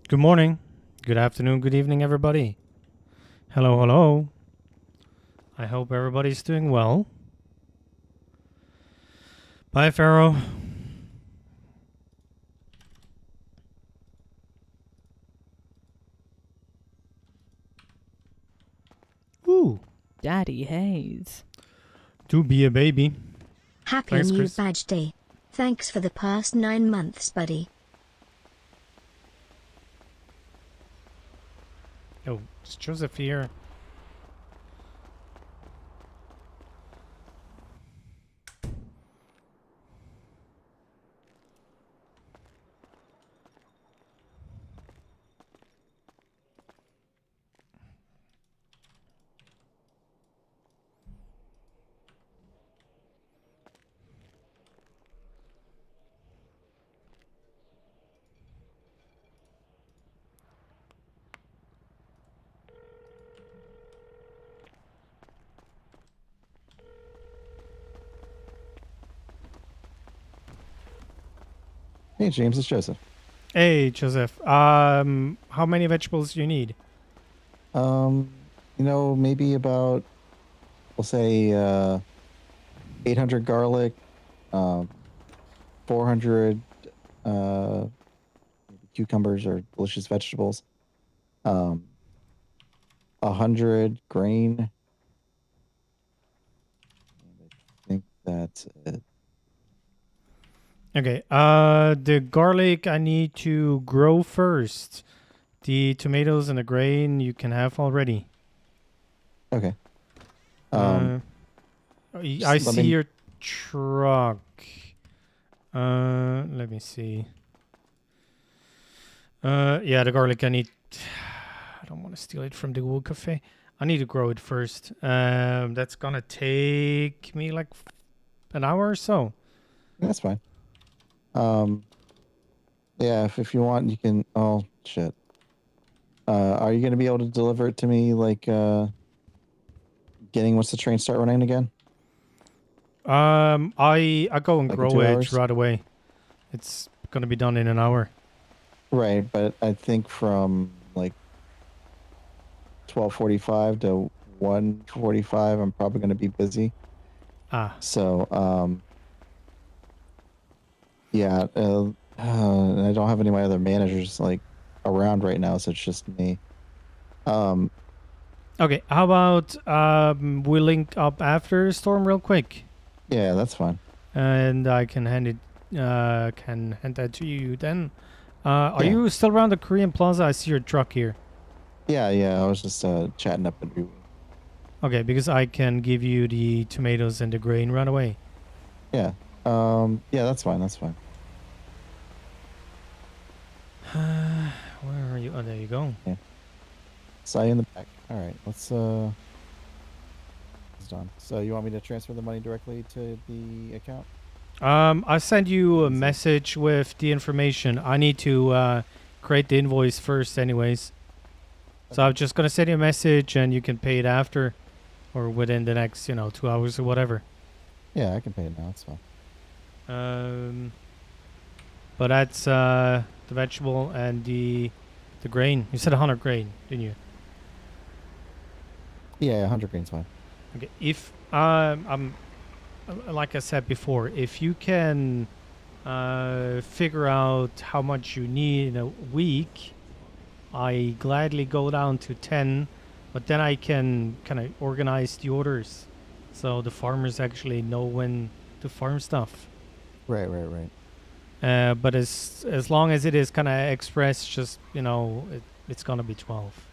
Good morning, good afternoon, good evening, everybody. Hello, hello. I hope everybody's doing well. Bye, Pharaoh. Ooh, Daddy Haze. do be a baby. Happy Thanks, New Chris. Badge Day. Thanks for the past 9 months, buddy. Oh, is Joseph here? Hey, James, it's Joseph. Hey, Joseph. How many vegetables do you need? Maybe about, we'll say, 800 garlic, 400 cucumbers or delicious vegetables, 100 grain. And I think that's it. Okay, the garlic I need to grow first. The tomatoes and the grain you can have already. Okay. I let see me- your truck. Let me see. Yeah, the garlic I need. I don't want to steal it from the wood cafe. I need to grow it first. That's gonna take me like an hour or so. That's fine. Yeah, if you want, you can. Oh shit. Are you gonna be able to deliver it to me like getting once the train start running again? I go and Like in grow 2 it hours? right away. It's gonna be done in an hour. Right, but I think from like 12:45 to 1:45, I'm probably going to be busy. Ah, So, yeah, I don't have any of my other managers like around right now, so it's just me. okay. How about we link up after Storm real quick, Yeah, that's fine. and I can hand that to you then. Are Yeah. you still around the Korean Plaza? I see your truck here. Yeah, I was just chatting up and doing. Okay, because I can give you the tomatoes and the grain right away. Yeah. Yeah, that's fine. That's fine. Where are you? Oh, there you go. Saw you in the back. All right, let's it's done. So you want me to transfer the money directly to the account? I sent you a Easy. message with the information. I need to create the invoice first, anyways. So I'm just gonna send you a message, and you can pay it after, or within the next, 2 hours or whatever. Yeah, I can pay it now. It's fine. But that's the vegetable and the grain. You said 100 grain, didn't you? Yeah, 100 green's fine. Okay. If I'm like I said before, if you can figure out how much you need in a week, I gladly go down to 10, but then I can kind of organize the orders so the farmers actually know when to farm stuff. Right. But as long as it is kind of express, just it's gonna be 12.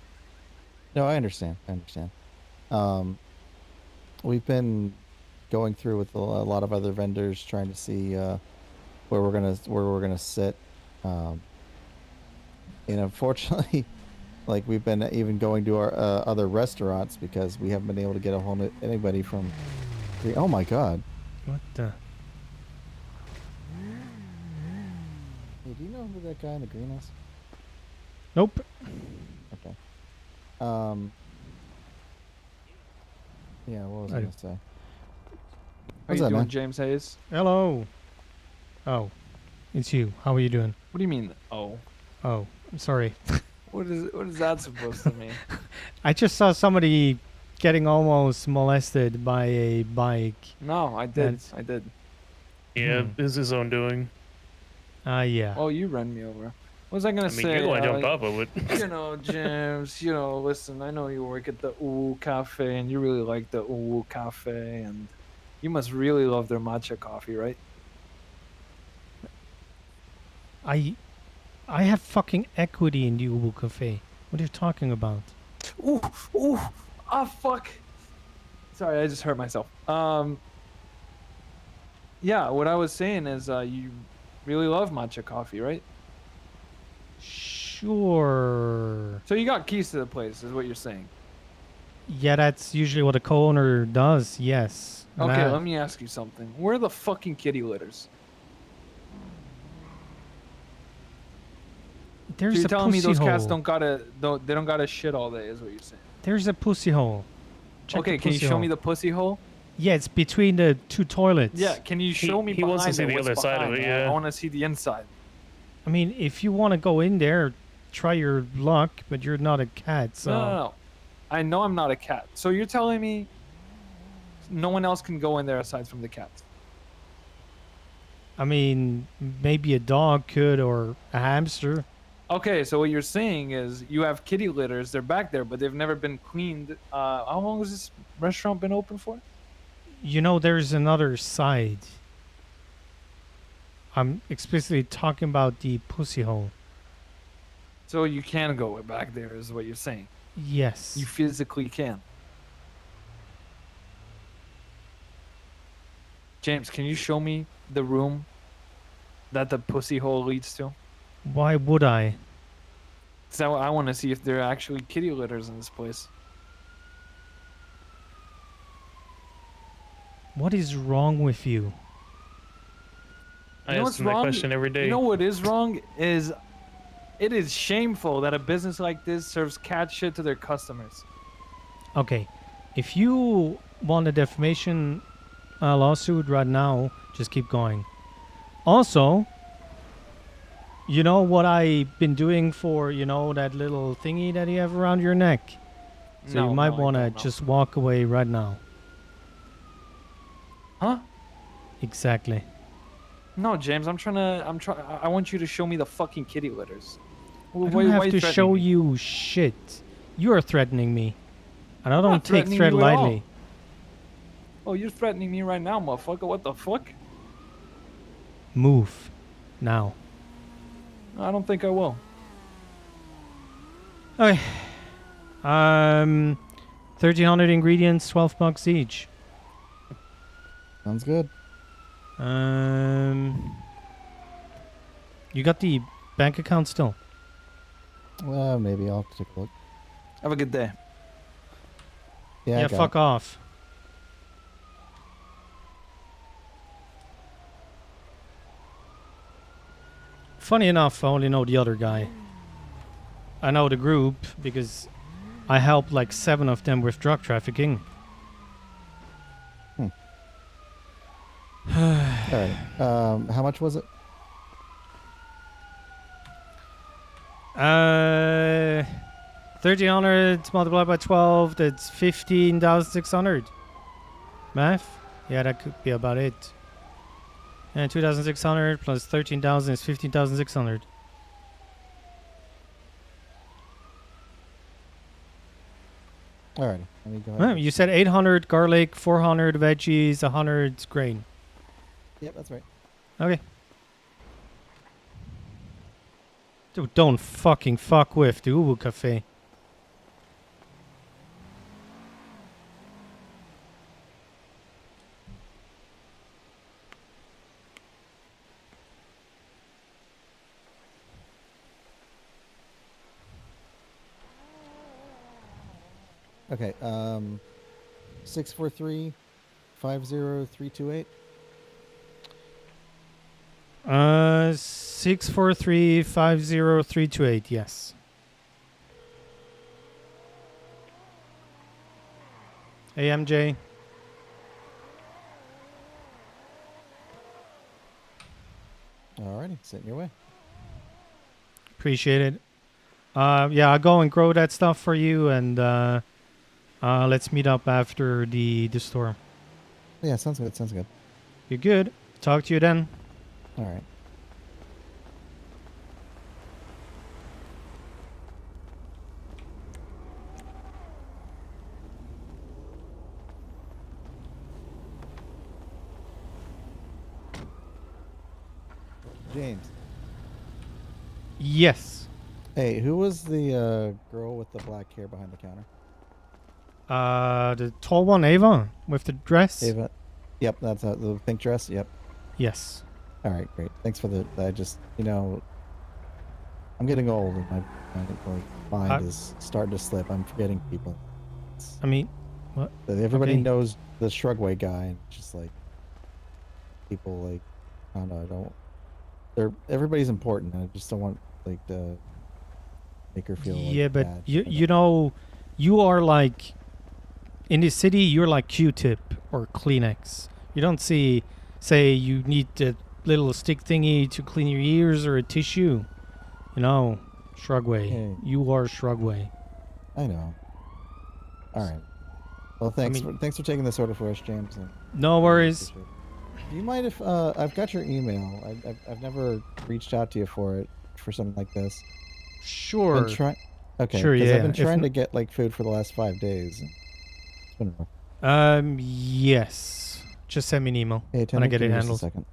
No, I understand. We've been going through with a lot of other vendors trying to see where we're gonna sit. And unfortunately, like we've been even going to our other restaurants because we haven't been able to get a hold of anybody from. Oh my god! What the? Hey, do you know who that guy in the green is? Nope. Okay. Yeah, what was I I- gonna say? How What's you up, doing, man? James Hayes? Hello. Oh, it's you. How are you doing? What do you mean? Oh, Oh, I'm sorry. What is that supposed to mean? I just saw somebody getting almost molested by a bike. No, I did. That's- I did. Yeah, Hmm. it's his own doing. Yeah. Oh, you ran me over. What was I gonna I mean, say? you're the one who jumped off of it. You know, James, you know, listen, I know you work at the Ooh Cafe and you really like the Ooh Cafe and you must really love their matcha coffee, right? I have fucking equity in the Ubu Cafe. What are you talking about? Ooh, ooh, ah, fuck. Sorry, I just hurt myself. Yeah, what I was saying is, you really love matcha coffee, right? Sure. So you got keys to the place, is what you're saying. Yeah, that's usually what a co-owner does. Yes. And Okay, I- let me ask you something. Where are the fucking kitty litters? There's So you're a telling me pussy those hole. cats don't gotta shit all day, is what you're saying. There's a pussy hole. Check Okay, the can you pussy show hole. me the pussy hole? Yeah, it's between the two toilets. Yeah, can you show me he behind wants to see it the what's other side of behind it, I yeah. want to see the inside. I mean, if you want to go in there, try your luck, but you're not a cat, so. No. I know I'm not a cat. So you're telling me no one else can go in there aside from the cats? I mean, maybe a dog could or a hamster. Okay, so what you're saying is you have kitty litters. They're back there, but they've never been cleaned. How long has this restaurant been open for? You know, there's another side. I'm explicitly talking about the pussy hole. So you can go back there, is what you're saying. Yes. You physically can. James, can you show me the room that the pussy hole leads to? Why would I? So I want to see if there are actually kitty litters in this place. What is wrong with you? I You know ask what's him that wrong? question every day. You know what is wrong is it is shameful that a business like this serves cat shit to their customers. Okay, if you want a defamation lawsuit right now, just keep going. Also, you know what I've been doing for, you know, that little thingy that you have around your neck? So No, you might no, I want to don't know. just walk away right now. Huh? Exactly. No, James, I want you to show me the fucking kitty litters. I Why- don't why have you to threatening show me? you shit. You are threatening me. And I not don't take threatening threat you at all. lightly. Oh, you're threatening me right now, motherfucker. What the fuck? Move. Now. I don't think I will. Okay. 1,300 ingredients, $12 each. Sounds good. You got the bank account still? Well, maybe I'll take a look. Have a good day. Yeah, I Yeah, got fuck it. off. Funny enough, I only know the other guy. I know the group because I helped like 7 of them with drug trafficking. All right. How much was it? 1,300 multiplied by 12, that's 15,600. Math? Yeah, that could be about it. And 2,600 plus 13,000 is 15,600. All right. Let me go ahead. Well, and- you said 800 garlic, 400 veggies, 100 grain. Yep, that's right. Okay. Dude, don't fucking fuck with the Ubu Cafe. Okay. 643-50328. 643-50328, yes. AMJ. Alrighty, sent your way. Appreciate it. Yeah, I'll go and grow that stuff for you, and let's meet up after the storm. Yeah, sounds good. Sounds good. You're good. Talk to you then. All right. James. Yes. Hey, who was the girl with the black hair behind the counter? The tall one, Ava, with the dress. Ava. Yep, that's the pink dress. Yep. Yes. All right, great. Thanks for the. I just, I'm getting old, and my mind is starting to slip. I'm forgetting people. I mean, what? Everybody Okay. knows the Shrugway guy, and just like people, like I don't know. I don't. Everybody's important. I just don't want to make her feel. Yeah, like, but bad. you know, you are like in the city. You're like Q-tip or Kleenex. You don't say you need a little stick thingy to clean your ears or a tissue. You know, Shrugway. Hey. You are Shrugway. I know. All right. Well, thanks for taking this order for us, James. And No worries. appreciate it. Do you mind if I've got your email? I've never reached out to you for something like this. Sure. Been try- okay. Sure, 'cause yeah. I've been If trying n- to get food for the last 5 days. And it's been rough. Yes. Just send me an email Hey, when I attendant, get give it me just a handled. second.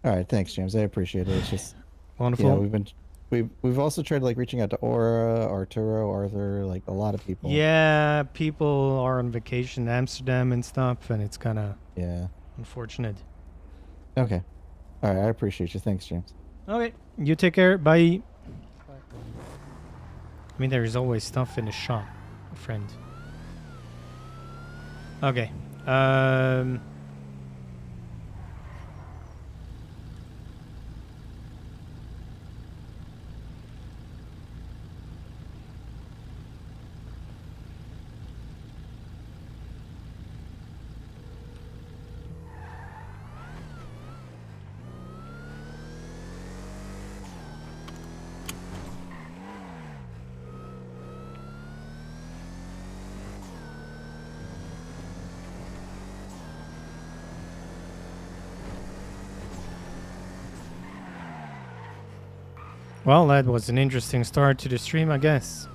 All right. Thanks, James. I appreciate it. It's just Wonderful. we've also tried reaching out to Aura, Arturo, Arthur, a lot of people. Yeah, people are on vacation in Amsterdam and stuff, and it's kind of Yeah. unfortunate. Okay. All right. I appreciate you. Thanks, James. Okay, you take care. Bye. I mean, there is always stuff in the shop, friend. Okay. Well, that was an interesting start to the stream, I guess.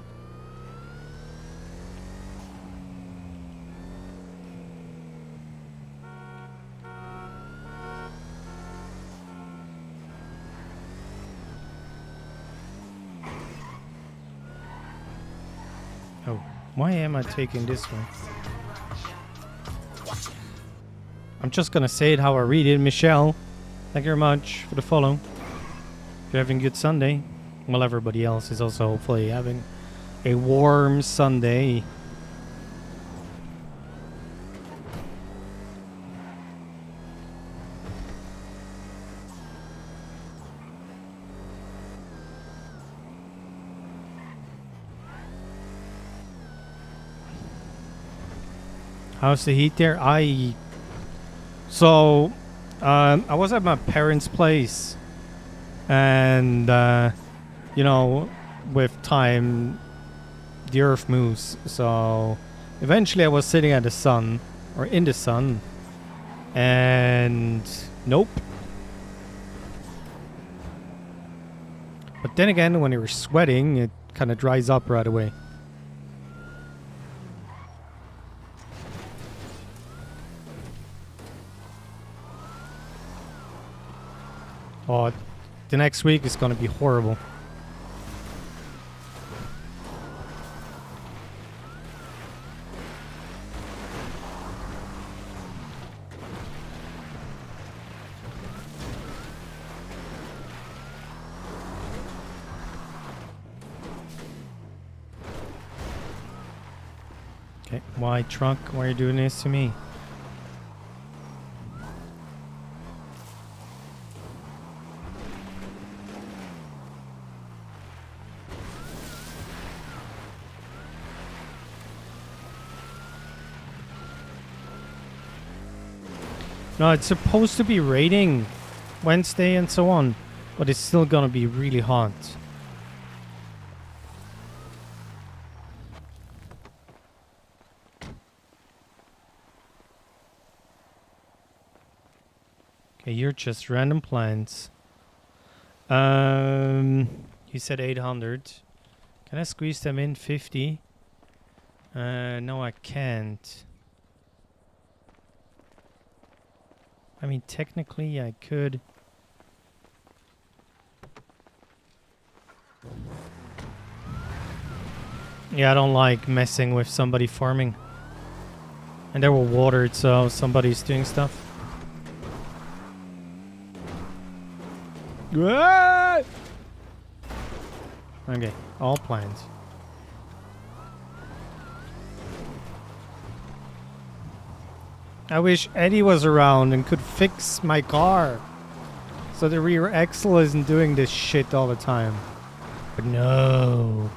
Oh, why am I taking this one? I'm just gonna say it how I read it. Michelle, thank you very much for the follow. You're having a good Sunday. Well, everybody else is also hopefully having a warm Sunday. How's the heat there? I was at my parents' place, and with time, the Earth moves. So eventually, I was sitting at the sun, or in the sun, and nope. But then again, when you're sweating, it kind of dries up right away. Oh, the next week is gonna be horrible. Okay, why truck? Why are you doing this to me? No, it's supposed to be raining Wednesday and so on, but it's still gonna be really hot. Okay, you're just random plants. You said 800. Can I squeeze them in 50? No, I can't. I mean, technically, I could. Yeah, I don't like messing with somebody farming. And they were watered, so somebody's doing stuff. Okay, all plants. I wish Eddie was around and could fix my car, so the rear axle isn't doing this shit all the time. But no,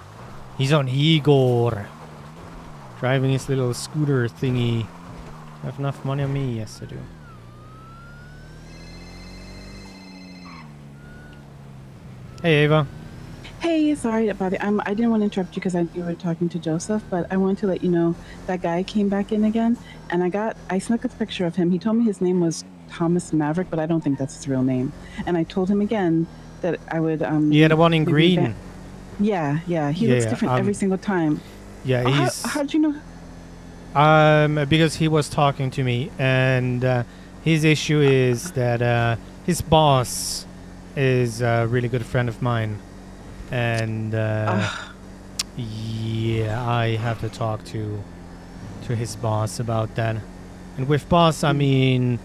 he's on Igor, driving his little scooter thingy. Have enough money on me? Yes, I do. Hey, Ava. Hey, sorry about it. I didn't want to interrupt you because I knew you were talking to Joseph, but I wanted to let you know that guy came back in again, and I snuck a picture of him. He told me his name was Thomas Maverick, but I don't think that's his real name. And I told him again that I would Yeah, the one in green. Yeah. He looks different every single time. Yeah, he's. How'd you know? Because he was talking to me, and his issue is that his boss is a really good friend of mine, and yeah, I have to talk to his boss about that. And with boss, I mean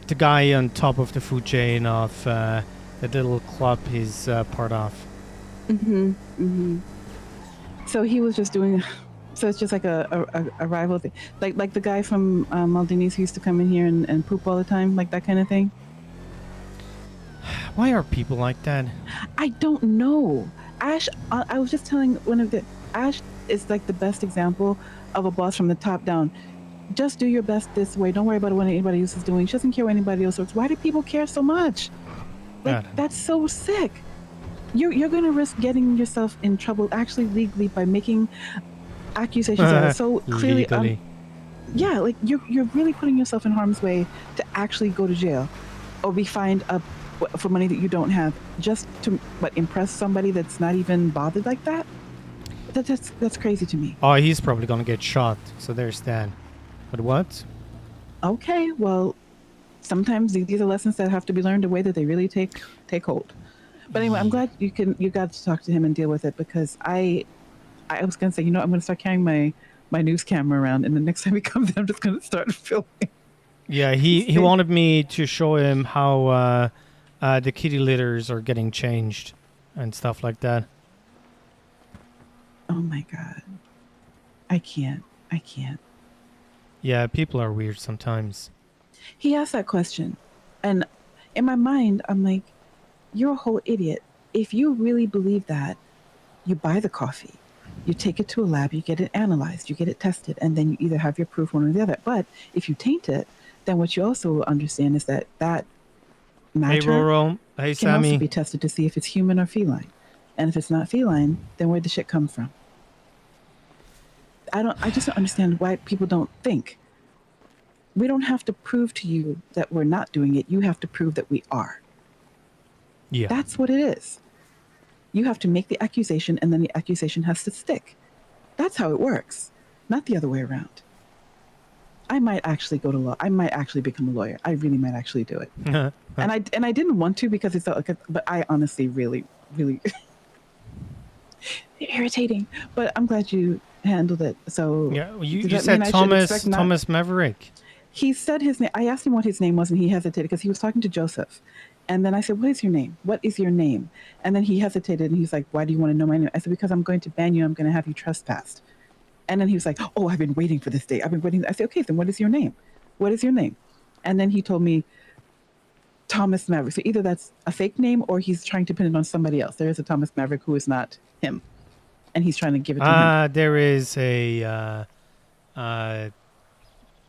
the guy on top of the food chain of the little club he's part of. So he was just doing. So it's just like a rival thing, like the guy from Maldini's who used to come in here and poop all the time, like that kind of thing. Why are people like that? I don't know. Ash, I was just telling one of the Ash is like the best example of a boss from the top down. Just do your best this way. Don't worry about what anybody else is doing. She doesn't care what anybody else does. Why do people care so much? Like that's so sick. You're gonna risk getting yourself in trouble actually legally by making accusations that are so clearly yeah, like you're really putting yourself in harm's way to actually go to jail or be fined up for money that you don't have just to impress somebody that's not even bothered like that. That's crazy to me. Oh, he's probably gonna get shot, so there's that. But what? Okay, well, sometimes these are lessons that have to be learned a way that they really take hold. But anyway, I'm glad you got to talk to him and deal with it, because I was gonna say, I'm gonna start carrying my news camera around, and the next time he comes in, I'm just gonna start filming. Yeah, he wanted me to show him how the kitty litters are getting changed and stuff like that. Oh my god, I can't. Yeah, people are weird sometimes. He asked that question, and in my mind, I'm like, you're a whole idiot. If you really believe that, you buy the coffee. You take it to a lab, you get it analyzed, you get it tested, and then you either have your proof, one or the other. But if you taint it, then what you also understand is that matter Hey, Roro. Hey, can also Sammy. be tested to see if it's human or feline. And if it's not feline, then where'd the shit come from? I just don't understand why people don't think. We don't have to prove to you that we're not doing it. You have to prove that we are. Yeah. That's what it is. You have to make the accusation, and then the accusation has to stick. That's how it works, not the other way around. I might actually go to law. I might actually become a lawyer. I really might actually do it. and I didn't want to because it's like, but I honestly really irritating. But I'm glad you handled it. So yeah, you said Thomas Maverick. He said his name. I asked him what his name was, and he hesitated because he was talking to Joseph. And then I said, what is your name? What is your name? And then he hesitated, and he's like, why do you want to know my name? I said, because I'm going to ban you. I'm going to have you trespassed. And then he was like, oh, I've been waiting for this day. I've been waiting. I said, okay, then what is your name? What is your name? And then he told me Thomas Maverick. So either that's a fake name or he's trying to pin it on somebody else. There is a Thomas Maverick who is not him. And he's trying to give it to him. There is a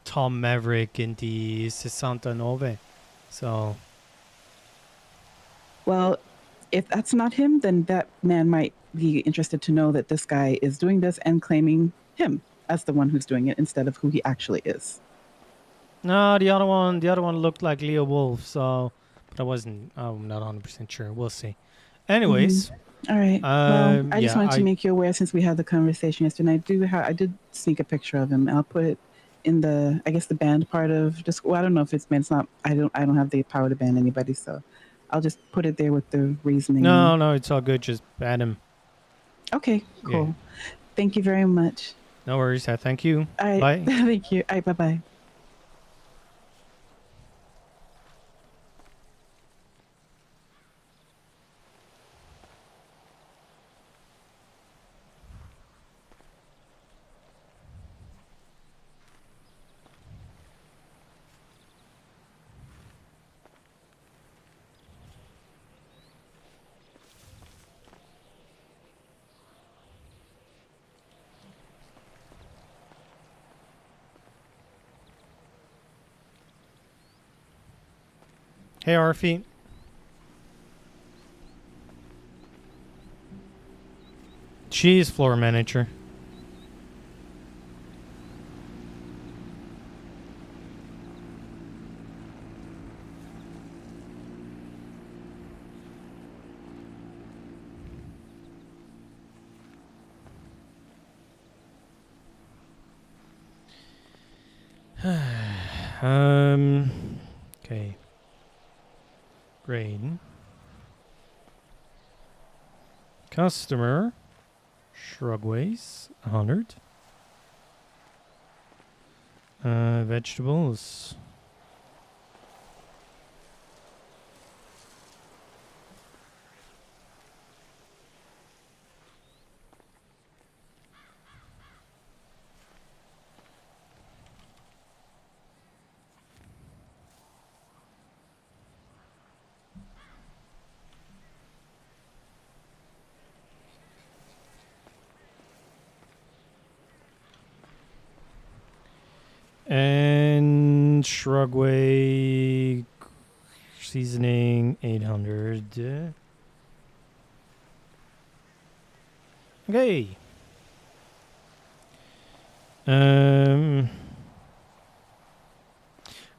Tom Maverick in the 69. So Well, if that's not him, then that man might be interested to know that this guy is doing this and claiming him as the one who's doing it instead of who he actually is. No, the other one looked like Leo Wolf, so but I'm not 100% sure. We'll see. Anyways, All right. Well, I just yeah, wanted to make you aware since we had the conversation yesterday. I did sneak a picture of him. I'll put it in the, I guess, the banned part of just. Well, I don't know if it's banned. It's not. I don't have the power to ban anybody, so I'll just put it there with the reasoning. no, it's all good. Just ban him. Okay, cool. Yeah. Thank you very much. No worries. Thank you. All right. Bye. Thank you. All right. Bye bye. Hey, Arfie. She's floor manager. Okay. Grain. Customer. Shrugways. 100. Vegetables. And Shrugway seasoning 800. Okay.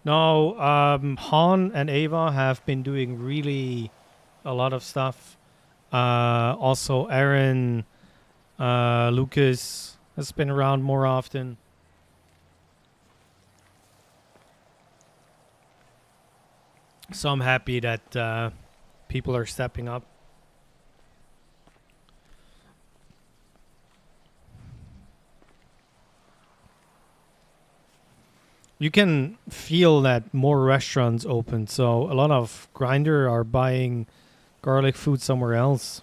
No, Han and Ava have been doing really a lot of stuff. Also, Aaron, Lucas has been around more often. So I'm happy that people are stepping up. You can feel that more restaurants open, so a lot of grinder are buying garlic food somewhere else.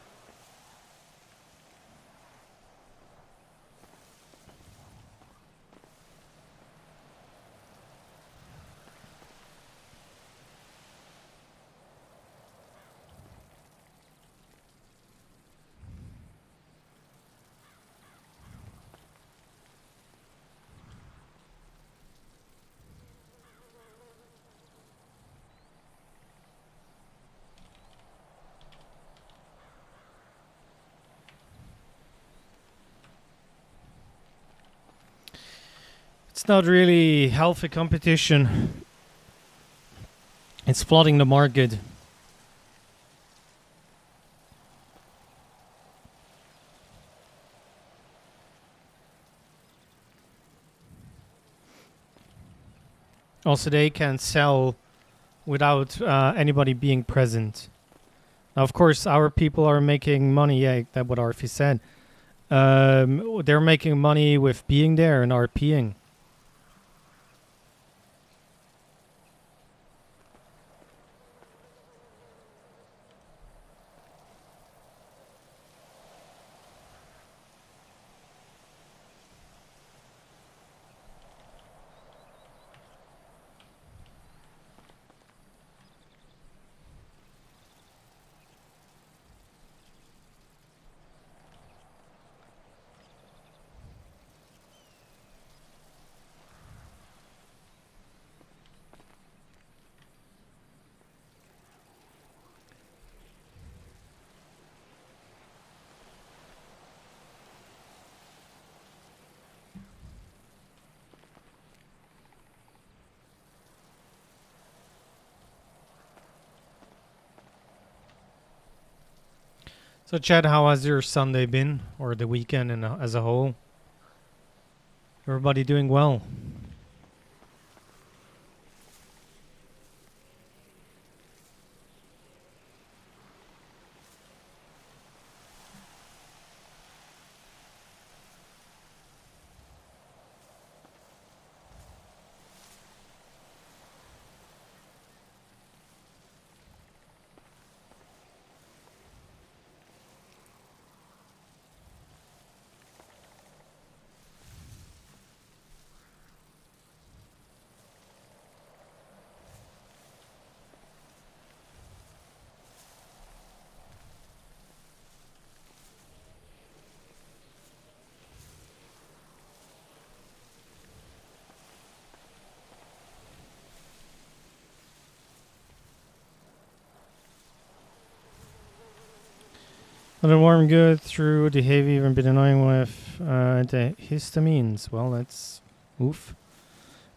It's not really healthy competition. It's flooding the market. Also, they can sell without anybody being present. Now, of course, our people are making money. Yeah, that's what Arfi said. They're making money with being there and RPing. So, Chad, how has your Sunday been, or the weekend and as a whole? Everybody doing well? I've been warm good through the heavy, even been annoying with antihistamines. Well, that's oof.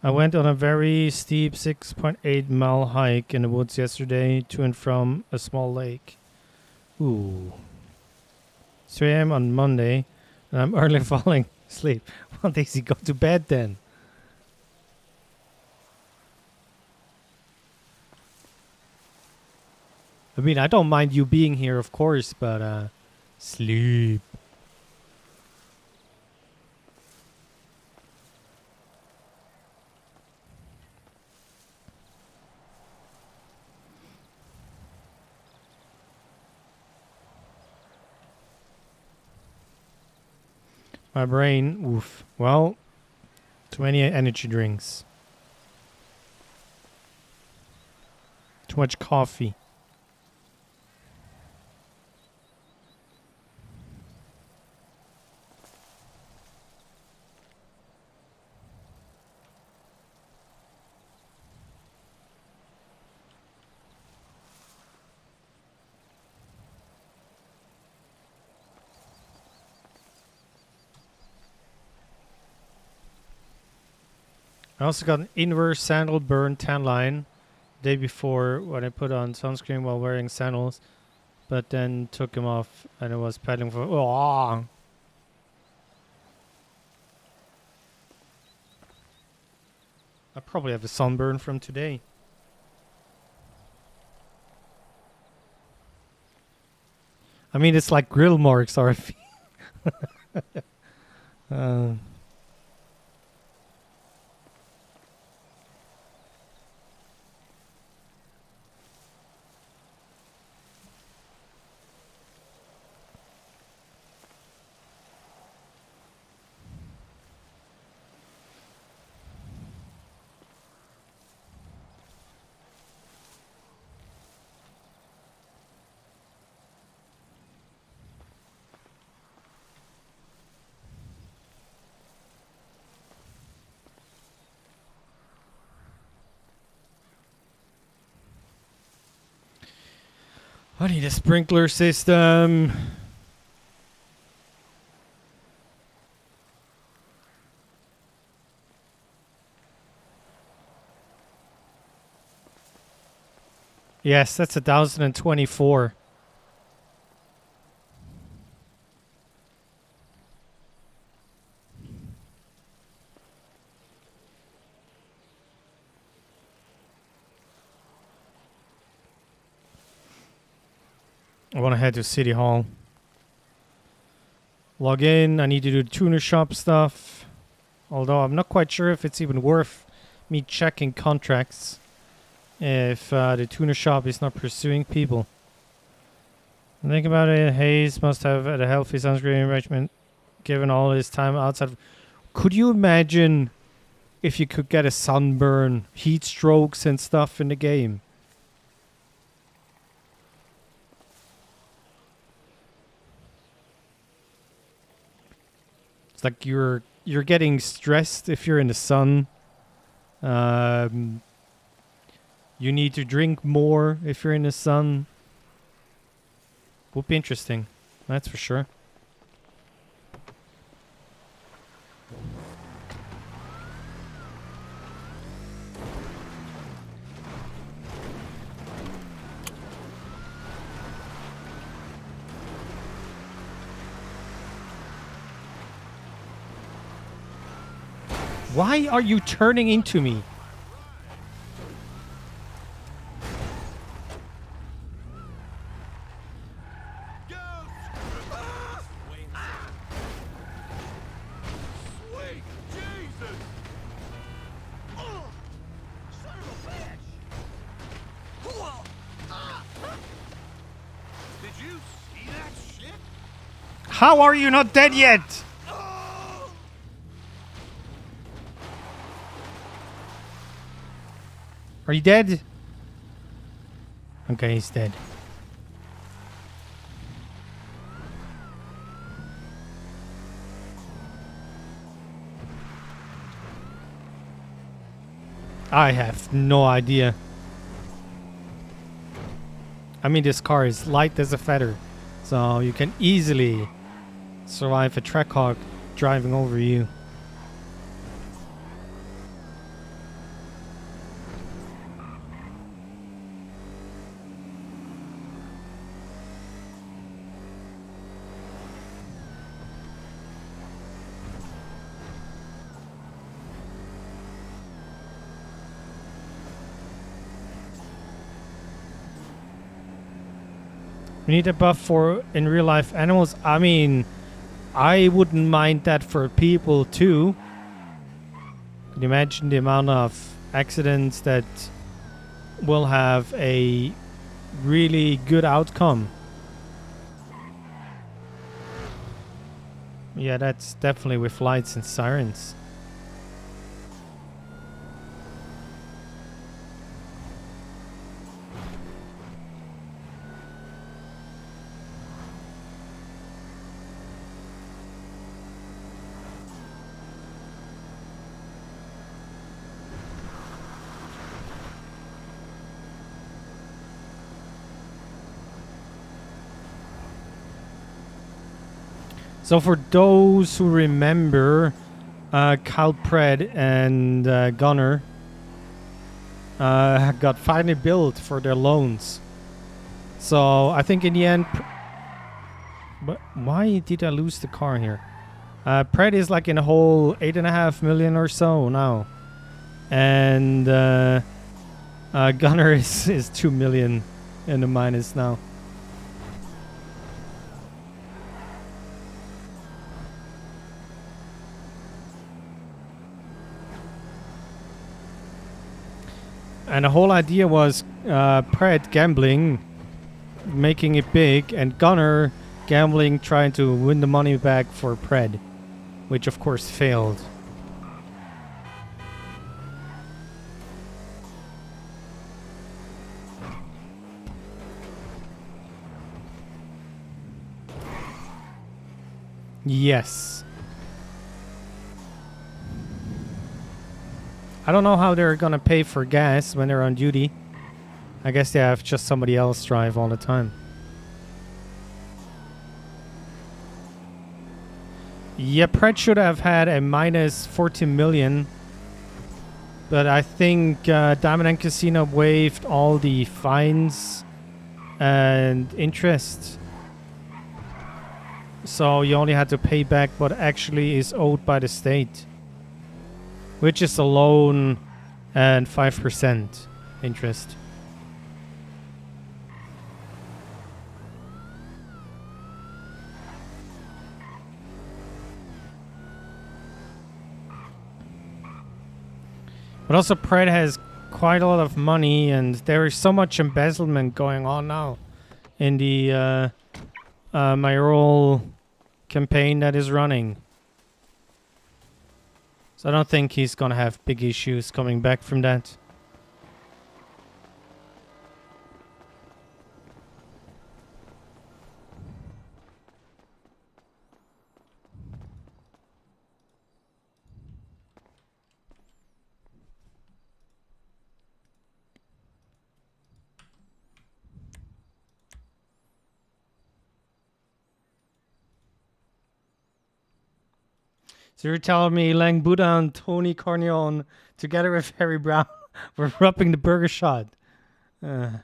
I went on a very steep 6.8-mile hike in the woods yesterday to and from a small lake. Ooh. 3 a.m. on Monday, and I'm early falling asleep. Well, Daisy, go to bed then. I mean, I don't mind you being here, of course, but sleep. My brain, oof. Well, too many energy drinks. Too much coffee. I also got an inverse sandal burn tan line the day before when I put on sunscreen while wearing sandals, but then took them off and it was pedaling for. Oh. I probably have a sunburn from today. I mean, it's like grill marks, RF. I need a sprinkler system. Yes, that's 1,024. I want to head to City Hall. Log in. I need to do the tuner shop stuff. Although I'm not quite sure if it's even worth me checking contracts if the tuner shop is not pursuing people. Think about it. Haze must have had a healthy sunscreen regimen given all his time outside. Could you imagine if you could get a sunburn, heat strokes and stuff in the game? It's like you're getting stressed if you're in the sun. You need to drink more if you're in the sun. Would be interesting, that's for sure. Why are you turning into me? How are you not dead yet? Are you dead? Okay, he's dead. I have no idea. I mean, this car is light as a feather, so you can easily survive a Trackhawk driving over you. We need a buff for in real life animals. I mean, I wouldn't mind that for people too. Can you imagine the amount of accidents that will have a really good outcome? Yeah, that's definitely with lights and sirens. So for those who remember, Calpred and Gunner got finally billed for their loans. So I think in the end, but why did I lose the car here? Pred is like in a whole 8.5 million or so now, and Gunner is 2 million in the minus now. And the whole idea was Pred gambling, making it big, and Gunner gambling, trying to win the money back for Pred, which of course failed. Yes. I don't know how they're gonna pay for gas when they're on duty. I guess they have just somebody else drive all the time. Yeah, Pred should have had a minus 14 million. But I think Diamond and Casino waived all the fines and interest. So you only had to pay back what actually is owed by the state, which is a loan and 5% interest. But also Pred has quite a lot of money, and there is so much embezzlement going on now in the mayoral campaign that is running. So I don't think he's gonna have big issues coming back from that. So you're telling me Lang Buddha and Tony Corleone, together with Harry Brown, were rubbing the burger shot? How?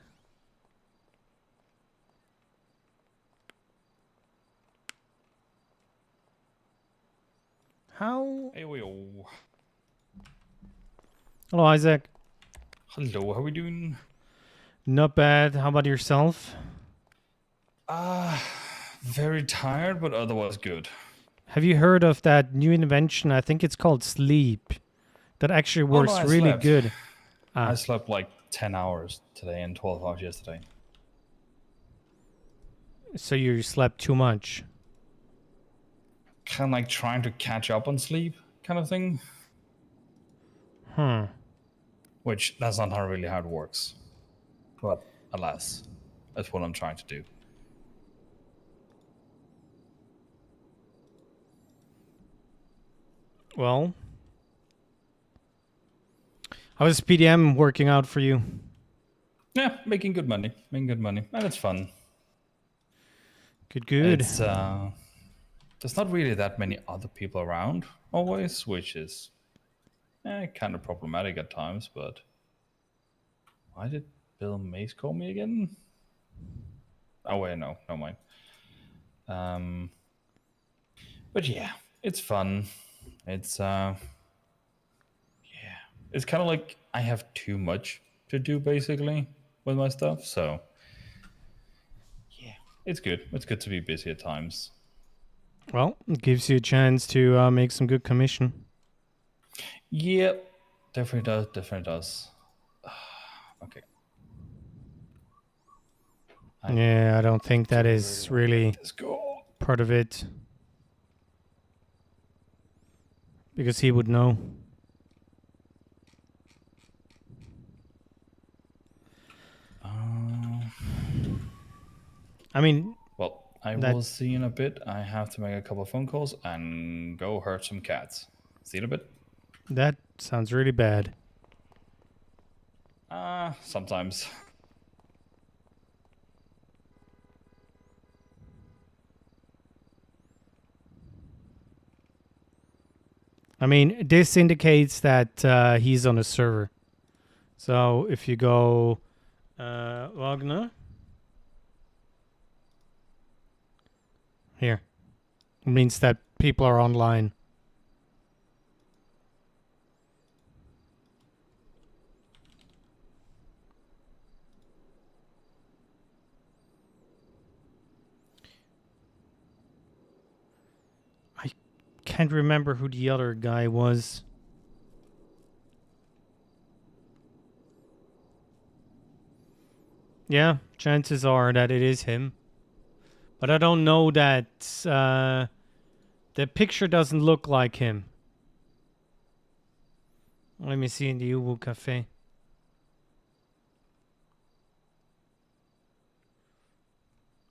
Hey, wait, oh. Hello, Isaac. Hello, how are we doing? Not bad. How about yourself? Very tired, but otherwise good. Have you heard of that new invention? I think it's called sleep. That actually Oh no, works I really slept. good. I slept like 10 hours today and 12 hours yesterday. So you slept too much. Kind of like trying to catch up on sleep kind of thing. Which, that's not really how it works. But alas, that's what I'm trying to do. Well, how is PDM working out for you? Yeah, making good money. Making good money. And it's fun. Good. It's, there's not really that many other people around always, which is kind of problematic at times, but why did Bill Mace call me again? Oh wait, no mind. But yeah, it's fun. It's it's kind of like I have too much to do basically with my stuff, so yeah, it's good. It's good to be busy at times. Well, it gives you a chance to make some good commission. Yep, definitely does. Okay. Yeah, I don't think that is really Let's go. part of it. Because he would know. I mean, Well, I will see you in a bit. I have to make a couple of phone calls and go hurt some cats. See you in a bit. that sounds really bad. Sometimes. I mean, this indicates that he's on a server. So if you go Wagner here, it means that people are online. I can't remember who the other guy was. Yeah, chances are that it is him. But I don't know that the picture doesn't look like him. Let me see in the Ubu Cafe.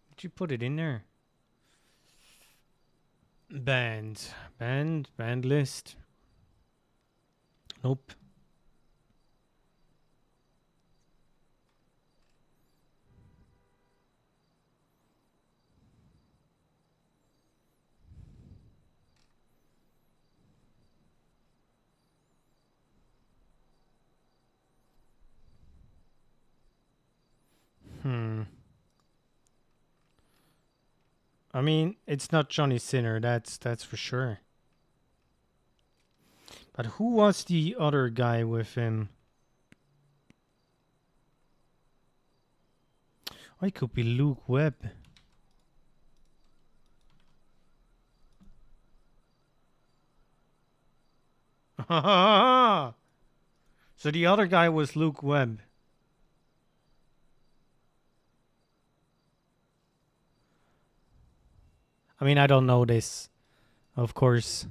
Did you put it in there? Band list. Nope. I mean, it's not Johnny Sinner, that's for sure. But who was the other guy with him? Oh, it could be Luke Webb. So the other guy was Luke Webb. I mean, I don't know this, of course.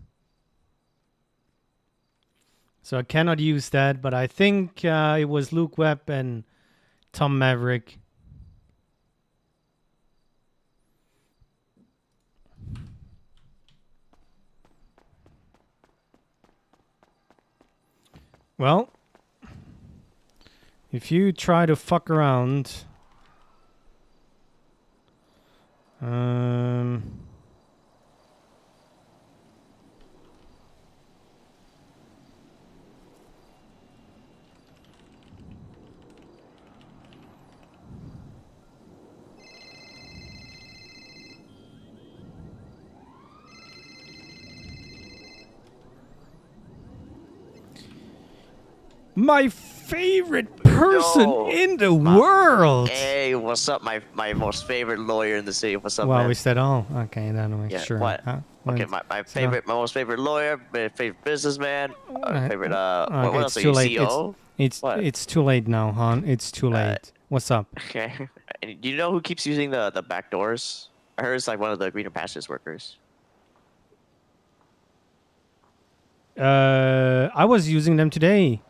So I cannot use that, but I think it was Luke Webb and Tom Maverick. Well, if you try to fuck around, my favorite person Yo, in the my- world. Hey, what's up, my most favorite lawyer in the city? What's up, Well, man? we said all. Okay, then we Yeah, sure. what? Huh? Okay, What? my Sit down. most favorite lawyer, my favorite businessman, favorite Okay, what else it's are too you, late. CEO? What? It's too late now, hon. It's too late. What's up? Okay. And do you know who keeps using the back doors? I heard it's like one of the greener pastures workers. I was using them today.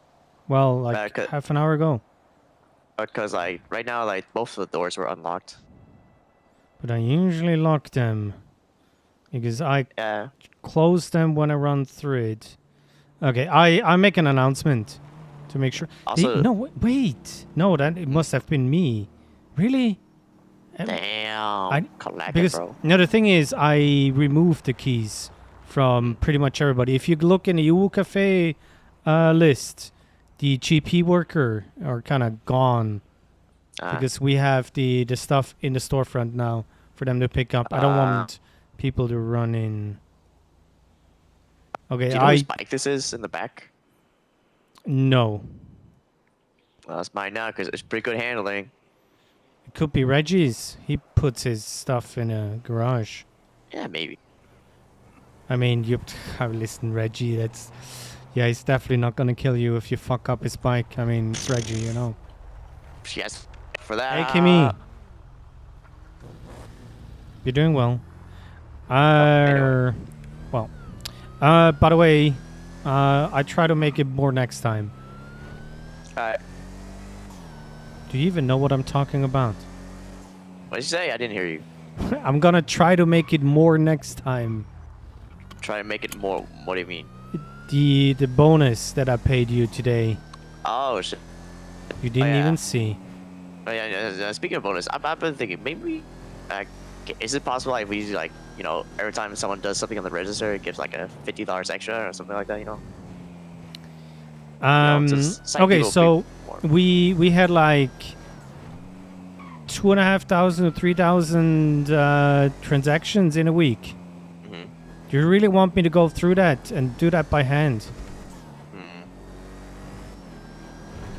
Well, like c- half an hour ago. Because like right now, like both of the doors were unlocked. But I usually lock them because I Yeah. close them when I run through it. Okay, I make an announcement to make sure. Also- No, wait. No, that it must have been me. Really? Damn. Collect Because it, bro. no, the thing is, I removed the keys from pretty much everybody. If you look in the UU Cafe list, the GP worker are kind of gone because we have the stuff in the storefront now for them to pick up. I don't want people to run in. Okay, Do you know whose bike this is in the back? No. Well, it's mine now because it's pretty good handling. It could be Reggie's. He puts his stuff in a garage. Yeah, maybe. I mean, you listen, Reggie. That's he's definitely not gonna kill you if you fuck up his bike. I mean, it's Reggie, you know. Yes, for that. Hey, Kimmy. You're doing well. Anyway. Well. By the way, I try to make it more next time. Alright. Do you even know what I'm talking about? What did you say? I didn't hear you. I'm gonna try to make it more next time. Try to make it more. What do you mean? The bonus that I paid you today, Oh shit. you didn't yeah. even see. Oh, yeah. Speaking of bonus, I've been thinking maybe. Is it possible like we like every time someone does something on the register, it gives like a $50 extra or something like that? Okay, so we had like 2,500 to 3,000 transactions in a week. Mm-hmm. Do you really want me to go through that and do that by hand?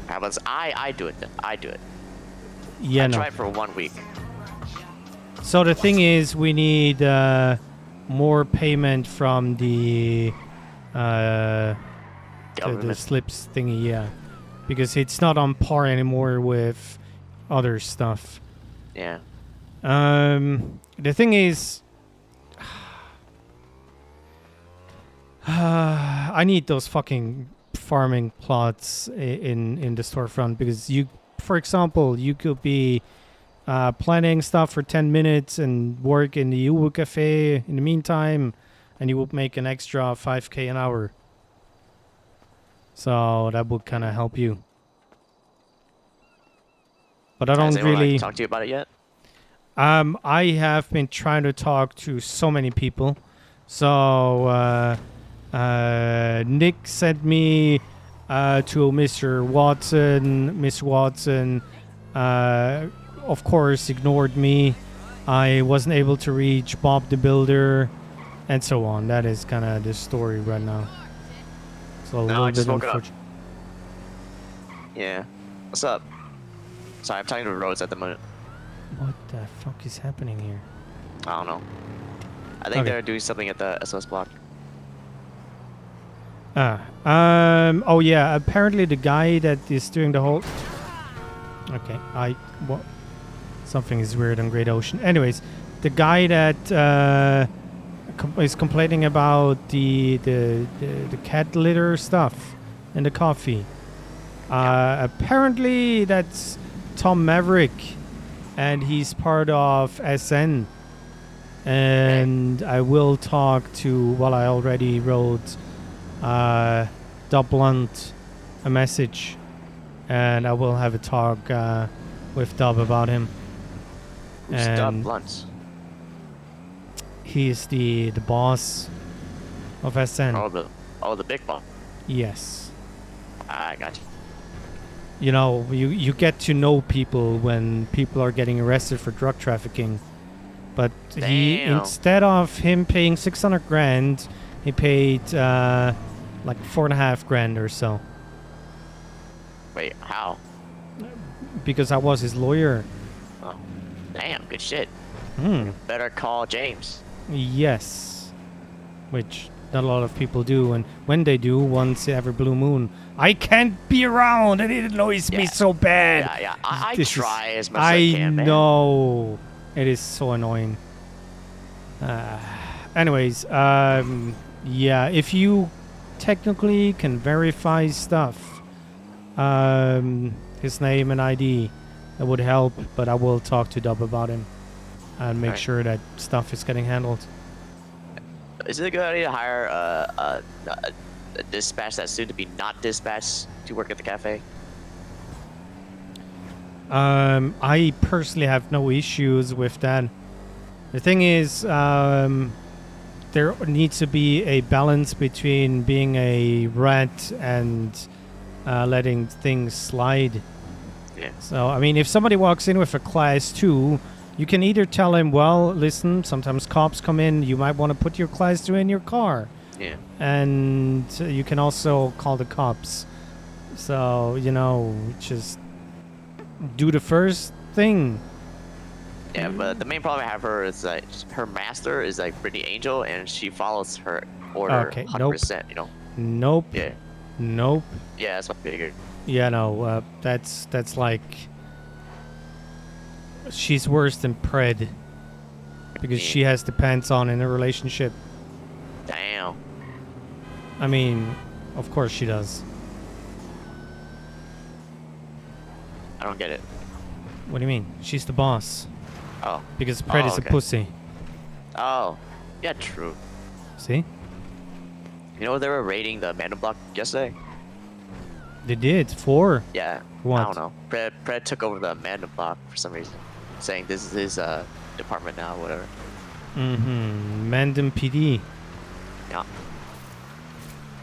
How about I do it then? I do it. Yeah, no. Try it for 1 week. So the thing is, we need more payment from the slips thingy, yeah, because it's not on par anymore with other stuff. Yeah. The thing is, I need those fucking farming plots in the storefront because for example, you could be planning stuff for 10 minutes and work in the UU Cafe in the meantime, and you would make an extra 5k an hour. So that would kind of help you. But I don't Has anyone, really talk to you about it yet? I have been trying to talk to so many people. So Nick sent me to Mr. Watson. Mr. Watson of course ignored me. I wasn't able to reach Bob the Builder, and so on. That is kind of the story right now. So a little bit unfortunate. Yeah. What's up? Sorry, I'm talking to Rhodes at the moment. What the fuck is happening here? I don't know. I think Okay. they're doing something at the SOS block. Oh yeah, apparently the guy that is doing the whole... Okay, what? Something is weird on Great Ocean. Anyways, the guy that is complaining about the cat litter stuff in the coffee. Apparently that's Tom Maverick, and he's part of SN. And I will talk to... Well, I already wrote Dub Blunt a message, and I will have a talk with Dub about him. Who's Dub Blunt? He is the boss of SN. Oh, the big boss. Yes. I got you. You know, you get to know people when people are getting arrested for drug trafficking. But he, instead of him paying 600 grand, he paid like 4.5 grand or so. Wait, how? because I was his lawyer. Oh, damn, good shit. Hmm. Better call James. Yes, which not a lot of people do, and when they do, once every blue moon, I can't be around, and it annoys me Yeah. so bad. Yeah. I This is- try as much as I can, man. know. It is so annoying. Anyways, yeah, if you technically can verify stuff, his name and ID, that would help, but I will talk to Dub about him and make Alright. sure that stuff is getting handled. Is it a good idea to hire a dispatch that's soon to be not dispatched to work at the cafe? I personally have no issues with that. The thing is, there needs to be a balance between being a rat and letting things slide. Yeah. So, I mean, if somebody walks in with a class 2, you can either tell him, well, listen, sometimes cops come in, you might want to put your class 2 in your car. Yeah. And you can also call the cops. So, you know, just do the first thing. Yeah, but the main problem I have her is that her master is like Brittany Angel, and she follows her order Okay, 100%. You know. Nope. Yeah. Nope. Yeah, that's what I figured. Yeah, no, that's like she's worse than Pred because she has the pants on in a relationship. Damn. I mean, of course she does. I don't get it. What do you mean? She's the boss. Oh. Because Pred is a okay. pussy. Oh. Yeah, true. See? You know they were raiding the Mandem block yesterday? They did. 4. Yeah. What? I don't know. Pred took over the Mandem block for some reason, saying this is his department now, whatever. Mm-hmm. Mandem PD. Yeah.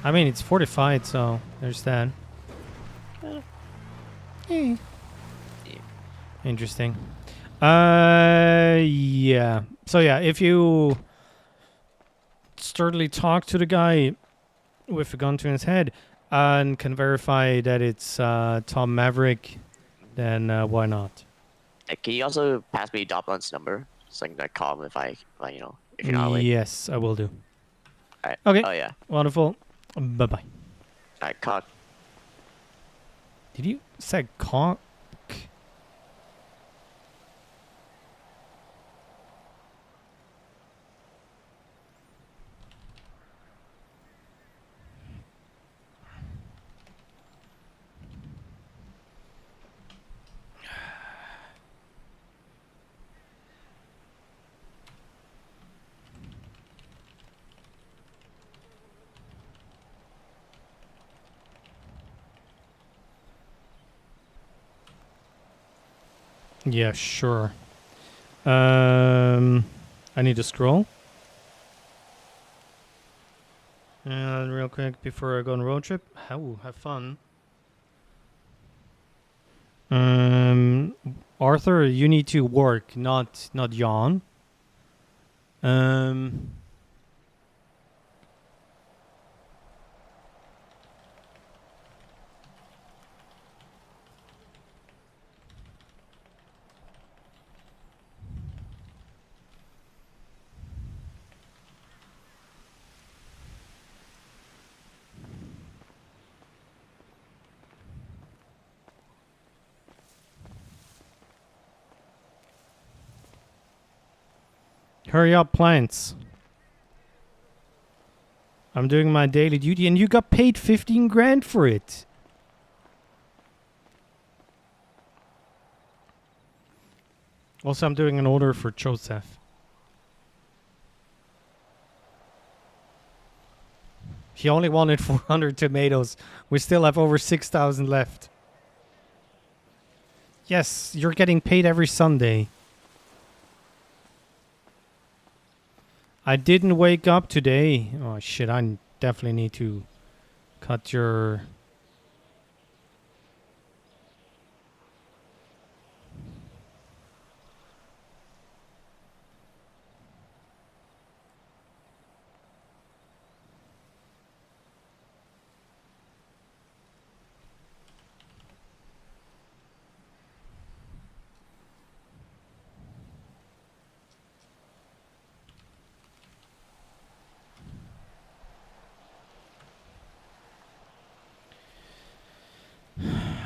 I mean, it's fortified, so there's that. Yeah. Interesting. Yeah. So yeah, if you sturdily talk to the guy with a gun to his head and can verify that it's Tom Maverick, then why not? Can you also pass me Doplin's number so I can like, call him if I you know, if you're not awake? Yes, I will do. Alright. Okay. Oh yeah. Wonderful. Bye-bye. Alright, cock. Did you say cock? Yeah, sure. I need to scroll. And real quick before I go on a road trip. Have fun. Arthur, you need to work, not yawn. Hurry up, plants. I'm doing my daily duty and you got paid 15 grand for it. Also, I'm doing an order for Joseph. He only wanted 400 tomatoes. We still have over 6,000 left. Yes, you're getting paid every Sunday. I didn't wake up today. Oh shit, I definitely need to cut your...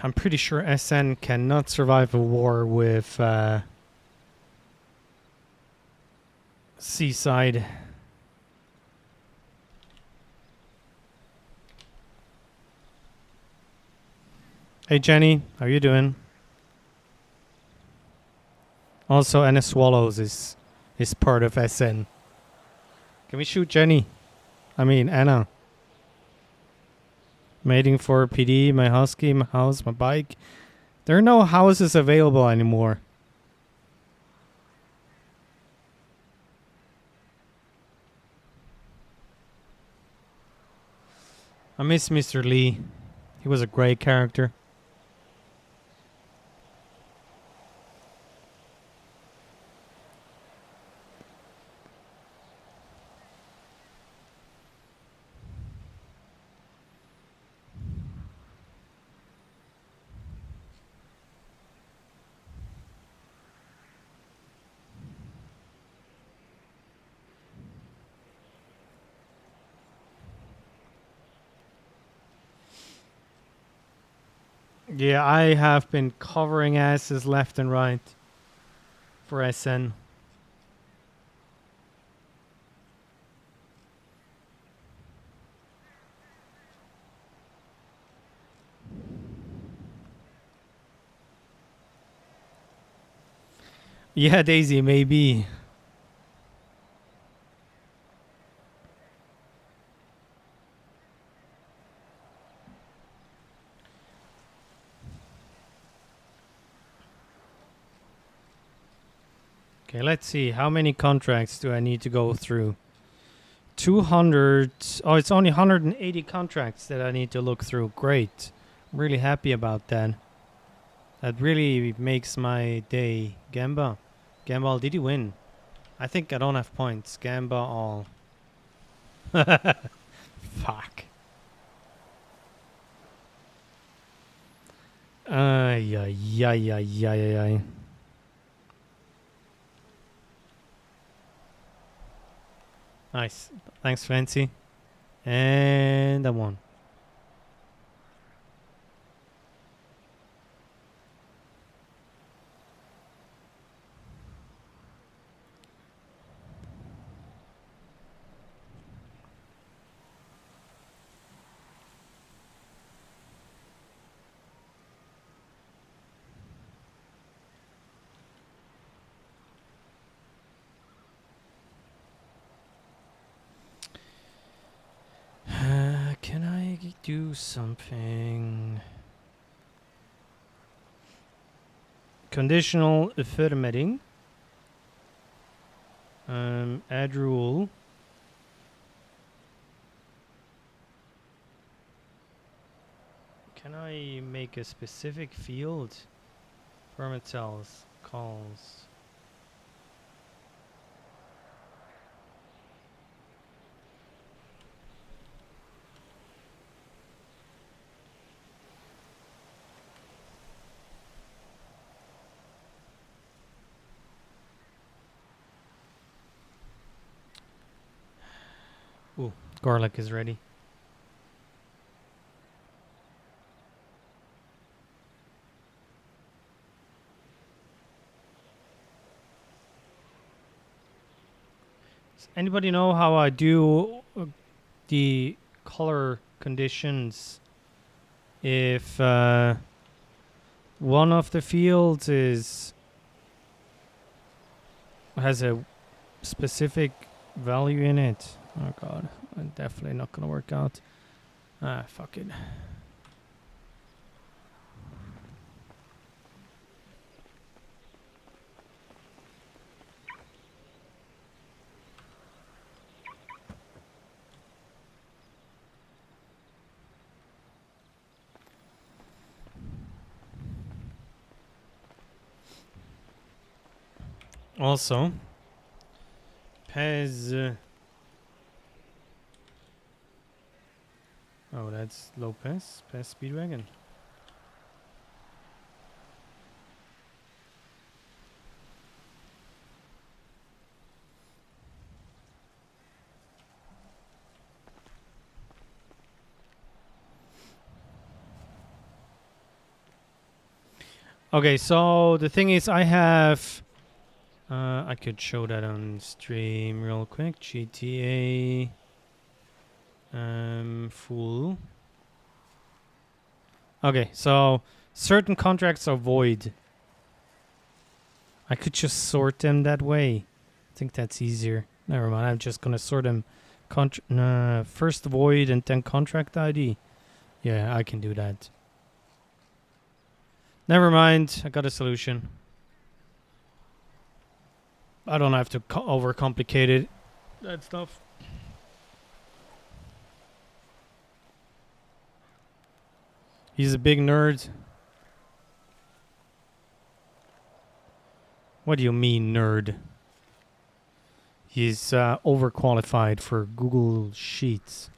I'm pretty sure SN cannot survive a war with Seaside. Hey Jenny, how you doing? Also, Anna Swallows is part of SN. Can we shoot Jenny? I mean Anna. Mating for PD, my husky, my house, my bike. There are no houses available anymore. I miss Mr. Lee. He was a great character. Yeah, I have been covering asses left and right for SN. Yeah, Daisy, maybe. Okay, let's see. How many contracts do I need to go through? 200. Oh, it's only 180 contracts that I need to look through. Great. I'm really happy about that. That really makes my day. Gamba. Gambal, did you win? I think I don't have points. Gamba all. Fuck. Ay, ay, ay, ay, ay, ay. Nice. Thanks, Fancy. And I won. Can I do something? Conditional affirmating. Add rule. Can I make a specific field? Permit cells, calls. Ooh, garlic is ready. Does anybody know how I do the color conditions if one of the fields has a specific value in it? Oh god, I'm definitely not gonna work out. Ah, fuck it. Also, Pez. Oh, that's Lopez. Pez Speedwagon. Okay, so the thing is, I have. I could show that on stream real quick. GTA. Full. Okay, so certain contracts are void. I could just sort them that way. I think that's easier. Never mind. I'm just gonna sort them. First void and then contract ID. Yeah, I can do that. Never mind. I got a solution. I don't have to overcomplicate it. That stuff. He's a big nerd. What do you mean, nerd? He's overqualified for Google Sheets.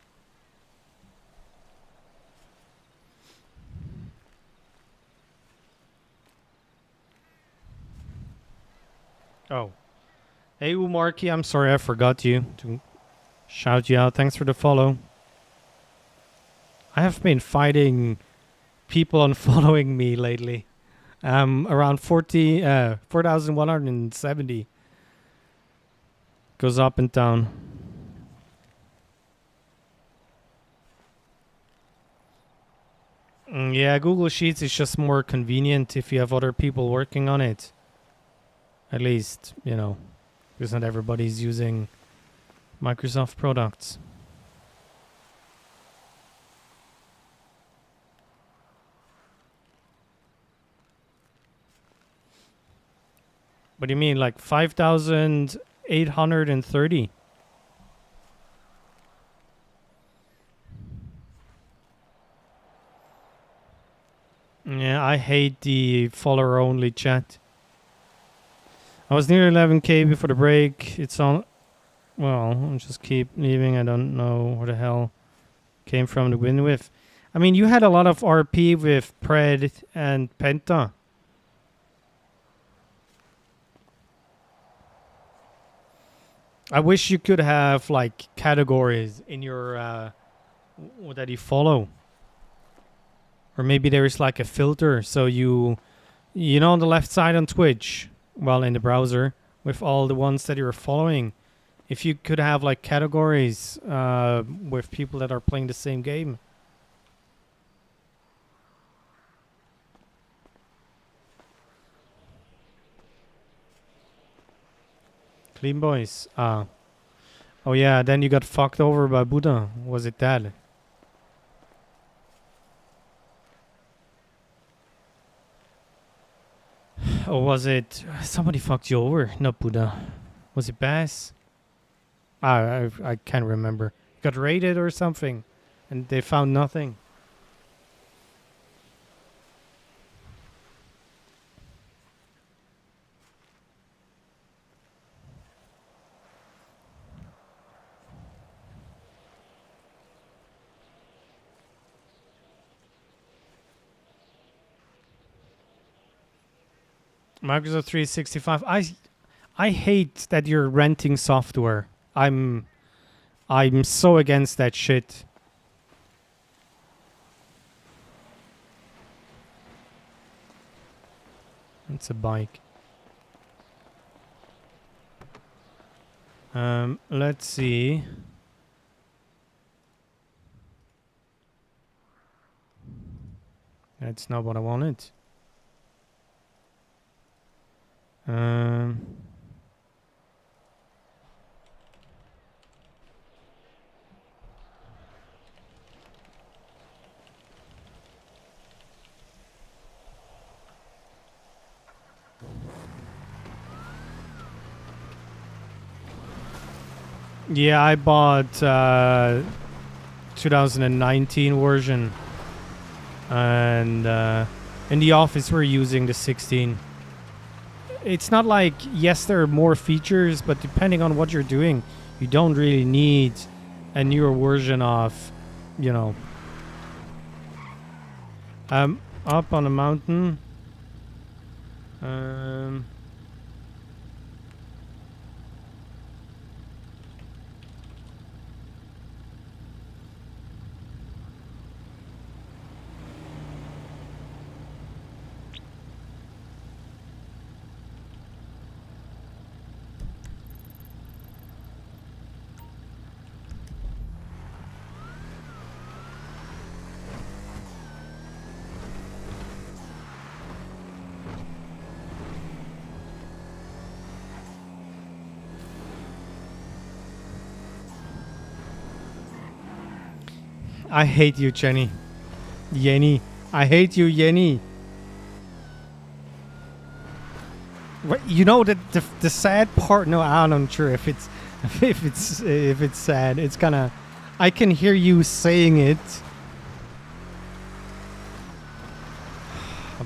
Oh. Hey, Umarki, I'm sorry I forgot you to shout you out. Thanks for the follow. I have been fighting people unfollowing me lately. Around 4,170. Goes up and down. Yeah, Google Sheets is just more convenient if you have other people working on it. At least, you know, because not everybody's using Microsoft products. What do you mean, like 5,830? Yeah, I hate the follower-only chat. I was near 11k before the break. It's on... Well, I'll just keep leaving. I don't know where the hell came from to win with. I mean, you had a lot of RP with Pred and Penta. I wish you could have, like, categories in your... that you follow. Or maybe there is, like, a filter. So you know, on the left side on Twitch... Well, in the browser, with all the ones that you're following. If you could have, like, categories with people that are playing the same game. Clean boys. Oh, yeah, then you got fucked over by Buddha. Was it that? Or was it... Somebody fucked you over, not Buddha. Was it Bass? I can't remember. Got raided or something. And they found nothing. Microsoft 365. I hate that you're renting software. I'm so against that shit. It's a bike. Let's see. That's not what I wanted. Yeah, I bought 2019 version, and in the office we're using the 16. It's not like, yes, there are more features, but depending on what you're doing, you don't really need a newer version of, you know. Up on a mountain. I hate you, Jenny. Yenny. I hate you, Yenny. What, you know the sad part? No, I'm not sure if it's if it's sad. It's gonna. I can hear you saying it.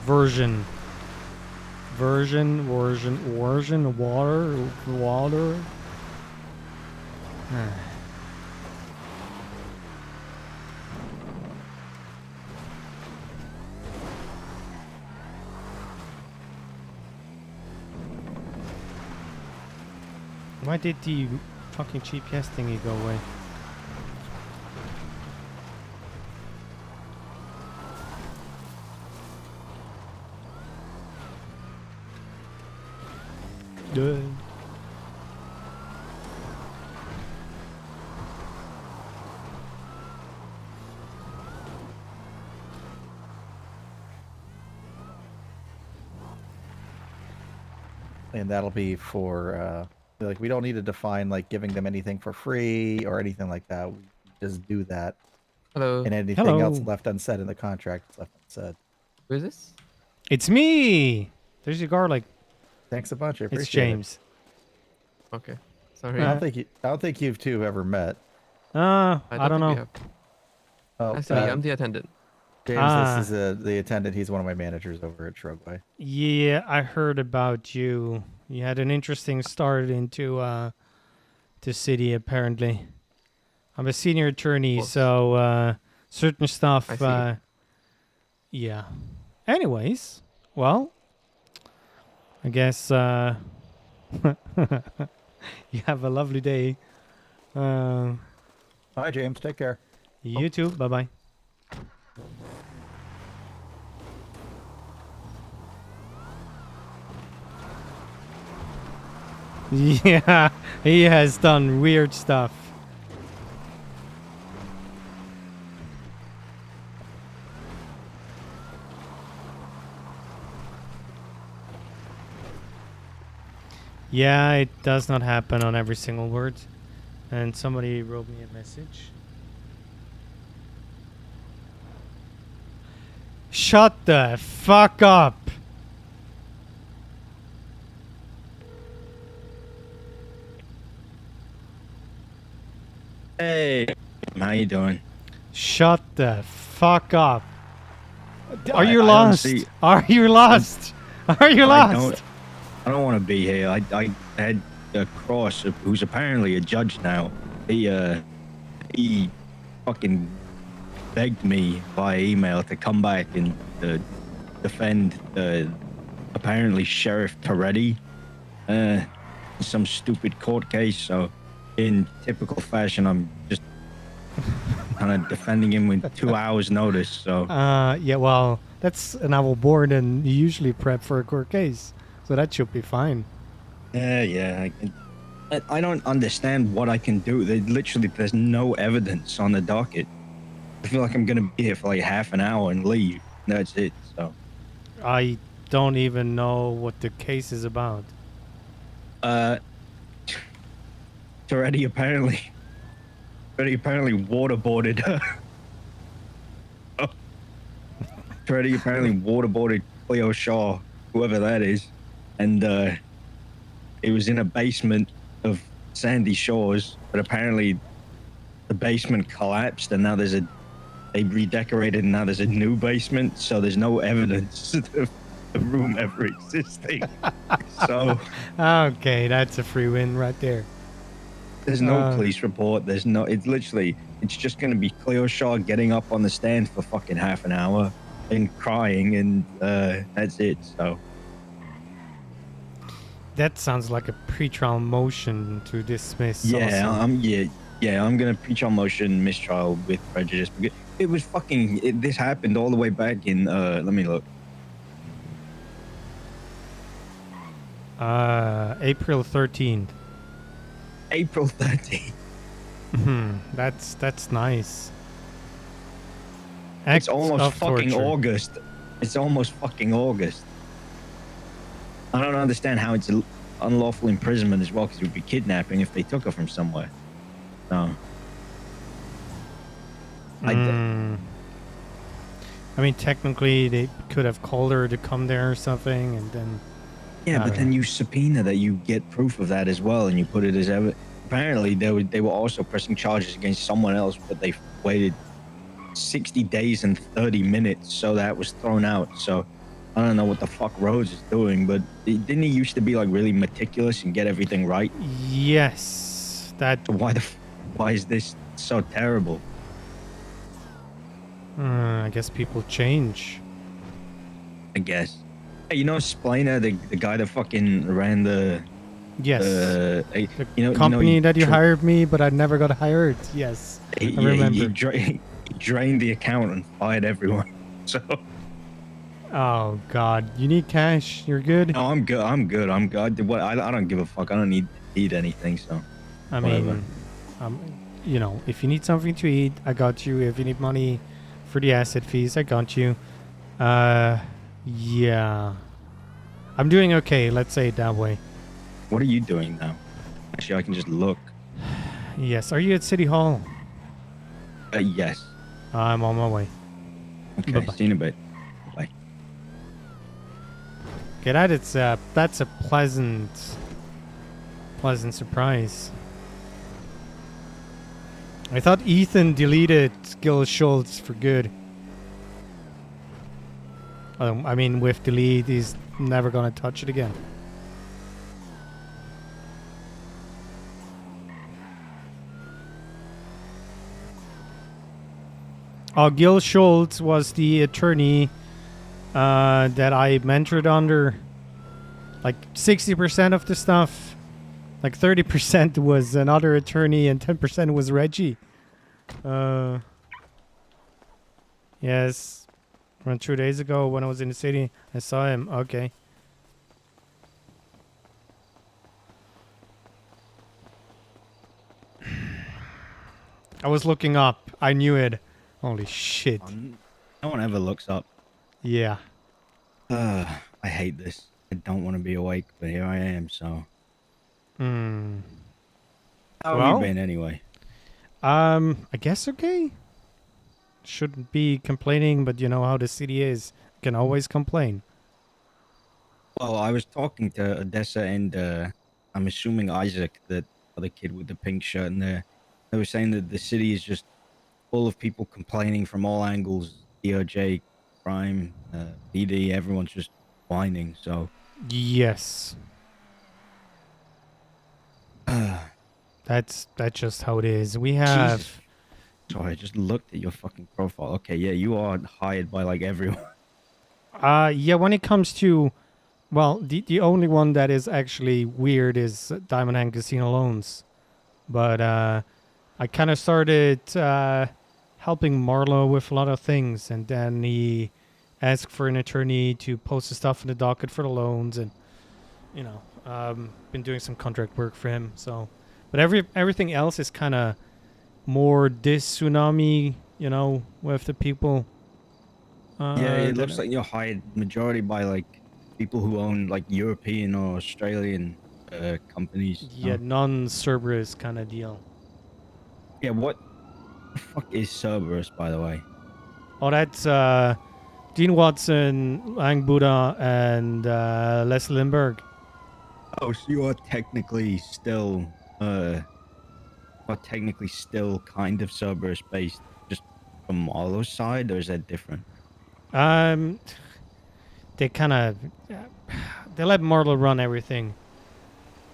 Version, water. Why did the fucking GPS thingy go away? Good. And that'll be for like, we don't need to define like giving them anything for free or anything like that. We just do that. Hello. And anything Hello. else left unsaid in the contract is left unsaid. Who is this? It's me. There's your garlic. Thanks a bunch. I appreciate It's James. Okay. it. Sorry. I don't think you two have ever met. I don't think we know. have. Oh, Nice to meet you. I'm the attendant. James, this is the attendant. He's one of my managers over at Shrugway. Yeah, I heard about you. You had an interesting start into the city, apparently. I'm a senior attorney, Well, so certain stuff. I see. Yeah. Anyways, well, I guess you have a lovely day. Hi, James. Take care. You too. Bye bye. Yeah, he has done weird stuff. Yeah, it does not happen on every single word. And somebody wrote me a message. Shut the fuck up. Hey, how you doing? Shut the fuck up. Are I you don't lost? see- Are you lost? Are you lost? I don't want to be here. I had a cross who's apparently a judge now. He fucking begged me via email to come back and defend apparently Sheriff Peretti in some stupid court case. So in typical fashion, I'm just kind of defending him with 2 hours notice. So Yeah, well, that's an hour more than you usually prep for a court case. So that should be fine. yeah. I don't understand what I can do. There's no evidence on the docket. I feel like I'm gonna be here for like half an hour and leave. That's it. So I don't even know what the case is about. Toretti apparently waterboarded her. Toretti apparently waterboarded Cleo Shaw, whoever that is, and it was in a basement of Sandy Shores, but apparently the basement collapsed and now they redecorated and now there's a new basement, so there's no evidence of the room ever existing. So Okay, that's a free win right there. there's no police report. It's just going to be Cleo Shaw getting up on the stand for fucking half an hour and crying, and that's it. So That sounds like a pre-trial motion to dismiss. yeah, also. I'm gonna preach on motion mistrial with prejudice because it was this happened all the way back in let me look. April 13th. April 13th. That's nice. It's Act almost of fucking torture. August. It's almost fucking August. I don't understand how it's unlawful imprisonment as well, because it would be kidnapping if they took her from somewhere. No. I mean, technically, they could have called her to come there or something, and then. Yeah, but then you subpoena that you get proof of that as well, and you put it as evidence. Apparently, they were also pressing charges against someone else, but they waited 60 days and 30 minutes, so that was thrown out. So I don't know what the fuck Rhodes is doing, but didn't he used to be like really meticulous and get everything right? Yes, that. So why is this so terrible? I guess people change. I guess. Hey, you know Splainer, the guy that fucking ran the Yes. the Company that you hired me, but I never got hired. Yes, I remember. He drained the account and fired everyone. So. Oh God, you need cash? You're good. No, I'm good. I'm good. I'm good. What? I don't give a fuck. I don't need to eat anything. So. I whatever. mean, you know, if you need something to eat, I got you. If you need money for the asset fees, I got you. Yeah. I'm doing okay. Let's say it that way. What are you doing now? Actually, I can just look. Yes. Are you at City Hall? Yes. I'm on my way. Okay. Bye-bye. See you in a bit. Bye. Okay, that's a pleasant surprise. I thought Ethan deleted Gil Schultz for good. I mean, with delete, he's never gonna touch it again. Gil Schultz was the attorney that I mentored under. Like 60% of the stuff. Like 30% was another attorney and 10% was Reggie. Yes. Around 2 days ago when I was in the city, I saw him. Okay. I was looking up. I knew it. Holy shit. No one ever looks up. Yeah. I hate this. I don't want to be awake, but here I am, so. How have you been anyway? I guess okay. Shouldn't be complaining, but you know how the city is. Can always complain. Well, I was talking to Odessa and I'm assuming Isaac, that other kid with the pink shirt in there. They were saying that the city is just full of people complaining from all angles. DOJ, crime, PD, everyone's just whining, so. Yes. That's just how it is. We have. Jesus. Sorry, I just looked at your fucking profile. Okay, yeah, you are hired by like everyone. Yeah, when it comes to, well, the only one that is actually weird is Diamond Hand Casino Loans. But I kind of started helping Marlo with a lot of things, and then he asked for an attorney to post the stuff in the docket for the loans, and you know, been doing some contract work for him. So, but everything else is kind of more this tsunami, you know, with the people. Yeah, it looks like you're hired majority by like people who own like European or Australian companies. Yeah, non-Cerberus kind of deal. Yeah, what the fuck is Cerberus, by the way? Oh, that's Dean Watson, Lang Buddha, and Les Lindbergh. Oh, so you are technically still kind of Cerberus based, just from Marlo's side, or is that different? They kind of they let Marlo run everything.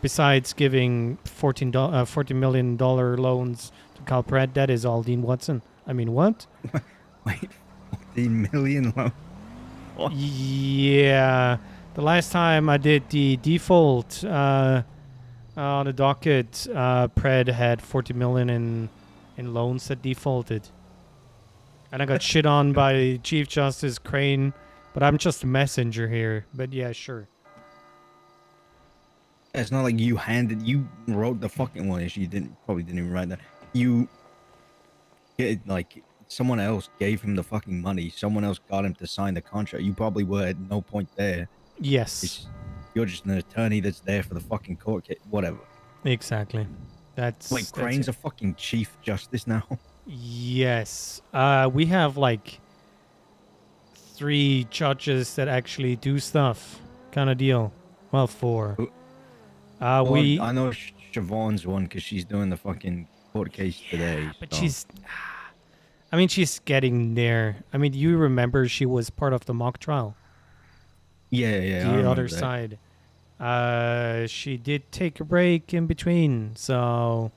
Besides giving $40 million loans to Cal Pratt, that is all Dean Watson. I mean, what? Wait, 14 million loans? What? Yeah, the last time I did the default on the docket, Pred had 40 million in loans that defaulted. And I got shit on by Chief Justice Crane, but I'm just a messenger here. But yeah, sure. It's not like you wrote the fucking one. You probably didn't even write that. Like someone else gave him the fucking money. Someone else got him to sign the contract. You probably were at no point there. Yes. You're just an attorney that's there for the fucking court case. Whatever. Exactly. Wait, Crane's a fucking Chief Justice now? Yes. We have like 3 judges that actually do stuff, kind of deal. Well, 4. Well, We. I know Siobhan's one because she's doing the fucking court case today. But so. she's. I mean, she's getting there. I mean, you remember she was part of the mock trial. Yeah, I The remember other that. side. She did take a break in between, so.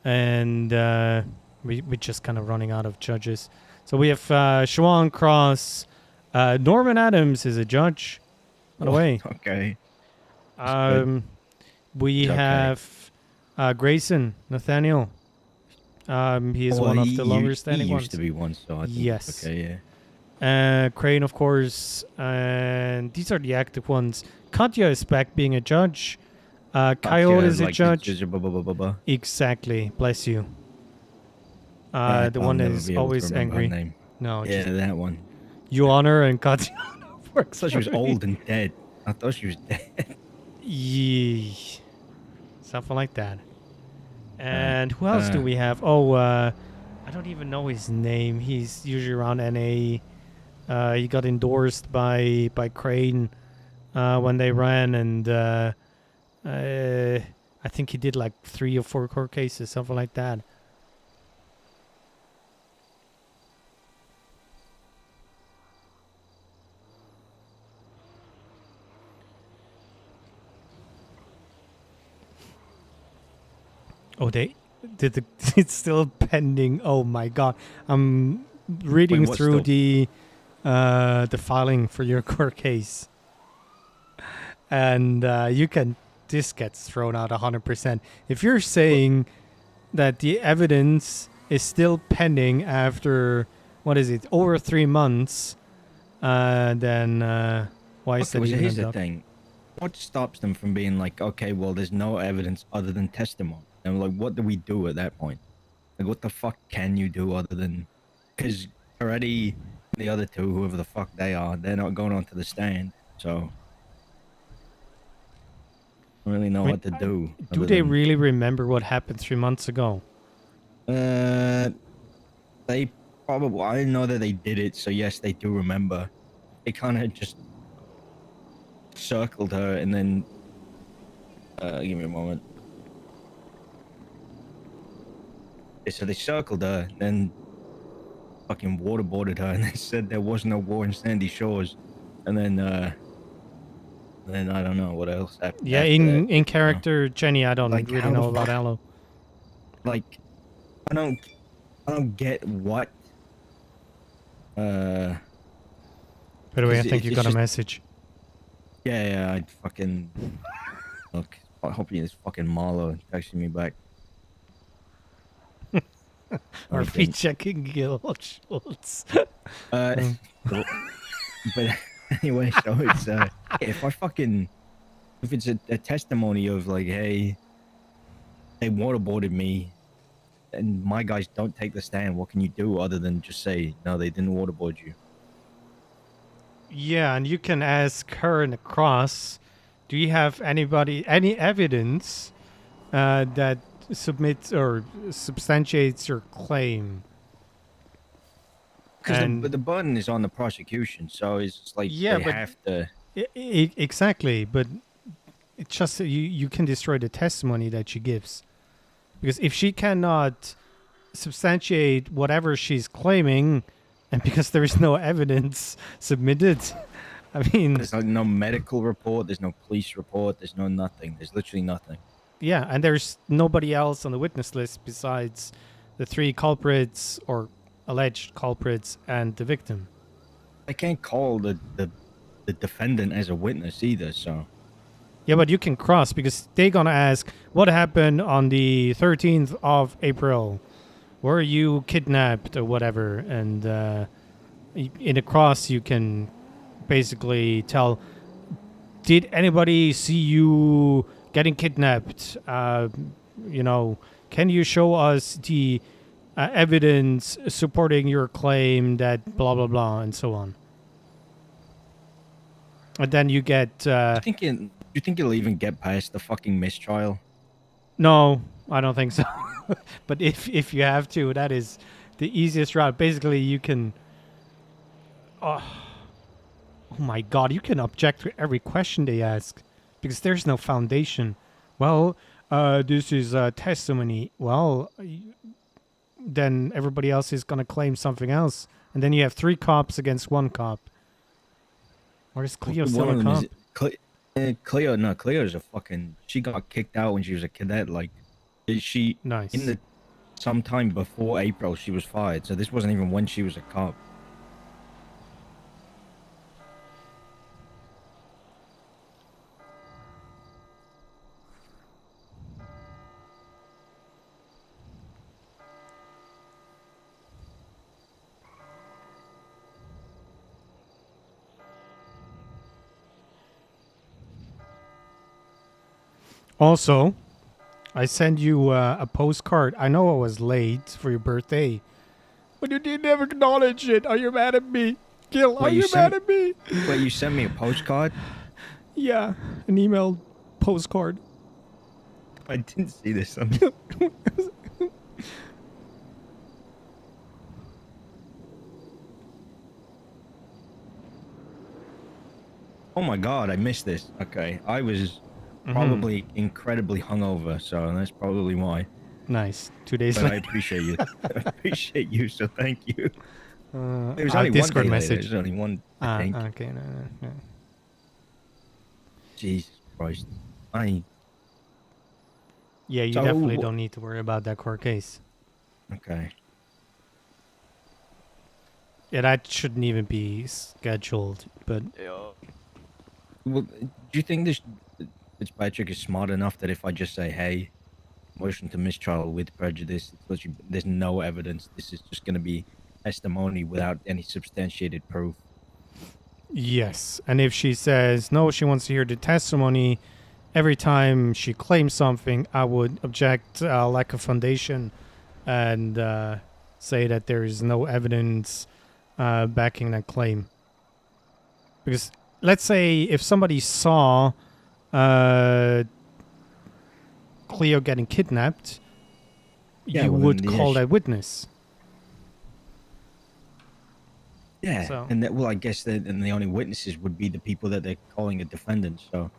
And we're just kind of running out of judges. So we have Siobhan Cross. Norman Adams is a judge, by the way. Okay. We It's okay. have Grayson Nathaniel. He is one of the longer standing he ones. used to be one, so I think Yes. it's okay, yeah. Crane, of course. And these are the active ones. Katya is back being a judge. Coyote is a like judge. blah, blah, blah, blah, blah. Exactly. Bless you. Yeah, The I'll one that never is be able to always remember her angry. name. No, Yeah, just that one. you honor and Katya. I thought she was old and dead. I thought she was dead. Yee. Something like that. And who else do we have? Oh, I don't even know his name. He's usually around NA. He got endorsed by Crane when they ran, and I think he did like 3 or 4 court cases, something like that. Oh, it's still pending. Oh my god, I'm reading Wait, what's through still- the filing for your court case, and this gets thrown out 100%. If you're saying that the evidence is still pending after what is it, over 3 months, then why is Okay, that so even here's the up? thing. What stops them from being like, okay, well, there's no evidence other than testimony? And like, what do we do at that point? Like, what the fuck can you do other than... Because already the other 2, whoever the fuck they are, they're not going onto the stand, so... I don't really know I mean, what to do. Do other they than- really remember what happened 3 months ago? They probably... I know that they did it, so yes, they do remember. They kind of just circled her and then... give me a moment. So they circled her, then fucking waterboarded her, and they said there was no war in Sandy Shores, and then I don't know what else happened. Yeah, after in that. character, Jenny, I don't Like, really how the know about fuck- Aloe. Like, I don't get what. By the way, I 'cause think you it's got a just- message. Yeah, I fucking look. I hope it's fucking Marlo texting me back. Are Okay. we checking Gil Schultz? But anyway, so it's if it's a testimony of like, hey, they waterboarded me, and my guys don't take the stand, what can you do other than just say no, they didn't waterboard you? Yeah, and you can ask her in the cross, do you have any evidence that submits or substantiates your claim? Because And- the burden is on the prosecution, so it's just like Yeah, they but- have to. Exactly, but it's just you can destroy the testimony that she gives. Because if she cannot substantiate whatever she's claiming, and because there is no evidence submitted, I mean, There's no medical report, there's no police report, there's no nothing. There's literally nothing. yeah, and there's nobody else on the witness list besides the 3 culprits or alleged culprits and the victim. They can't call the defendant as a witness either, so. Yeah, but you can cross because they're gonna ask what happened on the 13th of April. Were you kidnapped or whatever? And in a cross, you can basically tell, did anybody see you getting kidnapped? Can you show us the evidence supporting your claim that blah, blah, blah, and so on. And then you get... Do you think it'll even get past the fucking mistrial? No, I don't think so. But if you have to, that is the easiest route. Basically, you can. Oh my God! You can object to every question they ask because there's no foundation. Well, this is testimony. Well, then everybody else is gonna claim something else, and then you have 3 cops against 1 cop. Where's Cleo still a cop? Cleo, no, Cleo's a fucking. She got kicked out when she was a cadet. Like, she Nice. in the sometime before April she was fired. So this wasn't even when she was a cop. Also, I sent you a postcard. I know I was late for your birthday, but you didn't ever acknowledge it. Are you mad at me? Gil, are you mad at me? Wait, you sent me a postcard? Yeah, an email postcard. I didn't see this. Oh my God, I missed this. Okay, I was probably incredibly hungover, so that's probably why. Nice. 2 days But later. I appreciate you. I appreciate you, so thank you. It was Our only Discord one day message. Later. It was only one, I think. Okay, no. Jesus Christ. Yeah, you So, definitely don't need to worry about that court case. Okay. Yeah, that shouldn't even be scheduled, but... Well, do you think this Patrick is smart enough that if I just say, hey, motion to mistrial with prejudice, there's no evidence, this is just going to be testimony without any substantiated proof? Yes, and if she says, no, she wants to hear the testimony, every time she claims something, I would object lack of foundation and say that there is no evidence backing that claim. Because let's say if somebody saw Cleo getting kidnapped, you would call that witness. Yeah, So. and well, I guess that and the only witnesses would be the people that they're calling a defendant. So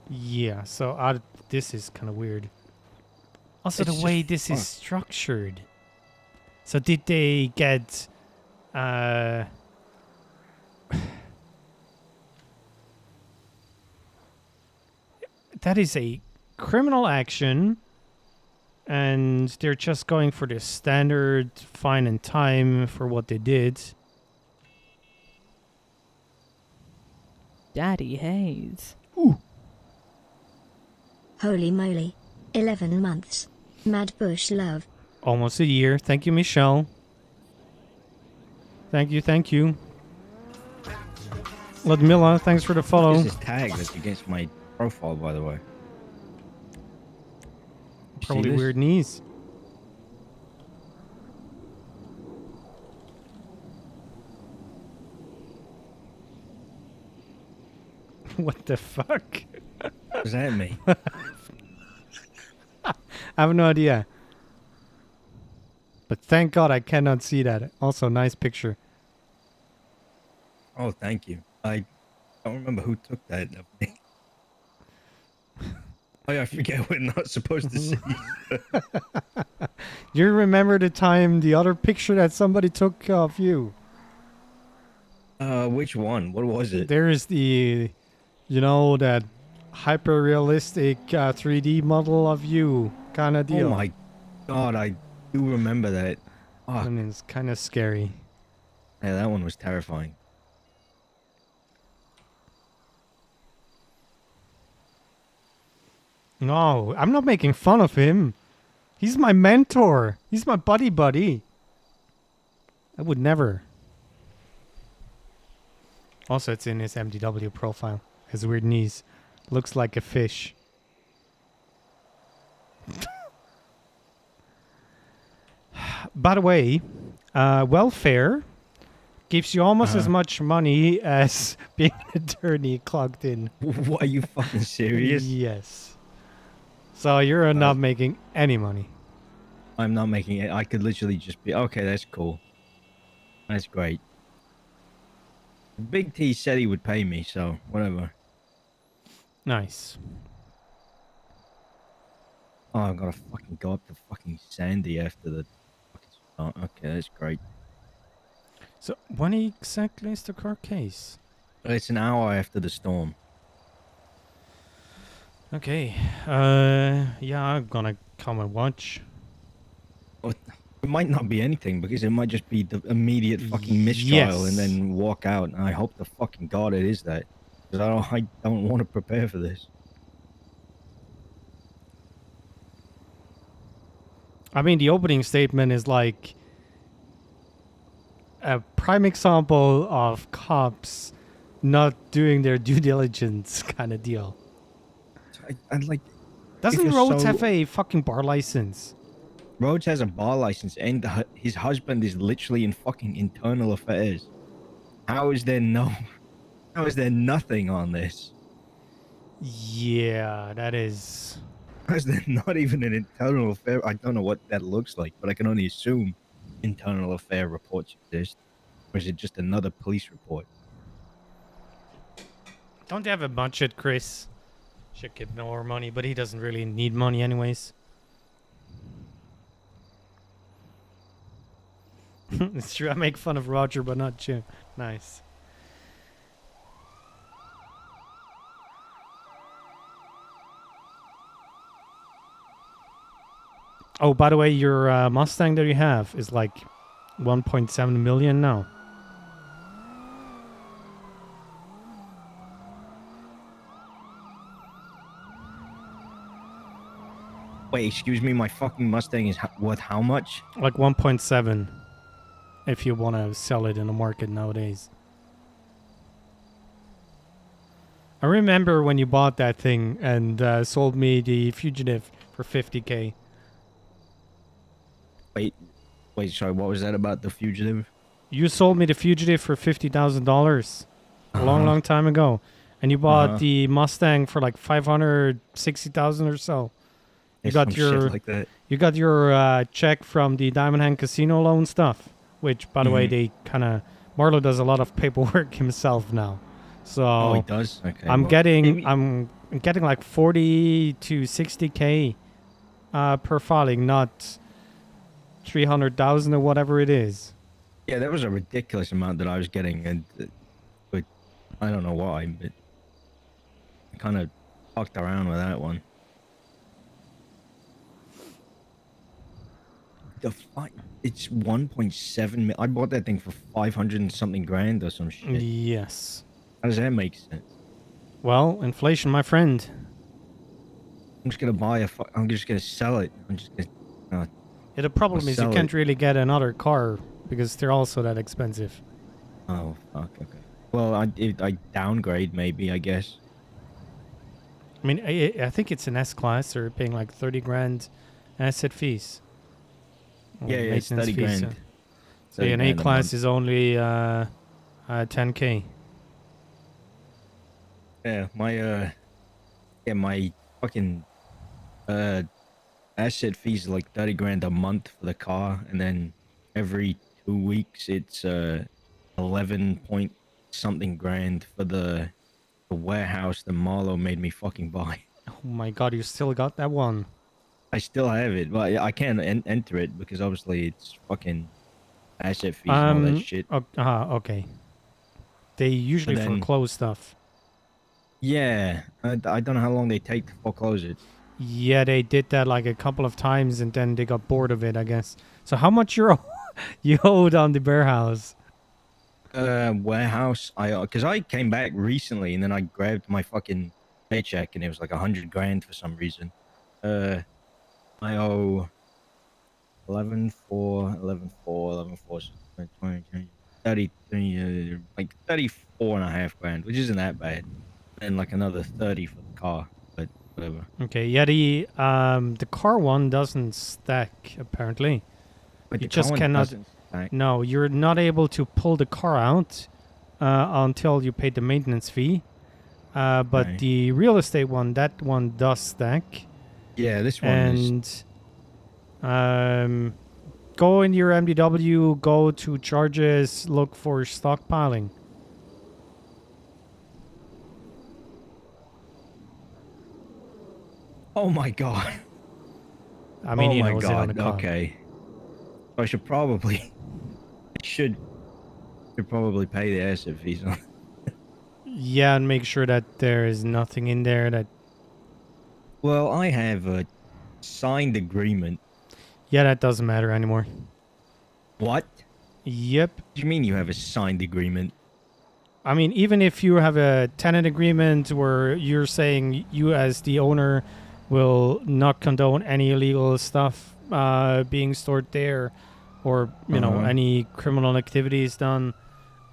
Yeah, so this is kind of weird. Also, It's the way just this is fucked. structured. So did they get... that is a criminal action, and they're just going for the standard fine and time for what they did. Daddy Haze. Holy moly. 11 months. Mad Bush love. Almost a year. Thank you, Michelle. Thank you. Ludmilla, thanks for the follow. this is tag that's against my profile, by the way. You see Probably this? weird knees. What the fuck? What does that mean? I have no idea. But thank God I cannot see that. Also, nice picture. Oh, thank you. I don't remember who took that of me. Oh, I forget we're not supposed to see. You remember the time, the other picture that somebody took of you? Which one? What was it? There's the, that hyper-realistic 3D model of you kind of deal. Oh my God, I do remember that. Oh, And it's kind of scary. yeah, that one was terrifying. No, I'm not making fun of him. He's my mentor. He's my buddy. I would never. Also, it's in his MDW profile. His weird knees. Looks like a fish. By the way, welfare gives you almost as much money as being an attorney clocked in. What, are you fucking serious? Yes. So you're not making any money. I'm not making it. I could literally just be okay. That's cool. That's great. Big T said he would pay me, so whatever. Nice. Oh, I've got to fucking go up to fucking Sandy after the fucking start. Okay, that's great. So when exactly is the court case? It's an hour after the storm. Okay. Yeah, I'm gonna come and watch. Well, it might not be anything because it might just be the immediate fucking mistrial and Yes. then walk out. And I hope to fucking God it is that, because I don't want to prepare for this. I mean, the opening statement is like a prime example of cops not doing their due diligence kind of deal. I like. Doesn't you're Rhodes so- have a fucking bar license? Rhodes has a bar license, and his husband is literally in fucking internal affairs. How is there nothing on this? Yeah, that is. How is there not even an internal affair? I don't know what that looks like, but I can only assume internal affair reports exist. Or is it just another police report? Don't they have a budget, Chris? Should get more money, but he doesn't really need money anyways. It's true, I make fun of Roger, but not Jim. Nice. Oh, by the way, your Mustang that you have is like 1.7 million now. Wait, excuse me, my fucking Mustang is worth how much? Like 1.7 if you want to sell it in the market nowadays. I remember when you bought that thing and sold me the Fugitive for 50k. Wait, sorry, what was that about the Fugitive? You sold me the Fugitive for $50,000 a long time ago. And you bought the Mustang for like 560,000 or so. You got your like that. You got your check from the Diamond Hand Casino loan stuff, which, by the way, they kind of Marlo does a lot of paperwork himself now. So Oh, he does. Okay. I'm well, getting maybe- I'm getting like 40 to 60k per filing, not 300,000 or whatever it is. Yeah, that was a ridiculous amount that I was getting, and but I don't know why, but I kind of fucked around with that one. It's 1.7 I bought that thing for 500 and something grand or some shit. Yes. How does that make sense? Well, inflation, my friend. I'm just gonna buy I'm just gonna sell it. I'm just gonna. Yeah, the problem I'll is you sell can't it. really get another car because they're also that expensive. Oh fuck. Okay. Well, I downgrade maybe, I guess. I mean, I think it's an S-Class. They're paying like 30 grand asset fees. Or Yeah, it's maintenance 30 fees, grand. So an 30 grand a A-Class month. is only 10k. Yeah, my fucking asset fees are like 30 grand a month for the car, and then every 2 weeks it's 11 point something grand for the warehouse that Marlo made me fucking buy. Oh my god, you still got that one. I still have it, but I can't enter it because obviously it's fucking asset fees and all that shit. Okay. They usually But then- foreclose stuff. Yeah, I don't know how long they take to foreclose it. Yeah, they did that like a couple of times and then they got bored of it, I guess. So how much you owed on the bear house? Warehouse. Because I came back recently and then I grabbed my fucking paycheck and it was like 100 grand for some reason. I owe 11 4 20 30 like 34 and a half grand, which isn't that bad, and like another 30 for the car, but whatever. Okay, yeah, the car one doesn't stack apparently. But You the just car one cannot. doesn't stack. No, you're not able to pull the car out until you pay the maintenance fee. But Okay. the real estate one, that one does stack. Yeah, this one is. And go in your MDW, go to charges, look for stockpiling. Oh my god. I mean, oh he my knows it on god. the call. Okay. I should probably. I should probably pay the asset fees on. Yeah, and make sure that there is nothing in there that. Well, I have a signed agreement. Yeah, that doesn't matter anymore. What? Yep. What do you mean you have a signed agreement? I mean, even if you have a tenant agreement where you're saying you as the owner will not condone any illegal stuff being stored there, or you know any criminal activities done,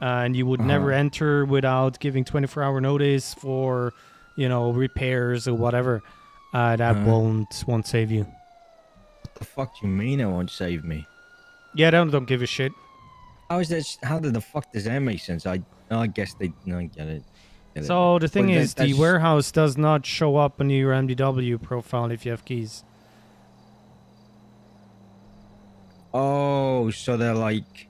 and you would never enter without giving 24-hour notice for, you know, repairs or whatever, that won't save you. What the fuck do you mean it won't save me? Yeah, don't give a shit. How is that? How the fuck does that make sense? I guess they. No, I get it. So the thing Well, is, the warehouse does not show up on your MDW profile if you have keys. Oh, so they're like,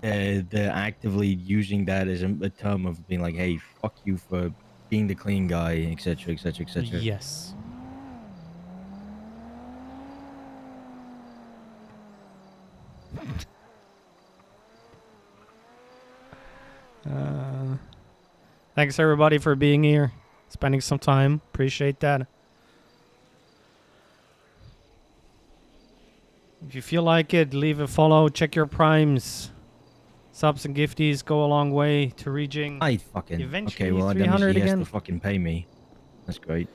they're actively using that as a term of being like, hey, fuck you for being the clean guy, etc., etc., etc. Yes. Thanks everybody for being here, spending some time. Appreciate that. If you feel like it, leave a follow, check your primes. Subs and gifties go a long way to reaching. I fucking eventually okay. Well, that means 300 he has again. to fucking pay me. That's great.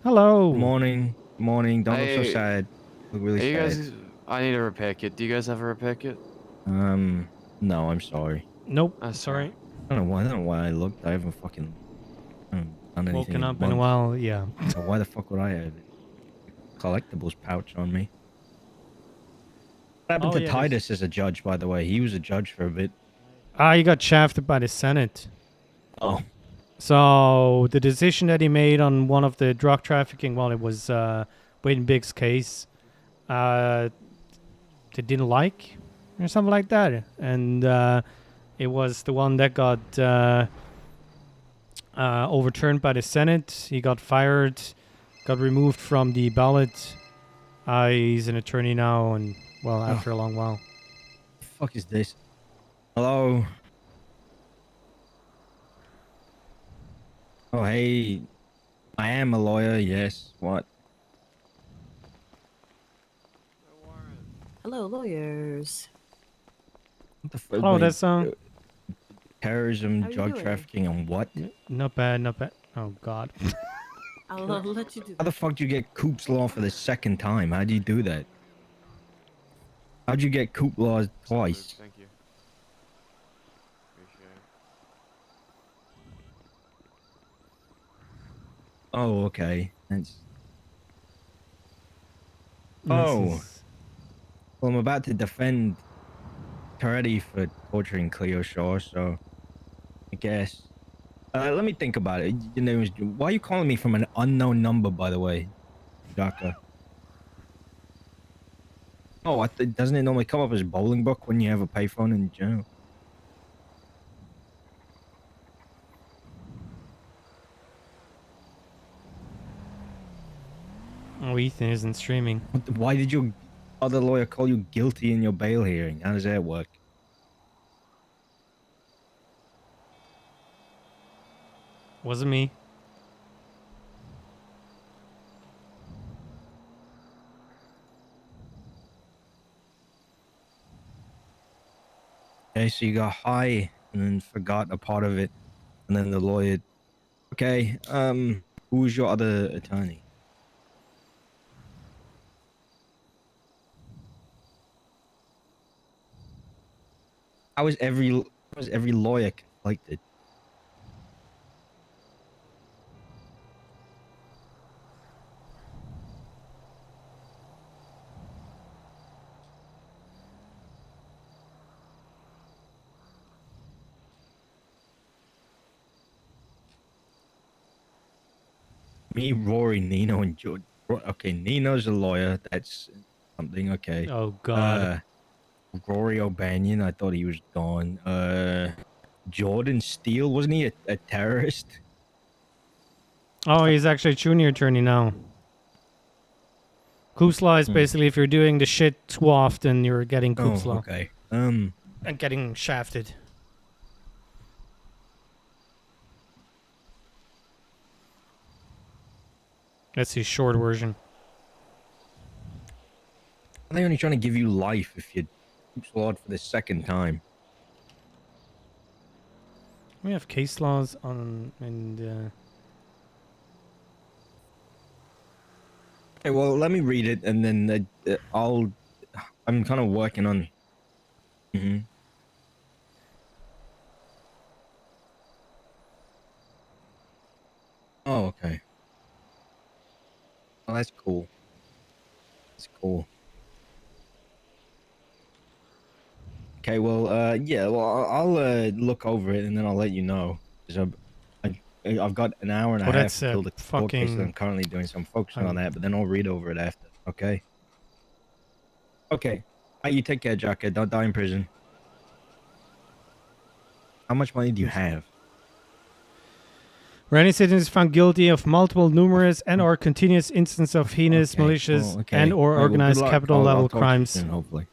Hello. Morning, morning. Don't look so sad. Look really sad. You guys, I need a repair kit. Do you guys have a repair kit? No, I'm sorry. Nope. That's sorry. I don't know why I looked. I haven't fucking done anything. Woken up in a while, yeah. So why the fuck would I have a collectibles pouch on me? What happened to Titus as a judge, by the way? He was a judge for a bit. He got shafted by the Senate. Oh. So the decision that he made on one of the drug trafficking, well, it was Wade Big's case, they didn't like or something like that, and it was the one that got overturned by the Senate. He got fired, got removed from the ballot. He's an attorney now, and well, after a long while. The fuck is this? Hello. Oh, hey. I am a lawyer, yes. What? Hello, lawyers. What the fuck? Oh, that's terrorism, How you drug doing? trafficking, and what? Not bad, not bad. Oh, God. I'll let you do How the fuck do you get Coop's Law for the second time? How do you do that? How'd you get Coop Law twice? Thank you. Appreciate it. Oh, okay. That's... Oh. Well, I'm about to defend Coretti for torturing Cleo Shaw, so I guess. Let me think about it. Your name is... Why are you calling me from an unknown number, by the way, Jaka? Oh, doesn't it normally come up as Bolingbrook when you have a payphone in general? Oh, Ethan isn't streaming. Why did your other lawyer call you guilty in your bail hearing? How does that work? Wasn't me. Okay, so you got high and then forgot a part of it, and then the lawyer. Okay, who's your other attorney? How is every lawyer conflicted? Me, Rory, Nino, and George. Okay, Nino's a lawyer. That's something. Okay. Oh God. Rory O'Banion. I thought he was gone. Jordan Steele. Wasn't he a terrorist? Oh, he's actually junior attorney now. Coop's law is basically if you're doing the shit too often, you're getting Coop's law. Okay. And getting shafted. That's his short version. Are they only trying to give you life if you slawed for the second time? We have case laws on and. Okay, well, let me read it, and then I'm kind of working on. Oh, okay. Well, that's cool. That's cool. Okay, well, yeah, well, I'll look over it and then I'll let you know. Because I've got an hour and a half until the court case that I'm currently doing, so I'm focusing on that, but then I'll read over it after, okay? Okay. All right, you take care, Jacka. Don't die in prison. How much money do you have? Where any citizen is found guilty of multiple, numerous, and/or continuous instances of heinous, malicious, and/or organized capital-level crimes. Soon, hopefully.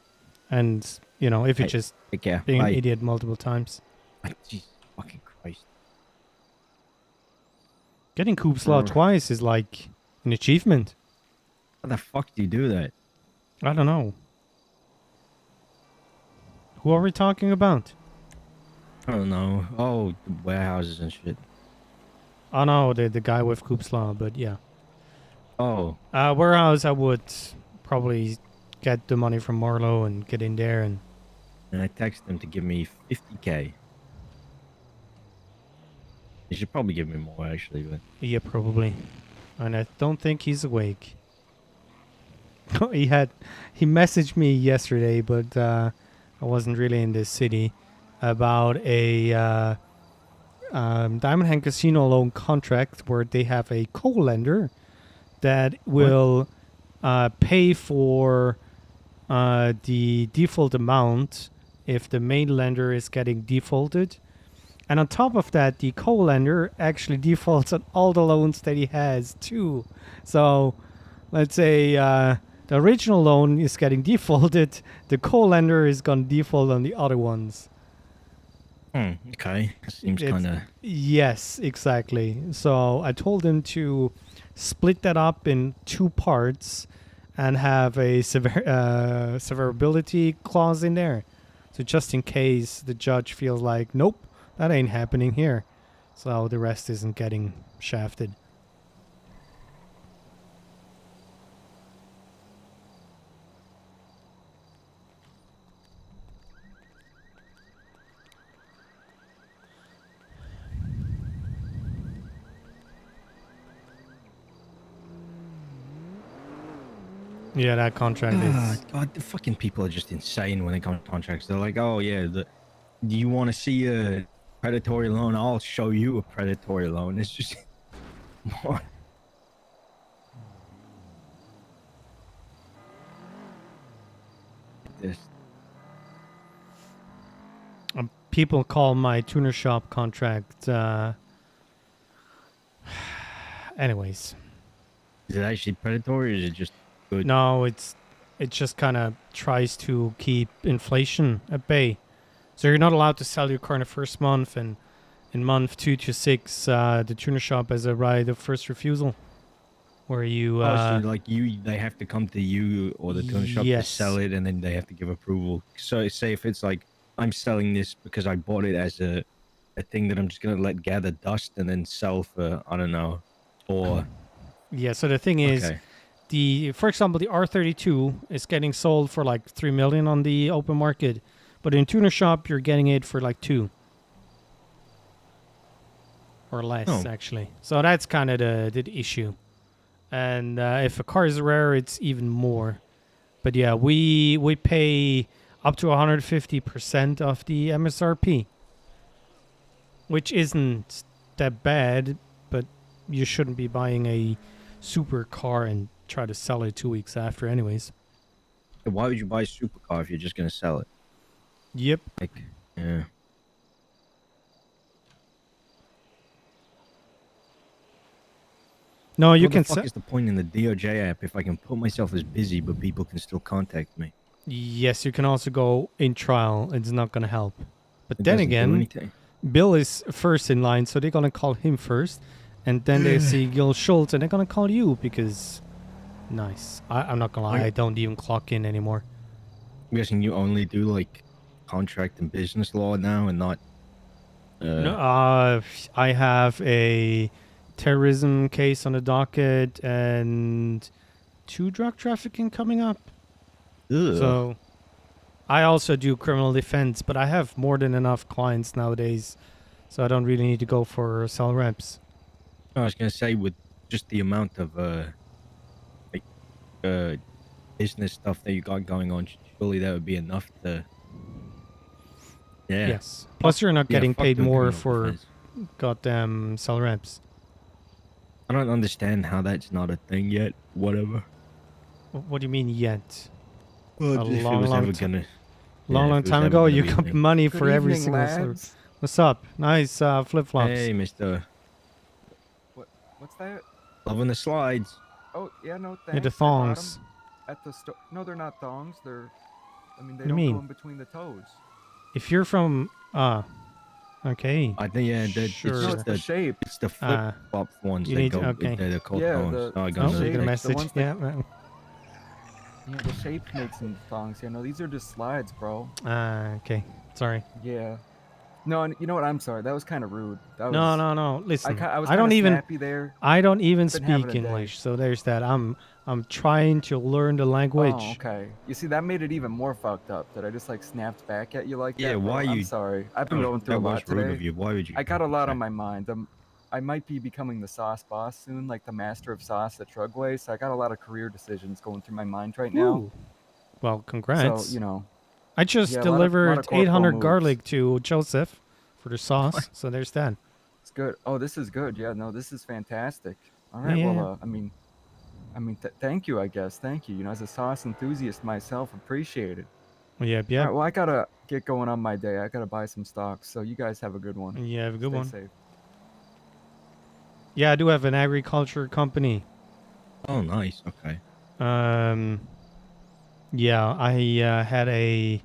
And, you know, if you're just being an idiot multiple times. Jesus fucking Christ. Getting Coop's law twice is like an achievement. How the fuck do you do that? I don't know. Who are we talking about? I don't know. Oh, the warehouses and shit. Oh no, the guy with Coop's law, but yeah. Oh. Warehouse, I would probably get the money from Marlowe and get in there and I text him to give me 50K. He should probably give me more, actually, but... Yeah, probably. And I don't think he's awake. he messaged me yesterday, but I wasn't really in this city, about a Diamond Hand Casino loan contract where they have a co-lender that will pay for the default amount if the main lender is getting defaulted. And on top of that, the co-lender actually defaults on all the loans that he has too. So let's say the original loan is getting defaulted, the co-lender is going to default on the other ones. Okay. Seems kind of... Yes, exactly. So I told him to split that up in 2 parts and have a severability clause in there. So just in case the judge feels like, nope, that ain't happening here. So the rest isn't getting shafted. Yeah, that contract is... God, the fucking people are just insane when they come to contracts. They're like, oh, yeah, do you want to see a predatory loan? I'll show you a predatory loan. It's just... What? This. People call my tuner shop contract... Anyways. Is it actually predatory, or is it just... good? No, it just kind of tries to keep inflation at bay. So you're not allowed to sell your car in the first month, and in month 2 to 6, the tuner shop has a right of first refusal, where you. So like they have to come to you or the tuner shop to sell it, and then they have to give approval. So say if it's like I'm selling this because I bought it as a thing that I'm just gonna let gather dust and then sell for, I don't know, or. Yeah. So the thing is. Okay. For example, the R32 is getting sold for like 3 million on the open market, but in tuner shop you're getting it for like 2 or less actually. So that's kind of the issue. And if a car is rare, it's even more. But yeah, we pay up to 150% of the MSRP, which isn't that bad, but you shouldn't be buying a supercar and try to sell it 2 weeks after, anyways. Why would you buy a supercar if you're just gonna sell it? Yep. Like, yeah. No, you What can the fuck sell. is the point in the DOJ app if I can put myself as busy, but people can still contact me? Yes, you can also go in trial. It's not going to help. But It then doesn't do again, anything. Bill is first in line, so they're going to call him first. And then they see Gil Schultz, and they're going to call you because... Nice. I'm not going to lie. I don't even clock in anymore. I'm guessing you only do, like, contract and business law now and not... No, I have a terrorism case on the docket and 2 drug trafficking coming up. Ugh. So I also do criminal defense, but I have more than enough clients nowadays, so I don't really need to go for cell reps. I was gonna say, with just the amount of business stuff that you got going on, surely that would be enough to. Yeah. Yes. Plus, you're not getting fuck paid doing more criminal for defense. goddamn cell reps. I don't understand how that's not a thing yet. Whatever. What do you mean yet? Well, A if it long, was long ever ti- gonna. long, if long it was time ever ago, gonna you be a got thing. money Good for every evening, single cell. lads. What's up? Nice flip flops. Hey, Mister. What's that? Loving the slides. Oh yeah, no thanks. Yeah, the I bought thongs. 'em at the store. No, they're not thongs. They're. I mean, they What do you don't mean? go in between the toes. If you're from okay. I think it's Sure. No, just it's the shape. It's the flip flop ones you that need go. to- okay. They're called Yeah, thongs. the- Oh, I the got Oh, you shape- got a the message? ones that- Yeah. man. Yeah, the shape makes them thongs. Yeah, no, these are just slides, bro. Okay. Sorry. Yeah. No, and you know what? I'm sorry. That was kind of rude. That No, was, no. Listen, I was I don't kinda even. snappy there. I don't even Been having speak a day. English, so there's that. I'm trying to learn the language. Oh, okay. You see, that made it even more fucked up. That I just like snapped back at you like Yeah, that. bro. why I'm you- sorry. I've been Oh, going through that a lot was rude today. of you. Why would you? I got a lot on my mind. I might be becoming the sauce boss soon, like the master of sauce at Trugway. So I got a lot of career decisions going through my mind right now. Ooh. Well, congrats. So you know, I just yeah, a lot of delivered corporal 800 moves. garlic to Joseph for the sauce. So there's that. It's good. Oh, this is good. Yeah, no, this is fantastic. All right. Yeah. Well, I mean, thank you. I guess. Thank you. You know, as a sauce enthusiast myself, appreciate it. Yep. All right, well, I gotta get going on my day. I gotta buy some stocks. So you guys have a good one. Yeah, have a good Stay one. safe. Yeah, I do have an agriculture company. Oh, nice. Okay. Yeah, I had a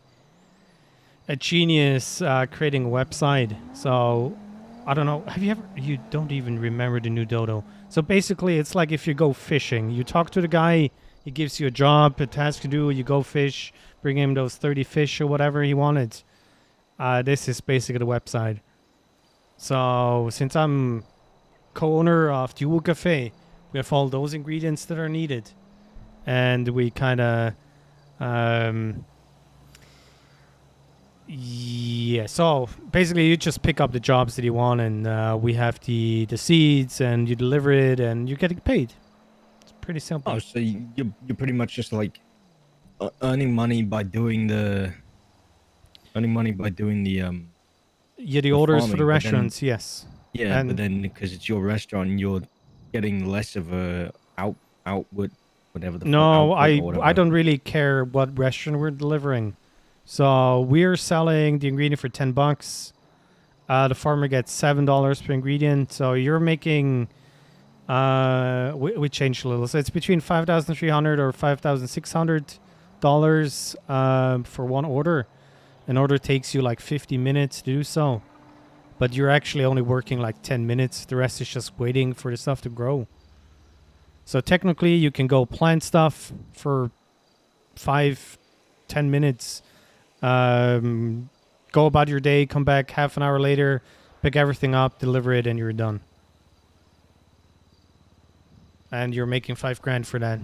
genius creating a website. So I don't know. Have you ever? You don't even remember the new Dodo. So basically, it's like if you go fishing, you talk to the guy. He gives you a job, a task to do. You go fish, bring him those 30 fish or whatever he wanted. This is basically the website. So since I'm co-owner of Duo Cafe, we have all those ingredients that are needed, and we kind of yeah, so basically you just pick up the jobs that you want, and we have the seeds, and you deliver it, and you're getting paid. It's pretty simple. Oh, so you're pretty much just like earning money by doing the Yeah, the orders for farming, the but then- restaurants, yes. Yeah, And- but then because it's your restaurant, you're getting less of a output, whatever the fuck, No, output or whatever. I don't really care what restaurant we're delivering. So we're selling the ingredient for $10. The farmer gets $7 per ingredient. So you're making. We changed a little. So it's between $5,300 or $5,600 for one order. An order takes you like 50 minutes to do so, but you're actually only working like 10 minutes. The rest is just waiting for the stuff to grow. So technically, you can go plant stuff for 5-10 minutes, go about your day, come back half an hour later, pick everything up, deliver it, and you're done. And you're making $5,000 for that.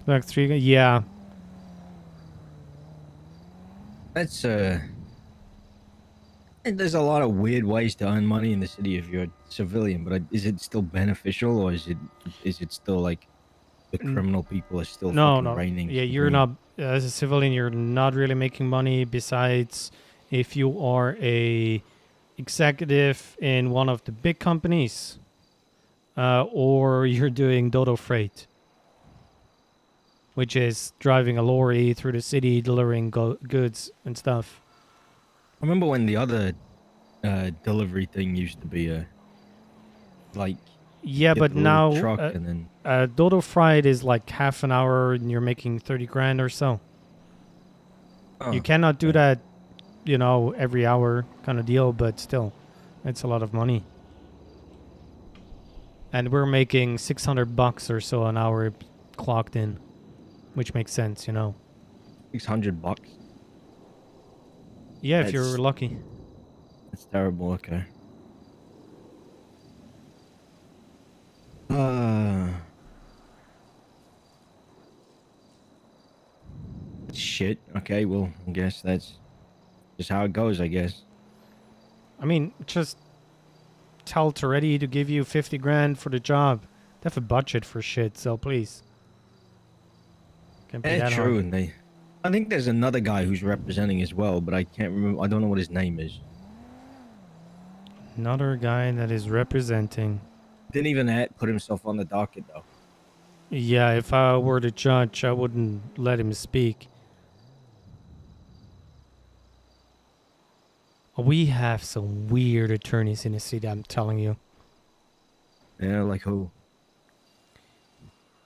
Like 3, yeah. That's and there's a lot of weird ways to earn money in the city if you're a civilian, but is it still beneficial, or is it still like the criminal people are still No, fucking no. reigning. Yeah, you're supreme. not, as a civilian, you're not really making money besides if you are a executive in one of the big companies, or you're doing Dodo Freight, which is driving a lorry through the city delivering goods and stuff. I remember when the other delivery thing used to be like Yeah, get but the little now truck and then Dodo Freight is like half an hour and you're making 30 grand or so. You cannot do that, you know, every hour kind of deal, but still, it's a lot of money. And we're making $600 or so an hour clocked in, which makes sense, you know. $600. Yeah, if you're lucky. That's terrible. Okay. Shit. Okay. Well, I guess that's just how it goes. I guess. I mean, just tell Toretti to give you 50 grand for the job. They have a budget for shit, so please. Can't be that True, hard. and I think there's another guy who's representing as well, but I can't remember. I don't know what his name is. Another guy that is representing. Didn't even put himself on the docket though. Yeah, if I were the judge, I wouldn't let him speak. We have some weird attorneys in the city, I'm telling you. Yeah, like who?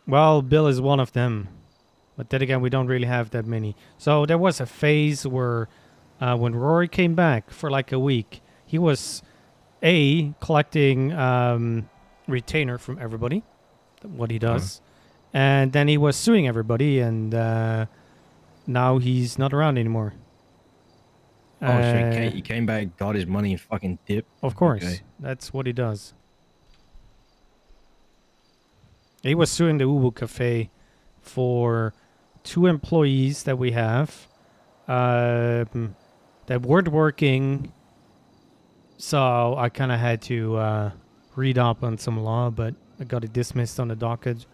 Well, Bill is one of them. But then again, we don't really have that many. So there was a phase where when Rory came back for like a week, he was collecting retainer from everybody, what he does. And then he was suing everybody, and now he's not around anymore. Oh, so he came back, got his money, and fucking dipped. Of course. Okay. That's what he does. He was suing the Ubu Cafe for 2 employees that we have that weren't working. So I kind of had to read up on some law, but I got it dismissed on the docket.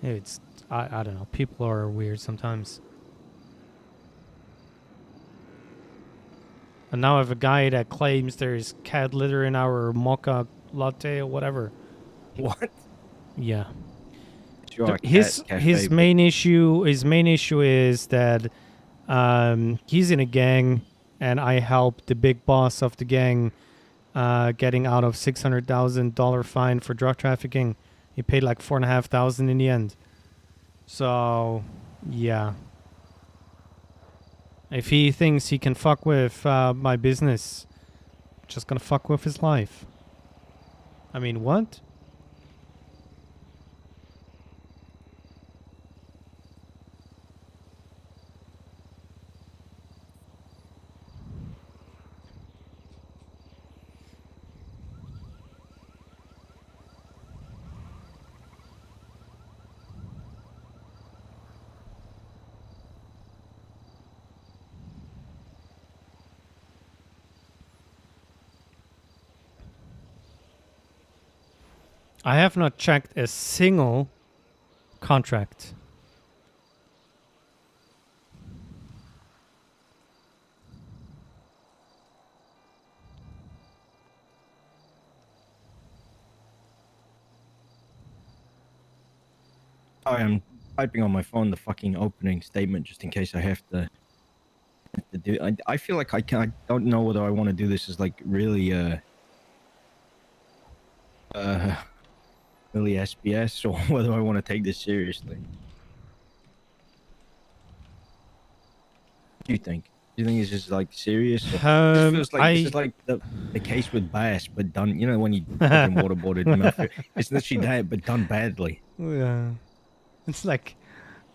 It's, I don't know. People are weird sometimes. And now I have a guy that claims there's cat litter in our mocha latte or whatever. What? Yeah. Sure, His main issue is that he's in a gang, and I helped the big boss of the gang getting out of $600,000 fine for drug trafficking. He paid like $4,500 in the end. So, yeah. If he thinks he can fuck with my business, just gonna fuck with his life. I mean, what? I have not checked a single contract. I am typing on my phone the fucking opening statement just in case I have to do. I feel like I don't know whether I want to do this as like really really SBS or whether I want to take this seriously. What do you think? Do you think it's just like serious? Or it feels like this is like the case with Bass, but done. You know when you fucking waterboarded him out. It's literally that, but done badly. Yeah, it's like,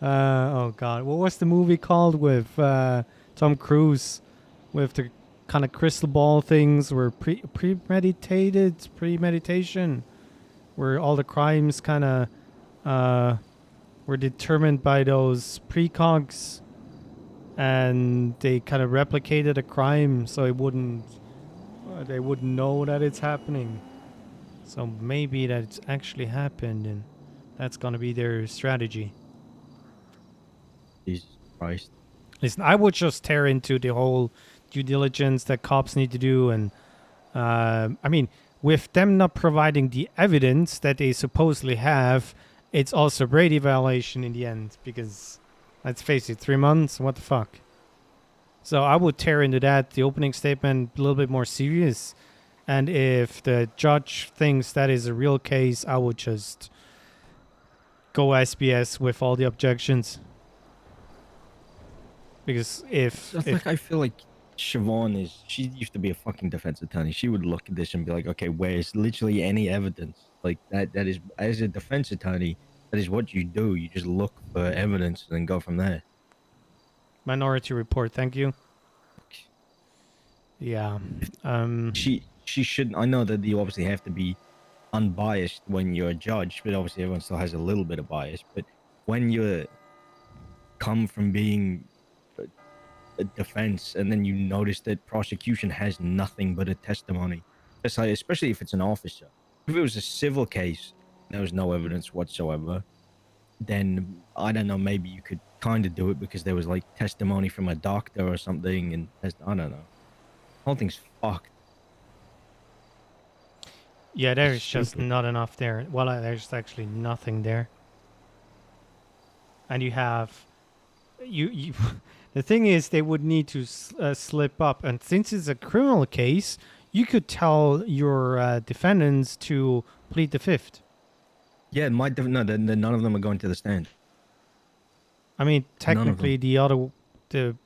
oh god, what was the movie called with Tom Cruise, with the kind of crystal ball things were premeditation, where all the crimes kind of were determined by those precogs, and they kind of replicated a crime so it wouldn't they wouldn't know that it's happening. So maybe that's actually happened, and That's gonna be their strategy. Jesus Christ. Listen, I would just tear into the whole due diligence that cops need to do, and I mean, with them not providing the evidence that they supposedly have, it's also Brady violation in the end. Because let's face it, 3 months, what the fuck? So I would tear into that. The opening statement a little bit more serious, and if the judge thinks that is a real case, I would just go SBS with all the objections. Because if Like, I feel like Siobhan she used to be a fucking defense attorney. She would look at this and be like, okay, where's literally any evidence? Like that is, as a defense attorney, that is what you do. You just look for evidence and then go from there. Minority Report, thank you. Yeah. She shouldn't. I know that you obviously have to be unbiased when you're a judge, but obviously everyone still has a little bit of bias. But when you come from being a defense and then you notice that prosecution has nothing but a testimony, it's like, especially if it's an officer. If it was a civil case, there was no evidence whatsoever, then I don't know, maybe you could kind of do it because there was like testimony from a doctor or something, and I don't know. The whole thing's fucked. Yeah, there's just not enough there. Well, there's actually nothing there. And you have... You the thing is, they would need to slip up. And since it's a criminal case, you could tell your defendants to plead the fifth. Yeah, then none of them are going to the stand. I mean, technically, the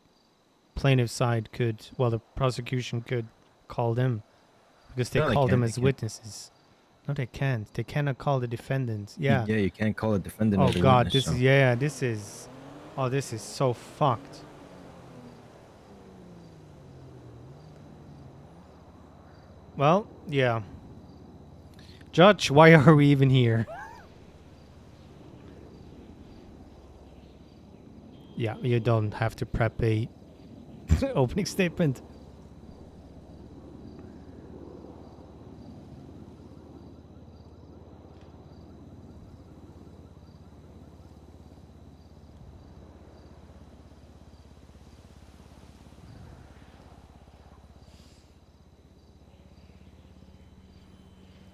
plaintiff side could... Well, the prosecution could call them. Because they call them as witnesses. No, they can't. They cannot call the defendants. Yeah. Yeah, you can't call a defendant as a God, witness. this is... Oh, this is so fucked. Well, yeah. Judge, why are we even here? Yeah, you don't have to prep a opening statement.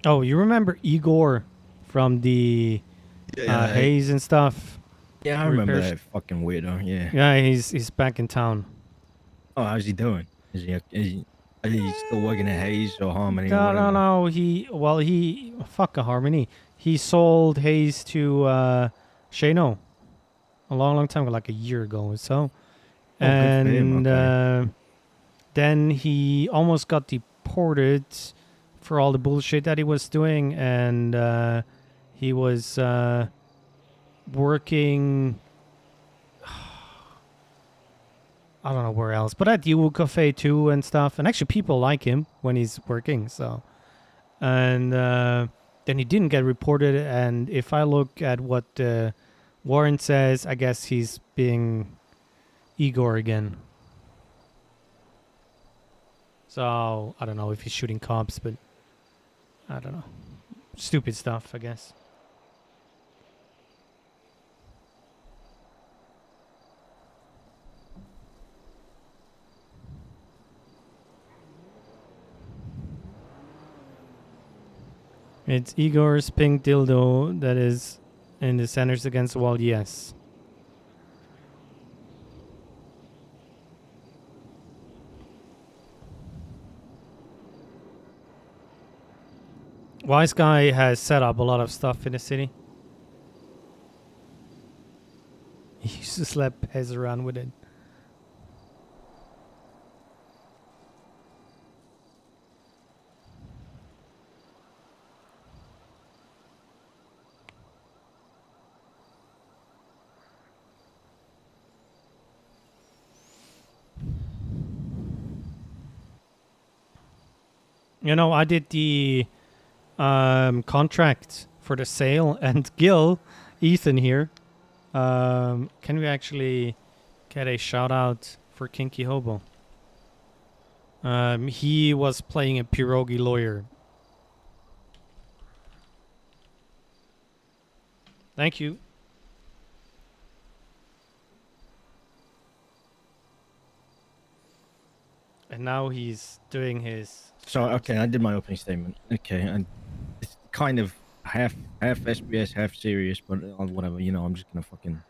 Oh, you remember Igor from the Haze and stuff? Yeah, I remember that fucking weirdo. Yeah. Yeah, he's back in town. Oh, how's he doing? Is he still working at Haze or Harmony? No. He fuck a Harmony. He sold Haze to Shano a long time ago, like a year ago or so. Oh, good for him. Okay. Then he almost got deported for all the bullshit that he was doing, and he was working... I don't know where else, but at Yu Cafe too and stuff. And actually, people like him when he's working. So, and then he didn't get reported. And if I look at what Warren says, I guess he's being Igor again. So I don't know if he's shooting cops, but I don't know. Stupid stuff, I guess. It's Igor's pink dildo that is in the centers against the wall, yes. Wise Guy has set up a lot of stuff in the city. He used to slap Haze around with it. You know, I did the contract for the sale, and Gil, Ethan here, can we actually get a shout out for Kinky Hobo? He was playing a pierogi lawyer. Thank you. And now he's doing his. So okay, I did my opening statement. Okay, and it's kind of half SBS, half serious, but whatever. You know, I'm just gonna fucking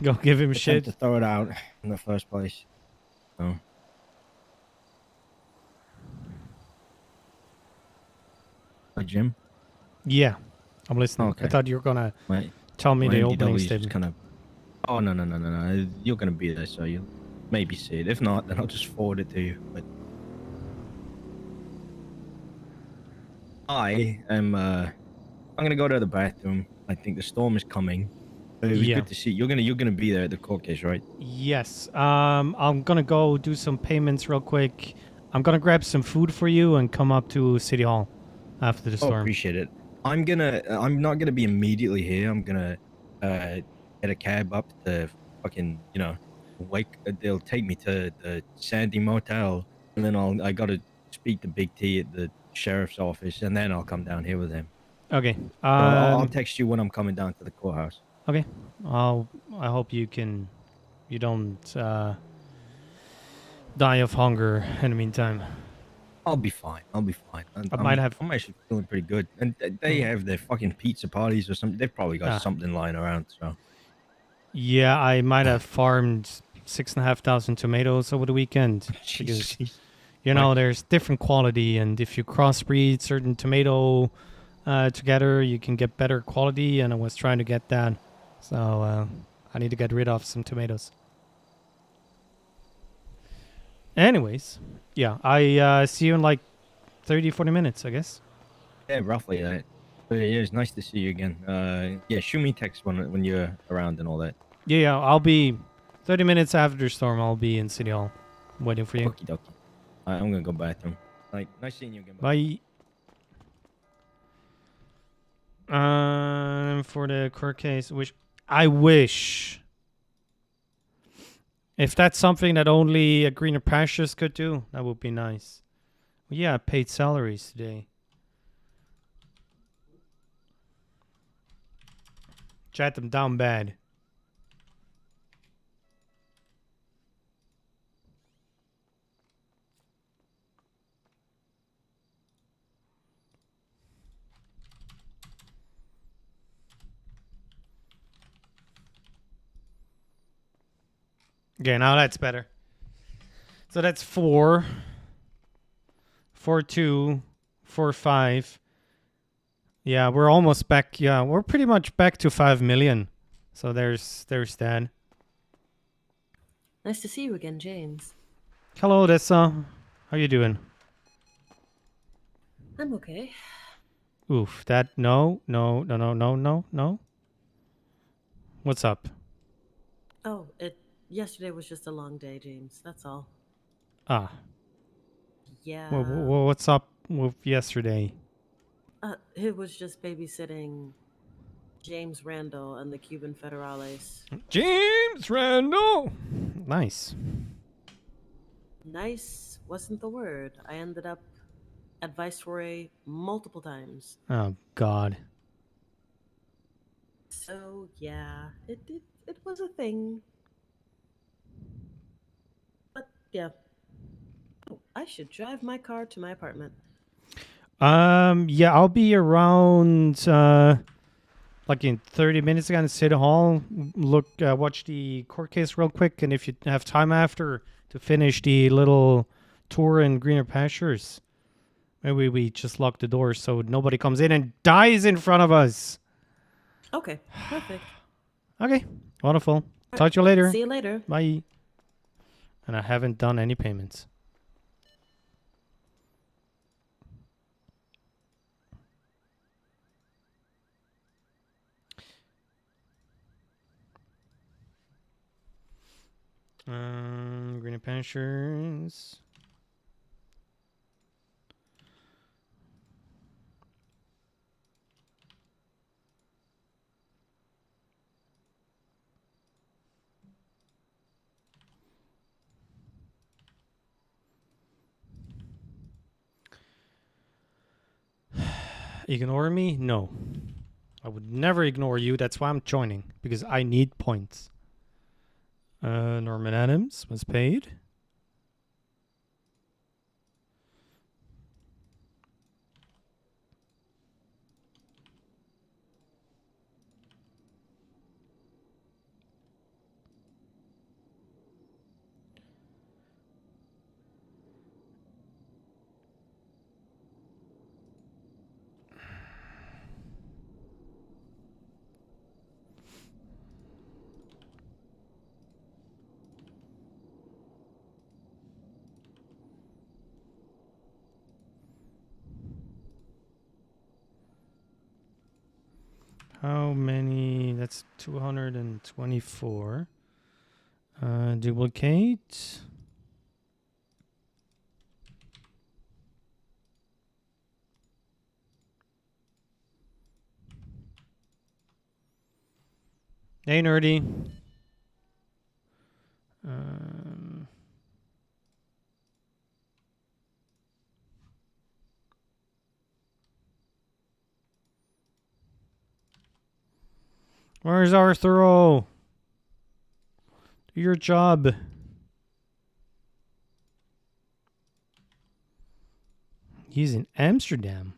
Go give him attempt shit. to throw it out in the first place. So. Hi, Jim. Yeah, I'm listening. Okay. I thought you were gonna My, tell me my the opening NDW is statement. kind of. Oh no! You're gonna be there, so you'll maybe see it. If not, then I'll just forward it to you. But I am. I'm gonna go to the bathroom. I think the storm is coming. It was Yeah. good to see you. You're gonna be there at the court case, right? Yes. I'm gonna go do some payments real quick. I'm gonna grab some food for you and come up to City Hall after the Oh, storm. appreciate it. I'm not gonna be immediately here. I'm gonna get a cab up to fucking, they'll take me to the Sandy Motel, and then I gotta speak to Big T at the sheriff's office, and then I'll come down here with him. Okay. So I'll text you when I'm coming down to the courthouse. Okay. I hope you don't die of hunger in the meantime. I'll be fine. I'm actually feeling pretty good. And they have their fucking pizza parties or something. They've probably got something lying around. So. Yeah, I might have farmed 6,500 tomatoes over the weekend because there's different quality, and if you crossbreed certain tomato together, you can get better quality. And I was trying to get that, so I need to get rid of some tomatoes. Anyways, yeah, I see you in like 30-40 minutes, I guess. Yeah, roughly that. But yeah, it's nice to see you again. Yeah, shoot me text when you're around and all that. Yeah, I'll be 30 minutes after the storm. I'll be in City Hall, waiting for you. Okie dokie. I'm gonna go bathroom. Nice seeing you again. Bye. For the court case, which I wish. If that's something that only a greener pastures could do, that would be nice. Well, yeah, I paid salaries today. Chat them down bad. Okay, now that's better. So that's 4, 4, 2, 4, 5. Yeah, we're almost back. Yeah, we're pretty much back to 5 million. So there's that. Nice to see you again, James. Hello, Odessa. How you doing? I'm okay. Oof, that no. What's up? Oh, yesterday was just a long day, James. That's all. Ah. Yeah. What's up with yesterday? It was just babysitting James Randall and the Cuban Federales. James Randall! Nice. Nice wasn't the word. I ended up at Viceroy multiple times. Oh, God. So, yeah, it was a thing. But, yeah. Oh, I should drive my car to my apartment. Yeah, I'll be around, like in 30 minutes again at City Hall. Watch the court case real quick, and if you have time after to finish the little tour in greener pastures, maybe we just lock the doors so nobody comes in and dies in front of us. Okay, perfect. Okay, wonderful. Talk to you later. See you later. Bye. And I haven't done any payments. Green pastures. Ignore me? No. I would never ignore you. That's why I'm joining, because I need points. Norman Adams was paid. How many? That's 224. Duplicate. Hey, nerdy. Where's Arthuro? Do your job. He's in Amsterdam.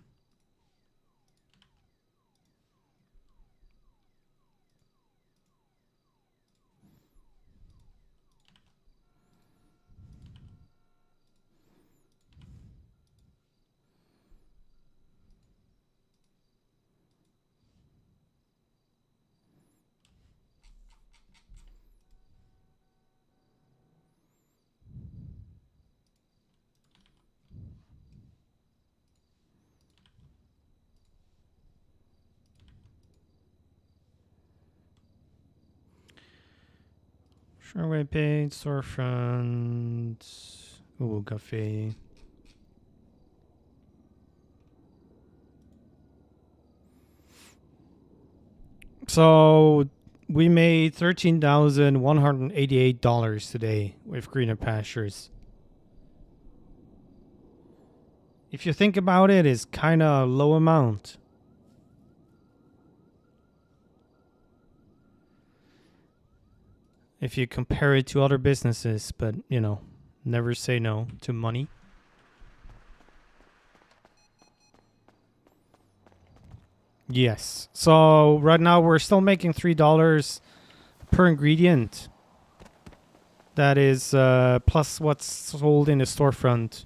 Shoreway page, storefront, Google Cafe. So we made $13,188 today with greener pastures. If you think about it, it's kind of a low amount. If you compare it to other businesses, but, you know, never say no to money. Yes. So right now we're still making $3 per ingredient. That is plus what's sold in the storefront.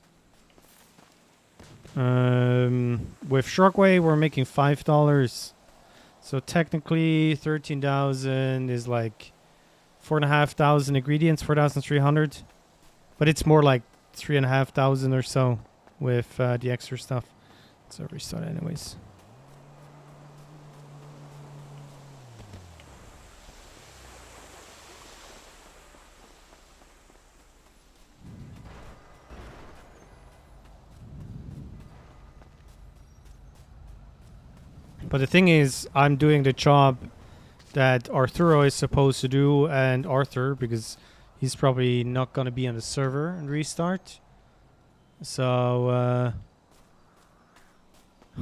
With Shortway, we're making $5. So technically 13,000 is like 4,500 ingredients, 4,300, but it's more like 3,500 or so with the extra stuff. So restart anyways. But the thing is, I'm doing the job that Arturo is supposed to do, and Arthur, because he's probably not going to be on the server and restart. So,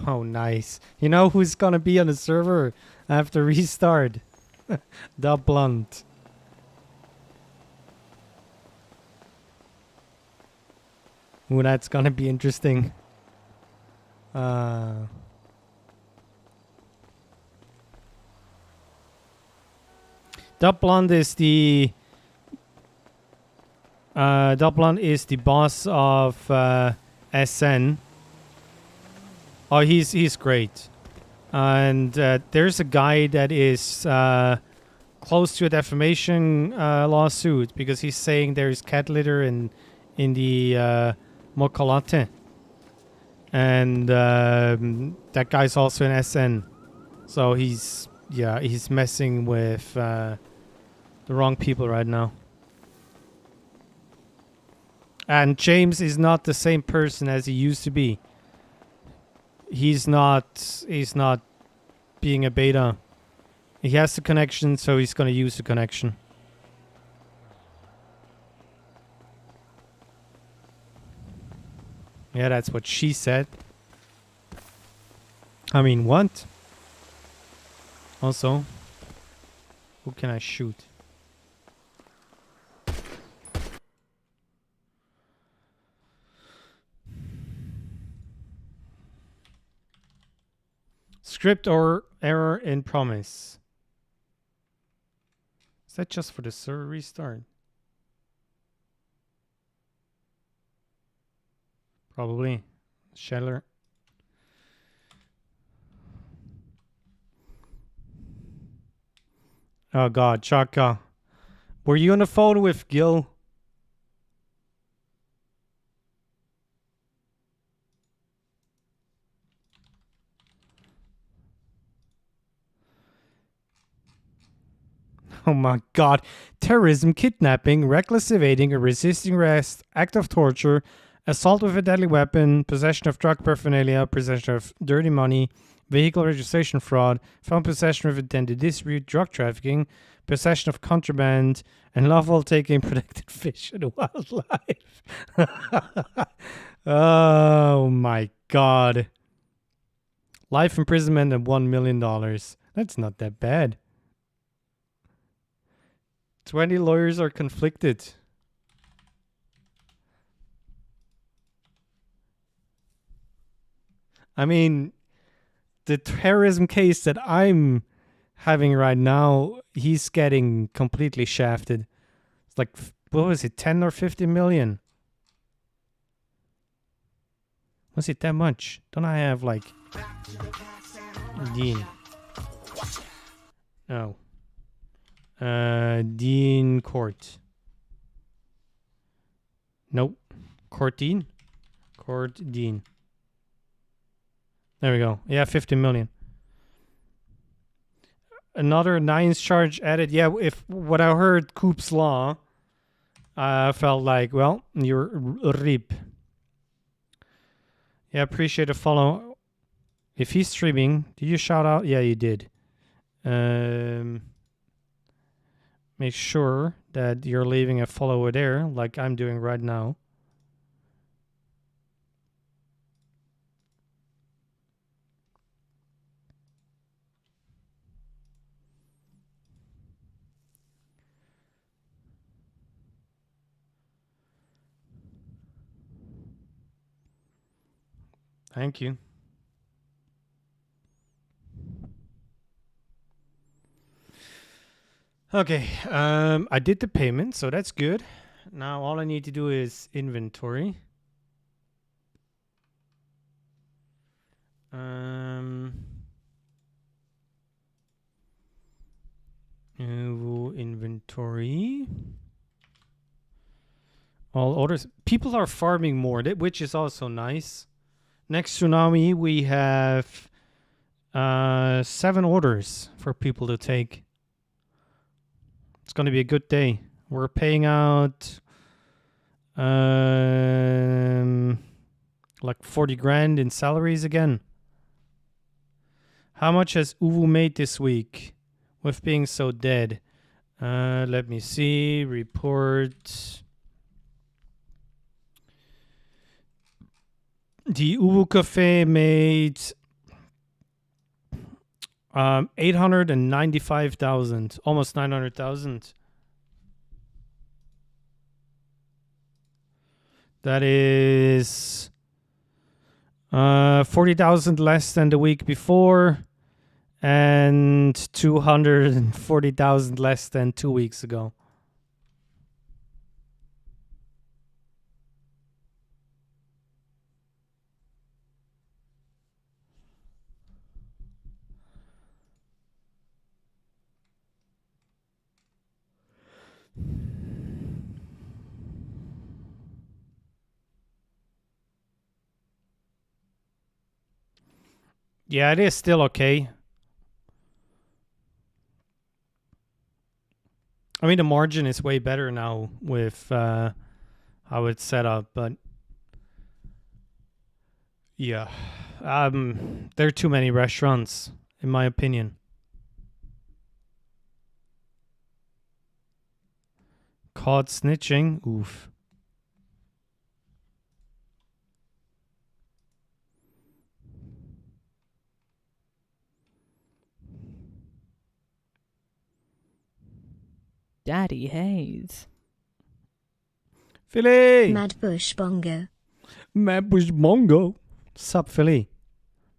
oh, nice. You know who's going to be on the server after restart? The Blunt. Ooh, that's going to be interesting. Dublin is the boss of SN. Oh, he's great, and there's a guy that is close to a defamation lawsuit because he's saying there's cat litter in the mocha latte, and that guy's also an SN, so he's messing with the wrong people right now. And James is not the same person as he used to be. He's not being a beta. He has the connection, so he's going to use the connection. Yeah, that's what she said. I mean, what? Also, who can I shoot? Script or error in promise. Is that just for the server restart? Probably. Scheller. Oh god, Chaka. Were you on the phone with Gil? Oh my god. Terrorism, kidnapping, reckless evading or resisting arrest, act of torture, assault with a deadly weapon, possession of drug paraphernalia, possession of dirty money, vehicle registration fraud, found possession with intent to distribute, drug trafficking, possession of contraband, and lawful taking protected fish and wildlife. Oh my god. Life imprisonment and $1 million. That's not that bad. 20 lawyers are conflicted. I mean, the terrorism case that I'm having right now, he's getting completely shafted. It's like, what was it, 10 or 50 million? Was it that much? Don't I have like... Dean. Oh. Dean Court. Nope. Court Dean? Court Dean. There we go. Yeah, 50 million. Another 9th charge added. Yeah, if what I heard Coop's Law, I felt like, well, you're RIP. Yeah, appreciate a follow. If he's streaming, did you shout out? Yeah, you did. Make sure that you're leaving a follower there, like I'm doing right now. Thank you. Okay, I did the payment, so that's good. Now all I need to do is inventory. Inventory. All orders. People are farming more, which is also nice. Next tsunami, we have 7 orders for people to take. It's going to be a good day. We're paying out like 40 grand in salaries again. How much has Uwu made this week with being so dead? Let me see. Report. The Uwu Cafe made 895,000, almost 900,000. That is 40,000 less than the week before and 240,000 less than 2 weeks ago. Yeah, it is still okay. I mean, the margin is way better now with how it's set up, but yeah, there are too many restaurants, in my opinion. Caught snitching, oof. Daddy Haze. Philly! Mad Bush Bongo. Mad Bush Bongo. Sup, Philly?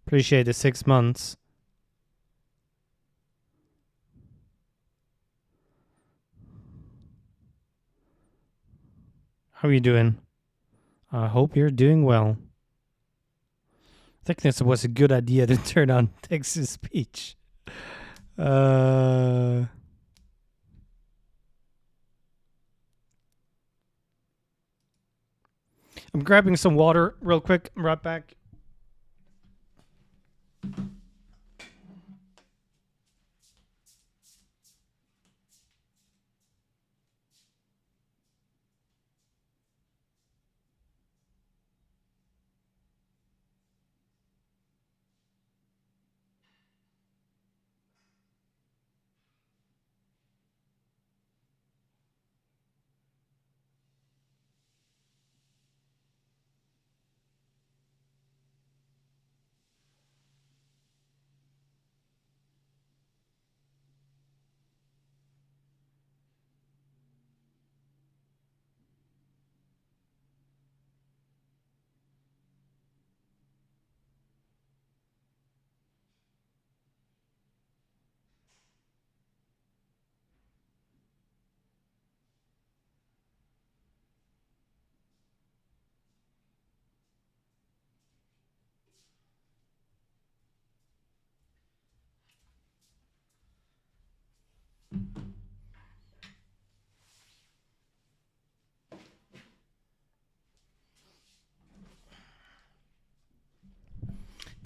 Appreciate the 6 months. How are you doing? I hope you're doing well. I think this was a good idea to turn on text-to-speech. I'm grabbing some water real quick. I'm right back.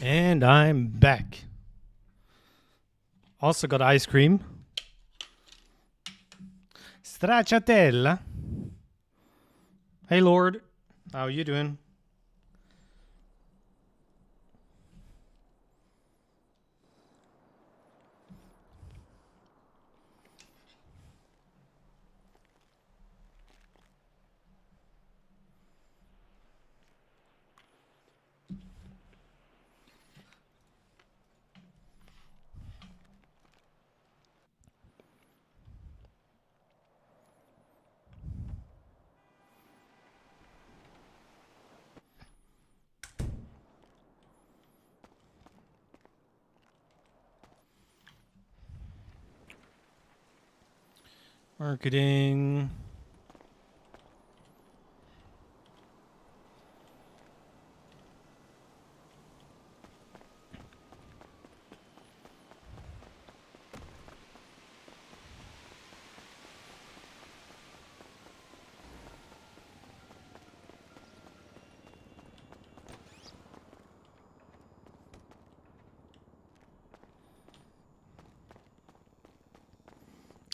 And I'm back. Also got ice cream. Stracciatella. Hey, Lord. How you doing? Marketing.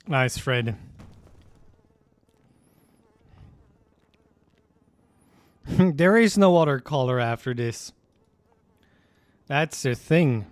Nice, Fred. There is no other color after this. That's the thing.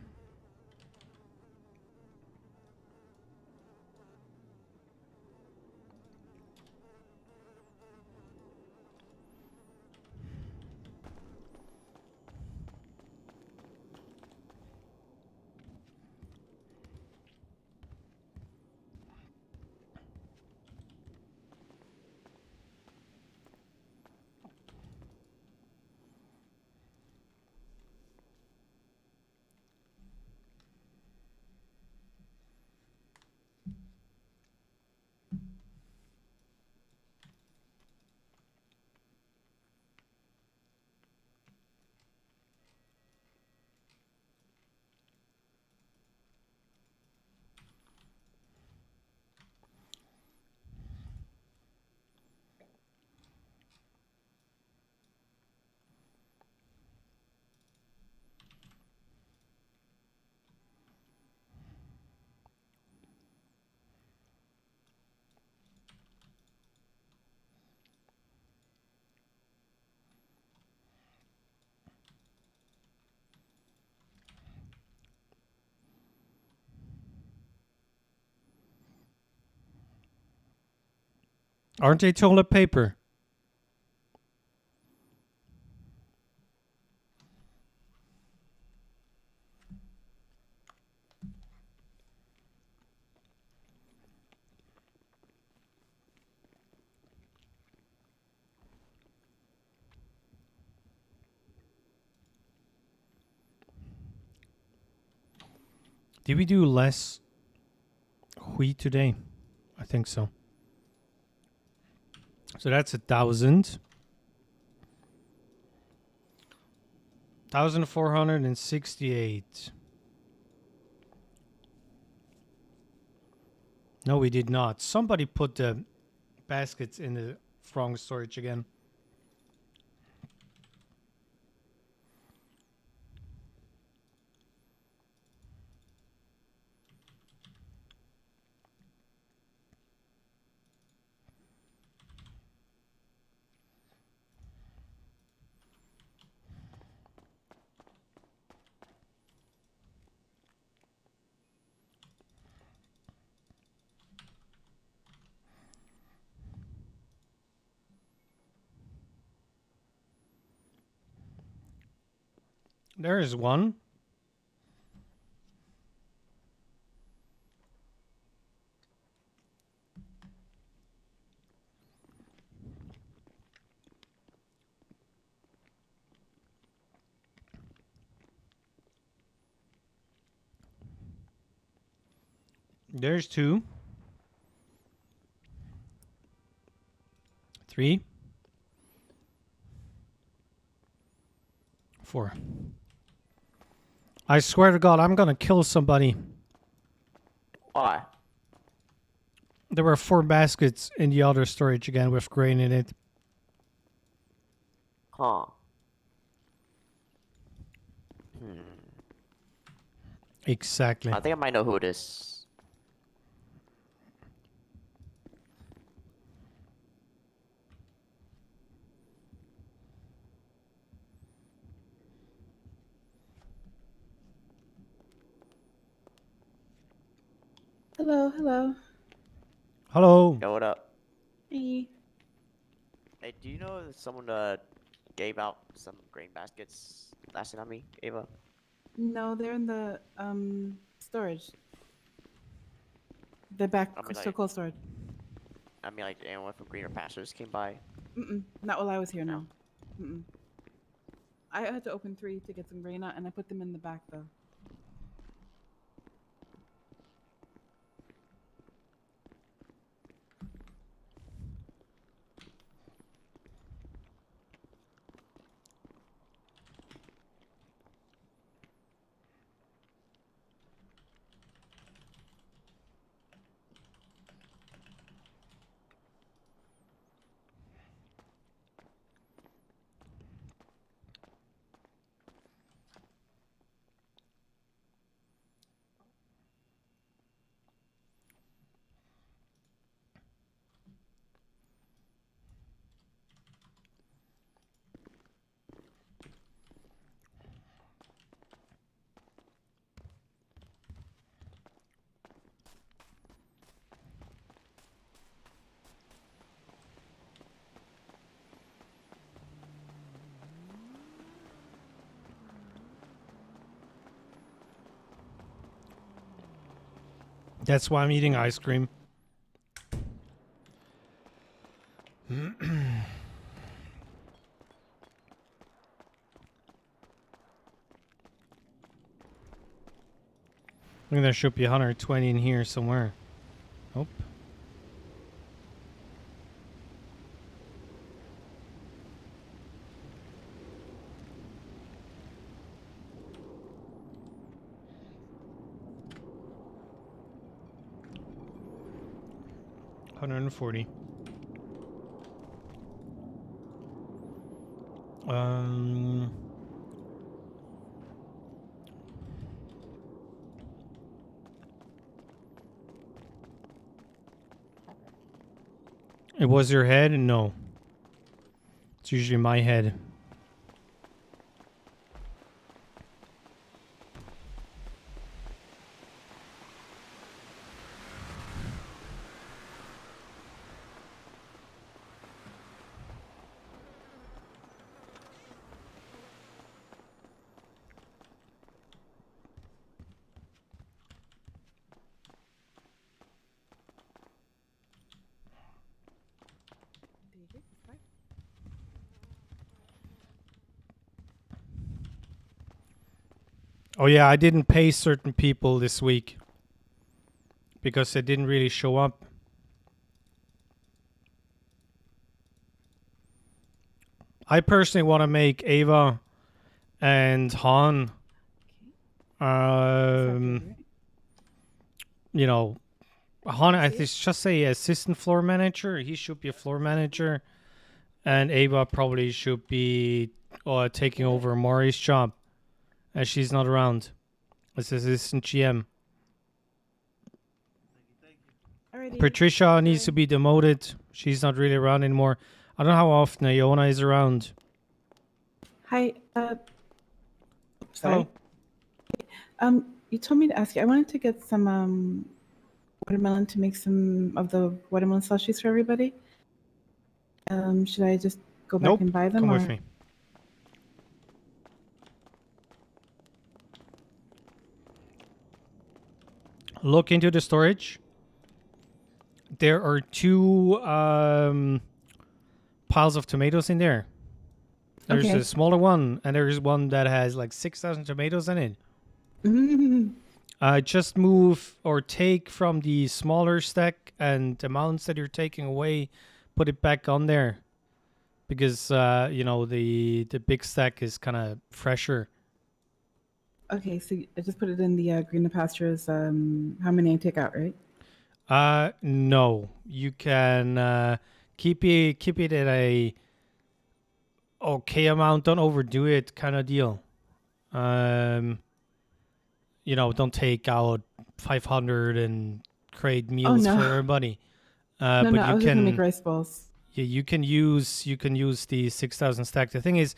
Aren't they toilet paper? Did we do less wheat today? I think so. So that's 1,000. 1,468. No, we did not. Somebody put the baskets in the wrong storage again. There is one. There's 2. 3. 4. I swear to God, I'm gonna kill somebody. Why? There were 4 baskets in the other storage again with grain in it. Huh. Exactly. I think I might know who it is. Hello, hello. Hello. Yo, what up? Hey. Hey, do you know if someone gave out some grain baskets last time me, Ava? No, they're in the storage. The back I mean, so like, cold storage. I mean, like, anyone from Greener Pastures came by. Not while I was here, no. I had to open 3 to get some grain out, and I put them in the back though. That's why I'm eating ice cream. I think there should be 120 in here somewhere. Nope. $140. It was your head? No. It's usually my head. Oh yeah, I didn't pay certain people this week because they didn't really show up. I personally want to make Ava and Han, you know, Han, it's just a assistant floor manager. He should be a floor manager, and Ava probably should be taking over Maury's job, as she's not around. As assistant GM. Alrighty. Patricia needs to be demoted. She's not really around anymore. I don't know how often Iona is around. Hi. Sorry. Hello. You told me to ask you. I wanted to get some watermelon to make some of the watermelon slushies for everybody. Should I just go back and buy them? Come or? with me. Look into the storage. There are 2 piles of tomatoes in there. There's Okay. a smaller one, and there's one that has like 6,000 tomatoes in it. Just move or take from the smaller stack, and the amounts that you're taking away, put it back on there. Because, you know, the big stack is kind of fresher. Okay, so I just put it in the greener pastures. How many I take out, right? No. You can keep it at a okay amount. Don't overdo it, kind of deal. You know, don't take out 500 and create meals no. for everybody. No, but I you was just can gonna make rice balls. Yeah, you can use the 6,000 stack. The thing is,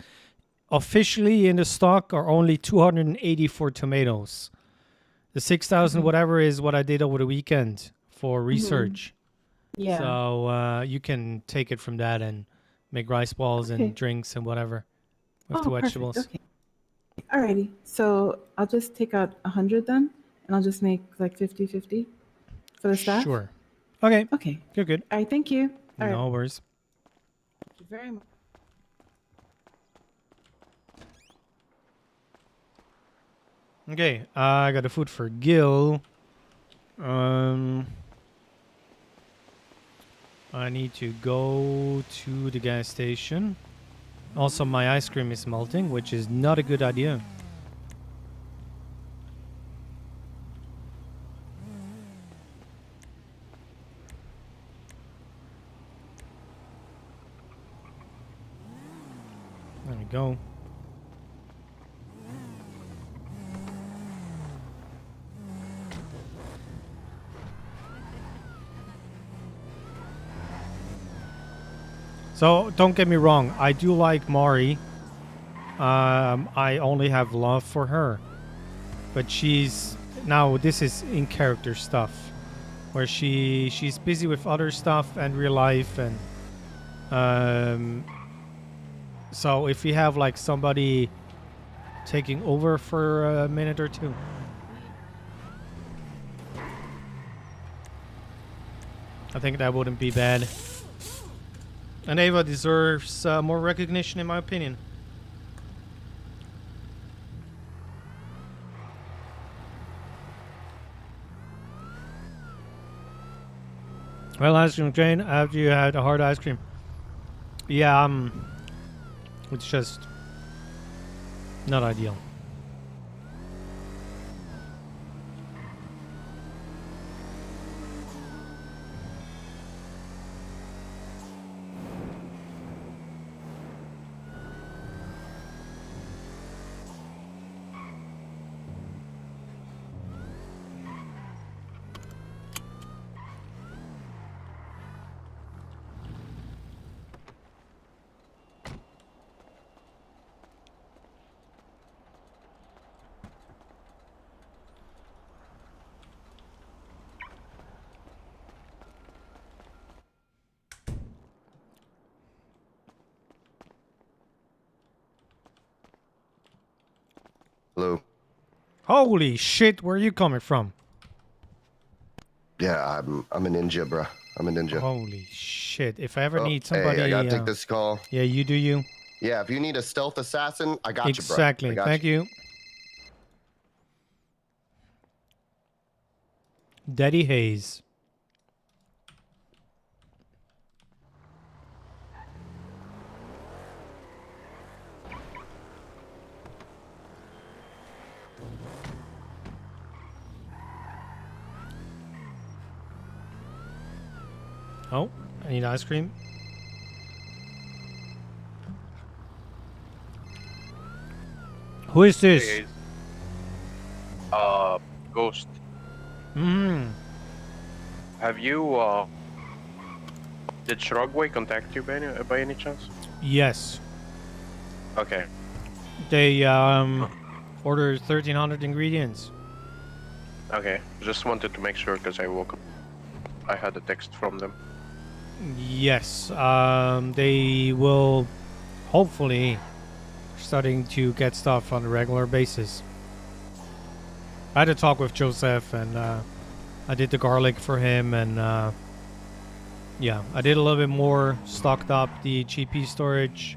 officially in the stock are only 284 tomatoes. The 6,000 whatever is what I did over the weekend for research. Yeah. So you can take it from that and make rice balls and drinks and whatever with the vegetables. Perfect. Okay. Alrighty. So I'll just take out 100 then, and I'll just make like 50-50 for the staff. Sure. Okay. Okay. Good. All right. Thank you. All No right. worries. Thank you very much. Okay, I got the food for Gil. I need to go to the gas station. Also, my ice cream is melting, which is not a good idea. There we go. So, don't get me wrong, I do like Mari. I only have love for her. But she's... Now, this is in character stuff. Where she's busy with other stuff and real life. And so, if we have like somebody taking over for a minute or two. I think that wouldn't be bad. And Ava deserves more recognition, in my opinion. Well, ice cream train, after you had a hard ice cream. Yeah, it's just not ideal. Hello. Holy shit, where are you coming from? Yeah, I'm a ninja, bro. I'm a ninja. Holy shit. If I ever need somebody... Hey, I gotta take this call. Yeah, you do you. Yeah, if you need a stealth assassin, I got exactly. you, bro. Thank you. Daddy Haze. Oh, I need ice cream. Who is this? Hey, Ghost. Hmm. Have you, did Shrugway contact you by any chance? Yes. Okay. They ordered 1,300 ingredients. Okay. Just wanted to make sure because I woke up. I had a text from them. Yes. They will hopefully starting to get stuff on a regular basis. I had a talk with Joseph, and I did the garlic for him, and yeah, I did a little bit more, stocked up the GP storage.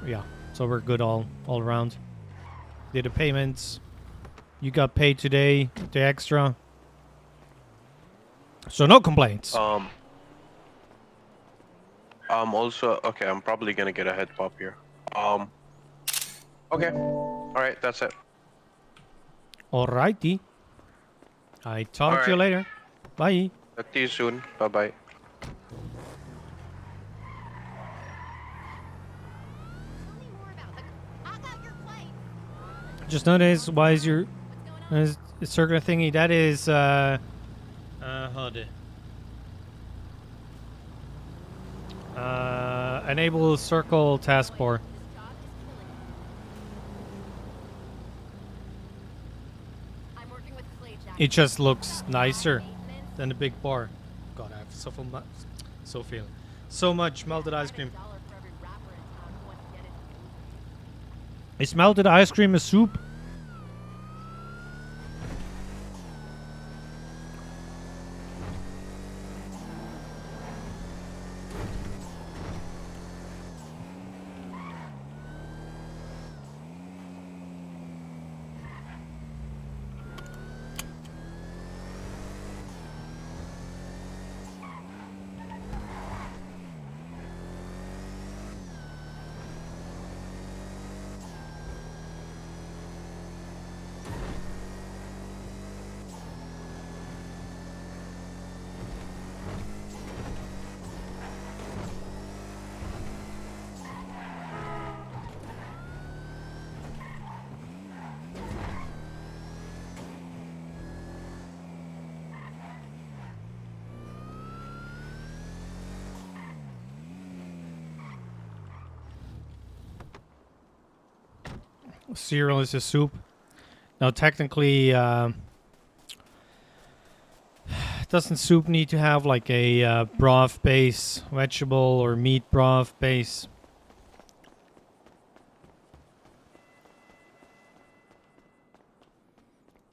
Yeah, so we're good all around. Did the payments. You got paid today, the extra. So no complaints. Also, okay, I'm probably gonna get a head pop here. Okay. Alright, that's it. Alrighty. I talk to you later. Bye. Talk to you soon. Bye-bye. Just notice, why is your circular thingy? That is hold it. Enable circle taskbar. It just looks nicer than the big bar. God, I have so much melted ice cream. Is melted ice cream a soup? Cereal is a soup. Now, technically, doesn't soup need to have like a broth base, vegetable or meat broth base?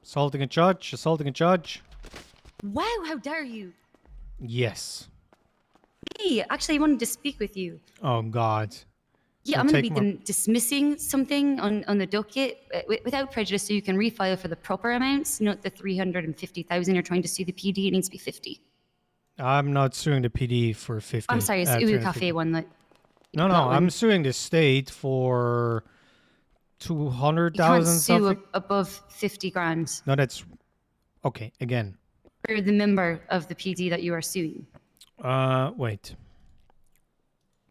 Assaulting a judge, assaulting a judge. Wow, how dare you? Yes. Hey, actually, I wanted to speak with you. Oh, God. Yeah, I'm going to be dismissing something on the docket without prejudice, so you can refile for the proper amounts, not the 350,000 you're trying to sue the PD. It needs to be 50. I'm not suing the PD for 50. I'm sorry, it's Uwu Cafe one. No, I'm suing the state for 200,000 You can't sue something. above 50 grand. No, that's okay. Again, Or the member of the PD that you are suing. Wait.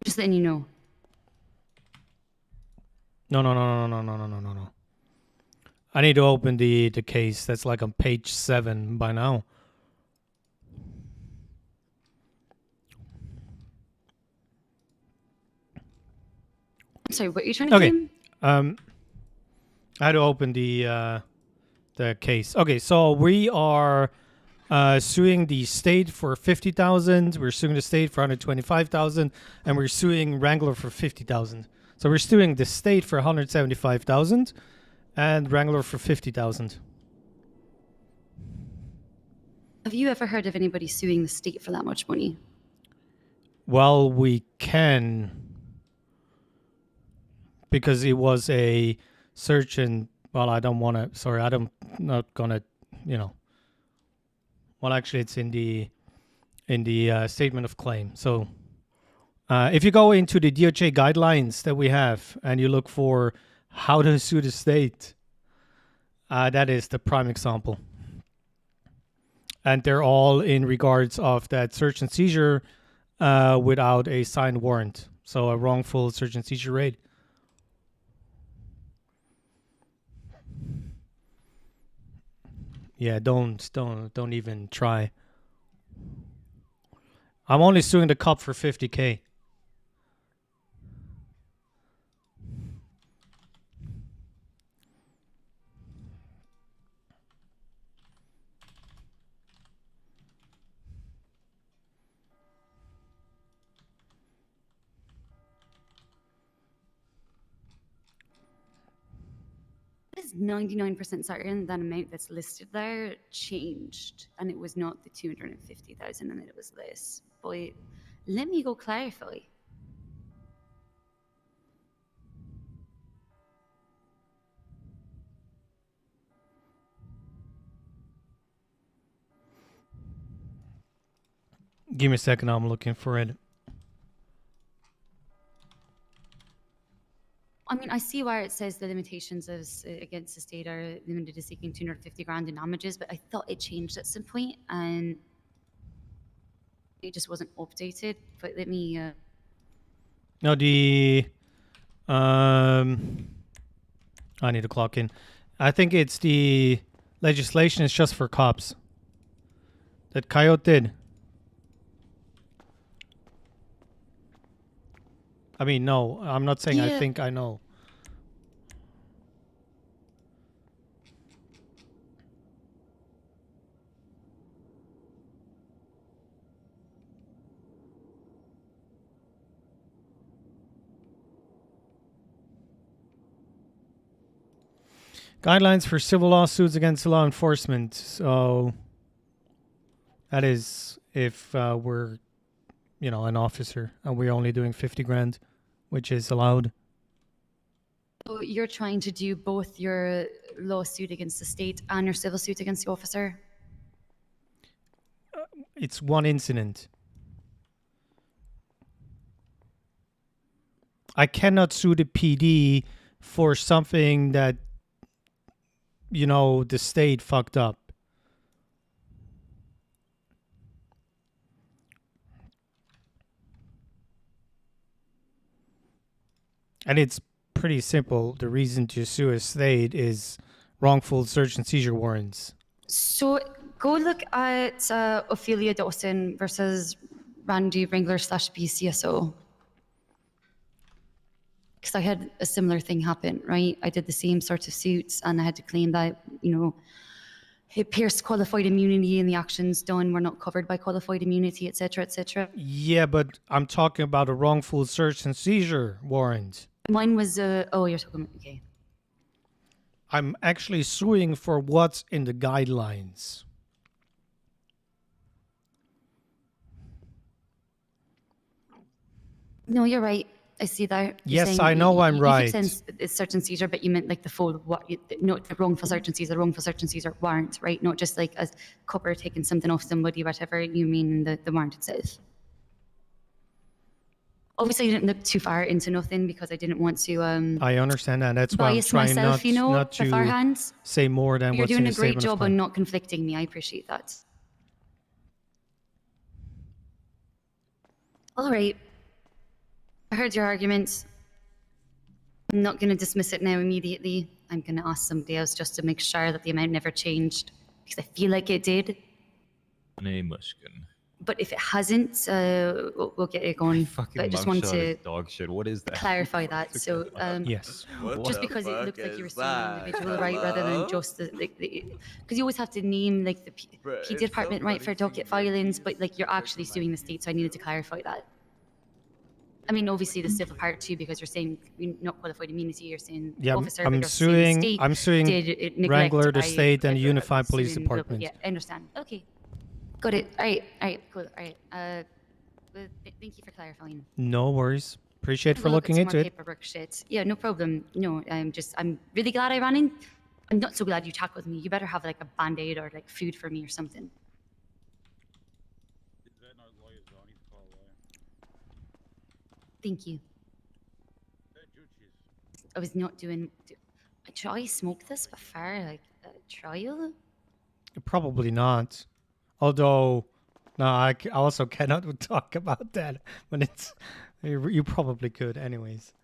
Just letting you know. No. I need to open the case. That's like on page 7 by now. I'm sorry, what are you trying to claim? I had to open the case. Okay, so we are suing the state for 50,000. We're suing the state for 125,000, and we're suing Wrangler for 50,000. So we're suing the state for 175,000, and Wrangler for 50,000. Have you ever heard of anybody suing the state for that much money? Well, we can, because it was a search and, well, I don't want to, sorry, I'm not going to, Well, actually, it's in the statement of claim. So if you go into the DOJ guidelines that we have and you look for how to sue the state, that is the prime example. And they're all in regards of that search and seizure without a signed warrant. So a wrongful search and seizure raid. Yeah, don't even try. I'm only suing the cop for $50K. Is 99% certain that amount that's listed there changed, and it was not the 250,000, and that it was less. But let me go clarify. Give me a second. I'm looking for it. I mean, I see where it says the limitations against the state are limited to seeking 250 grand in damages, but I thought it changed at some point, and it just wasn't updated. But let me. No, I need to clock in. I think it's the legislation is just for cops. That Coyote did. I mean, no, I'm not saying I think I know. Guidelines for civil lawsuits against law enforcement. So that is if we're, an officer and we're only doing 50 grand, which is allowed. So you're trying to do both your lawsuit against the state and your civil suit against the officer? It's one incident. I cannot sue the PD for something that, the state fucked up. And it's pretty simple. The reason to sue a state is wrongful search and seizure warrants. So go look at Ophelia Dawson versus Randy Wrangler / BCSO. Because I had a similar thing happen, right? I did the same sort of suits, and I had to claim that, it pierced qualified immunity and the actions done were not covered by qualified immunity, etc., etc. Yeah, but I'm talking about a wrongful search and seizure warrant. Mine was, you're talking, okay. I'm actually suing for what's in the guidelines. No, you're right. I see that. Yes, I know I'm right. You keep saying it's search and seizure, but you meant like the full, not the wrongful search and seizure warrant, right? Not just like a copper taking something off somebody, whatever. You mean the warrant itself. Obviously, I didn't look too far into nothing because I didn't want to. I understand that. That's why I'm trying myself, not to beforehand. say more than You're what's in doing the a great statement of job claim. on not conflicting me. I appreciate that. All right. I heard your argument. I'm not going to dismiss it now immediately. I'm going to ask somebody else just to make sure that the amount never changed, because I feel like it did. Nee, Mushkin. But if it hasn't, we'll get it going. But I just want to dog shit. What is that? clarify that. So, yes. Just because it looked like you were suing an individual, right, rather than just because you always have to name like the PD department, right, for docket filings, but like you're actually suing the state. So I needed to clarify that. I mean, obviously the civil part too, because you're saying not qualified immunity. You're saying officer. I'm but you're suing. the state I'm suing Wrangler, the state, and the Unified Police Department. Yeah, I understand. Okay, got it. All right, cool. All right. Thank you for clarifying. No worries. Appreciate for We'll look looking at into some more it. paperwork shit. Yeah, no problem. No, I'm really glad I ran in. I'm not so glad you tackled me. You better have like a band-aid or like food for me or something. Thank you. I was not doing. Should I smoke this before like a trial? Probably not. Although, no, I also cannot talk about that when it's. You probably could, anyways.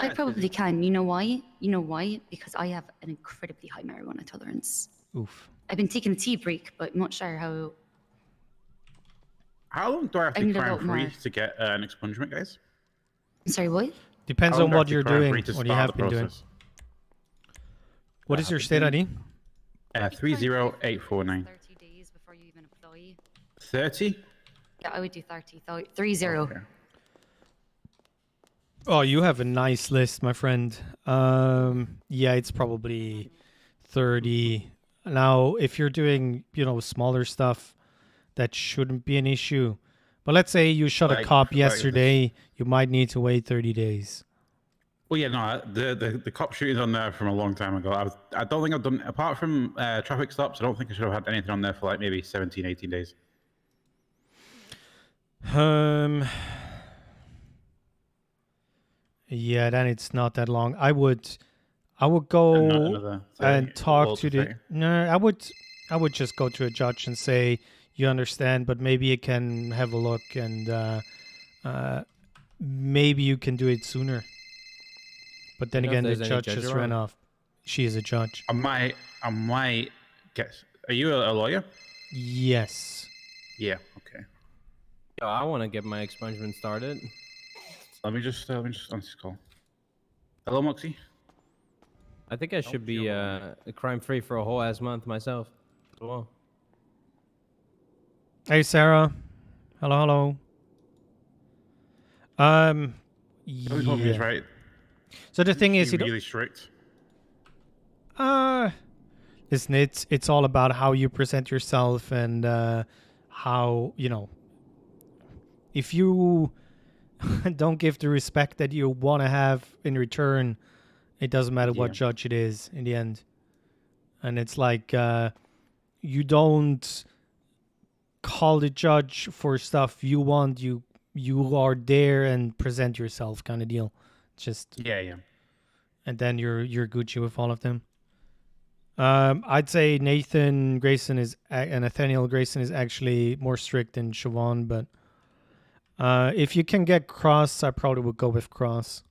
I probably can. You know why? You know why? Because I have an incredibly high marijuana tolerance. Oof. I've been taking a tea break, but I'm not sure how. How long do I have I to need a crime lot free more. to get an expungement, guys? Sorry, what? Depends How on long do I what have to you're crime doing, free to what you start have the been doing. process? What is your state ID? 30849. 30 days before you even apply. 30? Yeah, I would do 30. 30. Okay. Oh, you have a nice list, my friend. Yeah, it's probably 30. Now, if you're doing, smaller stuff, that shouldn't be an issue. But let's say you shot a Like- cop like yesterday, you might need to wait 30 days. Well, yeah, no, the cop shooting's on there from a long time ago. I don't think I've done, apart from traffic stops, I don't think I should have had anything on there for like maybe 17, 18 days. Yeah, then it's not that long. I would go another 30, and talk all to to the. 30. No, I would just go to a judge and say you understand, but maybe you can have a look and maybe you can do it sooner. But then You know if again, the there's any judge judge just ran around? off. She is a judge. I might guess. Are you a lawyer? Yes. Yeah. Okay. Yo, I want to get my expungement started. Let me just answer this call. Hello, Moxie. I think I should be crime free for a whole ass month myself. as well. Hey, Sarah. Hello. Those movies, Yeah. right? So the thing is, you really strict. listen, it's all about how you present yourself and how, if you don't give the respect that you want to have in return, it doesn't matter what Yeah. judge it is in the end. And it's like you don't call the judge for stuff you want. You are there and present yourself, kind of deal. Just Yeah. and then you're Gucci with all of them. I'd say Nathan Grayson and Nathaniel Grayson is actually more strict than Siobhan, but if you can get Cross, I probably would go with Cross.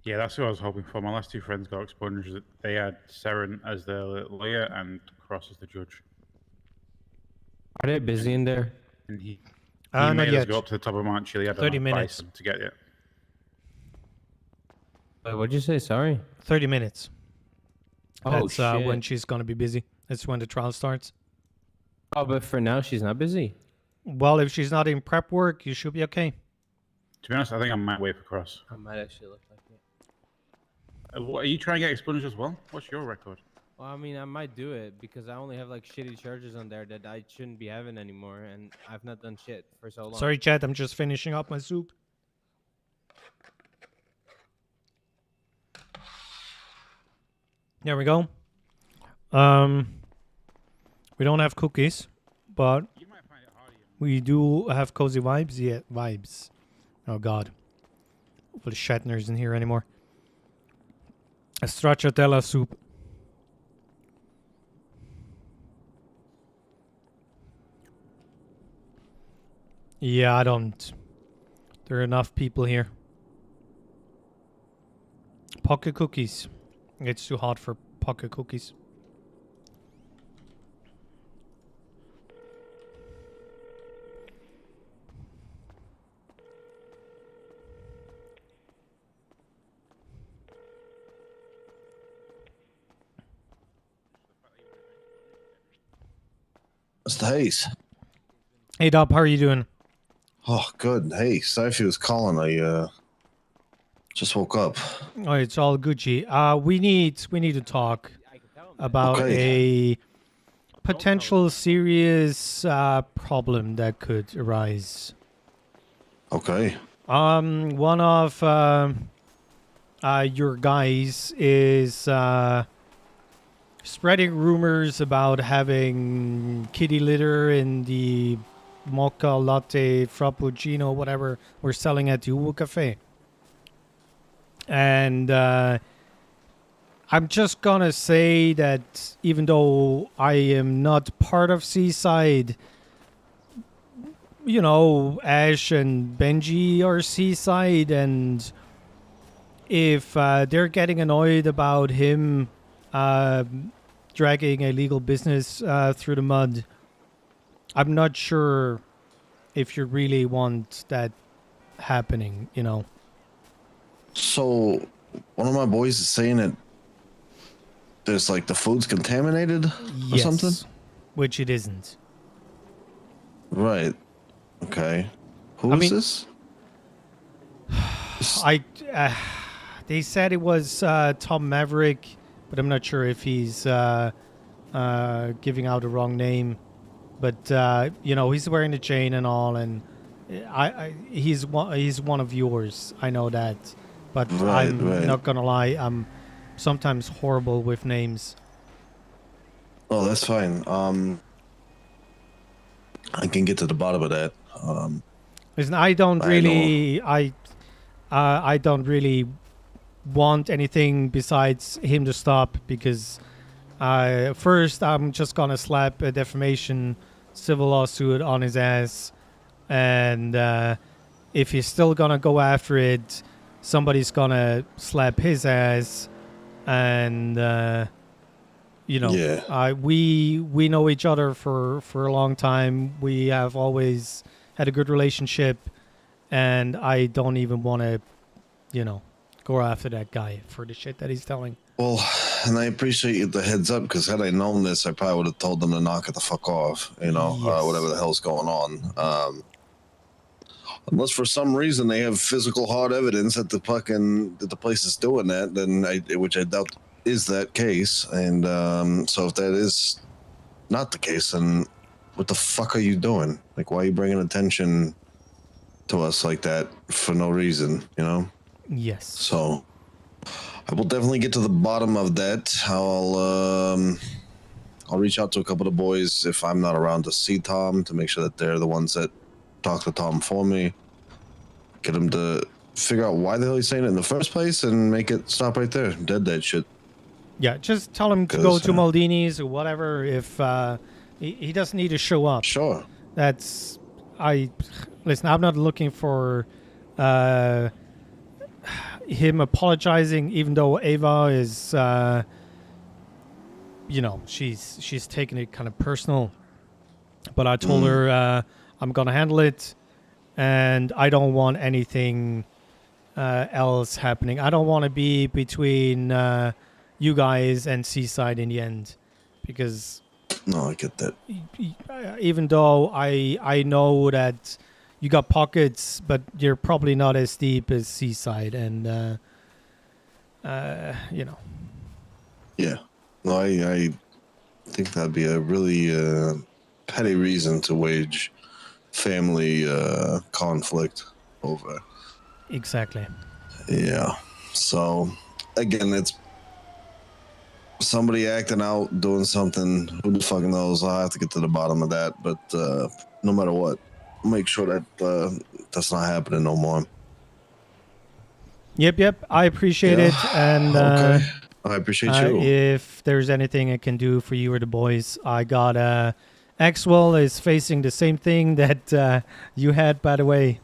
Yeah, that's what I was hoping for. My last two friends got expunged. They had Seren as the lawyer and Cross as the judge. Are they busy in there? And he Not made us yet. go up to the top of Mount Chiliad 30 on minutes. bison to get it. Wait, what'd you say? Sorry. 30 minutes. Oh, That's shit. when she's going to be busy. That's when the trial starts. Oh, but for now she's not busy. Well, if she's not in prep work, you should be okay. To be honest, I think I might wait for Cross. I might actually look like it. What, are you trying to get expunged as well? What's your record? Well, I mean, I might do it because I only have like shitty charges on there that I shouldn't be having anymore, and I've not done shit for so long. Sorry, Chad, I'm just finishing up my soup. There we go. We don't have cookies, but we do have cozy vibes. Yeah, vibes. Oh God, hopefully Shatner's in here anymore. A stracciatella soup. Yeah, I don't. There are enough people here. Pocket cookies. It's too hot for pocket cookies. Mr. Hayes. Hey, Dob, how are you doing? Oh, good. Hey, Sophie was calling. I just woke up. Oh, it's all Gucci. We need to talk about a potential serious problem that could arise. Okay. One of your guys is spreading rumors about having kitty litter in the mocha latte frappuccino, whatever we're selling at the Uwu Cafe. And I'm just gonna say that even though I am not part of Seaside, you know, Ash and Benji are Seaside, and if they're getting annoyed about him dragging a legal business through the mud, I'm not sure if you really want that happening, you know. So, one of my boys is saying that there's like the food's contaminated or something? Which it isn't. Right. Okay. Who is this? They said it was Tom Maverick, but I'm not sure if he's giving out the wrong name. But you know, he's wearing the chain and all, and he's one of yours. I know that, but I'm not gonna lie. I'm sometimes horrible with names. Oh, that's fine. I can get to the bottom of that. Listen, I don't really want anything besides him to stop, because first I'm just gonna slap a defamation civil lawsuit on his ass, and if he's still gonna go after it, somebody's gonna slap his ass, and you know, we know each other for a long time. We have always had a good relationship, and I don't even want to, you know, go after that guy for the shit that he's telling. Well, and I appreciate the heads up, because had I known this, I probably would have told them to knock it the fuck off, you know, whatever the hell's going on. Unless for some reason they have physical hard evidence that the place is doing that, then which I doubt is that case. And so if that is not the case, then what the fuck are you doing? Like, why are you bringing attention to us like that for no reason, you know? Yes. So I will definitely get to the bottom of that. I'll reach out to a couple of boys if I'm not around to see Tom, to make sure that they're the ones that talk to Tom for me. Get him to figure out why the hell he's saying it in the first place and make it stop right there. Dead that shit. Yeah, just tell him to go to Maldini's or whatever. If he doesn't need to show up. Sure. Listen, I'm not looking for him apologizing, even though Ava is, you know, she's taking it kind of personal. But I told her I'm gonna handle it, and I don't want anything else happening. I don't want to be between you guys and Seaside in the end, because no, I get that. Even though I know that you got pockets, but you're probably not as deep as Seaside, and you know. Yeah, no, I think that'd be a really petty reason to wage family conflict over. Exactly. Yeah. So again, it's somebody acting out, doing something. Who the fuck knows? I'll have to get to the bottom of that. But no matter what, make sure that that's not happening no more. Yep. I appreciate it, and okay. I appreciate you. If there's anything I can do for you or the boys, I got Axwell is facing the same thing that you had, by the way.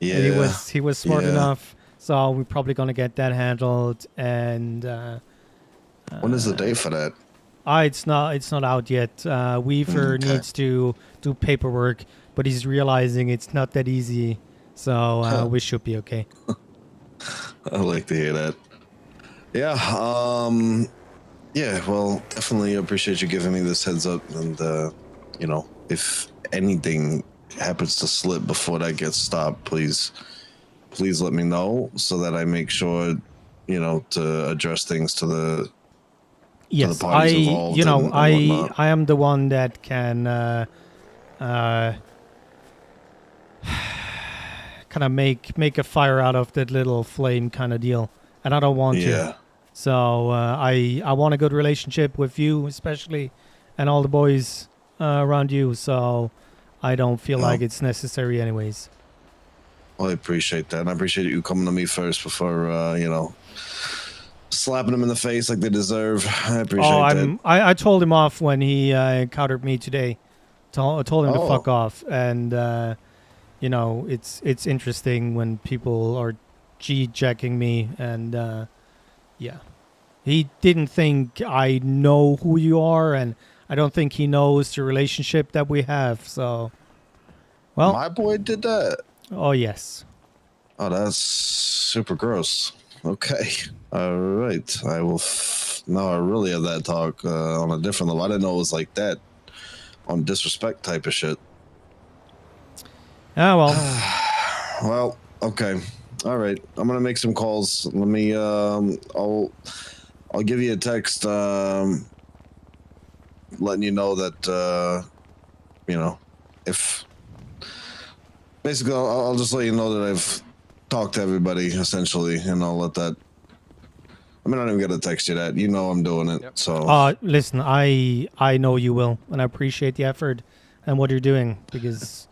Yeah. He was smart enough, so we're probably gonna get that handled. And when is the date for that? It's not out yet. Weaver needs to do paperwork, but he's realizing it's not that easy. So we should be okay. I like to hear that. Yeah. Yeah. Well, definitely appreciate you giving me this heads up, and you know, if anything happens to slip before that gets stopped, please let me know so that I make sure, you know, to address things to the parties involved. You know, and I am the one that can kind of make a fire out of that little flame kind of deal, and I don't want to. So I want a good relationship with you, especially, and all the boys around you. So I don't feel Oh. like it's necessary anyways. Well, I appreciate that. And I appreciate you coming to me first before, slapping them in the face like they deserve. I appreciate that. I told him off when he countered me today. Told him to Oh. fuck off, and it's interesting when people are G-jacking me, and yeah, he didn't think I know who you are, and I don't think he knows the relationship that we have. So, well, My boy did that. Oh yes. Oh, that's super gross. Okay. All right. I will. Now I really have that talk on a different level. I didn't know it was like that on disrespect type of shit. Ah, well. Well, okay. All right. I'm gonna make some calls. Let me. I'll give you a text. Letting you know that. If. Basically, I'll just let you know that I've talked to everybody essentially, and I'll let that. I mean, I don't even gotta text you that. You know I'm doing it. So. Listen, I know you will, and I appreciate the effort and what you're doing, because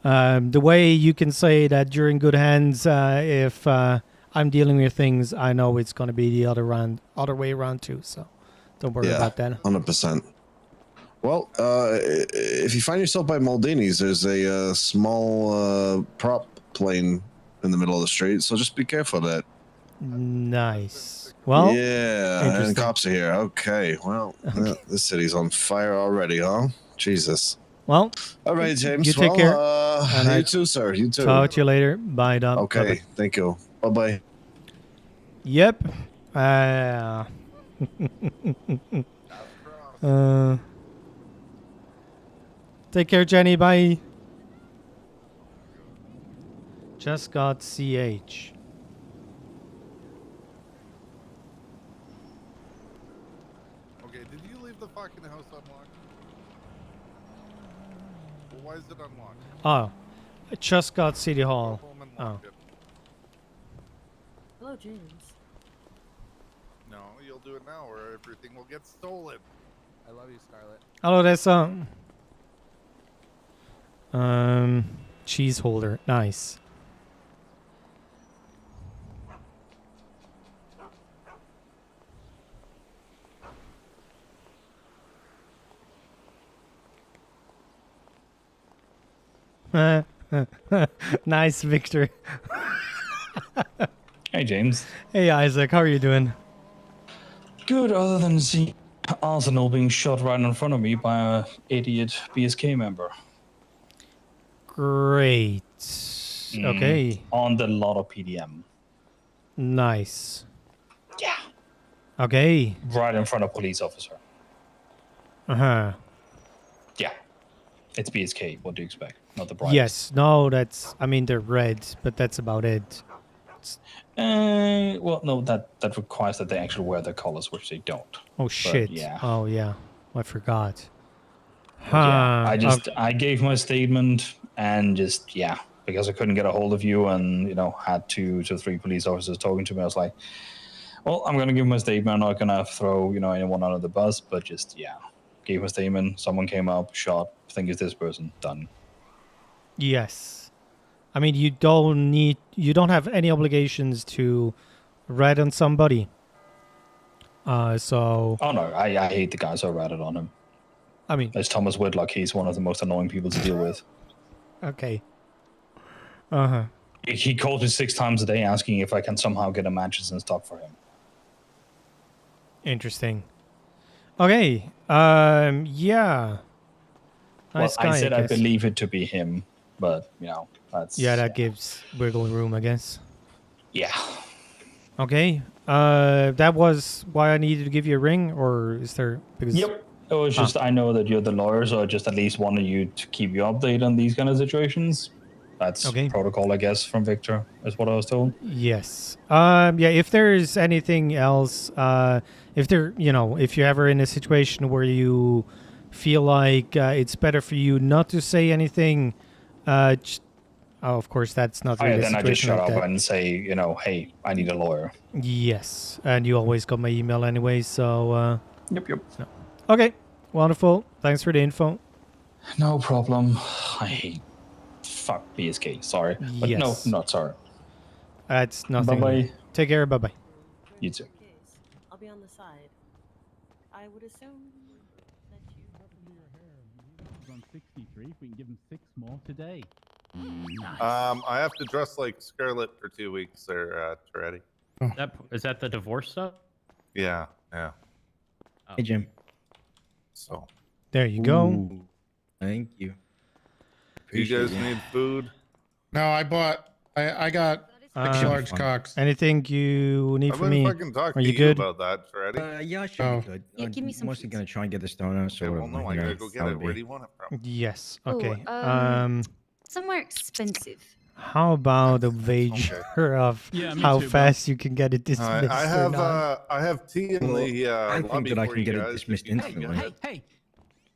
the way you can say that you're in good hands, if I'm dealing with things, I know it's going to be the other way around too. So don't worry about that. 100%. Well, if you find yourself by Maldini's, there's a small prop plane in the middle of the street, so just be careful of that. Nice. Well, yeah, and interesting. cops are here. Okay, well, this city's on fire already, huh? Jesus. Well, all right, James. You take care. And you too, sir. You too. Talk to you later. Bye, Dom. Okay, Bye-bye. thank you. Bye-bye. Yep. Take care, Jenny. Bye. Just got CH. Okay, did you leave the fucking house unlocked? Well, why is it unlocked? Oh, I just got City Hall. Oh. Hello, James. No, you'll do it now or everything will get stolen. I love you, Scarlett. Hello, there's cheese holder. Nice. Nice, Victor. Hey, James. Hey, Isaac. How are you doing? Good, other than seeing Arsenal being shot right in front of me by a idiot BSK member. Great. Okay. On the lot of PDM. Nice. Yeah. Okay. Right in front of police officer. Uh-huh. Yeah. It's BSK. What do you expect? Not the brightest. Yes. No, I mean, they're red, but that's about it. Well, no, that requires that they actually wear their colors, which they don't. Oh, But, shit. yeah. Oh, yeah. I forgot. Yeah, I gave my statement and because I couldn't get a hold of you and, had 2 to 3 police officers talking to me, I was like, well, I'm going to give my statement. I'm not going to throw, anyone under the bus, but gave my statement. Someone came up, shot, think it's this person, done. Yes. I mean, you don't have any obligations to rat on somebody. So. Oh, no, I hate the guy, so I ratted on him. I mean. As Thomas Whitlock, he's one of the most annoying people to deal with. Okay. Uh-huh. He called me 6 times a day asking if I can somehow get a matches in stock for him. Interesting. Okay. Yeah. Nice Well, guy, I said I guess. believe it to be him, but, that's... Yeah, that gives wiggle room, I guess. Yeah. Okay. That was why I needed to give you a ring, or is there... Because... Yep. It was just, I know that you're the lawyer, so I just at least wanted you to keep you updated on these kind of situations. That's protocol, I guess, from Victor, is what I was told. Yes. Yeah, if there's anything else, if you're ever in a situation where you feel like it's better for you not to say anything, of course, that's not really a Then I just situation shut like up that. and say, hey, I need a lawyer. Yes, and you always got my email anyway, so... Yep. Okay, wonderful. Thanks for the info. No problem. I hate fuck BSK. Sorry, but Yes. no, not sorry. That's nothing. Bye-bye. Take care. Bye bye. You too. I'll be on the side. I would assume that you. On 63, if we can give him 6 more today. I have to dress like Scarlet for 2 weeks there, Toretti. Is that the divorce stuff? Yeah, yeah. Hey, Jim. So. There you go. Ooh, thank you. Do you guys Appreciate it. need food? No, I got 6 large cocks. Anything you need I'm from me? gonna fucking talk Are to you you good? about that, Toretti. Yeah, I should be good. Yeah, give me I'm some mostly going to try and get the stone out. So well, no, I gotta go get it. Where do you want it from? Yes. Oh, Okay. somewhere expensive. How about a wager of Yeah, me how too, bro. fast you can get it dismissed? I or not? have tea in the I think lobby that I for can you get it guys. dismissed instantly. Hey,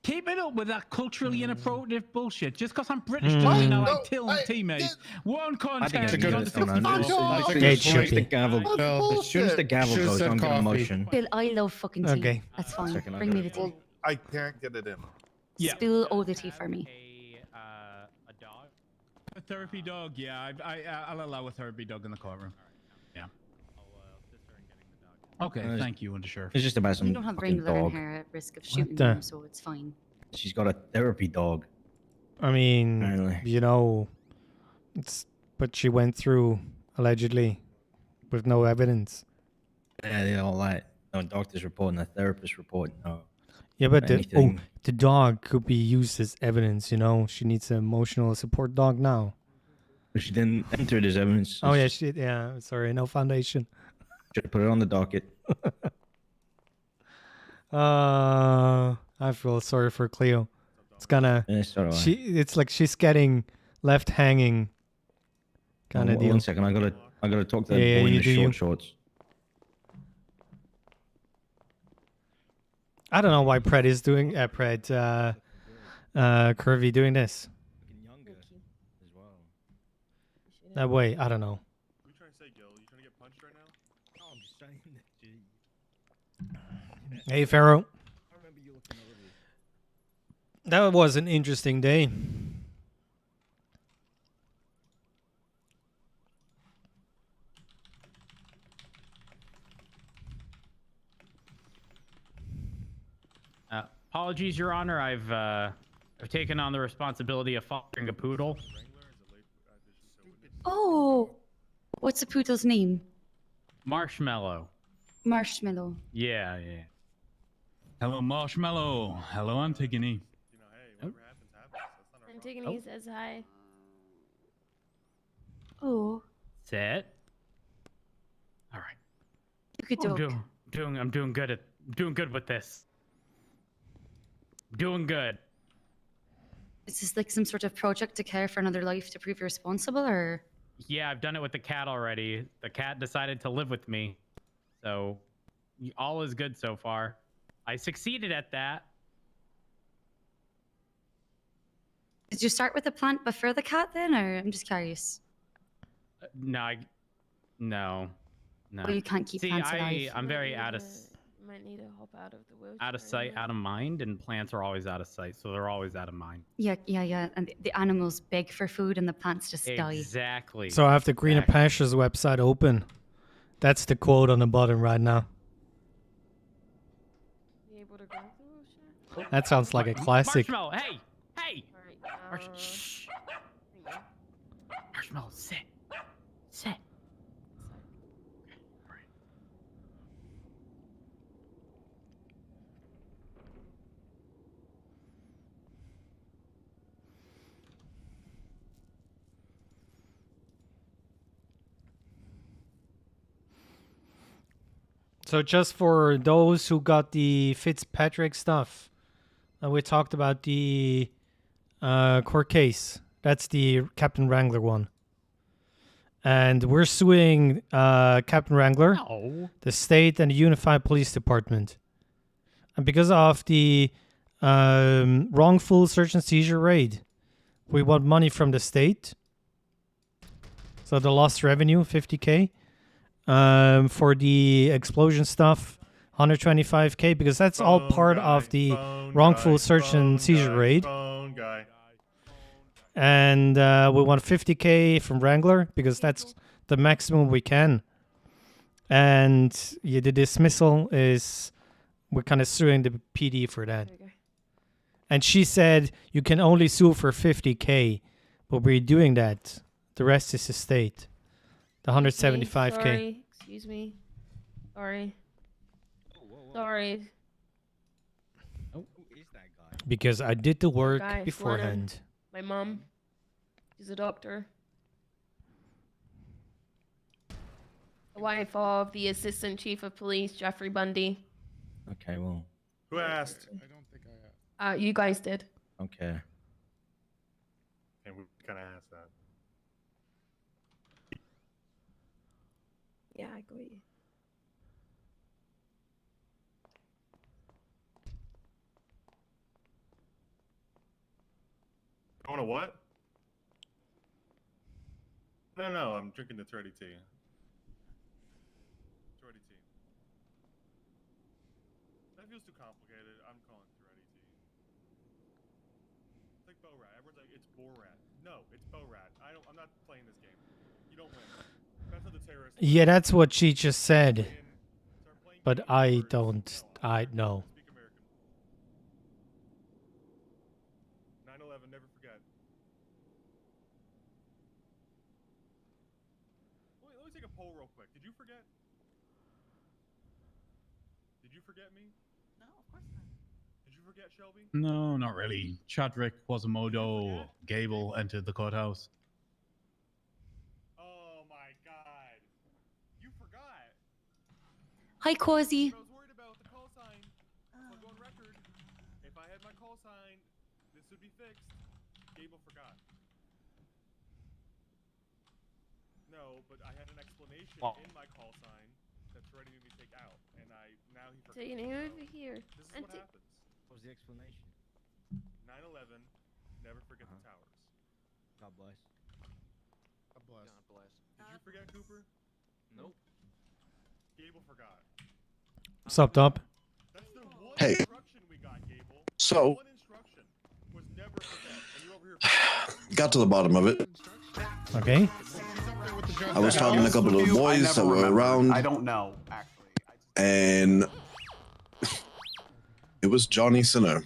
keep it up with that culturally inappropriate bullshit. Just because I'm British Mm. doesn't mean I No, like Till and teammates. One I think contact. I can get on it the done. 64. As soon Yeah, it as should the be. gavel, as soon as the gavel Should've goes, said I'm going to coffee. motion. Bill, I love fucking tea. Okay. That's fine. Second, I'll Bring do me the it. tea. Well, I can't get it in. Yeah. Spill all the tea for me. A dog? A therapy dog, yeah. I'll allow a therapy dog in the courtroom. Yeah. Okay, thank you, Undersheriff. It's just about some You don't have fucking Wrangler in dog. here at risk of shooting the- them, so it's fine. She's got a therapy dog. I mean, Apparently. you know, it's but she went through allegedly with no evidence. Yeah, they all that. No doctor's report and a therapist report. No. Yeah, but anything. the dog could be used as evidence. You know, she needs an emotional support dog now. But she didn't enter it as evidence. Oh yeah, she yeah. Sorry, no foundation. Should put it on the docket. I feel sorry for Cleo. It's gonna. Yeah, so do I. It's like she's getting left hanging. Kind of deal. 1 second, I gotta talk to that Yeah, boy in you the do you. short shorts. I don't know why Pred is doing Curvy doing this. That way, I don't know. You trying to say, Gil? You trying to get punched right now? No, I'm just saying that. Hey, Pharaoh. That was an interesting day. Apologies, Your Honor. I've taken on the responsibility of fostering a poodle. Oh, what's the poodle's name? Marshmallow. Marshmallow. Yeah, yeah. Hello, Marshmallow. Hello, Antigone. Antigone says hi. Oh, Sit. All right. you could I'm dog. I'm doing good with this. Doing good. Is this like some sort of project to care for another life to prove you're responsible, or? Yeah, I've done it with the cat already. The cat decided to live with me. So, all is good so far. I succeeded at that. Did you start with the plant before the cat then, or I'm just curious? No. No. Well, you can't keep See, plants alive. I'm very Might need to hop out of the wheelchair. out of sight, out of mind, and plants are always out of sight, so they're always out of mind. Yeah. And the animals beg for food, and the plants just die. Exactly. So I have the Greener Pastures website open. That's the quote on the bottom right now. You able to go into the wheelchair? That sounds like a classic. Marshmallow, hey! Hey! Alright, Shh. Marshmallow, sit. Sit. So just for those who got the Fitzpatrick stuff, we talked about the court case. That's the Captain Wrangler one. And we're suing Captain Wrangler, the state, and the Unified Police Department. And because of the wrongful search and seizure raid, we want money from the state. So the lost revenue, 50K. For the explosion stuff, 125K, because that's all part of the wrongful search and seizure raid. and we want 50K from Wrangler because that's the maximum we can. And yeah, the dismissal is we're kind of suing the PD for that. And she said you can only sue for 50K, but we're doing that. The rest is estate. The 175K. Sorry. Excuse me. Sorry. Sorry. Because I did the work Guy, beforehand. My mom. She's a doctor. The wife of the Assistant Chief of Police, Jeffrey Bundy. Okay, well. Who asked? I don't think I asked. You guys did. Okay. And we kind of asked that. Yeah, I agree. You want a what? No, I'm drinking the 30 tea. 30 tea. That feels too complicated. I'm calling 30 tea. It's like Bo Rat. Everyone's like, it's Borat. No, it's Bo Rat. I'm not playing this game. You don't win. That's how the terrorists. Yeah, that's what she just said. But I don't. I know. 9/11, never forget. Wait, let me take a poll real quick. Did you forget? Did you forget me? No, of course not. Did you forget Shelby? No, not really. Chadwick, Quasimodo, Gable entered the courthouse. Oh my god. You forgot. Hi, Quasi. I was worried about the call sign. I'll go on record. If I had my call sign, this would be fixed. Gable forgot. No, but I had an explanation in my call sign that's ready to be taken out, and now he forgot. Say your name over here. This is what happens. What was the explanation? 9/11, never forget the towers. God bless. God bless. Did you forget, Cooper? Nope. Gable forgot. What's up, Dub? That's the one Hey. instruction we got, Gable. So, One instruction was never forget, and you over here. got to the bottom of it. Okay. I was talking to a couple of the boys that were around. I don't know, actually. And it was Johnny Sinner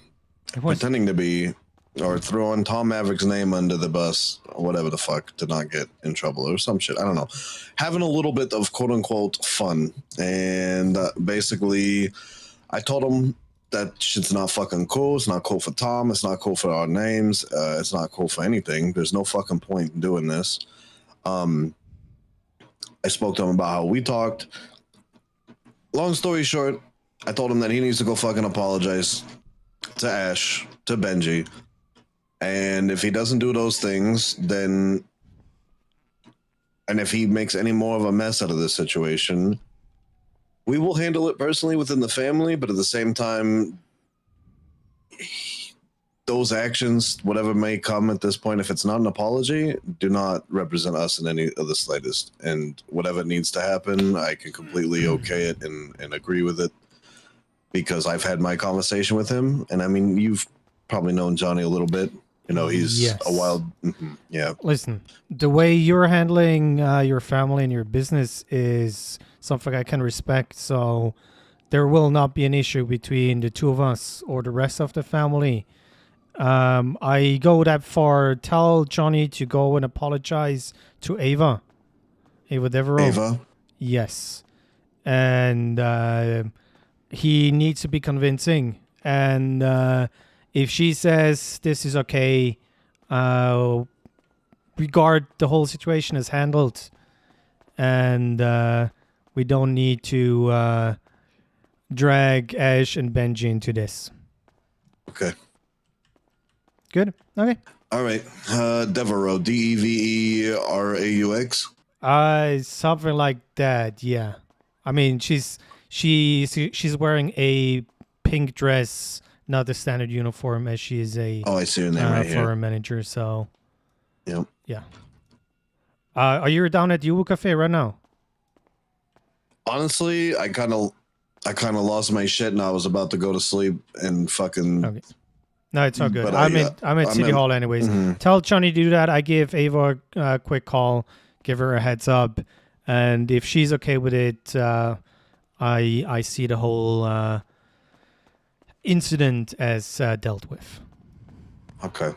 pretending to be, or throwing Tom Maverick's name under the bus, or whatever the fuck, to not get in trouble or some shit. I don't know. Having a little bit of quote unquote fun. And basically, I told him that shit's not fucking cool. It's not cool for Tom. It's not cool for our names. It's not cool for anything. There's no fucking point in doing this. I spoke to him about how we talked. Long story short, I told him that he needs to go fucking apologize to Ash, to Benji. And if he doesn't do those things, then... And if he makes any more of a mess out of this situation, we will handle it personally within the family, but at the same time, those actions, whatever may come at this point, if it's not an apology, do not represent us in any of the slightest. And whatever needs to happen, I can completely okay it and agree with it, because I've had my conversation with him. And I mean, you've probably known Johnny a little bit. You know, he's a wild, yeah. Listen, the way you're handling your family and your business is something I can respect. So there will not be an issue between the two of us or the rest of the family. I go that far. Tell Johnny to go and apologize to Ava. Ava Devereaux. Ava? Yes. And he needs to be convincing. And if she says this is okay, regard the whole situation as handled. And we don't need to drag Ash and Benji into this. Okay. Good. Okay. All right. Devereaux, Deveraux. Something like that. Yeah. I mean, she's wearing a pink dress, not the standard uniform, as she is a I see her name right here. floor manager. So. Yep. Yeah. Are you down at Yuwu Cafe right now? Honestly, I kind of lost my shit and I was about to go to sleep and fucking No, it's all good. But I'm at City Hall anyways. Tell Johnny to do that. I give Ava a quick call, give her a heads up, and if she's okay with it, I see the whole incident as dealt with. Okay.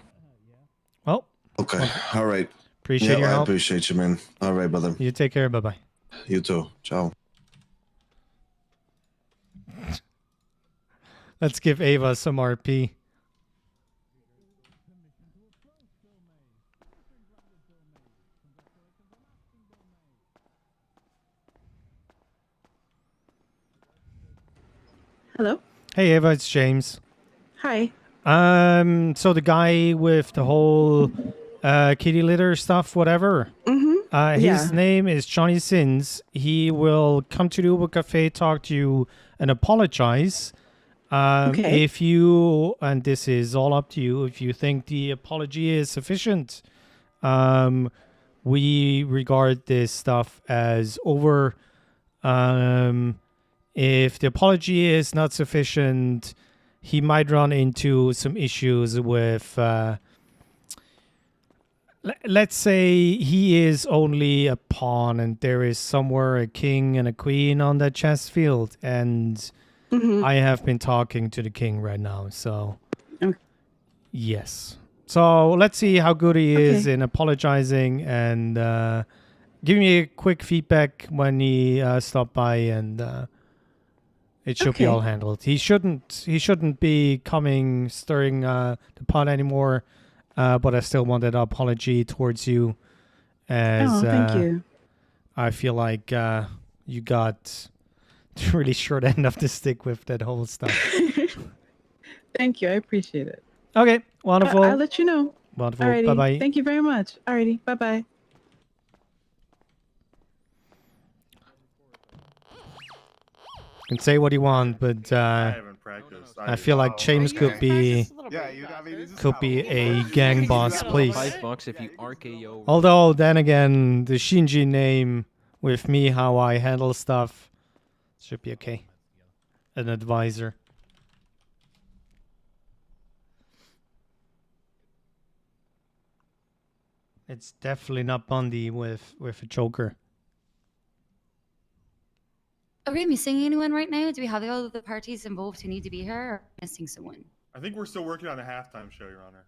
Well. Okay. All right. Appreciate your I help. appreciate you, man. All right, brother. You take care. Bye bye. You too. Ciao. Let's give Ava some RP. Hello. Hey Ava, it's James. Hi. So the guy with the whole kitty litter stuff, whatever. His name is Johnny Sins. He will come to the Uber Cafe, talk to you, and apologize. Okay. If you, and this is all up to you, if you think the apology is sufficient, we regard this stuff as over. If the apology is not sufficient, he might run into some issues with, let's say he is only a pawn and there is somewhere a king and a queen on that chess field, and I have been talking to the king right now, so yes. So let's see how good he is in apologizing, and give me a quick feedback when he stopped by, and it should be all handled. He shouldn't be stirring the pot anymore. But I still wanted an apology towards you, as thank you. I feel like you got the really short end of the stick with that whole stuff. Thank you. I appreciate it. Okay, wonderful. I'll let you know. Wonderful. Alrighty. Bye bye. Thank you very much. Alrighty. Bye bye. You can say what you want, but I feel like James could be a gang boss, please. $5 if you RKO. Although then again, the Shinji name with me, how I handle stuff, should be okay. An advisor. It's definitely not Bundy with a Joker. Are we missing anyone right now? Do we have all of the parties involved who need to be here, or missing someone? I think we're still working on a halftime show, Your Honor.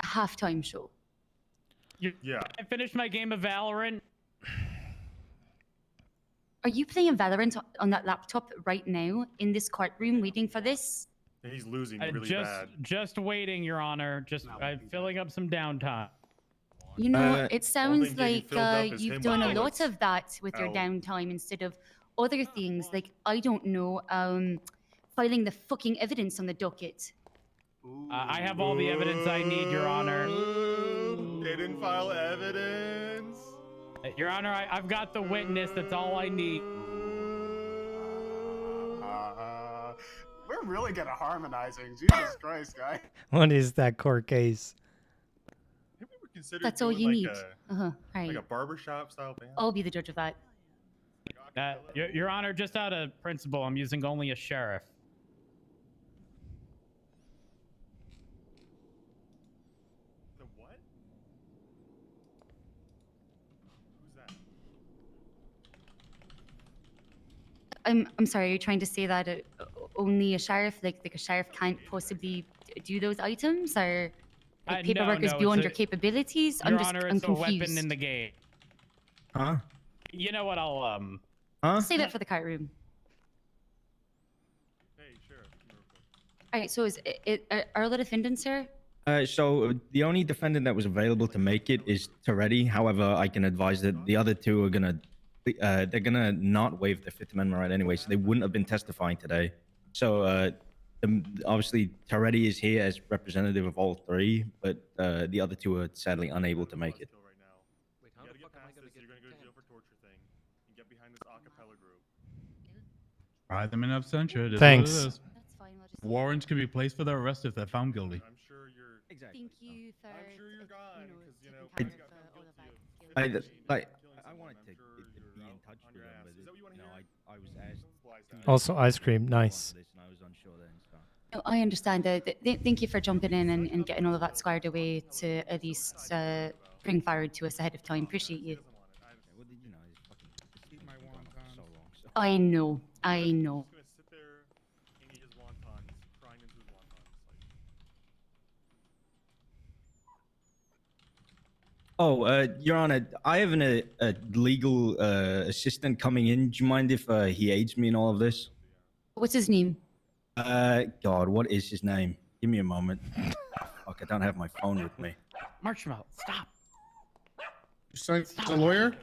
A halftime show. Yeah. I finished my game of Valorant. Are you playing Valorant on that laptop right now in this courtroom waiting for this? He's losing really bad. Just waiting, Your Honor. Just filling up some downtime. You know, it sounds like you've done a lot of that with your downtime instead of other things, like, I don't know, filing the fucking evidence on the docket. I have all the evidence I need, Your Honor. They didn't file evidence. Your Honor, I've got the witness. That's all I need. We're really good at harmonizing. Jesus Christ, guy. What is that court case? That's all you need. Right. Like a barbershop style band. I'll be the judge of that. Your Honor, just out of principle, I'm using only a sheriff. The what? Who's that? I'm sorry, are you trying to say that only a sheriff, like a sheriff can't possibly do those items, or like, paperwork is beyond your capabilities? Your I'm Honor, I'm it's confused. a weapon in the game. Huh? You know what? I'll Huh? Save it for the cart room. Hey, Sheriff. All right, so are all the defendants here? So the only defendant that was available to make it is Toretti. However, I can advise that the other two are they're gonna not waive the Fifth Amendment right anyway, so they wouldn't have been testifying today. So obviously Toretti is here as representative of all three, but the other two are sadly unable to make it. You gotta get past this. You're gonna go to jail for torture thing and get behind this acapella group. Try them in absentia. It is Thanks. what it is. Warrants can be placed for their arrest if they're found guilty. I'm sure you're. Thank you for. I'm sure you're gone because you know. taking Kevin got all of found that. guilty of I wanted to be in touch with them, but I was asked. Also ice cream, nice. And I was unsure then. So. No, I understand that. Thank you for jumping in and getting all of that squared away to at least bring forward to us ahead of time. Appreciate you. I know. I know. He's gonna sit there and eat his wontons, crying into his wontons. Oh, Your Honor, I have a legal assistant coming in. Do you mind if he aids me in all of this? What's his name? God, what is his name? Give me a moment. Fuck, I don't have my phone with me. Marshmallow, stop. The lawyer?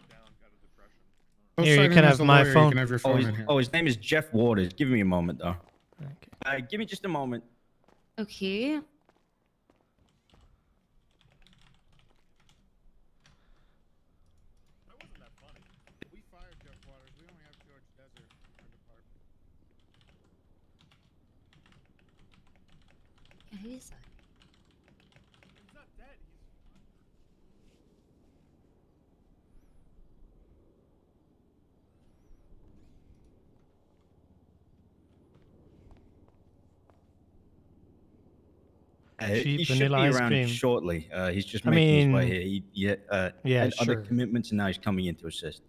Here, you can have my phone. You can have your phone in here. His name is Jeff Waters. Give me a moment, though. Okay. Give me just a moment. Okay. We fired Jeff Waters. We only have George Desert in our department. Who is that? He's not dead. He should be vanilla ice around cream. shortly. He's just I making his way mean, here. He yeah, had other sure. commitments, and now he's coming in to assist.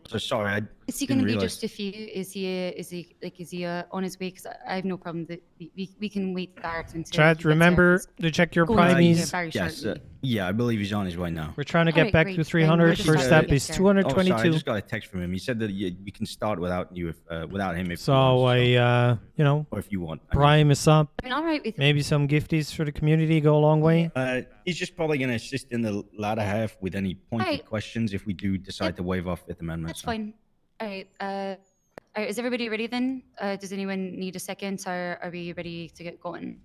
So sorry, I Is he didn't going to be realize. just a few? Is he on his way? Because I have no problem that we can wait there until. Chad, he gets remember there. to check your Going to be here primies. very Yes, shortly. yeah, I believe he's on his way now. We're trying to All get right, back great. to Then we're 300. just First trying to step get is there. Oh, sorry, I 222. just got a text from him. He said that we can start without you, without him, if So I, or if you want. Prime is up. I mean, all right with Maybe some gifties for the community go a long way. He's just probably going to assist in the latter half with any pointed Alright. questions if we do decide to waive off Fifth Amendment. That's fine. All right. All right. Is everybody ready then? Does anyone need a second, or are we ready to get going?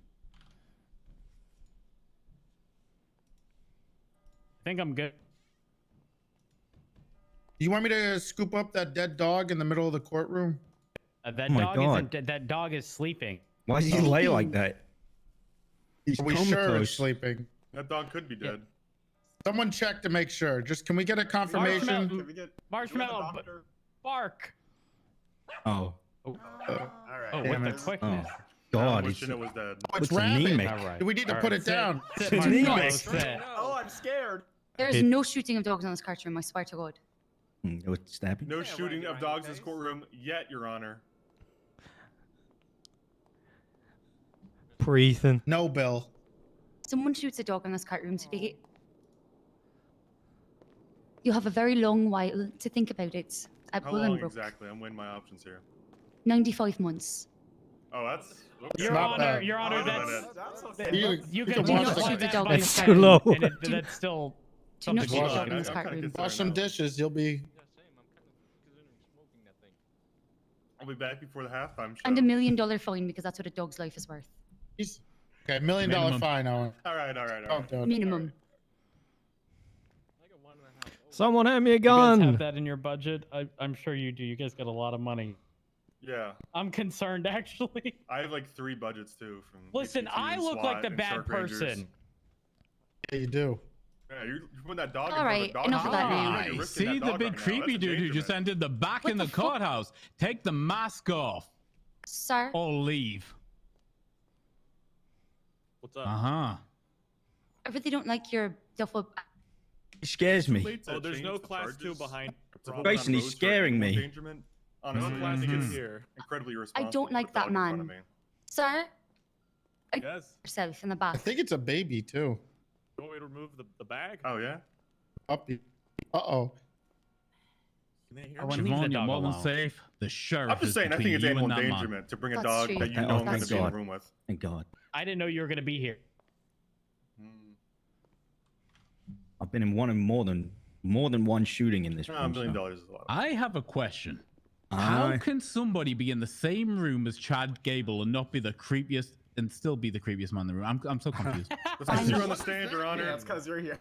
I think I'm good. Do you want me to scoop up that dead dog in the middle of the courtroom? That Oh my dog God. isn't. That dog is sleeping. Why does he lay like that? He's Are we sure he's comatose. sleeping? That dog could be dead. Someone check to make sure. Just can we get a confirmation? Can we get Marshmallow, doctor? bark. Oh. All right. Oh, Damn with it. the quickness. God, I'm it's, wishing it was dead. Oh, it's looks anemic. rabid. All right. Do we need to All put right. it down? Sit, It's Marshmallow, anemic. sit. Oh, I'm scared. There is no shooting of dogs on this courtroom. I swear to God. No stabbing. No shooting of dogs in this courtroom yet, Your Honor. Poor Ethan. No, Bill. Someone shoots a dog in this courtroom today. You have a very long while to think about it. At How long Bolingbroke. exactly? I'm weighing my options here. 95 months. Oh, that's. Your not Honor, bad. Your Honor, Wait a that's. minute. You You can can watch not shoot the dog in by this That's courtroom. too low. and that's still Do not something shoot the to dog look in at. this courtroom. Wash some dishes. You'll be. I'll be back before the halftime show. And $1 million fine because that's what a dog's life is worth. He's okay. $1 million Minimum. fine, Owen. All right, all right, all Oh, right. dude. Minimum. Someone hand me a You guys have gun. that in your budget? I'm sure you do. You guys got a lot of money. Yeah, I'm concerned, actually. I have like 3 budgets too. From Listen, APT, I look SWAT, like the and bad Shark Rangers. person. Yeah, you do. Yeah, you're putting that dog. All in right, front of a dog enough of that show. now. You're risking See that the dog big right now. creepy That's dude who endangerment. just ended the back What in the the fuck? courthouse. Take the mask off Sir, or leave. What's up? Uh-huh. I really don't like your duffel. He scares me. Oh, there's no class 2 behind. Grayson, he's scaring me. Endangerment. Honestly, I think it's incredibly I irresponsible. don't to like put that dog in front of man. me. Sir, Yes. yourself in the I back. think it's a baby too. You want me to remove the bag? Oh yeah. Puppy. Uh-oh. Can they hear Siobhan, me? you're more than safe. The sheriff I'm just is saying, I think between it's you animal and that man. endangerment to bring a That's dog true. that you Oh, know I'm going thank to be in the God. room with. Thank God. I didn't know you were going to be here. I've been in more than one shooting in this room. $1 million so. is a lot. I have a question. How Aye. can somebody be in the same room as Chad Gable and not be the creepiest and still be the creepiest man in the room? I'm so confused. That's because you're on the stand, Your Honor. Yeah, it's because you're here.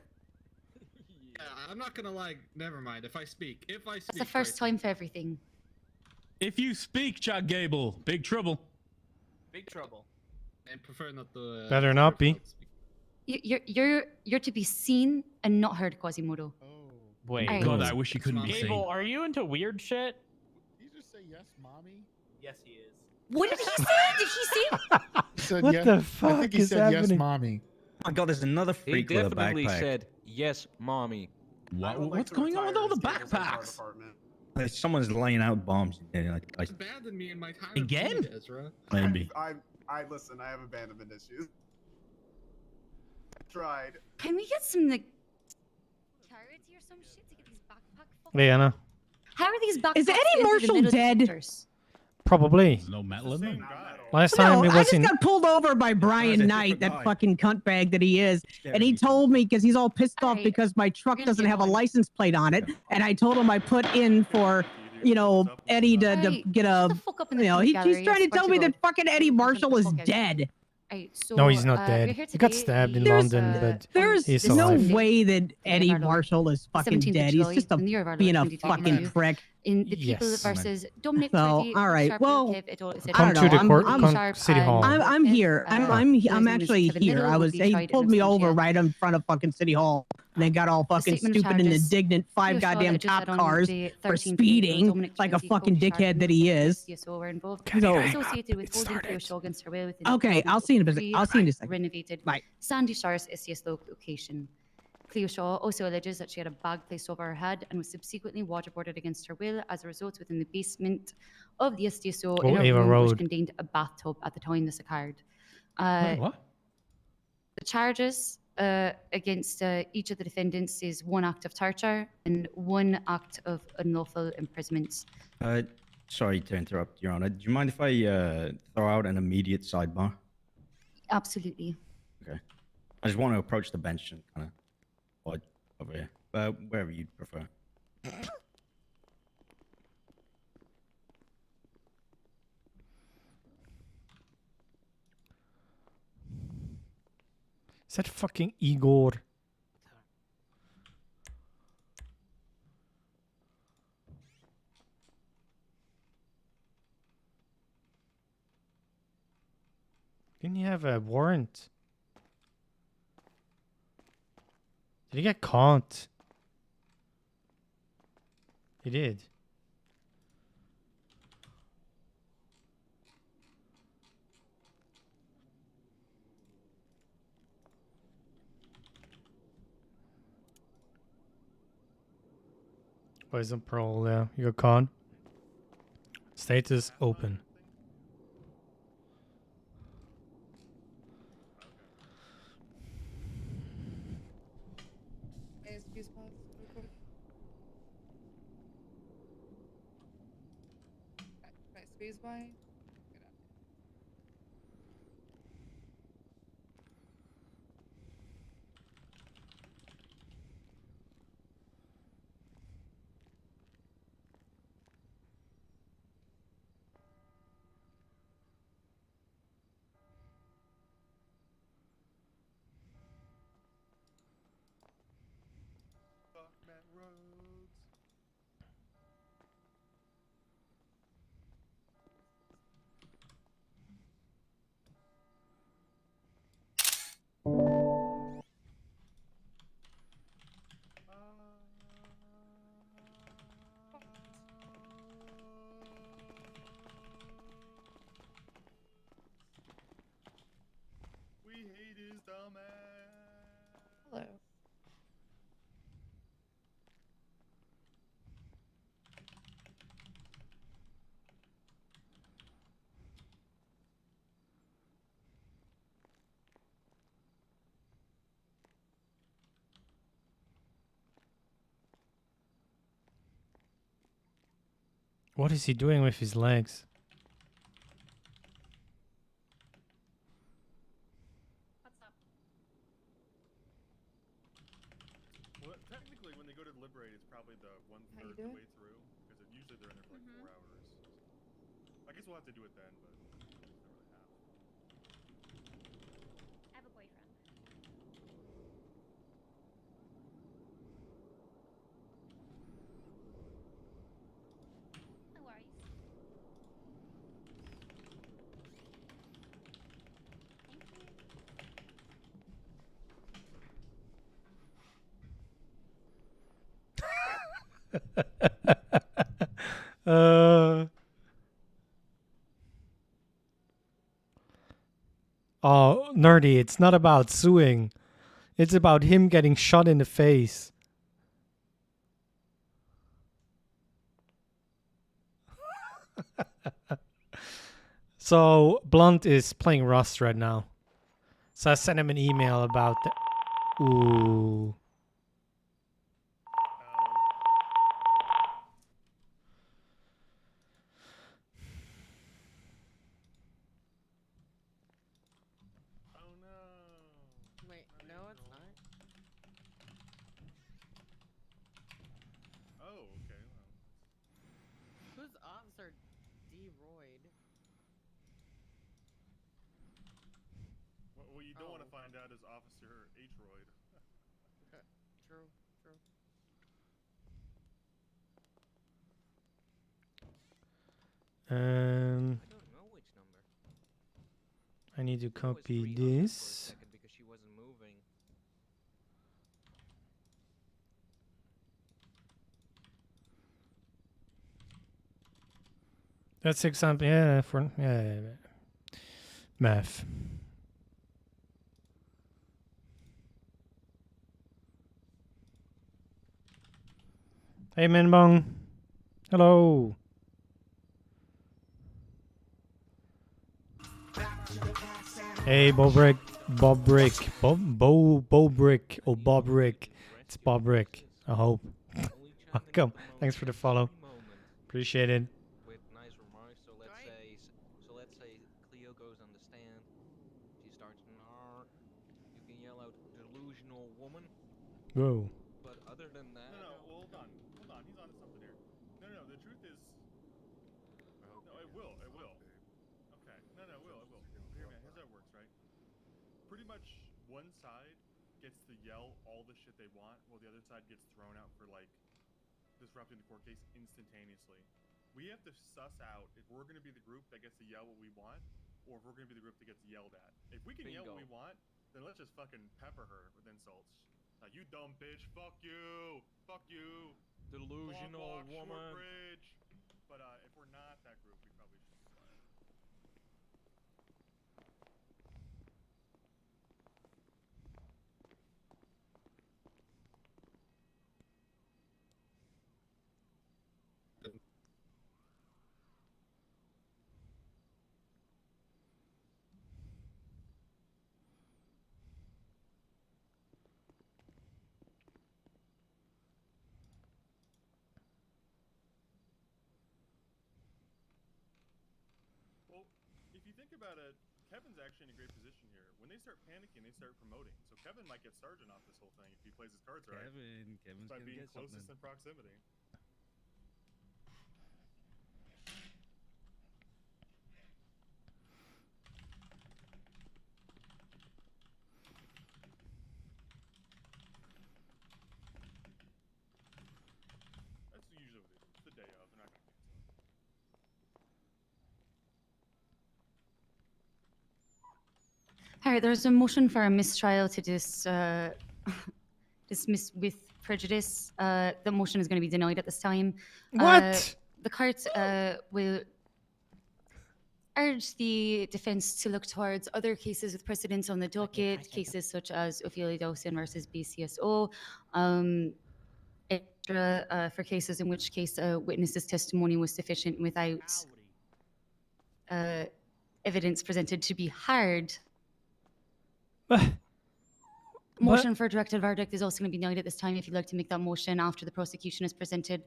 Yeah, I'm not gonna lie. Never mind. If I speak, That's the first time for everything. If you speak, Chad Gable, big trouble. big trouble. I prefer not to. Better not be. You're to be seen and not heard, Quasimodo. Wait, Alright. God, I wish you couldn't be Gable, seen. are Are you into weird shit? Did you just say yes, mommy? Yes, he is. What did he say? Did he say? He said What yes. the I fuck think he is said yes, happening? mommy. Oh my god, there's another He freak with a definitely backpack. said yes, mommy. What, I would like what's to going on with all retire the as Gable's HR backpacks? department. Someone's laying out bombs in there. Abandoned me in my time Again? of need, Ezra. Maybe. I listen. I have abandonment issues. Tried. Can we get some like clarity or some shit to get these backpack? Yeah, Anna. How are these backpacks? Is Eddie into the Marshall middle dead? detectors? Probably. There's no metal in them. Last time No, it I was just in. got pulled over by Brian Knight, that fucking cunt bag that he is, and he told me because he's all pissed off because my truck doesn't have a license plate on it, and I told him I put in for, you know, Eddie to get a, you know, he's trying to tell me that fucking Eddie Marshall is dead. So, No, he's not dead. He got stabbed in London, but he's no alive. way that Eddie Marshall is fucking 17th dead. He's just being a fucking prick. In the people Yes. versus Dominic So, Trevi, all right, Sharp well, Kev, it all said- I don't Come to know. the court. I'm- Come Sharp City and Hall. I'm here. Kev, I'm Kevin actually Kevin here. Little I will was. be He tried pulled in me absentia. over right in front of fucking City Hall, and they got all fucking statement of stupid and charges. indignant. Five Leo Shaw goddamn alleges cop that on cars the for 13th of April, speeding Dominic like a Trevi, fucking Kobe Sharp, dickhead that he is. CSO were involved. So- Associated with holding Cleo Shaw against her will within Okay, I'll see you in a bit. I'll see you in a second. Renovated Bye. Sandy Shores SCS location. Cleo Shaw also alleges that she had a bag placed over her head and was subsequently waterboarded against her will as a result within the basement of the SDSO in Oh, a Ava room which Road. contained a bathtub at the time this occurred. Wait, what? The charges against each of the defendants is one act of torture and one act of unlawful imprisonment. Sorry to interrupt, Your Honor. Do you mind if I throw out an immediate sidebar? Absolutely. Okay. I just want to approach the bench and kind of over here, wherever you'd prefer. Is that fucking Igor? Didn't he have a warrant? Did he get caught? He did. Poison parole there. You got caught. Status open. Excuse me, real quick. Excuse me. We hate his dumb ass. Hello. What is he doing with his legs? Well, technically, when they go to deliberate, it's probably the 1/3 of the way through, because usually they're in there for like 4 hours. I guess we'll have to do it then, but we don't really have. I have a boyfriend. No worries. Oh, nerdy, it's not about suing. It's about him getting shot in the face. So, Blunt is playing Rust right now. So I sent him an email about that. Ooh. Wait, no, it's not. Oh, okay. Who's Officer D. Royd? What you don't want to find out is Officer H. Royd. True, true. I need to copy this. Because she wasn't moving. That's example. Yeah, for yeah. Math. Hey, Minbong. Hello. Hey, Bobrick. Bobrick. Oh, Bob Rick. It's Bob Rick. I hope. Welcome. Thanks for the follow. Appreciate it. With nice remarks. So let's say Cleo goes on the stand. She starts, "Narr." You can yell out, "Delusional woman." Whoa. But other than that, No, hold on. He's on to something here. No. The truth is, no, it will. Okay. No, it will. Here, man. Here's how it works, right? Pretty much one side gets to yell all the shit they want, while the other side gets thrown out for like disrupting the court case instantaneously. We have to suss out if we're going to be the group that gets to yell what we want, or if we're going to be the group that gets yelled at. If we can yell what we want, then let's just fucking pepper her with insults. Like, you dumb bitch, fuck you, delusional woman. Shortbridge. But if we're not that group, we probably should be quiet. Well, if you think about it, Kevin's actually in a great position here. When they start panicking, they start promoting. So Kevin might get sergeant off this whole thing if he plays his cards right. Kevin's by gonna being get closest something. in proximity. That's usually what they do. It's the day of. They're not gonna cancel it. All right, there's a motion for a mistrial to dismiss with prejudice. The motion is going to be denied at this time. What? The court will urge the defense to look towards other cases with precedents on the docket, cases such as Ophelia Dawson versus BCSO, extra for cases in which case a witness's testimony was sufficient without evidence presented to be hard. Motion for a directed verdict is also going to be denied at this time. If you'd like to make that motion after the prosecution is presented,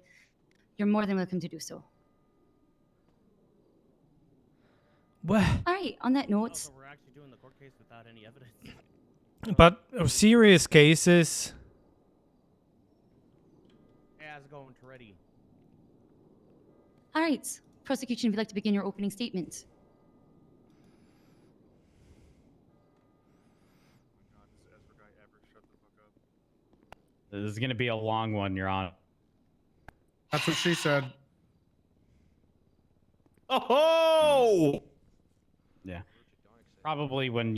you're more than welcome to do so. What? All right, on that note. So we're actually doing the court case without any evidence. But serious cases. Hey, how's it going, Toretti? All right, prosecution, if you'd like to begin your opening statement. This is going to be a long one, Your Honor. That's what she said. Oh! Yeah. Probably when,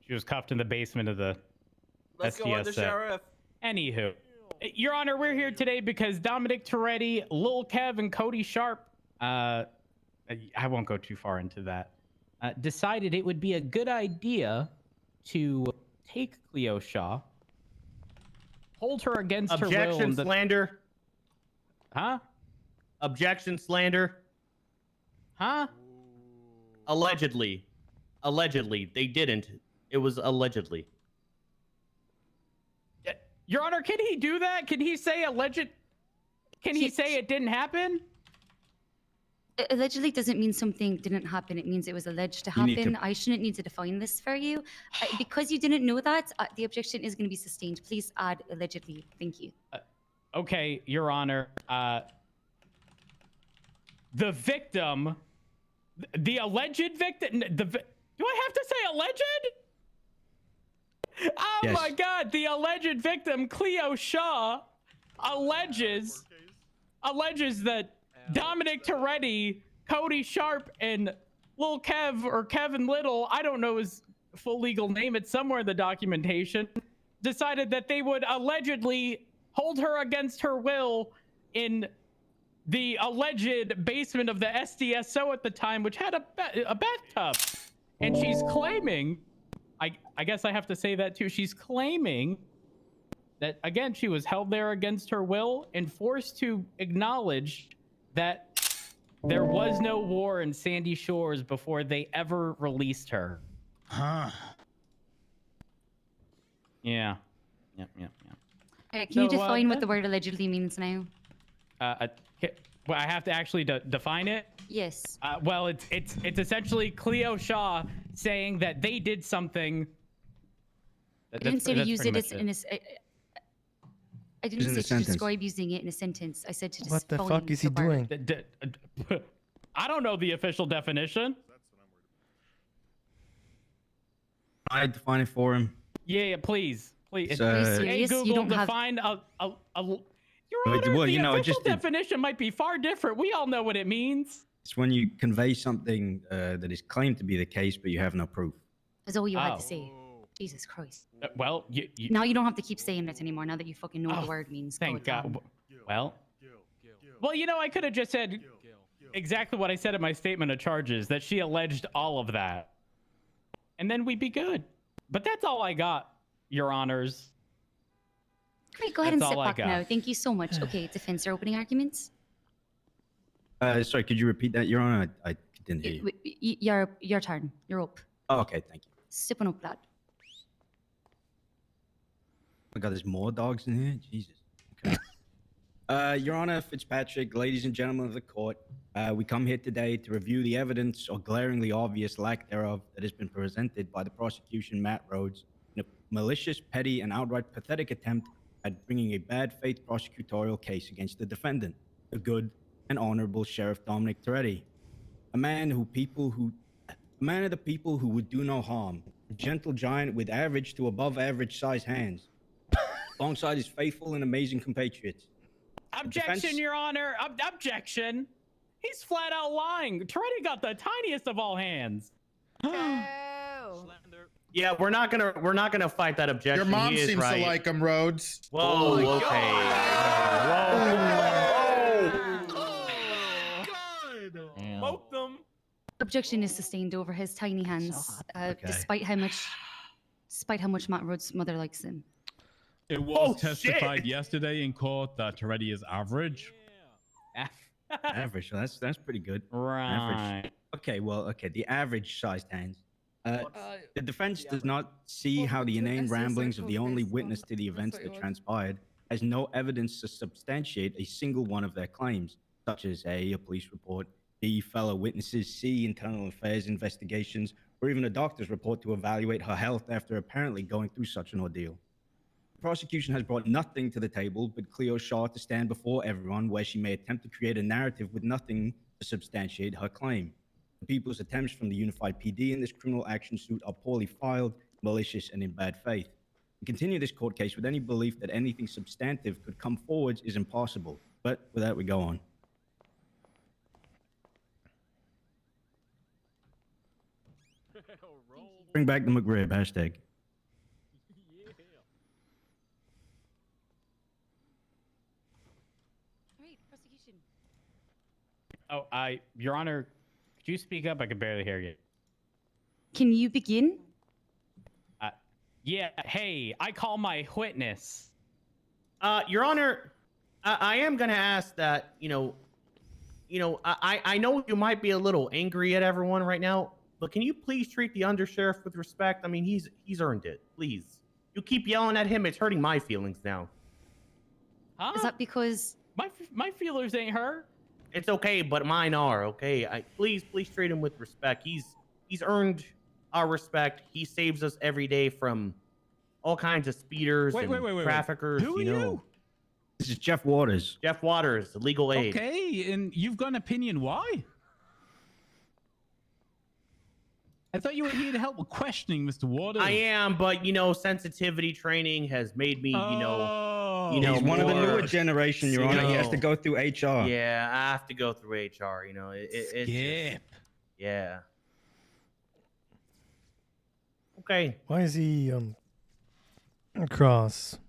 she was cuffed in the basement of the Let's go on the SDS. sheriff. Anywho. Your Honor, we're here today because Dominic Toretti, Lil Kev, and Cody Sharp, I won't go too far into that. decided it would be a good idea to take Cleo Shaw, hold her against her will. Objection, in the- slander. Huh? Objection, slander. Huh? Allegedly. Allegedly. They didn't. It was allegedly. Your Honor, can he do that? Can he say alleged? Can he say it didn't happen? Allegedly doesn't mean something didn't happen. It means it was alleged to You need happen. to- I shouldn't need to define this for you. Because you didn't know that, the objection is going to be sustained. Please add allegedly. Thank you. Okay, Your Honor. The victim, the alleged victim. Do I have to say alleged? Oh Yes. my God! The alleged victim, Cleo Shaw, alleges that Dominic Toretti, Cody Sharp, and Lil Kev or Kevin Little, I don't know his full legal name, it's somewhere in the documentation, decided that they would allegedly hold her against her will in the alleged basement of the SDSO at the time, which had a bathtub. And she's claiming, I guess I have to say that too, she's claiming that, again, she was held there against her will and forced to acknowledge that there was no war in Sandy Shores before they ever released her. Huh. Yeah. Yep. Can you So, define what the word allegedly means now? Well, I have to actually define it. Yes. Well, it's essentially Cleo Shaw saying that they did something. I didn't say to That's use pretty it as much in a. I didn't in say a to sentence. describe using it in a sentence. I said to What the define fuck is he the word. doing? I don't know the official definition. I define it for him. Yeah, please. It's, Hey, serious? You Google, don't have- define a Your But, Honor, well, the you know, official just definition might be far different. We all know what it means. It's when you convey something that is claimed to be the case, but you have no proof. That's all you had Oh. to say. Jesus Christ. Well, Now you don't have to keep saying it anymore. Now that you fucking know what the Oh, word means. Thank Go God. on. Well, you know, I could have just said exactly what I said in my statement of charges, that she alleged all of that. And then we'd be good. But that's all I got, Your Honors. Great, go ahead and That's sit all I back got. now. Thank you so much. Okay, defense or opening arguments? Sorry, could you repeat that, Your Honor? I didn't hear you. Your turn. You're up. Oh, okay, thank you. Sipping up, lad. Oh my God, there's more dogs in here? Jesus. Okay. Your Honor, Fitzpatrick, ladies and gentlemen of the court, we come here today to review the evidence or glaringly obvious lack thereof that has been presented by the prosecution, Matt Rhodes, in a malicious, petty, and outright pathetic attempt at bringing a bad faith prosecutorial case against the defendant, the good and honorable Sheriff Dominic Toretti, a man of the people who would do no harm, a gentle giant with average to above average size hands, alongside his faithful and amazing compatriots. Objection, Your Honor. Objection. He's flat out lying. Toretti got the tiniest of all hands. Yeah, we're not gonna fight that objection. Your mom He is seems right. to like him, Rhodes. Whoa, okay. Both them. Objection is sustained over his tiny hands, despite how much Matt Rhodes' mother likes him. It was testified yesterday in court that Toretti is average. Average, so that's pretty good. Right. Average. Okay, the average sized hands. The defense does not see how the inane ramblings of the only witness to the events that transpired has no evidence to substantiate a single one of their claims, such as A, a police report, B, fellow witnesses, C, internal affairs investigations, or even a doctor's report to evaluate her health after apparently going through such an ordeal. The prosecution has brought nothing to the table but Cleo Shaw to stand before everyone where she may attempt to create a narrative with nothing to substantiate her claim. The people's attempts from the Unified PD in this criminal action suit are poorly filed, malicious, and in bad faith. To continue this court case with any belief that anything substantive could come forward is impossible. But with that, we go on. Bring back the McRib, hashtag. Right, prosecution. Oh, Your Honor, could you speak up? I can barely hear you. Can you begin? Yeah. Hey, I call my witness. Your Honor, I am gonna ask that, I know you might be a little angry at everyone right now, but can you please treat the undersheriff with respect? I mean, he's earned it. Please. You keep yelling at him, it's hurting my feelings now. Huh? Is that because my feelers ain't hurt? It's okay, but mine are, okay? Please treat him with respect. He's earned our respect. He saves us every day from all kinds of speeders and traffickers. Who are you? This is Jeff Waters. Jeff Waters, legal aid. Okay, and you've got an opinion why? I thought you were here to help with questioning, Mr. Waters. I am, but sensitivity training has made me, He's one of the newer generation, Your Honor. He has to go through HR. Yeah, I have to go through HR. It's Skip. Yeah. Okay. Why is he cross?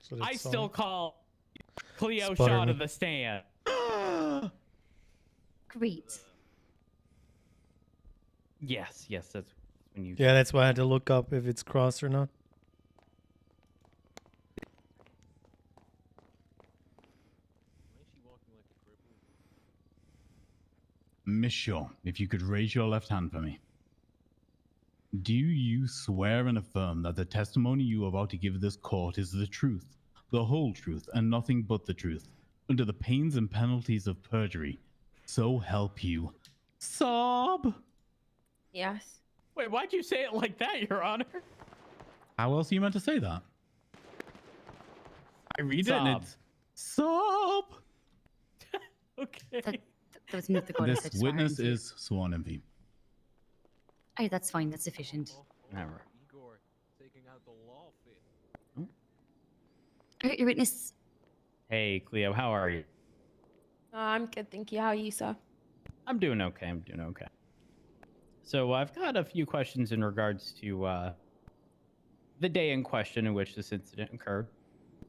So I that's still all. call Cleo Sputter Shaw to me. the stand. Great. Yes, that's when you. Yeah, that's why I had to look up if it's cross or not. Miss Shaw, if you could raise your left hand for me. Do you swear and affirm that the testimony you are about to give this court is the truth, the whole truth, and nothing but the truth, under the pains and penalties of perjury? So help you. Sob! Yes. Wait, why'd you say it like that, Your Honor? How else are you meant to say that? I read it and Sob. it's sob! Okay. That was me the goddess. This witness is sworn in V. Aye, that's fine. That's sufficient. All right. Igor taking out the law fit. Alright, your witness. Hey, Cleo, how are you? I'm good, thank you. How are you, sir? I'm doing okay. So I've got a few questions in regards to the day in question in which this incident occurred.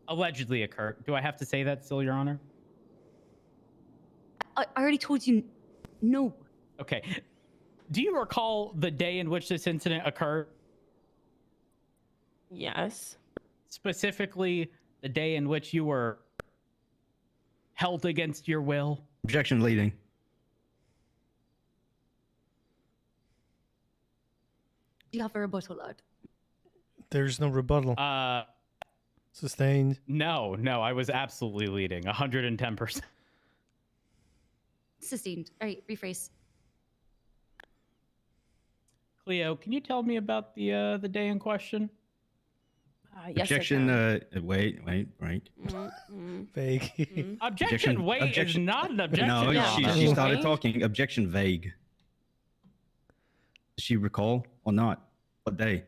Allegedly occurred. Do I have to say that still, Your Honor? I already told you no. Okay. Do you recall the day in which this incident occurred? Yes. Specifically, the day in which you were held against your will? Objection leading. Do you have a rebuttal, lad? There's no rebuttal. Sustained. No, I was absolutely leading. 110%. Sustained. Alright, rephrase. Cleo, can you tell me about the day in question? Yes, Objection. Wait. Vague. Objection. Wait is not an objection. No, Your she Honor. started talking. Objection vague. Does she recall or not? What day?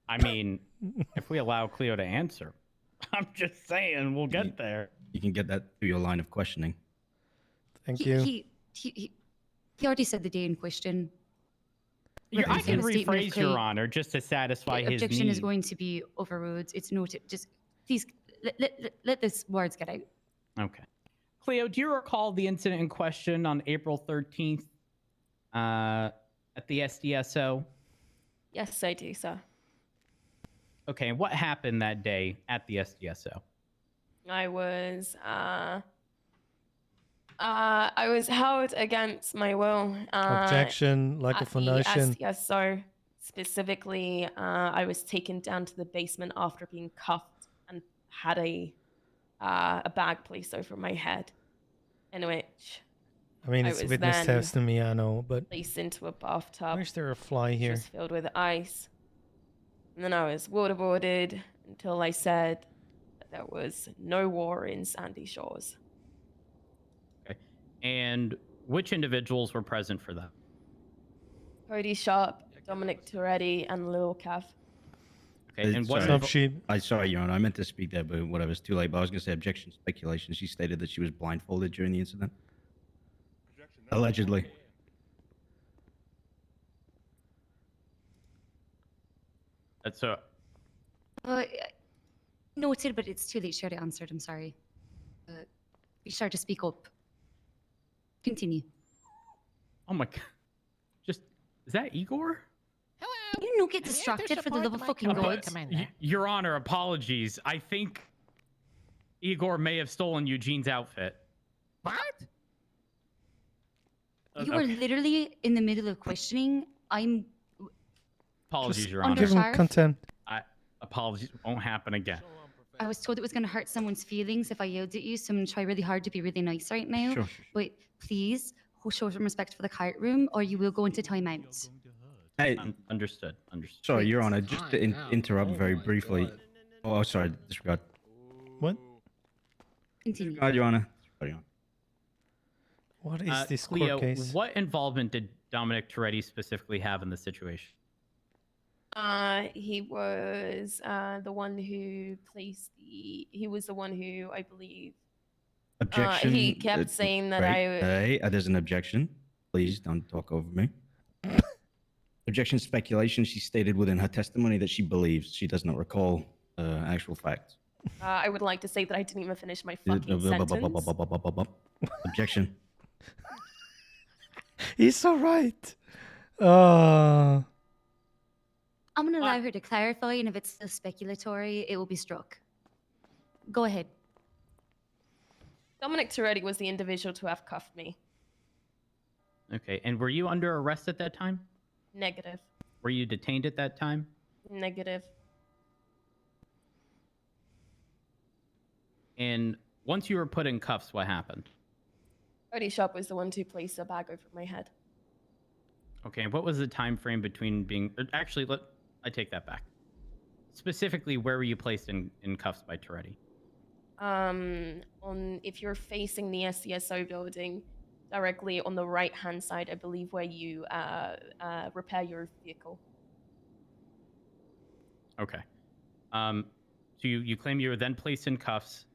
I mean, if we allow Cleo to answer, I'm just saying we'll get there. You can get that through your line of questioning. Thank you. He already said the day in question. I can Written statement of rephrase, claim. Your Honor, just to satisfy his Objection is need. going to be overruled. It's noted. Just please let this words get out. Okay. Cleo, do you recall the incident in question on April 13th at the SDSO? Yes, I do, sir. Okay, what happened that day at the SDSO? I was held against my will. Objection, lack of foundation. Yes, so specifically, I was taken down to the basement after being cuffed and had a bag placed over my head, in which I mean, it's was witness then testimony, I know, but placed into a bathtub. why is there a fly here? Just filled with ice. And then I was waterboarded until I said that there was no war in Sandy Shores. Okay. And which individuals were present for that? Cody Sharp, Dominic Toretti, and Lil Cav. Okay, and what? I sorry, Your Honor. I meant to speak there, but whatever. It's too late. But I was going to say objection speculation. She stated that she was blindfolded during the incident. Allegedly. That's a. Noted, but it's too late. She already answered. I'm sorry. Be sure to speak up. Continue. Oh my god. Is that Igor? You don't get distracted for the love of fucking God. Your Honor, apologies. I think Igor may have stolen Eugene's outfit. What? You were literally in the middle of questioning. I'm. Apologies, Your under Honor. Give him sheriff. contempt. Apologies. Won't happen again. I was told it was going to hurt someone's feelings if I yelled at you, so I'm going to try really hard to be really nice right now. Sure. But please, show some respect for the cart room, or you will go into timeout. Hey, Understood. sorry, Your Honor, just to interrupt very briefly. Oh, sorry, disregard. What? Continue. Disregard, Your Honor. Disregard, Your Honor. What is this Cleo, court case? what involvement did Dominic Toretti specifically have in the situation? He was the one who placed the. He was the one who, I believe. Objection. He kept saying that Hey, there's an objection. Please don't talk over me. Objection speculation. She stated within her testimony that she believes. She does not recall actual facts. I would like to say that I didn't even finish my fucking sentence. Objection. He's so right. I'm going to allow her to clarify, and if it's still speculatory, it will be struck. Go ahead. Dominic Toretti was the individual to have cuffed me. Okay, and were you under arrest at that time? Negative. Were you detained at that time? Negative. And once you were put in cuffs, what happened? Cody Sharp was the one to place a bag over my head. Okay, and what was the time frame between being... Actually, I take that back. Specifically, where were you placed in cuffs by Toretti? If you're facing the SCSO building, directly on the right-hand side, I believe, where you repair your vehicle. Okay. So you claim you were then placed in cuffs.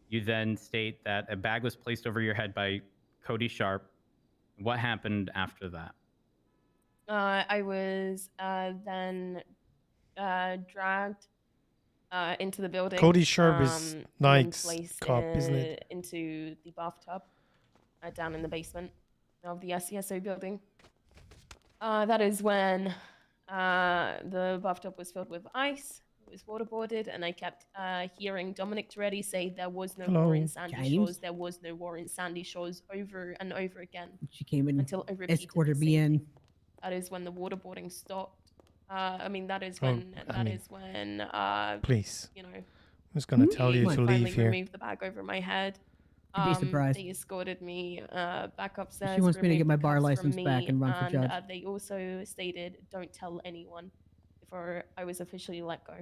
You then state that a bag was placed over your head by Cody Sharp. What happened after that? I was then dragged into the building. Cody Sharp is and Nike's placed, cop, isn't it? Into the bathtub down in the basement of the SCSO building. That is when the bathtub was filled with ice. It was waterboarded, and I kept hearing Dominic Toretti say there was no war in Sandy Shores. There was no war in Sandy Shores over and over again. She came in, until I repeated escorted me in. That is when the waterboarding stopped. I mean, that is when. Please. You know. I'm just gonna tell you to finally leave here. removed the bag over my head. You'd be surprised. They escorted me back upstairs. She wants me to removed get my the bar cuffs from license back me, and run for judge. They also stated, "Don't tell anyone," before I was officially let go.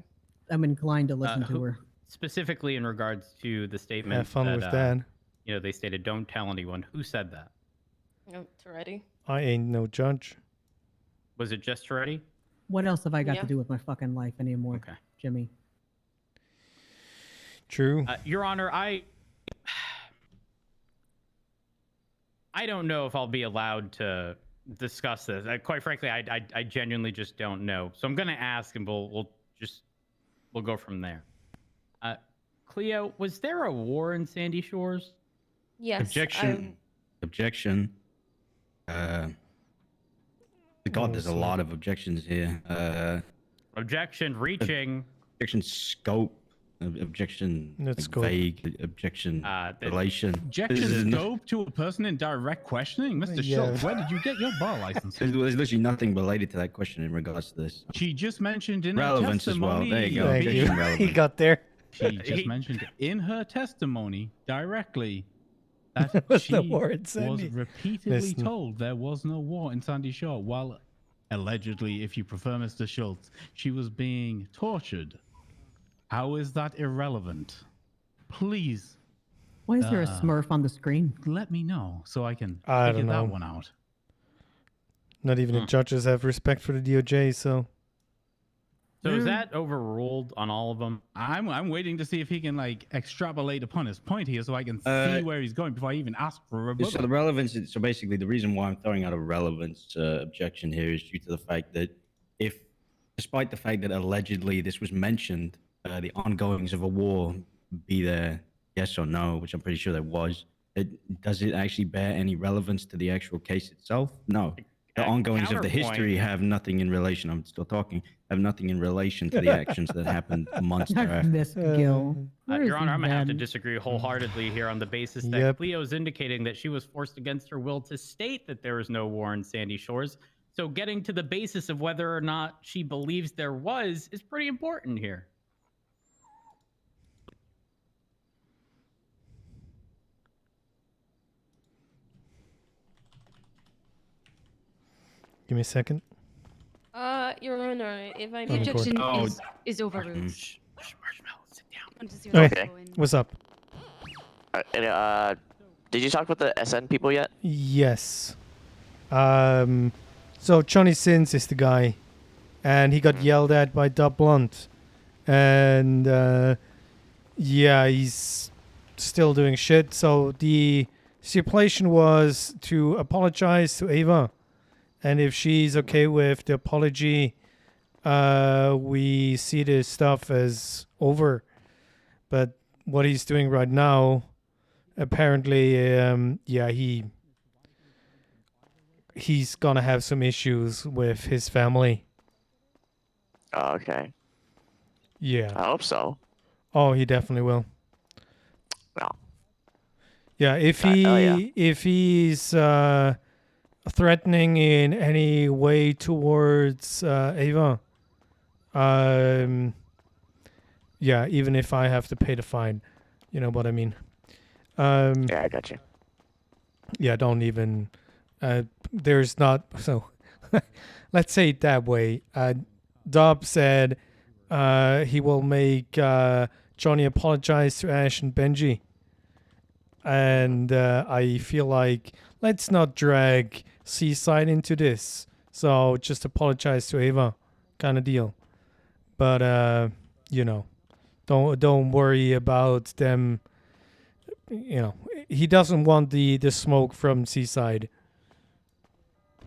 I'm inclined to listen to her. Specifically in regards to the statement Have fun that, with that. You know, they stated, "Don't tell anyone." Who said that? No, Toretti. I ain't no judge. Was it just Toretti? What else have I got Yeah. to do with my fucking life anymore, Jimmy? True. Your Honor, I don't know if I'll be allowed to discuss this. Quite frankly, I genuinely just don't know. So I'm gonna ask, and we'll go from there. Cleo, was there a war in Sandy Shores? Yes. Objection. Objection. God, there's a lot of objections here. Objection. Reaching. Objection. Scope. Objection. Let's like, go. Vague. Objection. Relation. Objection scope to a person in direct questioning? Mr. Schultz, where did you get your bar license? There's literally nothing related to that question in regards to this. She just mentioned in Relevance her as well. testimony. There you go. Thank Objection you. relevant. He got there. She just mentioned in her testimony directly that was she the war in was Sandy? repeatedly Listen. told there was no war in Sandy Shore, while allegedly, if you prefer Mr. Schultz, she was being tortured. How is that irrelevant? Please. Why is there a Smurf on the screen? Let me know so I can I figure don't know. that one out. Not even the judges have respect for the DOJ, so. So is that overruled on all of them? I'm waiting to see if he can like extrapolate upon his point here so I can see where he's going before I even ask for a rebuttal. So the relevance. So basically, the reason why I'm throwing out a relevance objection here is due to the fact that if, despite the fact that allegedly this was mentioned the ongoings of a war, be there yes or no, which I'm pretty sure there was, does it actually bear any relevance to the actual case itself? No. The ongoings of the history have nothing in relation. I'm still talking. Have nothing in relation to the actions that happened months I thereafter. missed Gil. Where is Your Honor, he I'm gonna have to been? disagree wholeheartedly here on the basis that Yep. Cleo's indicating that she was forced against her will to state that there was no war in Sandy Shores. So getting to the basis of whether or not she believes there was is pretty important here. Give me a second. Your Honor, if I The may. objection Oh, is overruled. Okay. What's up? Did you talk with the SN people yet? Yes. So Johnny Sins is the guy, and he got yelled at by Dub Blunt, and yeah, he's still doing shit. So the stipulation was to apologize to Ava, and if she's okay with the apology, we see this stuff as over. But what he's doing right now, apparently, yeah, he's gonna have some issues with his family. Oh, okay. Yeah. I hope so. Oh, he definitely will. No. Yeah, if he's threatening in any way towards Ava, yeah, even if I have to pay the fine, you know what I mean. Yeah, I got you. Yeah, don't even. There's not so. Let's say it that way. Dub said he will make Johnny apologize to Ash and Benji, and I feel like let's not drag Seaside into this. So just apologize to Ava, kind of deal. But you know, don't worry about them. You know, he doesn't want the smoke from Seaside.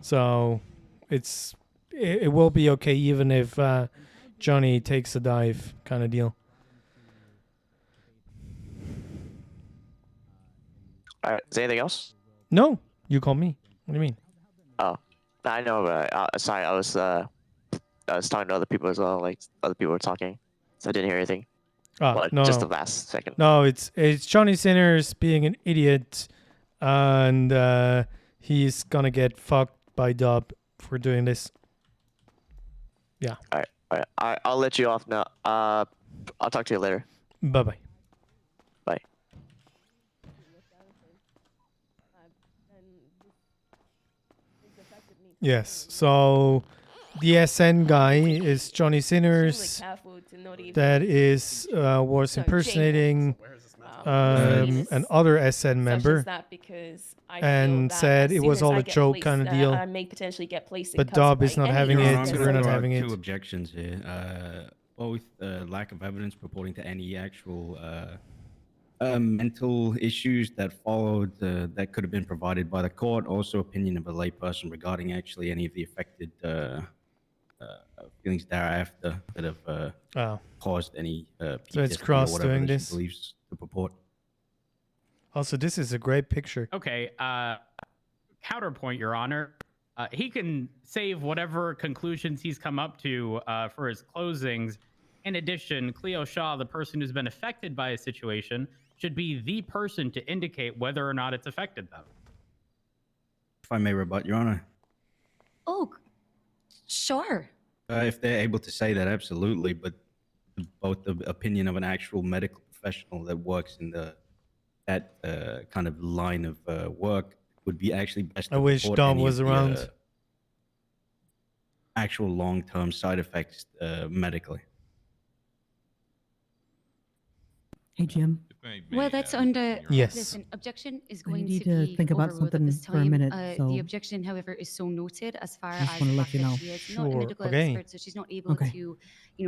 So it will be okay even if Johnny takes a dive, kind of deal. All right. Is there anything else? No, you call me. What do you mean? Oh, I know, but sorry, I was talking to other people as well. Like other people were talking, so I didn't hear anything. But No, just no. the last second. No, it's Johnny Sinners being an idiot, and he's gonna get fucked by Dub for doing this. Yeah. All right. I'll let you off now. I'll talk to you later. Bye bye. Bye. Yes. So the SN guy is Johnny Sinners. That is was impersonating an other SN member, and said it was all a joke kind of deal. But Dub is not having it. We're not having it. Two objections here. Both lack of evidence purporting to any actual mental issues that followed that could have been provided by the court. Also, opinion of a layperson regarding actually any of the affected feelings thereafter that have caused any So it's PTSD or Cross whatever doing that she this. believes to purport. Also, this is a great picture. Okay, counterpoint, Your Honor. He can save whatever conclusions he's come up to for his closings. In addition, Cleo Shaw, the person who's been affected by a situation, should be the person to indicate whether or not it's affected them. If I may rebut, Your Honor. Oh, sure. If they're able to say that, absolutely. But both the opinion of an actual medical professional that works in that kind of line of work would be actually best. I to wish report Dom any of was the, around. Actual long-term side effects medically. Hey, Jim. Well, that's under. Yes. Listen, objection is I going need to to be think about overruled at something this for a time. minute, The so- objection, however, is so noted as far Just as wanna the let fact you that know. she is not a Sure, medical okay. expert, so she's not able Okay. to,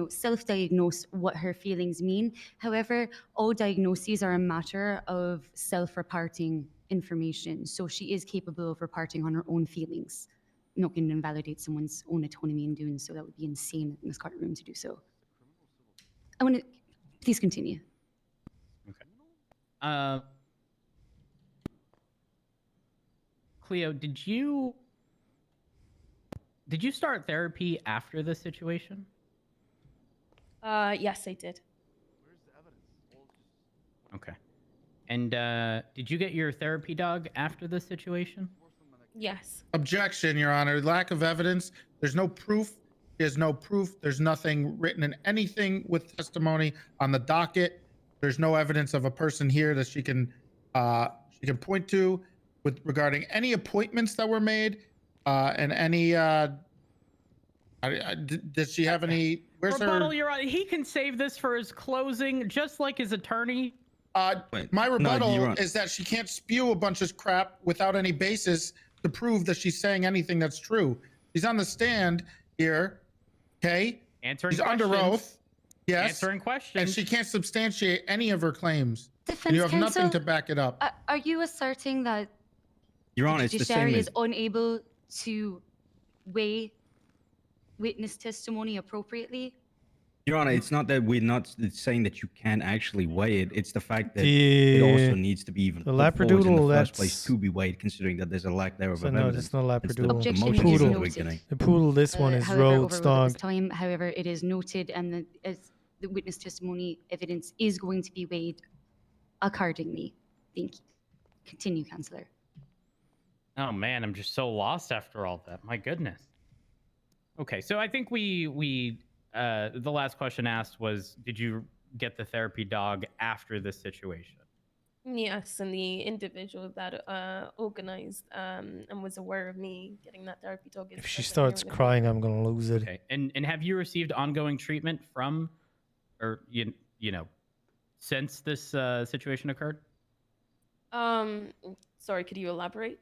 self-diagnose what her feelings mean. However, all diagnoses are a matter of self-reparting information, so she is capable of reparting on her own feelings. Not going to invalidate someone's own autonomy in doing so. That would be insane in this courtroom to do so. I want to Please continue. Cleo, did you start therapy after this situation? Yes, I did. Okay. And did you get your therapy dog after this situation? Yes. Objection, Your Honor. Lack of evidence. There's no proof. There's no proof. There's nothing written in anything with testimony on the docket. There's no evidence of a person here that she can point to with regarding any appointments that were made and any. Does she have any? Where's Rebuttal, her? Your Honor. He can save this for his closing, just like his attorney. My rebuttal is that she can't spew a bunch of crap without any basis to prove that she's saying anything that's true. She's on the stand here, okay? Answering She's questions. under oath. Yes. Answering questions. And she can't substantiate any of her claims. Defense And you have counsel, nothing to back it up. Are you asserting that Your Honor, the it's the judiciary same is unable to weigh witness testimony appropriately? Your Honor, it's not that we're not saying that you can actually weigh it. It's the fact that it also needs to be even the put forward in the labradoodle, first place to be weighed, considering that there's a lack thereof So of no, evidence. it's not labradoodle. Objection motion is is at the noted. beginning. The poodle, this one is However, Rhodes overruled at dog. this time. However, it is noted, and as the witness testimony evidence is going to be weighed accordingly. Thank you. Continue, Councillor. Oh man, I'm just so lost after all that. My goodness. Okay, so I think the last question asked was, did you get the therapy dog after this situation? Yes, and the individual that organized and was aware of me getting that therapy dog. If she starts crying, I'm gonna lose it. Okay, and have you received ongoing treatment from, or you know, since this situation occurred? Sorry, could you elaborate?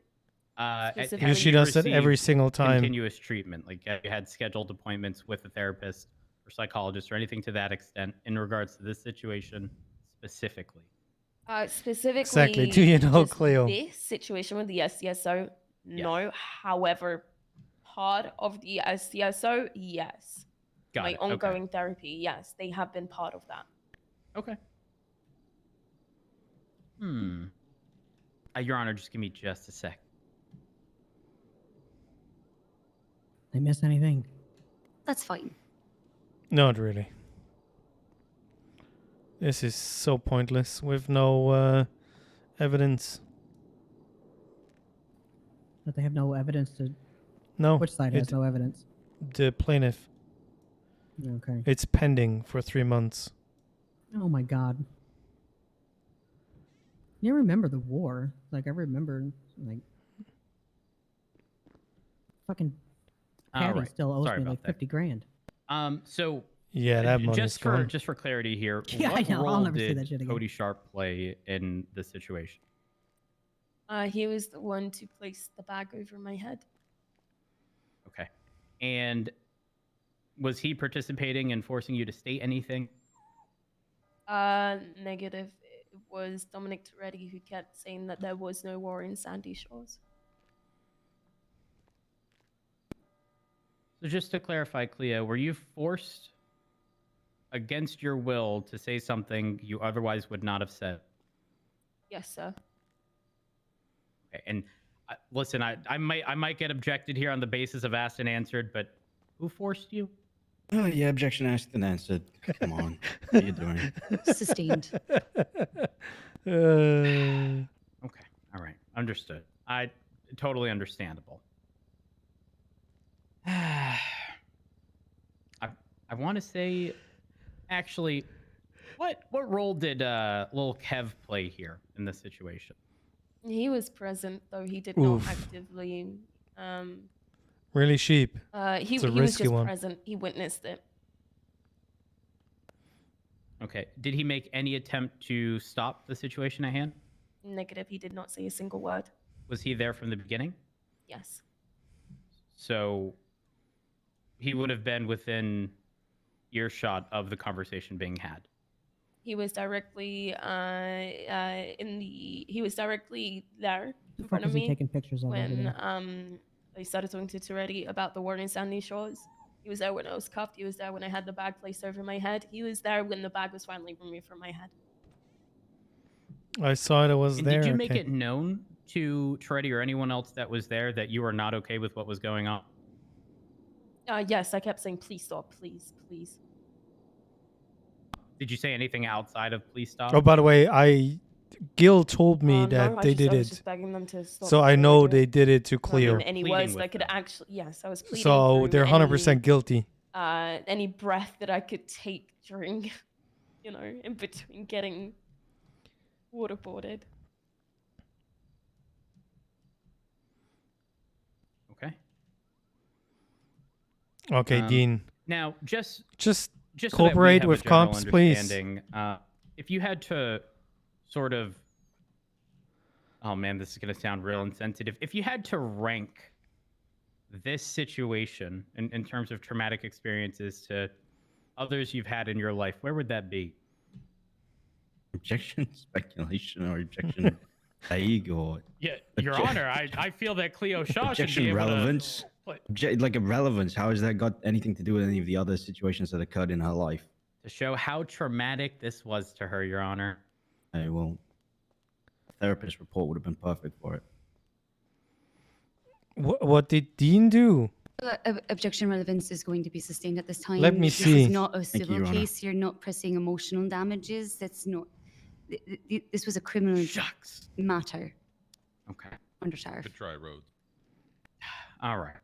Because she does it every single time. Continuous treatment, like have you had scheduled appointments with a therapist or psychologist or anything to that extent in regards to this situation specifically? Specifically, Exactly. Do you know, just Cleo? This situation with the SCSO, no. However, part of the SCSO, yes. Got My it, okay. ongoing therapy, yes, they have been part of that. Okay. Your Honor, just give me just a sec. They miss anything? That's fine. Not really. This is so pointless with no evidence. That they have no evidence to. No. Which side has no evidence? The plaintiff. Okay. It's pending for 3 months. Oh my God. You remember the war? Like I remember, like fucking Patty right. still owes Sorry me about like that. 50 grand. So Yeah, that money's just for gone. just for clarity here, Yeah, what I know. I'll role never see did that shit again. Cody Sharp play in this situation? He was the one to place the bag over my head. Okay, and was he participating in forcing you to state anything? Negative. It was Dominic Toretti who kept saying that there was no war in Sandy Shores. So just to clarify, Cleo, were you forced against your will to say something you otherwise would not have said? Yes, sir. Okay, and listen, I might get objected here on the basis of asked and answered, but who forced you? Oh, yeah, objection asked and answered. Come on. What are you doing? Sustained. Okay, all right, understood. Totally understandable. I want to say, actually, what role did little Kev play here in this situation? He was present, though he did Oof. not actively. Really sheep. He It's a was risky just one. present. He witnessed it. Okay, did he make any attempt to stop the situation at hand? Negative. He did not say a single word. Was he there from the beginning? Yes. So he would have been within earshot of the conversation being had. He was directly he was directly there in The front fuck of is he me taking pictures of over when there? I started talking to Toretti about the war in Sandy Shores. He was there when I was cuffed. He was there when I had the bag placed over my head. He was there when the bag was finally removed from my head. I saw it was And there. did you make okay. it known to Treddy or anyone else that was there that you were not okay with what was going on? Yes, I kept saying, please stop, please, please. Did you say anything outside of please stop? Oh, by the way, Gil told me that No, they I did was it. just begging them to stop. So I before know do they it. did it to I mean, Cleo. any words that I could actually, yes, I was pleading. So through they're 100% guilty. any breath that I could take during, you know, in between getting waterboarded. Okay. Okay, Dean. Now, just Just so that we cooperate have a with general cops, please. understanding, if you had to sort of, oh man, this is going to sound real insensitive. If you had to rank this situation in terms of traumatic experiences to others you've had in your life, where would that be? Objection, speculation, or objection, vague, or Yeah, Your Honor, I feel that Cleo Shaw should objection be able relevance. to... Like irrelevance. How has that got anything to do with any of the other situations that occurred in her life? To show how traumatic this was to her, Your Honor. Hey, well, a therapist report would have been perfect for it. What did Dean do? Objection relevance is going to be sustained at this time. Let me This see. is not a Thank you, civil Your Honor. case. You're not pressing emotional damages. That's not. This was a criminal matter. Okay. Under sheriff. Good try, Rhodes. All right.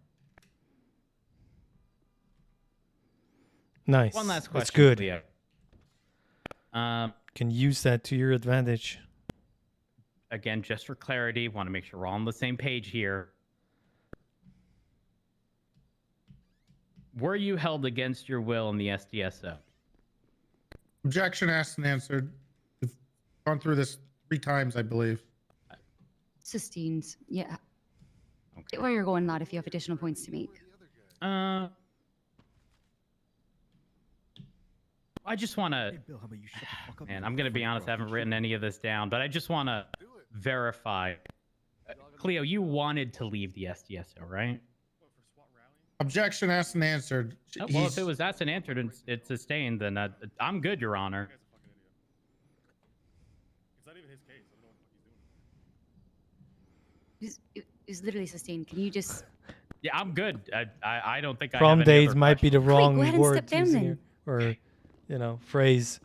Nice. One last question. That's good. Cleo. Can use that to your advantage. Again, just for clarity, want to make sure we're all on the same page here. Were you held against your will in the SDSO? Objection asked and answered. We've gone through this 3 times, I believe. Sustained. Yeah. Get where you're going, lad, if you have additional points to make. I just want to, man, I'm going to be honest, I haven't written any of this down, but I just want to verify. Cleo, you wanted to leave the SDSO, right? Objection asked and answered. Oh, well, if it was asked and answered and it's sustained, then I'm good, Your Honor. It's not even his case. I don't know what the fuck he's doing. It's literally sustained. Can you just... Yeah, I'm good. I don't think I Prom have any days other might be the questions. wrong go ahead and word step to down use then. here. Or, you know, phrase.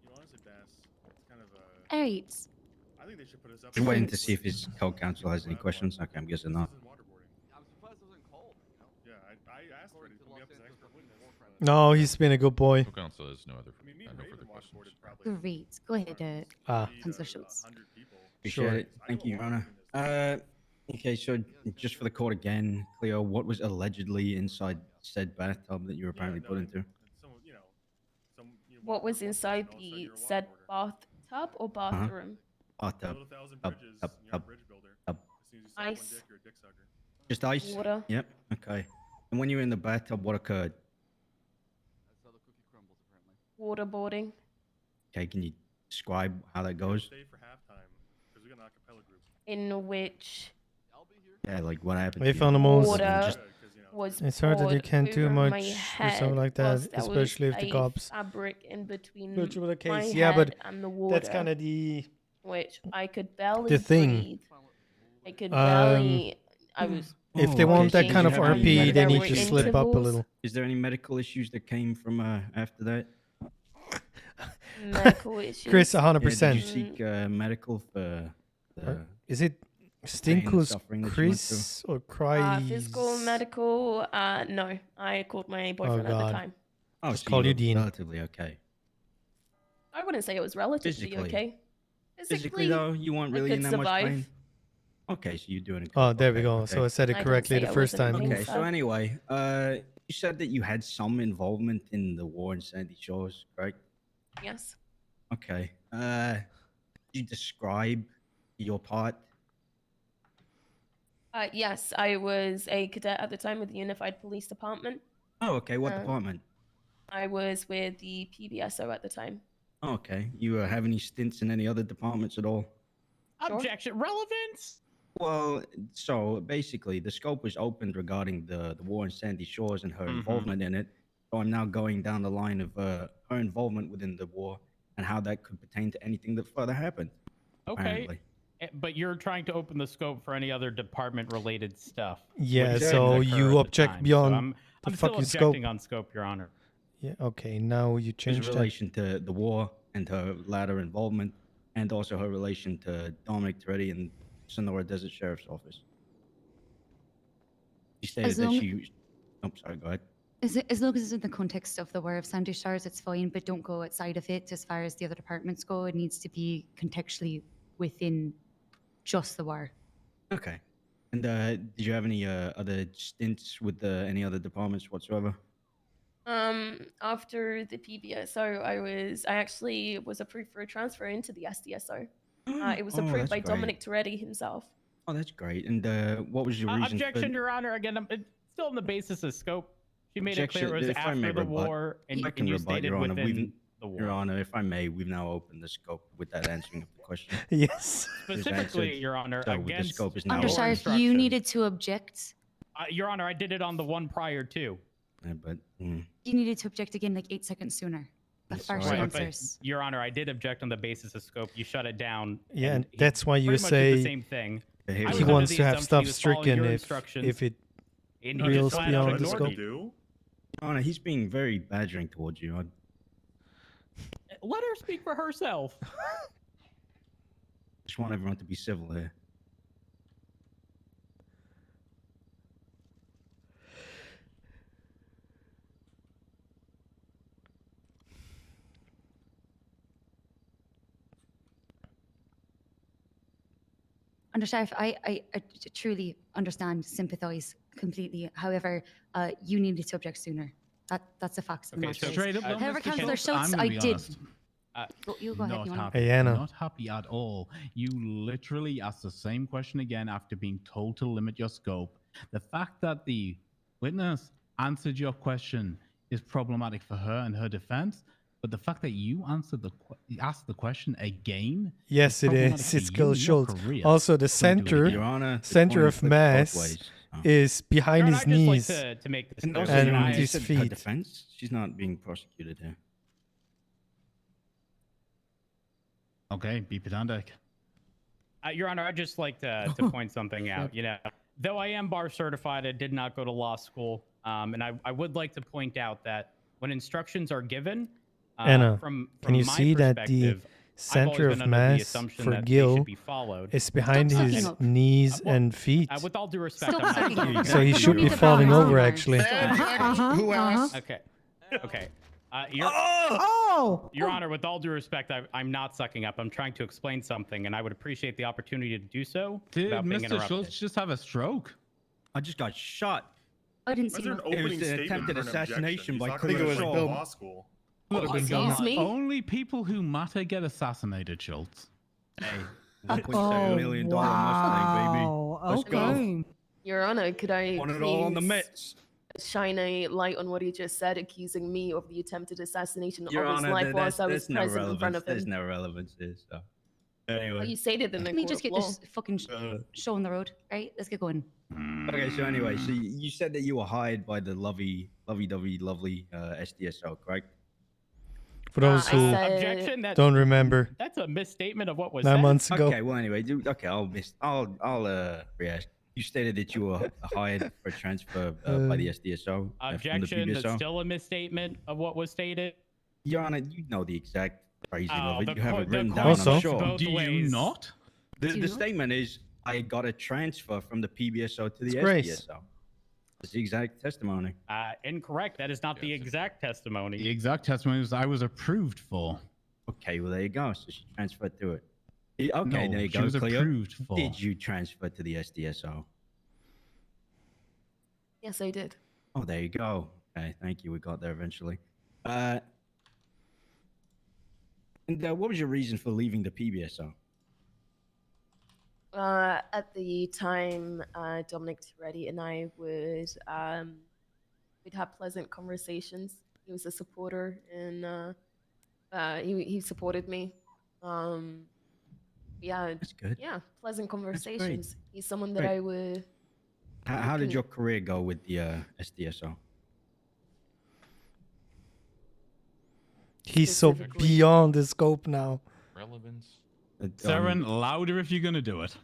You honestly, Bass, it's kind of All right. I think they should put us up. Just waiting to see if his co-counsel has any questions. Okay, I'm guessing not. I'm surprised it wasn't cold. Yeah, I asked Freddie to put me up as an expert witness. No, he's been a good boy. Co-counsel has no other no further questions. Great. Go ahead, Councillor Schultz. Appreciate it. Thank you, Your Honor. Okay, so just for the court again, Cleo, what was allegedly inside said bathtub that you were apparently put into? What was inside the said bathtub or bathroom? Bathtub. Ice. Just ice? Water. Yep. Okay. And when you were in the bathtub, what occurred? Waterboarding. Okay, can you describe how that goes? Stay for halftime because we got an acapella group. In which Yeah, like what happened? They to you? found the most. water was It's hard that you poured can't do over much my or head something like that, whilst there was especially if the a cops. fabric in between Go through the my case. Yeah, head but and the water. that's kind of the which I could barely the thing. breathe. I could barely. I was. If they want that so kind did of you have any RP, they medical need to issues? slip up a intervals? little. Is there any medical issues that came from after that? Medical issues. Chris, Yeah, 100%. did you seek medical for the Is it pain and Stinkus suffering that you went Chris or Cry? Physical, medical. No, I called my boyfriend at God. the time. Oh, Just so call you were Dean. relatively okay. I wouldn't say it was relatively Physically. okay. Physically, though, you weren't really I in could that much survive. pain. Okay, so you're doing it. Oh, there we okay, go. okay. So I said it I can correctly say the I first wasn't time. in Okay, pain. so anyway, you said that you had some involvement in the war in Sandy Shores, correct? Yes. Okay. Could you describe your part? Yes, I was a cadet at the time with the Unified Police Department. Oh, okay. What Um, department? I was with the PBSO at the time. Oh, okay. You have any stints in any other departments at all? Sure. Objection. Relevance? Well, so basically, the scope was opened regarding the war in Sandy Shores and her involvement in it. So I'm now going down the line of her involvement within the war and how that could pertain to anything that further happened. Okay. Apparently. But you're trying to open the scope for any other department-related stuff. Yeah, which so didn't occur you at the object time. beyond So I'm the still fucking objecting scope. on scope, Your Honor. Yeah, okay, now you His change that. relation to the war and her latter involvement, and also her relation to Dominic Toretti and Sonora Desert Sheriff's Office. She stated As that long- she. Oh, sorry. Go ahead. As long as it's in the context of the War of Sandy Shores, it's fine, but don't go outside of it as far as the other departments go. It needs to be contextually within just the war. Okay. And did you have any other stints with any other departments whatsoever? After the PBSO, I actually was approved for a transfer into the SDSO. It was Oh, approved that's by great. Dominic Toretti himself. Oh, that's great. And what was your reason Objection, for... Your Honor. Again, it's still on the basis of scope. She made Objection, it clear it was if I may after the rebut. war, and, I can you rebut, stated Your Honor. within the war. Your Honor, if I may, we've now opened the scope with that answering of the question. Yes. Specifically, Your Honor, so the against scope is now Under open. Sheriff, you needed to object. Your Honor, I did it on the one prior too. Yeah, but You needed to object again like 8 seconds sooner. The first Right, answers. but, Your Honor, I did object on the basis of scope. You shut it down. Yeah, and he that's why you pretty much did the say same thing. I he was under wants the to have assumption stuff he was following stricken your if instructions, it and he reels just flat out beyond the ignored scope. me. Your Honor, he's being very badgering towards you. Let her speak for herself. Just want everyone to be civil here. Under Sheriff, I truly understand, sympathise completely. However, you needed to object sooner. That's the facts of the Okay, matter. so straight up, However, Mr. Councillor Schultz, Schultz, I'm I gonna be did. honest. You go ahead. Not You want happy. Hey, Anna. Not happy at all. You literally asked the same question again after being told to limit your scope. The fact that the witness answered your question is problematic for her and her defense, but the fact that you answered asked the question again. Yes, it problematic is. for It's you Gil and your Schultz. career. Also, the Don't do it again. Your Honor, the center coin of flips both mass ways. is behind Your his Honor, I'd knees just like to make this And clear. also, and Your Honor, you his said her feet. defense. She's not being prosecuted here. Okay, be pedantic. Your Honor, I'd just like to point something out. You know, though I am bar certified, I did not go to law school, and I would like to point out that when instructions are given, Anna, from can you my see that the perspective, I've center always of been under the mass assumption for that they Gil should be followed. is behind Stop his sucking up. knees and feet? With all due respect, Stop I'm sucking not up. So he should be Read the falling balance over, remarks. actually. Who asked? Okay. Okay. Oh! Your Honor, with all due respect, I'm not sucking up. I'm trying to explain something, and I would appreciate the opportunity to do so Did without being Mr. interrupted. Schultz just have a stroke? I just got shot. I didn't Was see there an nothing. It was opening an statement attempted for an objection? assassination He's by talking Cleo about it like Shaw. law school. Excuse me? Only people who matter get assassinated, Schultz. Hey, $1.7 million Mustang, baby. Let's go. Your Honor, could I Want it all on the please Mets. shine a light on what he just said, accusing me of the attempted assassination Your of his Honor, life whilst I was there's no present in front relevance. of him? There's no relevance here, so. Well, Anyway. you stated in the Can we court just of get law. this fucking show on the road, right? Let's get going. Okay, so anyway, so you said that you were hired by the lovely SDSO, correct? For those who Objection. don't remember, That's a misstatement of what was 9 said. months ago. Okay, well anyway, I'll react. You stated that you were hired for transfer by the SDSO. From the Objection. PBSO. That's still a misstatement of what was stated. Your Honor, you know the exact phrasing Oh, of it. the You have co- it the written court down, Also- I'm sure. both Do you ways. not? The statement is, I got a transfer from the PBSO to the It's Grace. SDSO. That's the exact testimony. Incorrect. That is not the exact testimony. The exact testimony was I was approved for. Okay, well there you go. So she transferred to it. Okay, No, there you she go. was Cleo. approved for. Did you transfer to the SDSO? Yes, I did. Oh, there you go. Okay, thank you. We got there eventually. And what was your reason for leaving the PBSO? At the time, Dominic Toretti and I would we'd have pleasant conversations. He was a supporter, and he supported me. Yeah, That's good. yeah, pleasant great. conversations. He's someone that Great. I would. How did your career go with the SDSO? He's so beyond the scope now. Relevance. Saren, louder if you're gonna do it.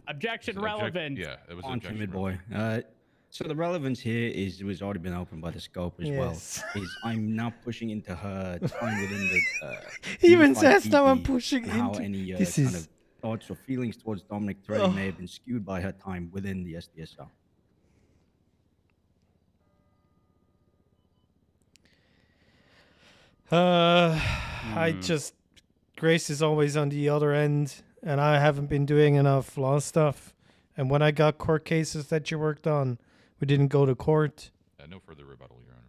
Objection Object- relevant. yeah, it was on objection timid boy. So the relevance here is it was already been opened by the scope as Yes. well. Is I'm now pushing into her time within the. He even unified says now I'm PD pushing and how into. any This kind is. of thoughts or feelings towards Dominic Toretty may have been skewed by her time within the SDSO. I just Grace is always on the other end, and I haven't been doing enough law stuff. And when I got court cases that you worked on, we didn't go to court. No further rebuttal, Your Honor.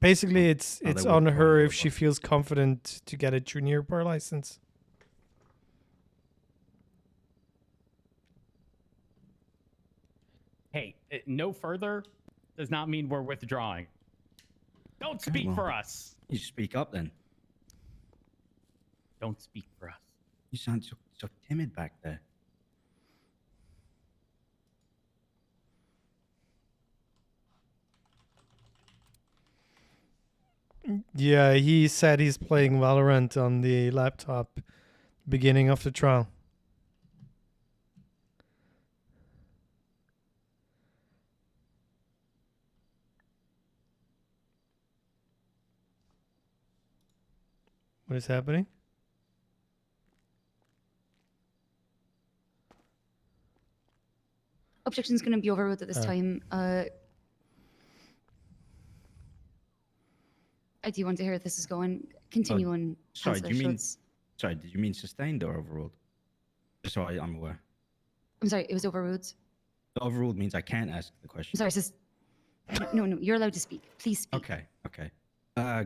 Basically, it's they on would her if she feels confident to get a junior bar license. Hey, no further does not mean we're withdrawing. Don't speak well, for us. You speak up then. Don't speak for us. You sound so timid back there. Yeah, he said he's playing Valorant on the laptop beginning of the trial. What is happening? Objection's going to be overruled at this time. I do want to hear where this is going. Continue on. Sorry, Chancellor do you mean? Schultz. Sorry, did you mean sustained or overruled? Sorry, I'm aware. I'm sorry, it was overruled. Overruled means I can't ask the question. I'm sorry, it's just... No, you're allowed to speak. Please speak. Okay.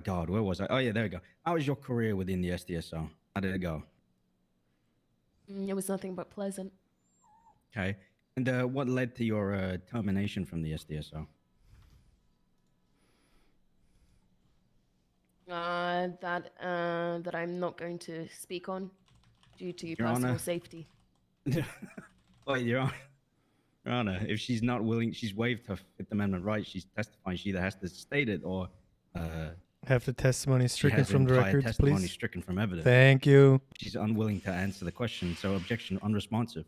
God, where was I? Oh yeah, there we go. How was your career within the SDSO? How did it go? It was nothing but pleasant. Okay. And what led to your termination from the SDSO? That I'm not going to speak on due to Your personal Honor. safety. Wait, Your Honor, if she's not willing, she's waived her Fifth Amendment right. She's testifying. She either has to state it or Have the testimony she stricken has from the entire records, testimony please. stricken from evidence. Thank you. She's unwilling to answer the question, so objection unresponsive.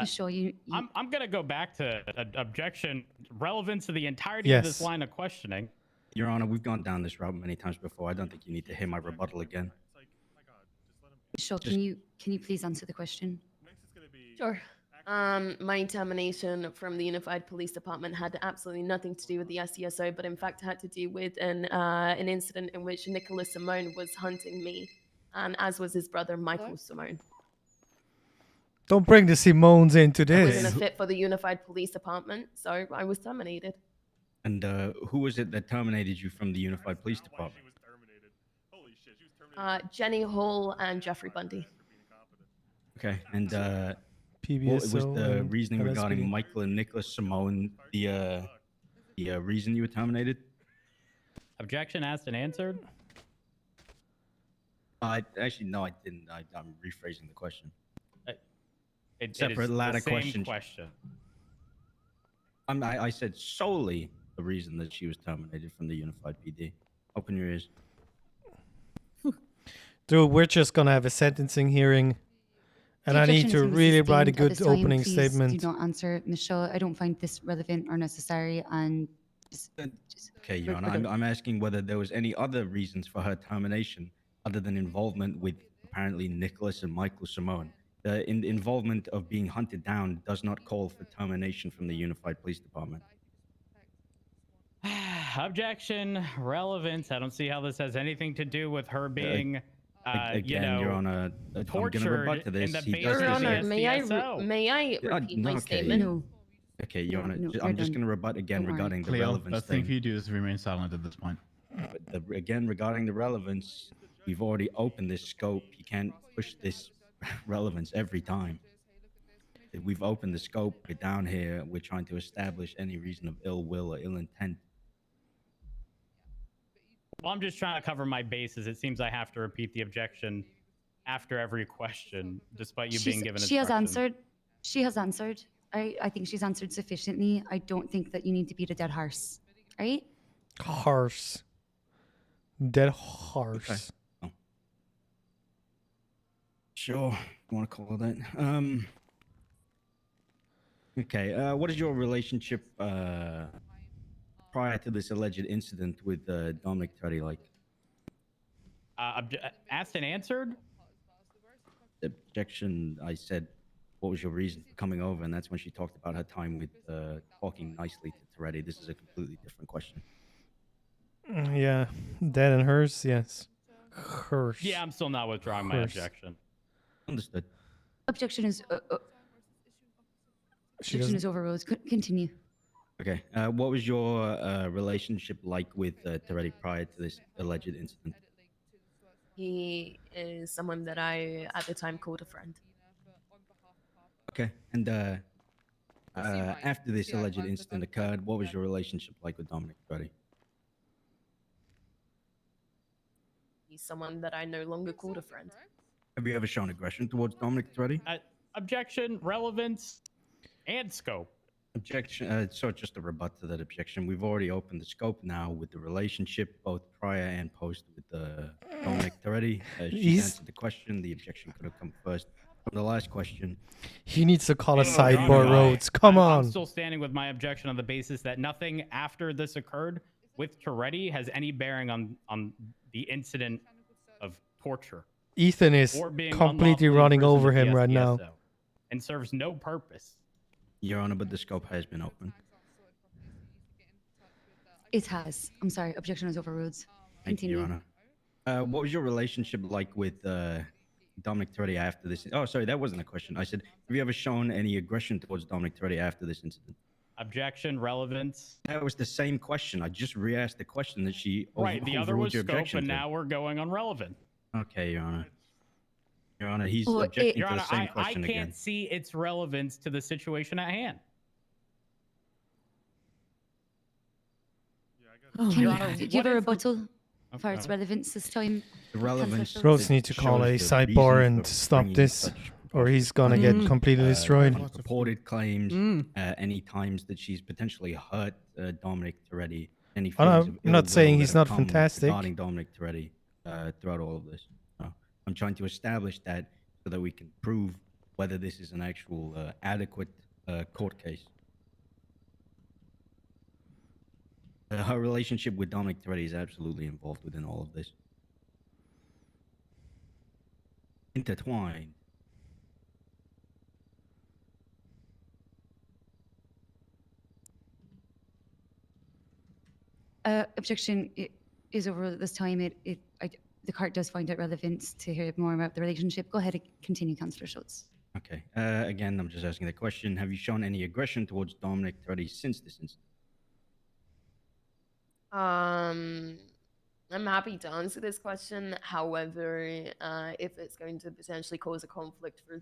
Sure, you I'm gonna go back to objection relevance to the entirety Yes. of this line of questioning. Your Honor, we've gone down this route many times before. I don't think you need to hear my rebuttal again. Sure, can you please answer the question? Sure. My termination from the Unified Police Department had absolutely nothing to do with the SDSO, but in fact had to do with an incident in which Nicholas Simone was hunting me, and as was his brother Michael Simone. Don't bring the Simones into I wasn't this. a fit for the Unified Police Department, so I was terminated. And who was it that terminated you from the Unified Police Department? Jenny Hall and Jeffrey Bundy. Okay, and what PBSO was the and reasoning regarding LSPD. Michael and Nicholas Simone? The reason you were terminated? Objection asked and answered. Actually, no, I didn't. I'm rephrasing the question. It Separate is the ladder same question. question. I said solely the reason that she was terminated from the Unified PD. Open your ears. Dude, we're just gonna have a sentencing hearing, and I need to really write a good opening Please statement. do not answer, Ms. Shaw. I don't find this relevant or necessary, and Okay, Your Honor, I'm asking whether there was any other reasons for her termination other than involvement with apparently Nicholas and Michael Simone. The involvement of being hunted down does not call for termination from the Unified Police Department. Objection relevance. I don't see how this has anything to do with her being, Again, Your Honor, I'm going to rebut to this. in the He does Your this Honor, as- may I repeat my okay. statement? No. Okay, Your Honor, No, I'm we're just done. going to rebut again Don't worry. regarding the Cleo, relevance best thing thing. for you to do is remain silent at this point. Again, regarding the relevance, we've already opened this scope. You can't push this relevance every time. We've opened the scope. We're down here. We're trying to establish any reason of ill will or ill intent. Well, I'm just trying to cover my bases. It seems I have to repeat the objection after every question, despite you being given She has instructions. answered. She has answered. I think she's answered sufficiently. I don't think that you need to beat a dead horse, right? Horse. Dead horse. Okay. Sure, you want to call it that. Okay, what is your relationship prior to this alleged incident with Dominic Treddy like? Asked and answered? Objection, I said, what was your reason for coming over? And that's when she talked about her time with talking nicely to Toretti. This is a completely different question. Yeah, dead and hers, yes. Hers. Yeah, I'm still not withdrawing my Hers. objection. Understood. Objection is objection is overruled. Continue. Okay, what was your relationship like with Toretti prior to this alleged incident? He is someone that I, at the time, called a friend. Okay, and after this alleged incident occurred, what was your relationship like with Dominic Toretti? He's someone that I no longer called a friend. Have you ever shown aggression towards Dominic Toretti? Objection, relevance, and scope. Objection. So just a rebut to that objection. We've already opened the scope now with the relationship, both prior and post, with Dominic Toretti. She's answered the question. The objection could have come first. From the last question. He needs to call a Your sidebar, Honor, Rhodes. Come I'm on. still standing with my objection on the basis that nothing after this occurred with Toretti has any bearing on the incident of torture. Ethan is or being completely unlawfully running imprisoned over at the him right now. SDSO, and serves no purpose. Your Honor, but the scope has been opened. It has. I'm sorry. Objection is overruled. Thank you, Continue. Your Honor. What was your relationship like with Dominic Toretti after this? Oh, sorry, that wasn't a question. I said, have you ever shown any aggression towards Dominic Toretti after this incident? Objection, relevance. That was the same question. I just re-asked the question that she Right, the other overruled was your scope, objection and to. now we're going on relevant. Okay, Your Honor. Your Honor, he's Well, objecting Your to Honor, the same I question can't again. see its relevance to the situation at hand. Your Honor, do you have a rebuttal for its relevance this time? The relevance. Rhodes need to call a sidebar and stop this, or he's gonna get completely destroyed. Reported claims, any times that she's potentially hurt Dominic Toretti, any Oh, no, feelings of I'm not ill saying will he's that have not come fantastic. regarding Dominic Toretti throughout all of this. So I'm trying to establish that so that we can prove whether this is an actual adequate court case. Her relationship with Dominic Toretti is absolutely involved within all of this. Intertwined. Objection is overruled at this time. The court does find it relevant to hear more about the relationship. Go ahead and continue, Councillor Schultz. Okay. Again, I'm just asking the question. Have you shown any aggression towards Dominic Toretti since this incident? I'm happy to answer this question. However, if it's going to potentially cause a conflict for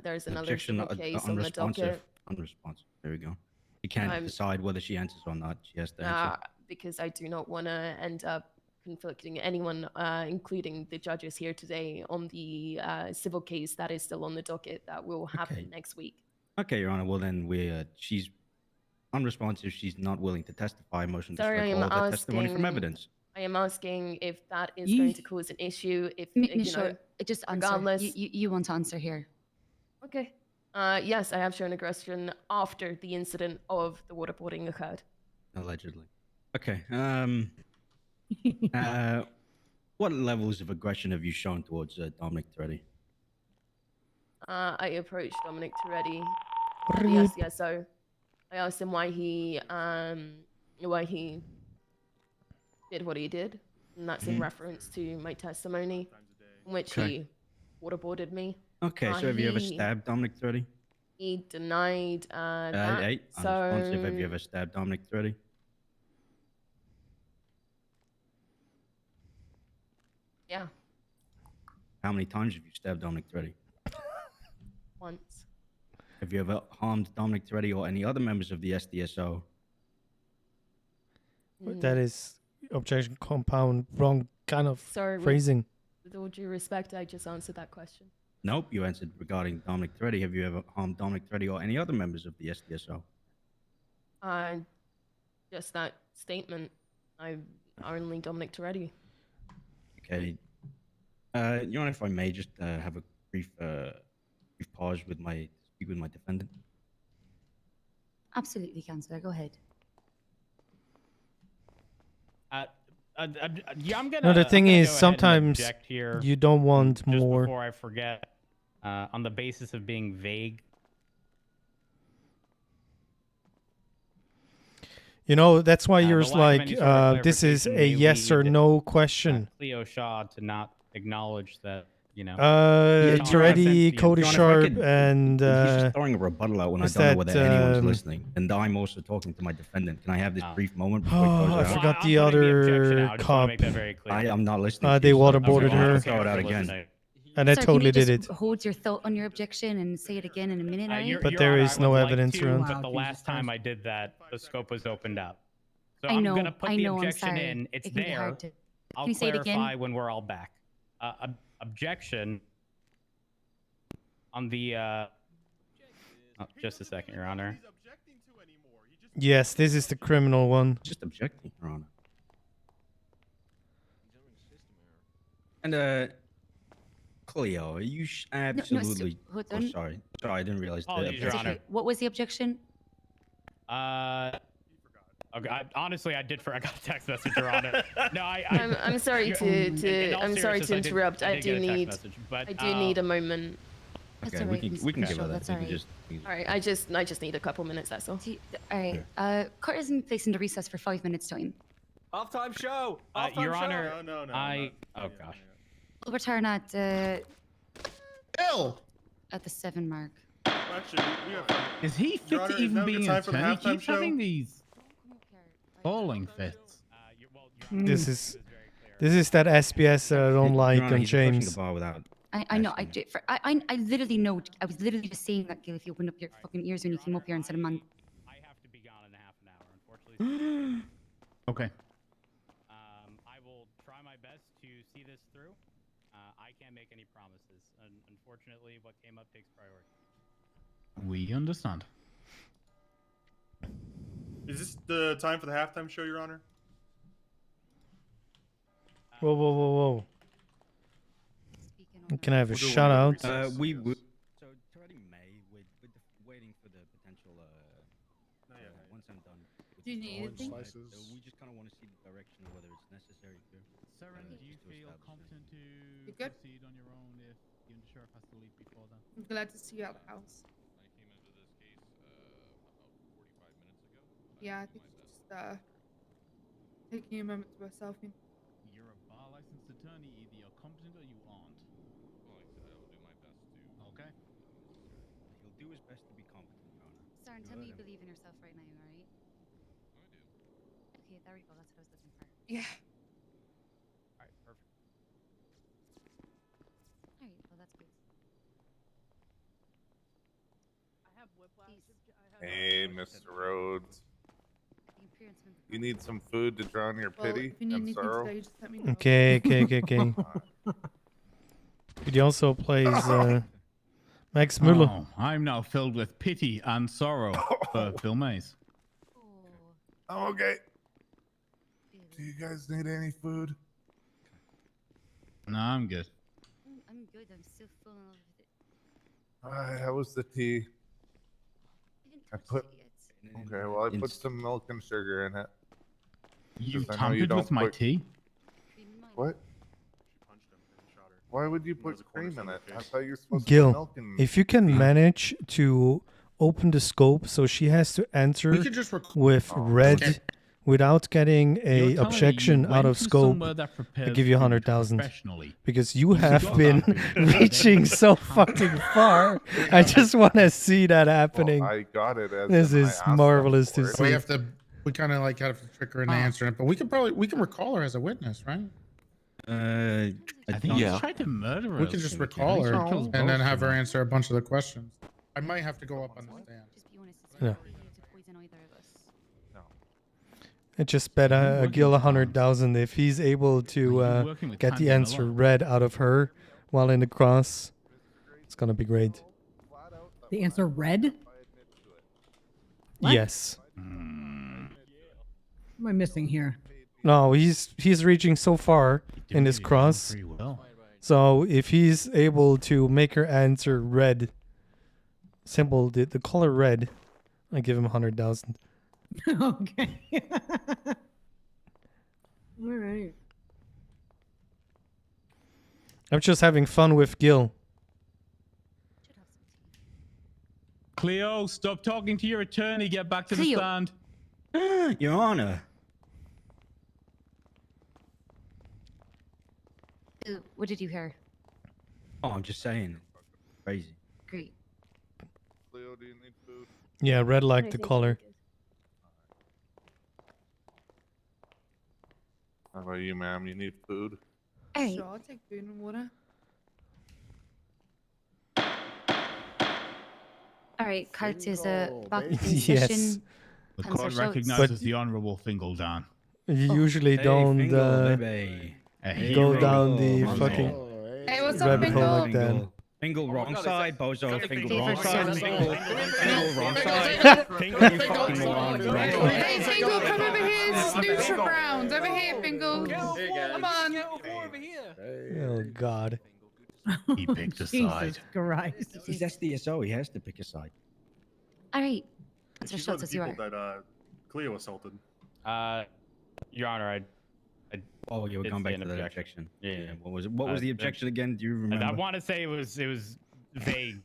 there's another Objection, civil case on the unresponsive. docket. Unresponsive. There we go. You can't decide whether she answers or not. She has to answer. Because I do not want to end up conflicting anyone, including the judges here today, on the civil case that is still on the docket that will happen next week. Okay, Your Honor. Well, then she's unresponsive. She's not willing to testify. Motion to Sorry, strike I'm all of the testimony from asking- evidence. I am asking if that is going to cause an issue. If Sure. Just answer. regardless. You want to answer here. Okay. Yes, I have shown aggression after the incident of the waterboarding occurred. Allegedly. Okay. What levels of aggression have you shown towards Dominic Toretti? I approached Dominic Toretti, the SDSO. I asked him why he did what he did, and that's in reference to my testimony, in which he waterboarded me. Okay, so have you ever stabbed Dominic Toretti? He denied that. Hey, so unresponsive. Have you ever stabbed Dominic Toretti? yeah, How many times have you stabbed Dominic Toretti? once. Have you ever harmed Dominic Toretti or any other members of the SDSO? That is objection compound, wrong kind of Sorry, phrasing. with all due respect, I just answered that question. Nope, you answered regarding Dominic Thready. Have you ever harmed Dominic Thready or any other members of the SDSO? Just that statement. I'm only Dominic Toretti. Okay. Your Honor, if I may just have a brief pause with speak with my defendant. Absolutely, Councillor. Go ahead. Yeah, I'm gonna. No, the thing I'm gonna is, go ahead and sometimes object here you don't want just more. Before I forget, on the basis of being vague. You know, that's why The yours lack of any like, sort of this is clarification, a we yes or need, no question. Cleo Shaw to not acknowledge that, you know. Toretti, Cody John, if I Sharp, could- and he's just throwing a rebuttal out when I is don't know that, whether anyone's listening, and I'm also talking to my defendant. Can I have this brief moment before he Oh, goes I out? forgot the other cop. I'm not listening. They waterboarded I'll her. throw it out again. And I Sir, totally can you did just it. hold your thought on your objection and say it again in a minute, alright? But there is no evidence around. But the last time I did that, the scope was opened up. So I I'm know, gonna put I the know, I'm objection sorry. in. It's It can be there. hard to- I'll Can you say it clarify again? when we're all back. Objection on the. Oh, just a second, Your Honor. Yes, this is the criminal one. Just objecting, Your Honor. And Cleo, are you absolutely? hold Oh, on. sorry, I didn't realize that. Apologies, Your Honor. What was the objection? Okay, honestly, I did. I got a text message, Your Honor. No, I'm sorry in all I'm sorry seriousness, to I did- interrupt. I I did do get a text need message, but, I do need a moment. Okay, we can give her that. That's We all can right. just. All right, I just need a couple minutes. That's all. All right. Court is in place into recess for 5 minutes time. Half-time show. Half-time Your show. Honor, No. Oh gosh. We'll return at Ill. at the 7 mark. Actually, we have. Is he fit Your Honor, to is even now a be good in time for the attorney? halftime Keeps show? having these falling fits. This is that SBS that I don't like on James. I know. I literally know. I was literally just saying that, Gil, if you opened up your fucking ears when you came up here and said, "Man." I have to be gone in half an hour, unfortunately. Okay. I will try my best to see this through. I can't make any promises. Unfortunately, what came up takes priority. We understand. Is this the time for the halftime show, Your Honor? Whoa. Can I have a shout out? We would. So Toretti May, we're waiting for the potential. Once I'm done. Do you need anything? So we just kind of want to see the direction of whether it's necessary to. Saren, do you feel competent to good? proceed on your own if the sheriff has to leave before then? I'm glad to see you at the house. I came into this case about 45 minutes ago. Yeah, I think it's just taking a moment to myself. You're a bar licensed attorney. Either you're competent or you aren't. Well, like I said, I will do my best to. Okay. He'll do his best to be competent, Your Honor. Saren, tell me you believe in yourself right now, alright? I do. Okay, there we go. That's what I was looking for. Yeah. All right, perfect. Alright, well, that's good. I have whiplash. Hey, Mr. Rhodes. The appearance of You need some food to drown your Well, pity if you need and anything sorrow? today, just let me know. Okay. He also plays Max Müller. Oh, I'm now filled with pity and sorrow for Bill Mays. I'm okay. Do you guys need any food? No, I'm good. I'm good. I'm still full in love with it. Alright, how was the tea? I put. Okay, well, I put some milk and sugar in it. You 'Cause I know you tampered don't with my put- tea? What? Why would you put cream in it? I thought you were supposed to put Gil, milk in. if you can manage to open the scope so she has to enter We could just with red without getting You're a telling me you objection out went of to scope, somewhere that I prepares give you food 100,000 professionally. because you have been reaching so fucking far. I just want to see that happening. I got it as This in I is asked them marvelous for to it. see. We have to. We kind of like have to trick her into answering it, but we can recall her as a witness, right? I think he's tried to murder her. We can just recall her and then have her answer a bunch of the questions. I might have to go up on the stand. Yeah. I just bet Gil 100,000 if he's able to working with get the Tanya answer Miller? read out of her while in the cross. It's gonna be great. The answer red? What? Yes. What am I missing here? No, he's reaching so far in his cross. Pretty well. So if he's able to make her answer red, simple, the color red, I give him 100,000. Okay. All right. I'm just having fun with Gil. Cleo, stop talking to your attorney. Get back to the Cleo. stand. Your Honor. What did you hear? Oh, I'm just saying. Crazy. Great. Leo, do you need food? Yeah, red like I the think color. How about you, ma'am? You need food? Hey. Sure, I'll take food and water. All right, Kurt is back in Yes. session. The Cancer court shouts. recognizes the Honorable Fingaldan. You usually Hey, don't Fingal, baby. Hey, go Fingal, down the Fingal. fucking Hey, what's up, rabbit hole Fingal? like that. Fingal wrong side, bozo. Fingal Fingal wrong side. first. Fingal wrong side. Fingal, you fucking moron. Wrong Hey, side. Fingal, come over here. Snooch around. Over here, Fingal. Come on. Oh God. He picked a Jesus side. Christ. He's SDSO. He has to pick a side. All right. Mr. She's one of Schultz, the as you people are. that Cleo assaulted. Your Honor, I Oh, you were did going say back an to the objection. objection. Yeah. What was it? What was the objection again? Do you And remember? I want to say it was vague.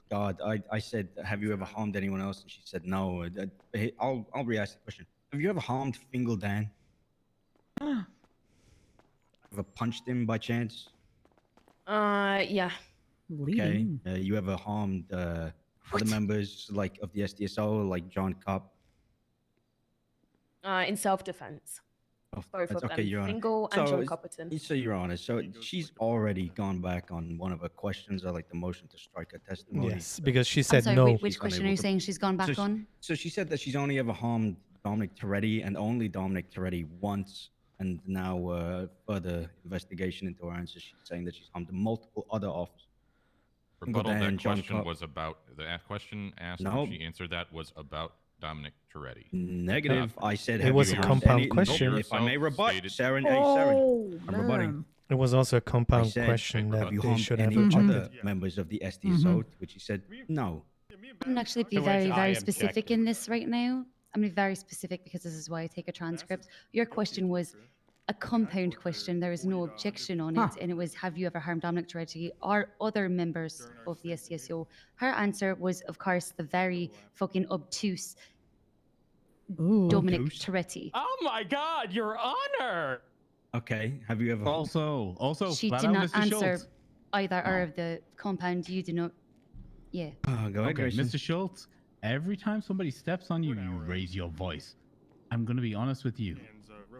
God, I said, have you ever harmed anyone else? And she said no. I'll re-ask the question. Have you ever harmed Fingal Dan? Ever punched him by chance? Yeah. Okay. You ever harmed other members like of the SDSO, like John Cup? In self-defense. Both That's of okay, them. Your Honor. Fingal and John Copperton. So, Your Honor, so she's already gone back on one of her questions, or like the motion to strike her testimony. Yes, because she I'm said sorry, no. which question are you saying she's gone back on? So she said that she's only ever harmed Dominic Toretti and only Dominic Toretti once, and now further investigation into her answers, she's saying that she's harmed multiple other officers. Rebuttal, Dan, that John question Cup. was about, the question asked No. and she answered that was about Dominic Toretti. Negative. I said It have was you a harmed compound any- question. If I may rebut, Stated- Saren, Oh, I'm rebutting. man. It was also a I compound said, question have that you they harmed should have any other objected. members of the SDSO? To which he said, no. I'm gonna actually be To which very, I very specific objected. in this right now. I'm gonna be very specific because this is why I take a transcript. Your question was a compound question. There was no objection on it, and it was, have you ever harmed Dominic Toretti or other members of the SDSO? Her answer was, of course, the very fucking obtuse Dominic Toretti. Oh my God, Your Honor! Okay. Have you ever? Also, She flat did out, not Mr. answer Schultz. either or of the compound. You do not. Yeah. Go ahead, Okay, Grayson. Mr. Schultz, every time somebody steps on you, you raise your voice. I'm going to be honest with you.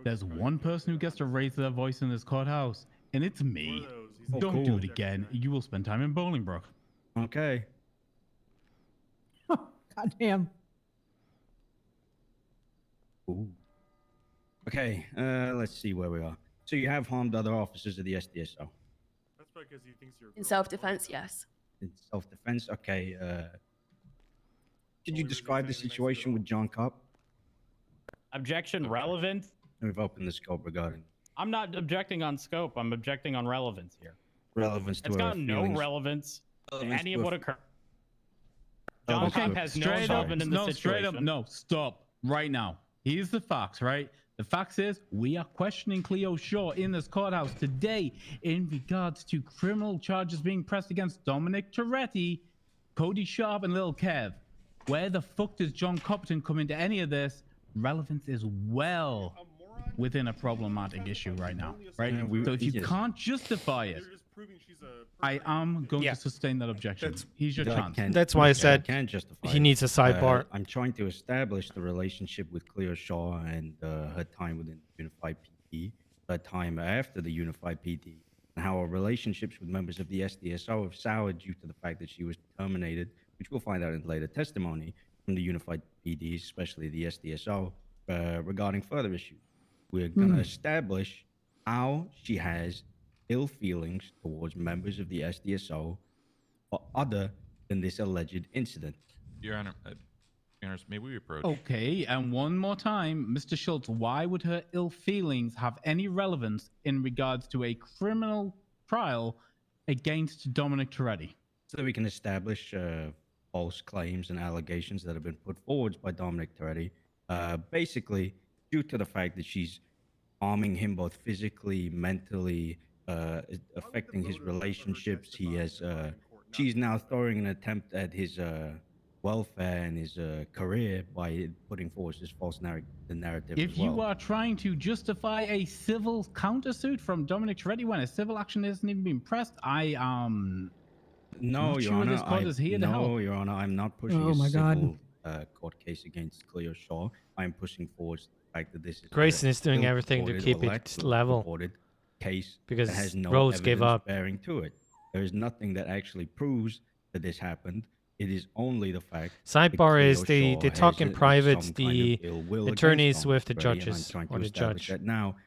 There's one person who gets to raise their voice in this courthouse, and it's me. Oh, Don't do cool. it again. You will spend time in Bolingbrook. Okay. God damn. Ooh. Okay, let's see where we are. So you have harmed other officers of the SDSO. That's because he thinks you're. In self-defense, yes. In self-defense, okay. Could you describe the situation with John Cup? Objection relevant? We've opened the scope regarding I'm not objecting on scope. I'm objecting on relevance here. relevance to It's her got no feelings. relevance to Relevance any to of her- what occurred. John relevance to Cobb her- has no Straight up, involvement in the no, straight up, situation. no, stop right now. Here's the facts, right? The facts is we are questioning Cleo Shaw in this courthouse today in regards to criminal charges being pressed against Dominic Toretti, Cody Sharp, and Lil Kev. Where the fuck does John Copperton come into any of this? Relevance is well within a problematic issue right now, right? Yeah, So if you yes. can't justify it, I am going to sustain that objection. Here's your chance. That's why I said can justify he it. needs a sidebar. I'm trying to establish the relationship with Cleo Shaw and her time within the Unified PD, her time after the Unified PD, and how her relationships with members of the SDSO have soured due to the fact that she was terminated, which we'll find out in later testimony, from the Unified PD, especially the SDSO, regarding further issues. We're going to establish how she has ill feelings towards members of the SDSO or other than this alleged incident. Your Honor, may we approach? Okay, and one more time, Mr. Schultz, why would her ill feelings have any relevance in regards to a criminal trial against Dominic Toretti? So that we can establish false claims and allegations that have been put forward by Dominic Toretti, basically due to the fact that she's harming him both physically, mentally, affecting his relationships. She's now throwing an attempt at his welfare and his career by putting forward this false narrative. If you are trying to justify a civil countersuit from Dominic Toretti when a civil action hasn't even been pressed, No, Your Honor. Your Honor, I'm not pushing a civil court case against Cleo Shaw. I'm pushing forward the fact that this is Grayson is doing everything to keep it level case because that has no Rose gave evidence up. bearing to it. There is nothing that actually proves that this happened. It is only the fact. Sidebar is they they talk in private, the attorneys with the judges or the judge. That now,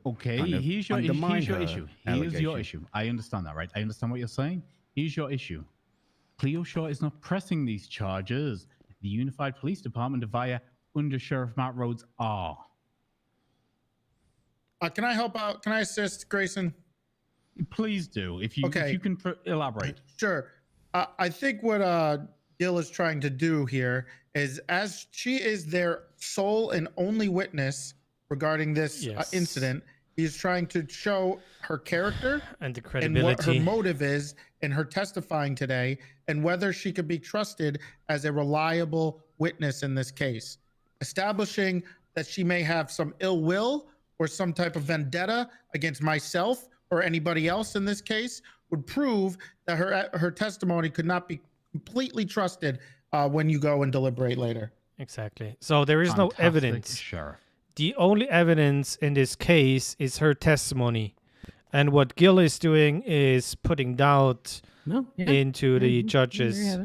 okay, here's your issue. Here's your issue. I understand that, right? I understand what you're saying. Here's your issue. Cleo Shaw is not pressing these charges. The Unified Police Department via Under Sheriff Matt Rhodes are. Can I help out? Can I assist, Grayson? Please do. If you can elaborate. Sure. I think what Gil is trying to do here is, as she is their sole and only witness regarding this incident, he's trying to show her character and the and what her credibility. motive is in her testifying today, and whether she could be trusted as a reliable witness in this case. Establishing that she may have some ill will or some type of vendetta against myself or anybody else in this case would prove that her testimony could not be completely trusted when you go and deliberate later. Exactly. So there is no evidence. Sure. The only evidence in this case is her testimony. And what Gil is doing is putting doubt into the judges.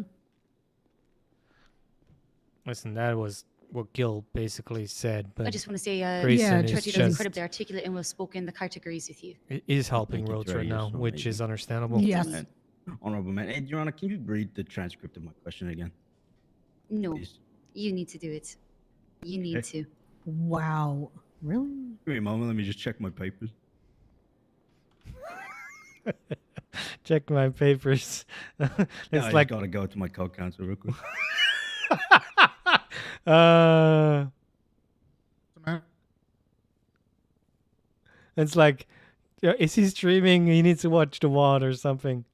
Listen, that was what Gil basically said. But I just want to say, Grayson is Toretti is just incredibly articulate and well spoken. The cart agrees with you. it is helping Rhodes right now, which is understandable. Yes. Honorable man. Hey, Your Honor, can you read the transcript of my question again? No, you need to do it. You need to. Wow. Really? Give me a moment. Let me just check my papers. Check my papers. It's I like gotta go to my co-counsel real quick. It's like, is he streaming? He needs to watch the VOD or something.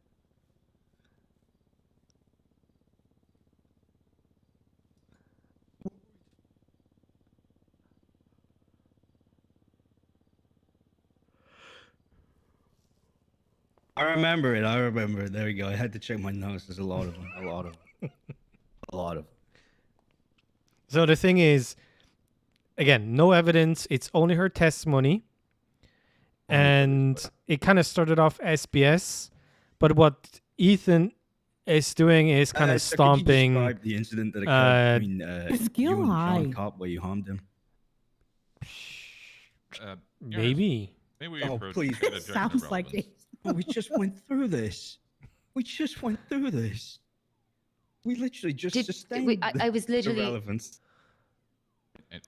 I remember it. There we go. I had to check my notes. There's a lot of them. A lot of them. So the thing is, again, no evidence. It's only her testimony. And it kind of started off SBS. But what Ethan is doing is kind of stomping. Could you describe the incident that occurred between you and Sean Cobb where you harmed him? Maybe. Maybe we Oh, approach please. it Sounds like it. Oh, we just went through this. We literally just sustained I was literally. irrelevance.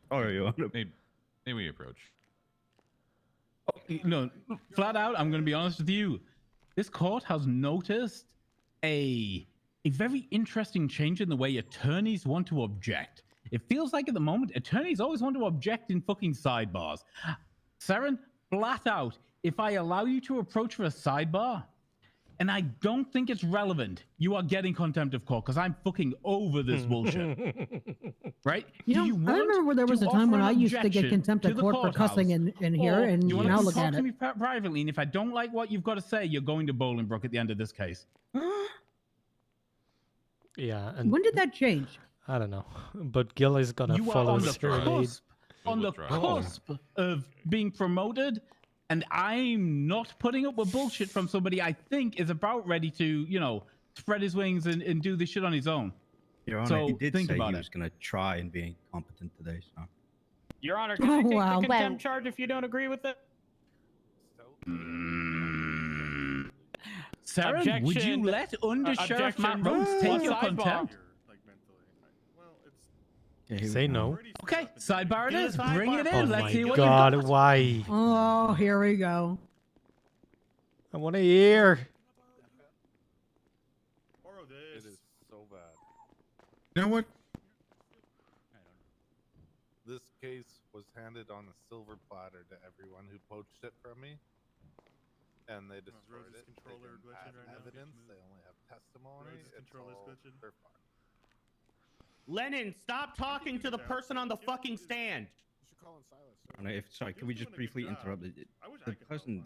Sorry, Your Honor. May we approach? No, flat out, I'm going to be honest with you. This court has noticed a very interesting change in the way attorneys want to object. It feels like at the moment, attorneys always want to object in fucking sidebars. Saren, flat out, if I allow you to approach for a sidebar, and I don't think it's relevant, you are getting contempt of court because I'm fucking over this bullshit. Right? You know, I remember where there was a time when I used to get contempt of court for cussing in here, and you now look talk at to it. me privately, and if I don't like what you've got to say, you're going to Bolingbroke at the end of this case. Yeah. And When did that change? I don't know. But Gil is going to follow his lead. On the cusp of being promoted, and I'm not putting up with bullshit from somebody I think is about ready to, you know, spread his wings and do this shit on his own. Your Honor, So he did think say about he it. was going to try and be incompetent today, so. Your Honor, can I take wow. the contempt charge if you don't agree with it? Sarah, would you let Under Sheriff Matt Rhodes take your contempt? Say no. Okay, sidebar it is. Bring it in. Oh Let's my see what God, you got. why? Oh, here we go. I want to hear. It is so bad. You know what? This case was handed on a silver platter to everyone who poached it from me, and they destroyed it. They didn't have evidence. They only have testimony. It's all they're fine. Lennon, stop talking to the person on the fucking stand. Sorry, can we just briefly interrupt? The person,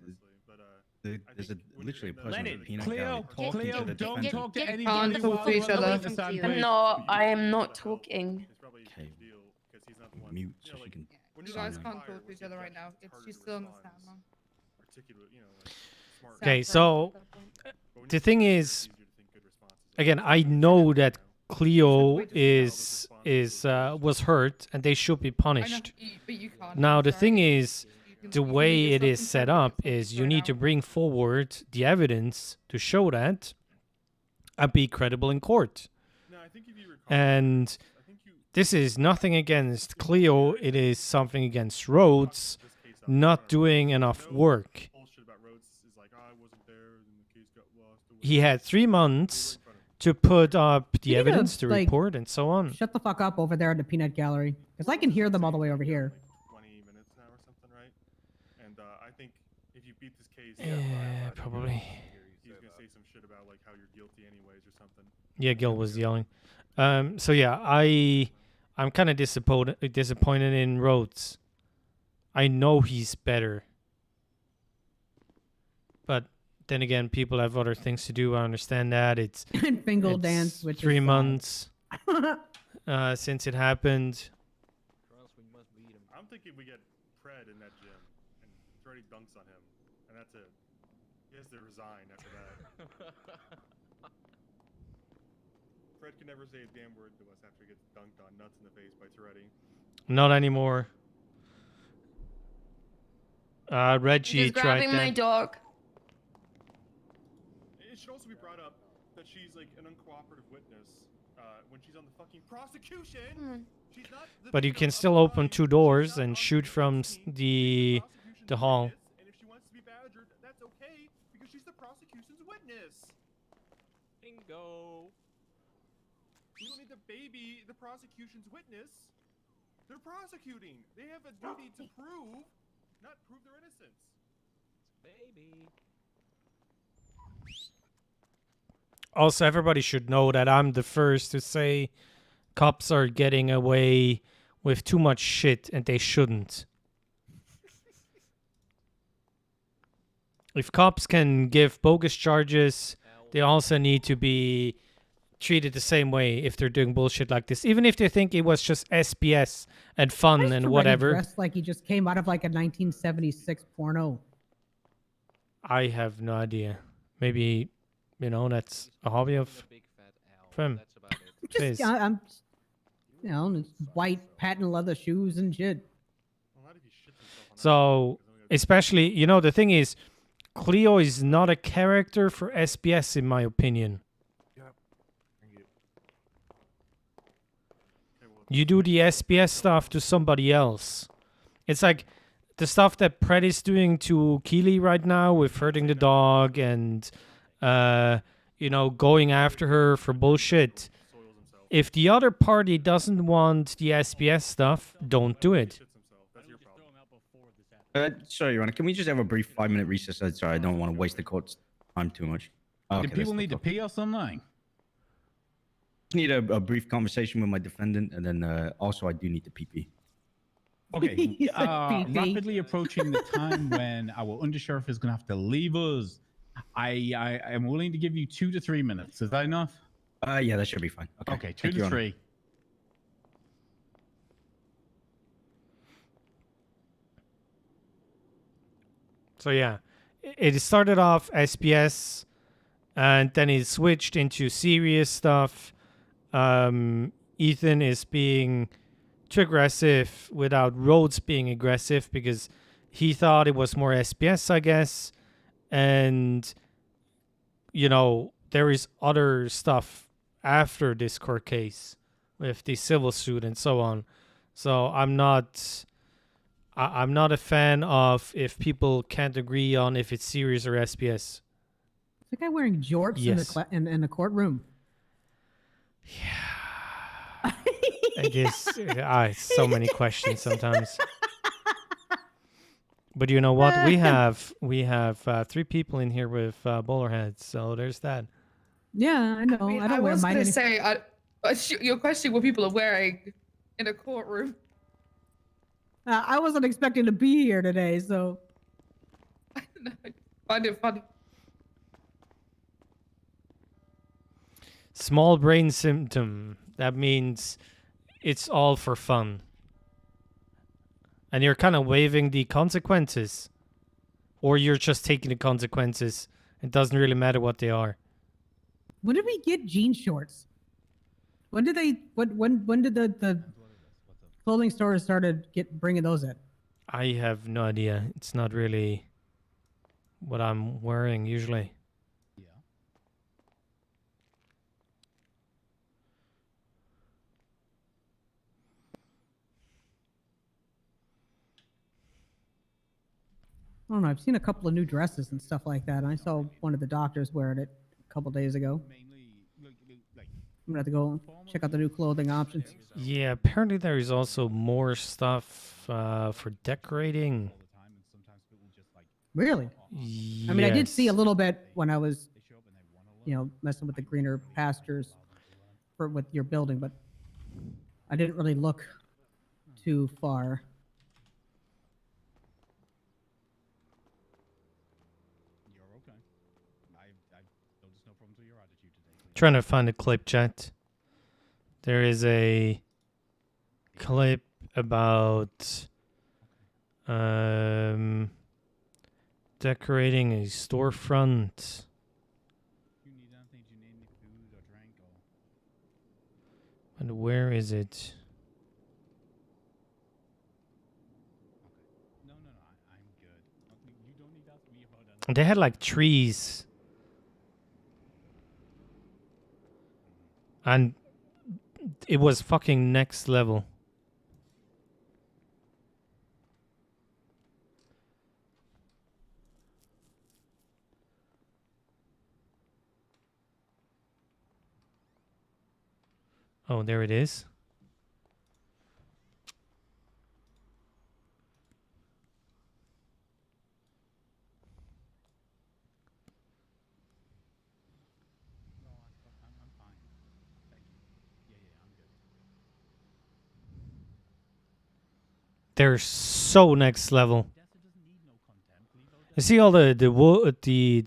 there's literally a person with a peanut gallery talking to the don't defendant. talk to anybody Can't talk to each other. No, I am not talking. Okay. Mute so she can. You guys can't talk to each other right now. She's still on the stand, man. Okay, so the thing is, again, I know that Cleo was hurt and they should be punished. But you can't. Now the thing is, the way it is set up is you need to bring forward the evidence to show that and be credible in court. And this is nothing against Cleo, it is something against Rhodes not doing enough work. He had 3 months to put up the evidence to report and so on. Shut the fuck up over there in the peanut gallery, because I can hear them all the way over here. 20 minutes now or something, right? And I think if you beat this case, yeah, probably. He's gonna say some shit about like how you're guilty anyways or something. Yeah, Gil was yelling. So yeah, I'm kind of disappointed in Rhodes. I know he's better, but then again, people have other things to do. I understand that. It's Bingo dance, which 3 is months since it happened. I'm thinking we get Fred in that gym, and Freddy dunks on him, and that's it. He has to resign after that. Fred can never say a damn word to us after he gets dunked on nuts in the face by Toretti. Not anymore. Reggie He's tried grabbing that. my dog. It should also be brought up that she's like an uncooperative witness when she's on the fucking prosecution. She's not the But you can still open 2 doors and shoot from the hall. And if she wants to be badgered, that's okay because she's the prosecution's witness. Bingo. We don't need to baby the prosecution's witness. They're prosecuting. They have a duty to prove, not prove their innocence. Baby. Also, everybody should know that I'm the first to say cops are getting away with too much shit and they shouldn't. If cops can give bogus charges, they also need to be treated the same way if they're doing bullshit like this. Even if they think it was just SPS and fun and whatever. Dressed like he just came out of like a 1976 porno. I have no idea. Maybe, you know, that's a hobby of him. Just, I'm, you know, it's white patent leather shoes and shit. So, especially, you know, the thing is, Cleo is not a character for SBS, in my opinion. You do the SBS stuff to somebody else. It's like the stuff that Pred is doing to Keely right now with hurting the dog and, you know, going after her for bullshit. If the other party doesn't want the SBS stuff, don't do it. Sorry, Your Honor, can we just have a brief 5-minute recess? Sorry, I don't want to waste the court's time too much. Do people need to pee or something? Just need a brief conversation with my defendant, and then also I do need to pee. Okay, rapidly approaching the time when our undersheriff is going to have to leave us. I am willing to give you 2 to 3 minutes. Is that enough? Yeah, that should be fine. Okay, 2 to 3. So yeah, it started off SPS, and then it switched into serious stuff. Ethan is being too aggressive without Rhodes being aggressive because he thought it was more SPS, I guess. And, you know, there is other stuff after this court case with the civil suit and so on. So I'm not a fan of if people can't agree on if it's serious or SPS. Is the guy wearing jorts Yes. in the courtroom? It is. It's so many questions sometimes. But you know what? We have 3 people in here with bowler heads, so there's that. Yeah, I know. I mean, I don't I wear was mine. going to say, you're questioning what people are wearing in a courtroom. I wasn't expecting to be here today, so. I find it funny. Small brain symptom. That means it's all for fun. And you're kind of waiving the consequences. Or you're just taking the consequences. It doesn't really matter what they are. When did we get jean shorts? When did they? When did the clothing stores started bringing those in? I have no idea. It's not really what I'm wearing usually. I don't know. I've seen a couple of new dresses and stuff like that. I saw one of the doctors wearing it a couple days ago. I'm gonna have to go check out the new clothing options. Yeah, apparently there is also more stuff for decorating. Really? Yes. I mean, I did see a little bit when I was, messing with the greener pastures with your building, but I didn't really look too far. Trying to find a clip, chat. There is a clip about decorating a storefront. And where is it? They had like trees. And it was fucking next level. Oh, there it is. They're so next level. You see all the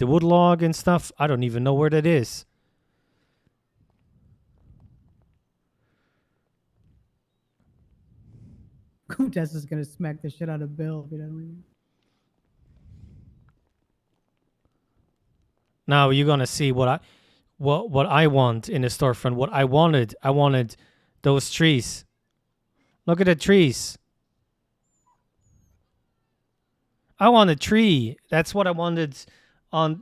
wood log and stuff? I don't even know where that is. Kutas is gonna smack the shit out of Bill if he doesn't leave. Now you're gonna see what I want in the storefront. What I wanted those trees. Look at the trees. I want a tree. That's what I wanted on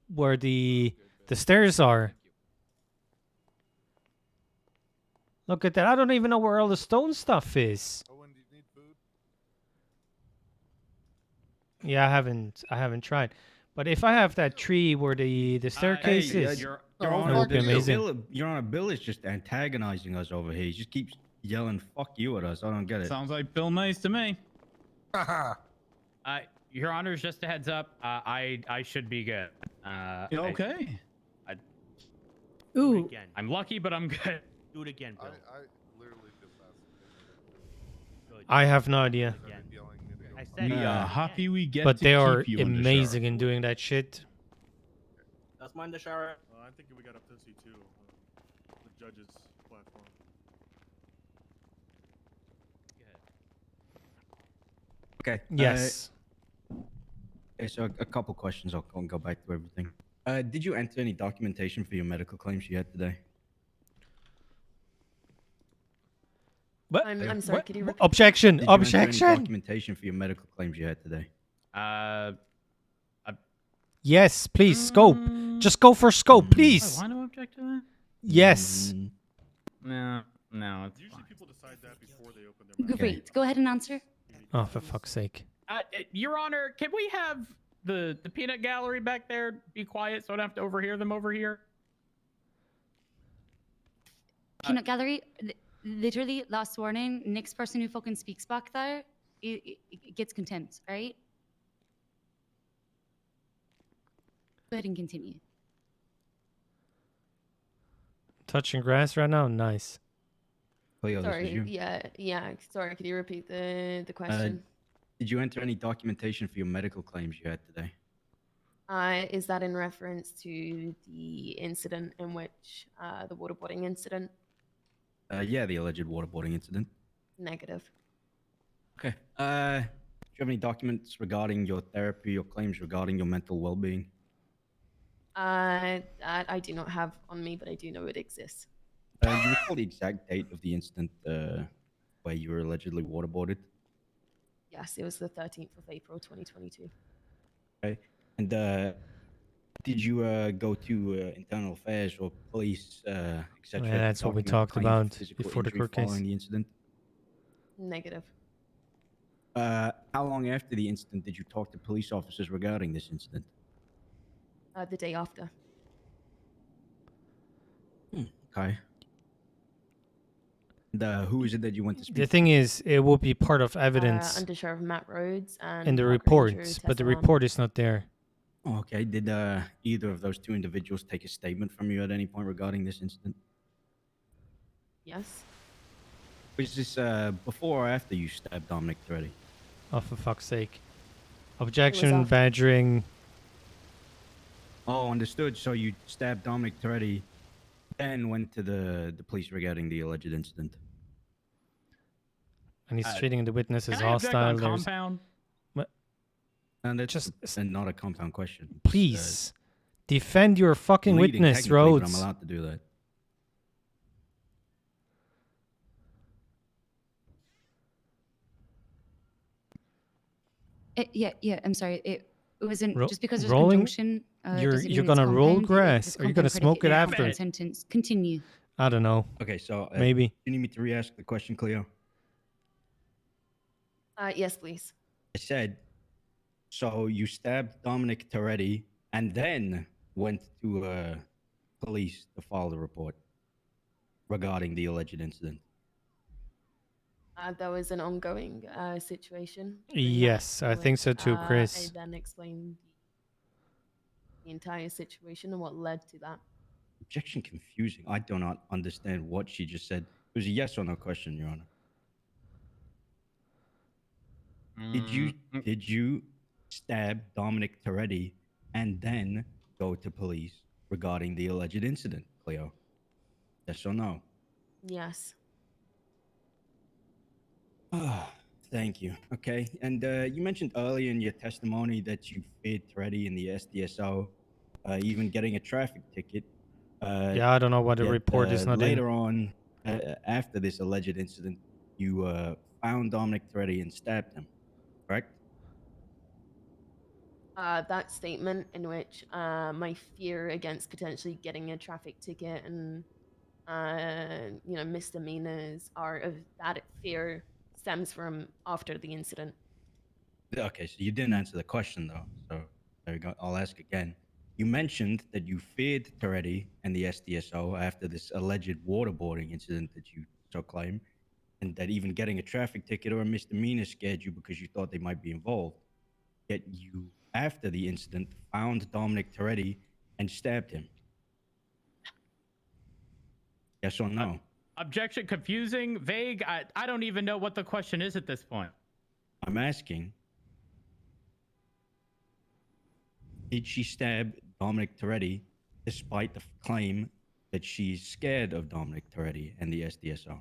where the stairs are. Look at that. I don't even know where all the stone stuff is. Yeah, I haven't tried. But if I have that tree where the staircase is, Your that would be amazing. Your Honor, Bill is just antagonizing us over here. He just keeps yelling "fuck you" at us. I don't get it. Sounds like Bill Mays to me. Your Honors, just a heads up. I should be good. Okay. Ooh. I'm lucky, but I'm good. Do it again, Bill. I literally just asked. I have no idea. I said, We are happy we get But to they are keep you in the amazing in doing that shit. That's mine, the shower. I think we got a pussy too. The judge's platform. Okay. Yes. Okay, so a couple questions. I'll go back to everything. Did you enter any documentation for your medical claims you had today? What? I'm sorry. Could you repeat? Objection! Did you enter any Objection! documentation for your medical claims you had today? Yes, please, scope. Just go for scope, I please. want to object to that? Yes. No, it's Usually people decide that before they open their mouth. Great. Go ahead and answer. Oh, for fuck's sake. Your Honor, can we have the peanut gallery back there be quiet so I don't have to overhear them over here? Peanut gallery. Literally, last warning. Next person who fucking speaks back there, it gets contempt. All right. Go ahead and continue. Touching grass right now? Nice. Cleo, this is Sorry. you. Yeah. Sorry. Could you repeat the question? Did you enter any documentation for your medical claims you had today? Is that in reference to the incident in which the waterboarding incident? Yeah, the alleged waterboarding incident. Negative. Okay. Do you have any documents regarding your therapy or claims regarding your mental well-being? I do not have on me, but I do know it exists. You recall the exact date of the incident where you were allegedly waterboarded? Yes, it was the 13th of April, 2022. Okay. And did you go to internal affairs or police, etc.? Yeah, that's what we talked about before the court case. Following the incident? Negative. How long after the incident did you talk to police officers regarding this incident? The day after. Okay. And, who is it that you went to speak The thing is, it will be part of evidence Under Sheriff Matt Rhodes and in the Parker report, Andrew but the Tessalon. report is not there. Oh, okay. Did either of those two individuals take a statement from you at any point regarding this incident? Yes. Was this before or after you stabbed Dominic Toretti? Oh, for fuck's sake. Objection, after. badgering. Oh, understood. So you stabbed Dominic Toretti, then went to the police regarding the alleged incident. And he's treating the witness as Can I object hostile. on There's- compound? And that's just not a compound question. It's, Please, defend your fucking leading witness, technically, but Rhodes. I'm allowed to do that. Yeah. I'm sorry. It wasn't just because there's rolling? conjunction. You're doesn't mean you're it's gonna roll compound. grass. The Are you gonna compound smoke it predicate after? the sentence. Continue. I don't know. Okay, so Maybe. You need me to re-ask the question, Cleo? Yes, please. I said, so you stabbed Dominic Toretti and then went to police to file the report regarding the alleged incident. That was an ongoing situation. Yes, I think so too, Chris. I then explained the entire situation and what led to that. Objection confusing. I do not understand what she just said. It was a yes or no question, Your Honor. Did you stab Dominic Toretti and then go to police regarding the alleged incident, Cleo? Yes or no? Yes. Thank you. Okay. And you mentioned earlier in your testimony that you feared Toretti in the SDSO, even getting a traffic ticket. Yeah, I don't know why the report is not in. Later on, after this alleged incident, you found Dominic Toretti and stabbed him, correct? That statement in which my fear against potentially getting a traffic ticket and misdemeanors are of that fear stems from after the incident. Okay, so you didn't answer the question though. So there we go. I'll ask again. You mentioned that you feared Toretti and the SDSO after this alleged waterboarding incident that you so claim, and that even getting a traffic ticket or a misdemeanor scared you because you thought they might be involved. Yet you, after the incident, found Dominic Toretti and stabbed him. Yes or no? Objection confusing, vague. I don't even know what the question is at this point. I'm asking, did she stab Dominic Toretti despite the claim that she's scared of Dominic Toretti and the SDSO?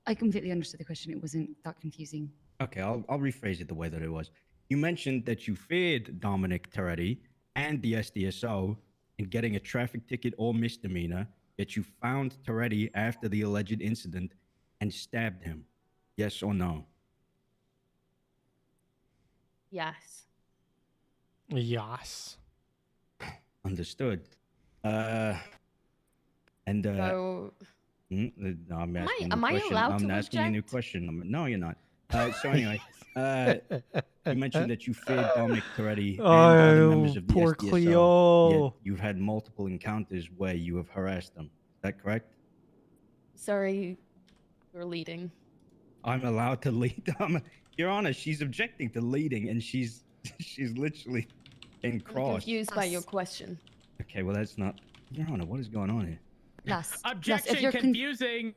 I completely understood the question. It wasn't that confusing. Okay, I'll rephrase it the way that it was. You mentioned that you feared Dominic Toretti and the SDSO in getting a traffic ticket or misdemeanor yet you found Toretti after the alleged incident and stabbed him. Yes or no? Yes. Yes. Understood. And So, no, I'm Am asking I- a new am I question. allowed I'm to asking you a new object? question. No, you're not. So anyway, you mentioned that you feared Dominic Toretti and other members of the poor SDSO. Cleo. Yet you've had multiple encounters where you have harassed them. Is that correct? sorry, you're leading. I'm allowed to lead. Your Honor, she's objecting to leading, and she's literally in I'm cross. confused by your question. Okay, well that's not. Your Honor, what is going on here? Plus, Objection, if you're confusing.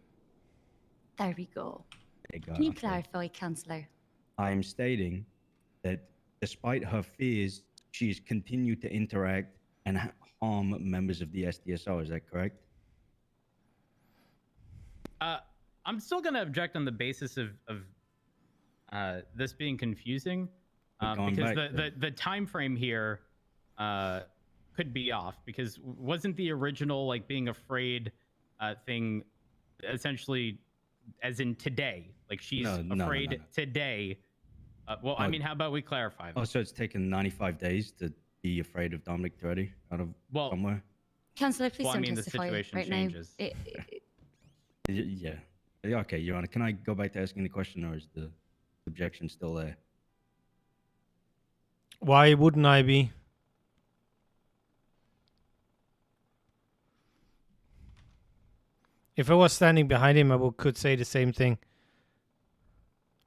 There we go. There you go, Can you okay. clarify, Councillor? I am stating that despite her fears, she has continued to interact and harm members of the SDSO. Is that correct? I'm still gonna object on the basis of this being confusing, going because back the time frame here could be off, because wasn't the original like being afraid thing essentially as in today, like she's No, afraid no. today? Well, I mean, how about we clarify that? Oh, so it's taken 95 days to be afraid of Dominic Toretti out of somewhere? Councillor, please Well, I don't mean, the testify situation right changes. now. Yeah. Okay, Your Honor. Can I go back to asking the question, or is the objection still there? Why wouldn't I be? If I was standing behind him, I could say the same thing.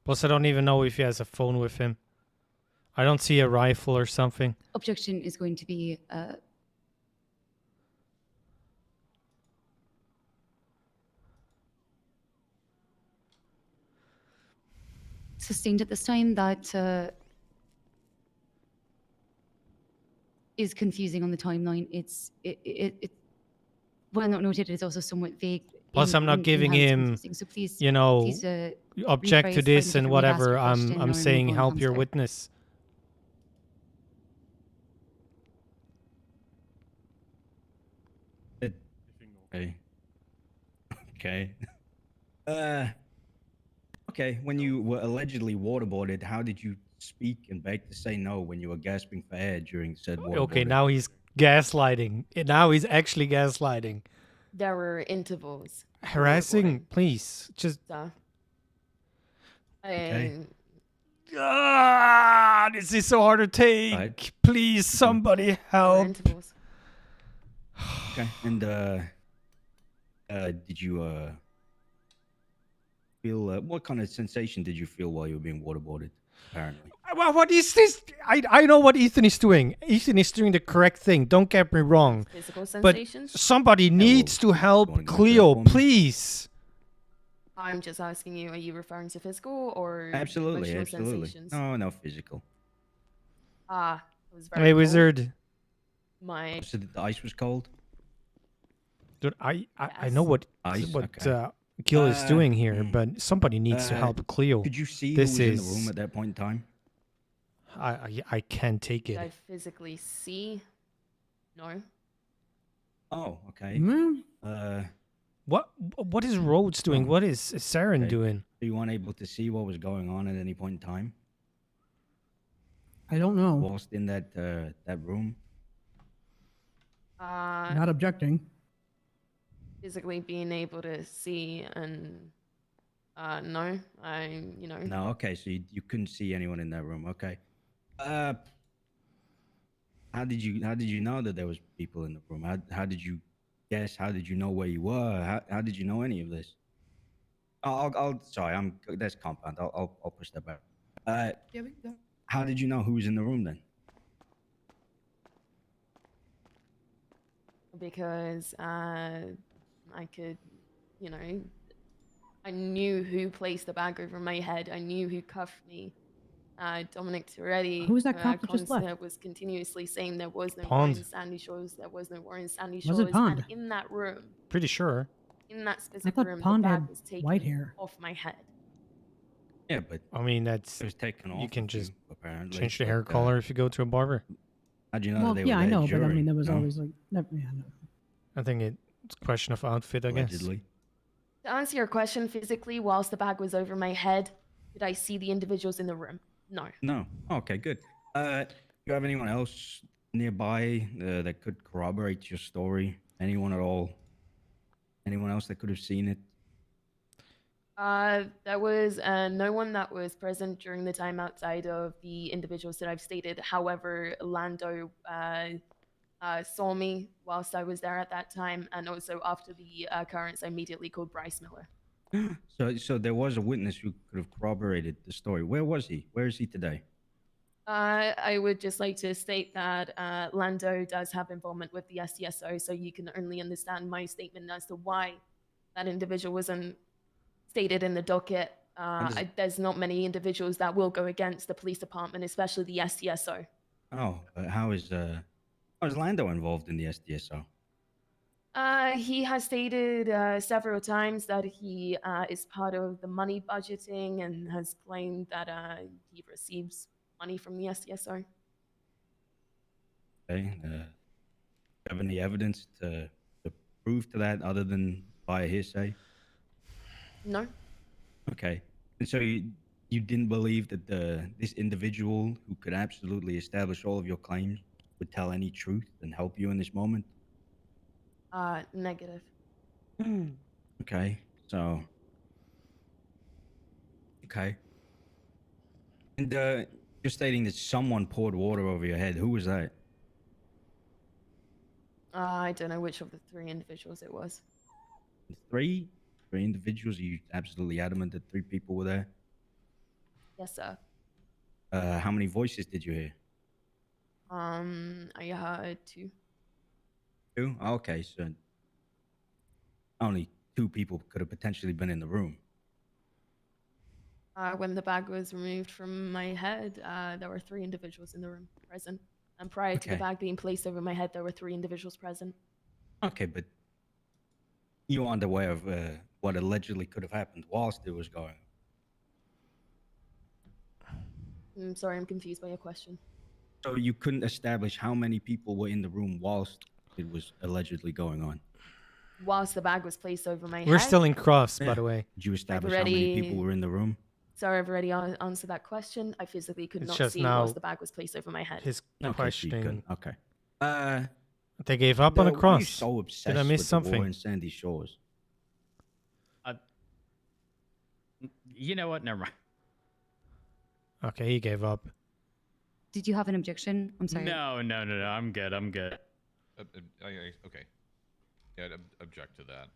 Plus, I don't even know if he has a phone with him. I don't see a rifle or something. Objection is going to be sustained at this time. That is confusing on the timeline. It well not noted. It's also somewhat vague. Plus, I'm not giving how it's him, confusing. So please, you know, please, object to rephrase, this find a and different way to ask whatever. your question, I'm or saying move on, help your Councillor. witness. Okay. Okay. Okay. When you were allegedly waterboarded, how did you speak and beg to say no when you were gasping for air during said waterboarding? Okay, now he's gaslighting. Now he's actually gaslighting. There were intervals. Harassing, please. Just. Okay. This is so hard to take. Right. Please, somebody help. Okay. And did you feel what kind of sensation did you feel while you were being waterboarded? Apparently. Well, what is this? I know what Ethan is doing. Ethan is doing the correct thing. Don't get me wrong. Physical But sensations? somebody needs to help Cleo, please. I'm just asking you, are you referring to physical or Absolutely, emotional absolutely. sensations? No very it was very Hey, cold. Wizard. My So the ice was cold? Dude, I know what Ice, okay. Gil is doing here, but somebody needs to help Cleo. Could you see this who was is in the room at that point in time? I can't take did it. I physically see? No. Oh, okay. What is Rhodes doing? What is Saren doing? So you weren't able to see what was going on at any point in time? I don't know. Whilst in that room? Not objecting. Physically being able to see and no, No, okay, so you couldn't see anyone in that room. Okay. How did you know that there was people in the room? How did you guess? How did you know where you were? How did you know any of this? Sorry, that's compound. I'll push that back. Yeah, we go. How did you know who was in the room then? because I could, I knew who placed the bag over my head. I knew who cuffed me. Dominic Toretti. Who's that cop that just left? Was continuously saying there was no war Pond. in Sandy Shores. There was no war in Sandy Was Shores. it Pond? And in that room, Pretty sure. in that I specific thought room, Pond the had bag was taken white hair. off my head. Yeah, but I mean, that's it was taken off. you can of just apparently change the but, hair color if you go to a barber. How'd you know Well, that they yeah, were I there know, but I during, mean, there was no? always like, never, yeah, no. I think it It's a question of outfit, I guess. Allegedly. To answer your question, physically, whilst the bag was over my head, did I see the individuals in the room? No. No. Okay, good. Do you have anyone else nearby that could corroborate your story? Anyone at all? Anyone else that could have seen it? There was no one that was present during the time outside of the individuals that I've stated. However, Lando saw me whilst I was there at that time, and also after the occurrence, I immediately called Bryce Miller. So there was a witness who could have corroborated the story. Where was he? Where is he today? I would just like to state that Lando does have involvement with the SDSO, so you can only understand my statement as to why that individual wasn't stated in the docket. There's not many individuals that will go against the police department, especially the SDSO. Oh, how is Lando involved in the SDSO? He has stated several times that he is part of the money budgeting and has claimed that he receives money from the SDSO. Okay. Have any evidence to prove to that other than via hearsay? No. Okay. And so you didn't believe that this individual who could absolutely establish all of your claims would tell any truth and help you in this moment? Negative. Okay. So. Okay. And you're stating that someone poured water over your head. Who was that? I don't know which of the three individuals it was. Three individuals? Are you absolutely adamant that 3 people were there? Yes, sir. How many voices did you hear? I heard 2. 2? Okay, so only 2 people could have potentially been in the room. When the bag was removed from my head, there were 3 individuals in the room present. And prior to the Okay. bag being placed over my head, there were 3 individuals present. Okay, but you aren't aware of what allegedly could have happened whilst it was going on. I'm sorry, I'm confused by your question. So you couldn't establish how many people were in the room whilst it was allegedly going on? Whilst the bag was placed over my head. We're still in cross, by the way. Did you establish how many people were in the room? Sorry, I've already answered that question. I physically could It's not just see now whilst the bag was placed over my head. His Okay, questioning. Okay. They gave up on a Why are you cross. so obsessed Did I miss with something? The war in Sandy Shores? You know what? Never mind. Okay, he gave up. Did you have an objection? I'm sorry. No. I'm good. Okay. Yeah, I'd object to that.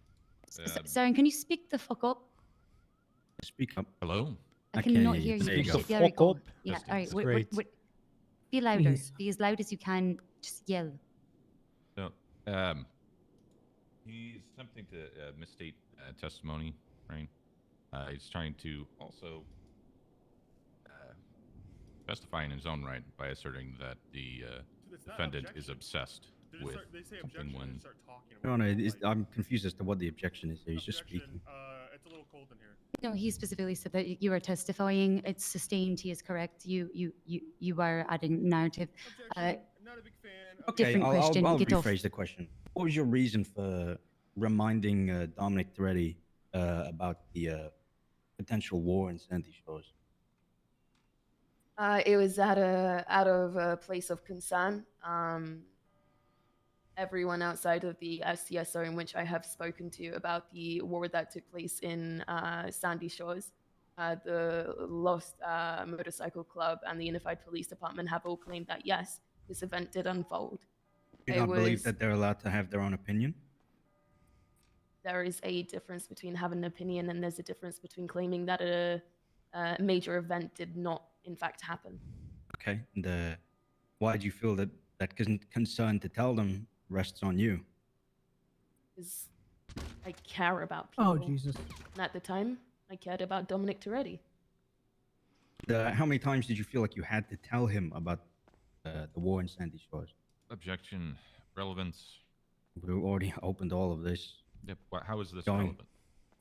Saren, can you speak the fuck up? Speak up. Hello? I cannot hear you. There you go. There we go. Yeah, That's all right. great. Be louder. Please. Be as loud as you can. Just yell. No. He's attempting to misstate testimony, right? He's trying to also justify in his own right by asserting that the defendant is obsessed with something when. No, I'm confused as to what the objection is. He's just speaking. It's a little cold in here. No, he specifically said that you are testifying. It's sustained. He is correct. You are adding narrative. Not a big fan. Okay, Different I'll question. Get off. rephrase the question. What was your reason for reminding Dominic Toretti about the potential war in Sandy Shores? It was out of a place of concern. Everyone outside of the STSO in which I have spoken to about the war that took place in Sandy Shores, the Lost Motorcycle Club and the Unified Police Department have all claimed that yes, this event did unfold. Do you not believe that they're allowed to have their own opinion? There is a difference between having an opinion and there's a difference between claiming that a major event did not in fact happen. Okay, and why do you feel that concern to tell them rests on you? Because I care about people. Oh, Jesus. And at the time, I cared about Dominic Toretti. How many times did you feel like you had to tell him about the war in Sandy Shores? Objection. Relevance. We already opened all of this. Yep. How is this Going- relevant?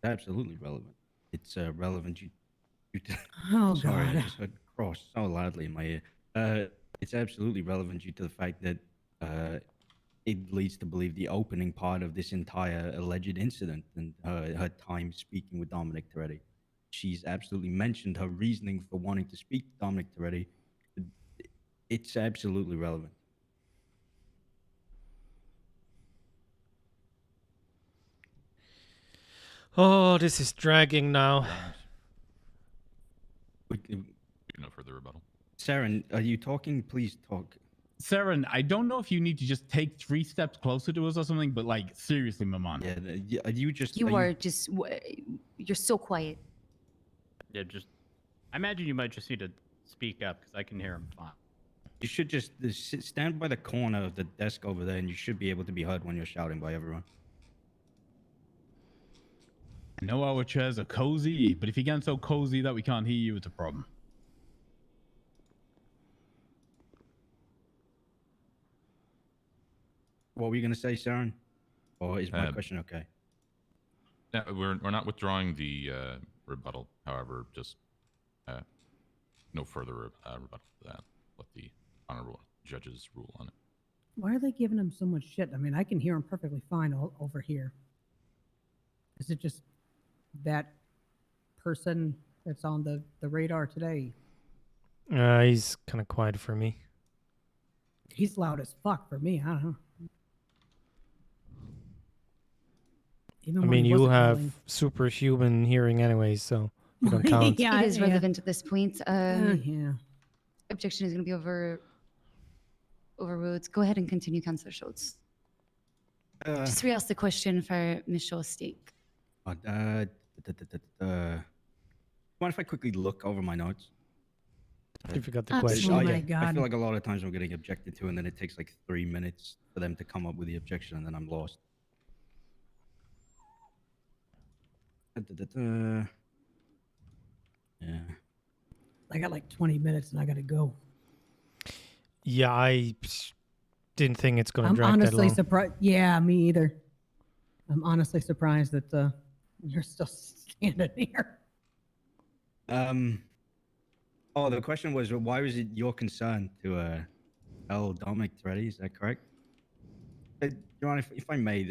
Absolutely relevant. It's relevant. Oh, Sorry, I God. just heard cross so loudly in my ear. It's absolutely relevant due to the fact that it leads to believe the opening part of this entire alleged incident and her time speaking with Dominic Toretti. She's absolutely mentioned her reasoning for wanting to speak to Dominic Toretti. It's absolutely relevant. Oh, this is dragging now. No further rebuttal. Saren, are you talking? Please talk. Saren, I don't know if you need to just take 3 steps closer to us or something, but like seriously, my man. Yeah, You're so quiet. Yeah, just. I imagine you might just need to speak up because I can hear him fine. You should just stand by the corner of the desk over there, and you should be able to be heard when you're shouting by everyone. I know our chairs are cozy, but if you get so cozy that we can't hear you, it's a problem. What were you going to say, Saren? Or is my question okay? Yeah, we're not withdrawing the rebuttal. However, just no further rebuttal to that. Let the honorable judges rule on it. Why are they giving him so much shit? I mean, I can hear him perfectly fine over here. Is it just that person that's on the radar today? He's kind of quiet for me. He's loud as fuck for me. I don't know. I mean, you have superhuman hearing anyway, so you don't count. It is relevant at this point. Yeah. Objection is going to be overruled. Go ahead and continue, Councillor Schultz. Just re-ask the question for Ms. Shaw's stake. Mind if I quickly look over my notes? You forgot the question. Oh my God. I feel like a lot of times I'm getting objected to, and then it takes like 3 minutes for them to come up with the objection, and then I'm lost. Yeah. I got like 20 minutes and I got to go. Yeah, I didn't think it's going to I'm drag that honestly long. surprised. Yeah, me either. I'm honestly surprised that you're still standing here. Oh, the question was, why was it your concern to tell Dominic Toretti? Is that correct? Your Honor, if I may,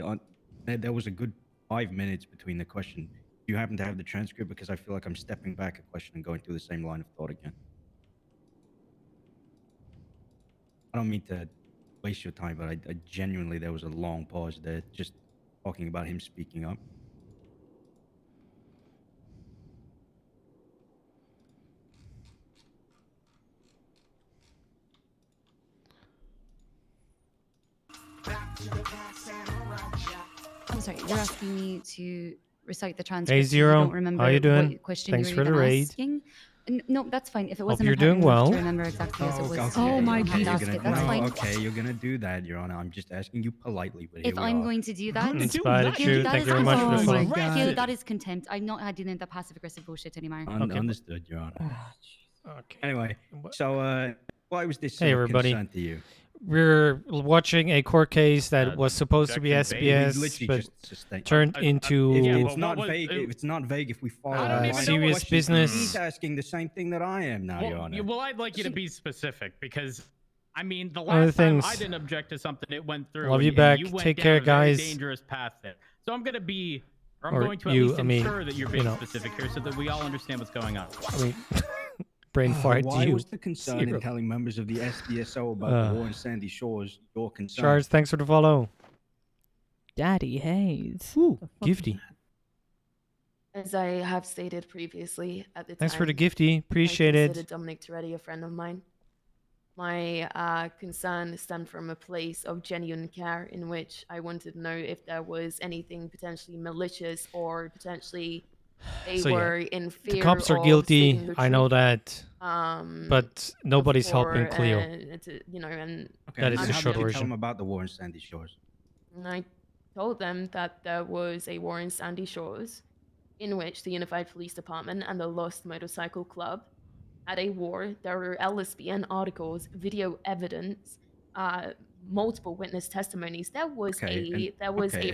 there was a good 5 minutes between the question. You happen to have the transcript, because I feel like I'm stepping back a question and going through the same line of thought again. I don't mean to waste your time, but I genuinely, there was a long pause there just talking about him speaking up. I'm sorry, you're asking me to recite the transcript. Hey, Zero. You don't remember How you doing? what question Thanks you for were the even raid. asking? No, that's fine. If it Hope wasn't you're important doing enough well. to remember exactly as it was. Oh my you don't have to Jesus ask it. That's fine. Okay, you're gonna do that, Your Honor. I'm just asking you politely, but here If we I'm are. going to do that, Inspired you. that Thank is you very much for the contempt. follow. Gil, that is contempt. I'm not dealing with that passive aggressive bullshit anymore. Understood, Your Honor. Okay. Anyway, so why was this Hey, of everybody. concern to you? We're watching a court case that was supposed to be objection SBS, literally but just sustain- turned into It's not vague. It's not vague if we follow the line of serious questions. business. He's asking the same thing that I am now, Your Honor. Well, I'd like you to be specific because, I mean, the Other last time I things. didn't object to something, it went through. Love and- you and back. You went Take down care, a very guys. dangerous path there. So I'm going to be, I'm Or going to at you, least I mean, ensure that you're you being know. specific here so that we all understand what's going on. I mean, brain fart Why to you. was the concern Zero. in telling members of the SDSO about the war in Sandy Shores your concern? Charles, thanks for the follow. Daddy Haze. Ooh, gifty. As I have stated previously, at the Thanks time, for the gifty. Appreciate I it. considered Dominic Toretti a friend of mine. My concern stemmed from a place of genuine care in which I wanted to know if there was anything potentially malicious or potentially they So, yeah, were in fear the cops are of guilty. saying the I know truth. that. But nobody's helping before, Cleo. you know, and Okay, That is and the how short did you tell version. them about the war in Sandy Shores? And I told them that there was a war in Sandy Shores in which the Unified Police Department and the Lost Motorcycle Club had a war. There were LSBN articles, video evidence, multiple witness testimonies. There was a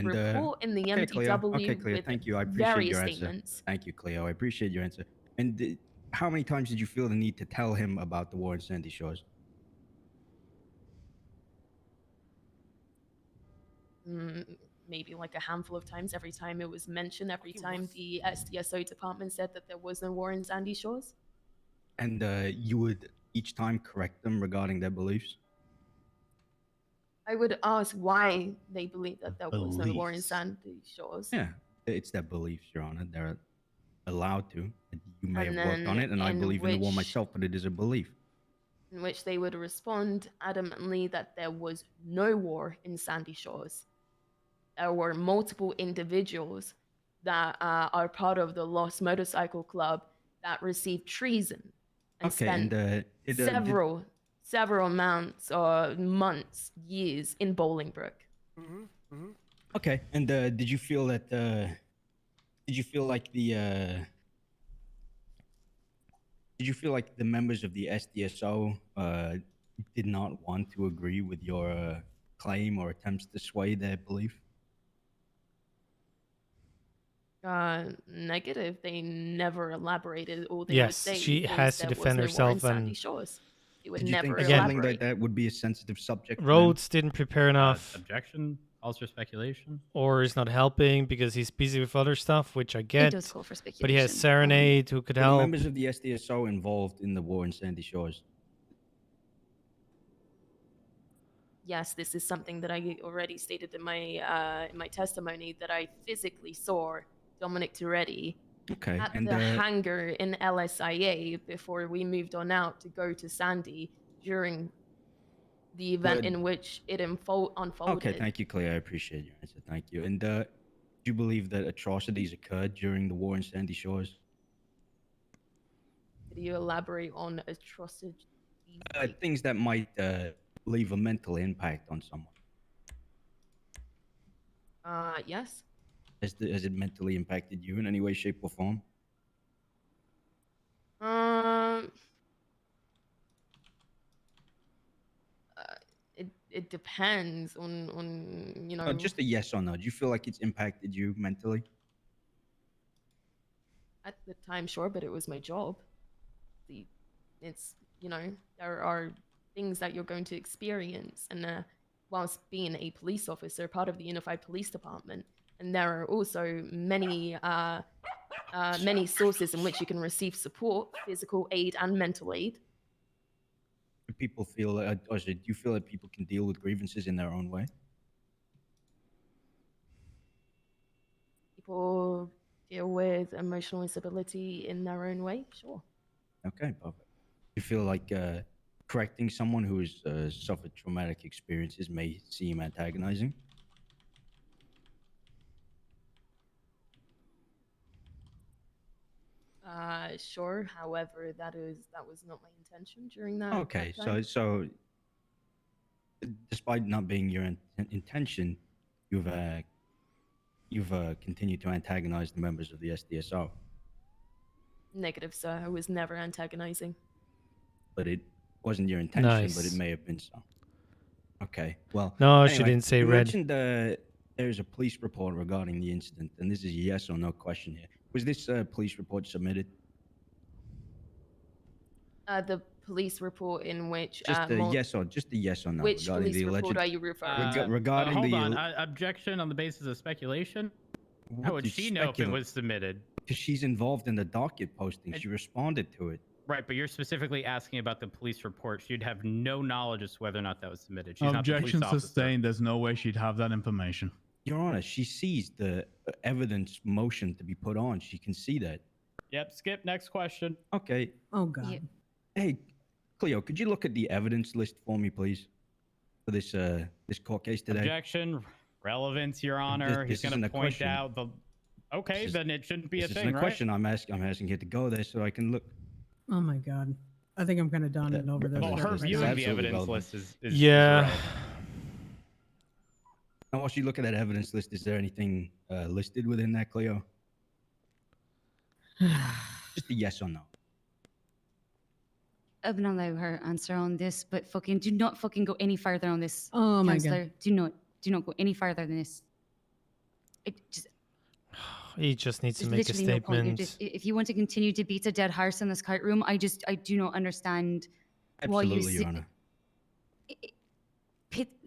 report in the okay, Cleo. MTW Okay, Cleo, with thank you. I appreciate various your answer. statements. Thank you, Cleo. I appreciate your answer. And how many times did you feel the need to tell him about the war in Sandy Shores? maybe like a handful of times every time it was mentioned, every time the SDSO department said that there was no war in Sandy Shores. And you would each time correct them regarding their beliefs? I would ask why they believe that there was no war in Beliefs. Sandy Shores. Yeah, it's their beliefs, Your Honor. They're allowed to. You may And have worked on then it, and I in believe in the war which- myself, but it is a belief. In which they would respond adamantly that there was no war in Sandy Shores. There were multiple individuals that are part of the Lost Motorcycle Club that received treason and Okay, spent and several amounts or months, years in Bolingbrook. Okay, and did you feel that? Did you feel like the? Did you feel like the members of the SDSO did not want to agree with your claim or attempts to sway their belief? Negative. They never elaborated. All they would Yes, say she was has to there was defend no war in herself, Sandy and Shores. They would Did you never think something elaborate. like that would be a sensitive subject? for them? Rhodes didn't prepare enough, Objection. Calls for speculation. or is not helping because he's busy with other stuff, which I get. does call for But he has speculation. Serenade who could Were the help. members of the SDSO involved in the war in Sandy Shores? Yes, this is something that I already stated in my testimony, that I physically saw Dominic Toretti Okay, at and the hangar in LSIA before we moved on out to go to Sandy during the event But- in which it unfolded. Okay, thank you, Clay. I appreciate your answer. Thank you. And do you believe that atrocities occurred during the war in Sandy Shores? Could you elaborate on atrocities? Things that might leave a mental impact on someone. Yes. Has it mentally impacted you in any way, shape, or form? It depends on you know. Just a yes or no. Do you feel like it's impacted you mentally? At the time, sure, but it was my job. It's you know, there are things that you're going to experience, and whilst being a police officer, part of the Unified Police Department, and there are also many many sources in which you can receive support, physical aid and mental aid. Do people feel, or do you feel that people can deal with grievances in their own way? People deal with emotional instability in their own way, sure. Okay, perfect. You feel like correcting someone who has suffered traumatic experiences may seem antagonizing? Sure. However, that was not my intention during that. Okay, that time. so despite not being your intention, you've continued to antagonize the members of the SDSO. Negative, sir. I was never antagonizing. But it wasn't your intention, but it Nice. may have been so. Okay, well. No, she anyway, didn't say you red. mentioned there's a police report regarding the incident, and this is a yes or no question here. Was this police report submitted? The police report in which Just a yes or no Which regarding police the report alleged. are you referring to? Regarding hold the on. Objection on the basis of speculation. What How would is she know if it speculate? was submitted? Because she's involved in the docket posting. She responded to it. Right, but you're specifically asking about the police report. She'd have no knowledge as to whether or not that was submitted. She's not the Objection police officer. sustained. There's no way she'd have that information. Your Honor, she sees the evidence motion to be put on. She can see that. Yep, skip. Next question. Okay. Oh, God. Hey, Cleo, could you look at the evidence list for me, please? For this this court case today? Objection. Relevance, Your Honor. This He's going isn't to a point question. out the... Okay, This is- then it shouldn't be a This thing, isn't a right? question. I'm asking you to go there so I can look. Oh my God. I think I'm kind of done and over this. Well, her right viewing now. the evidence list is Yeah. irrelevant. Now, while you look at that evidence list, is there anything listed within that, Cleo? Just a yes or no. I'm gonna allow her answer on this, but fucking do not fucking go any further on this. Oh my Counselor. God. Do not go any further than this. He just needs to There's make a literally no point. You're statement. just, if you want to continue to beat a dead horse in this courtroom, I do not understand why you Absolutely, Your sit- Honor.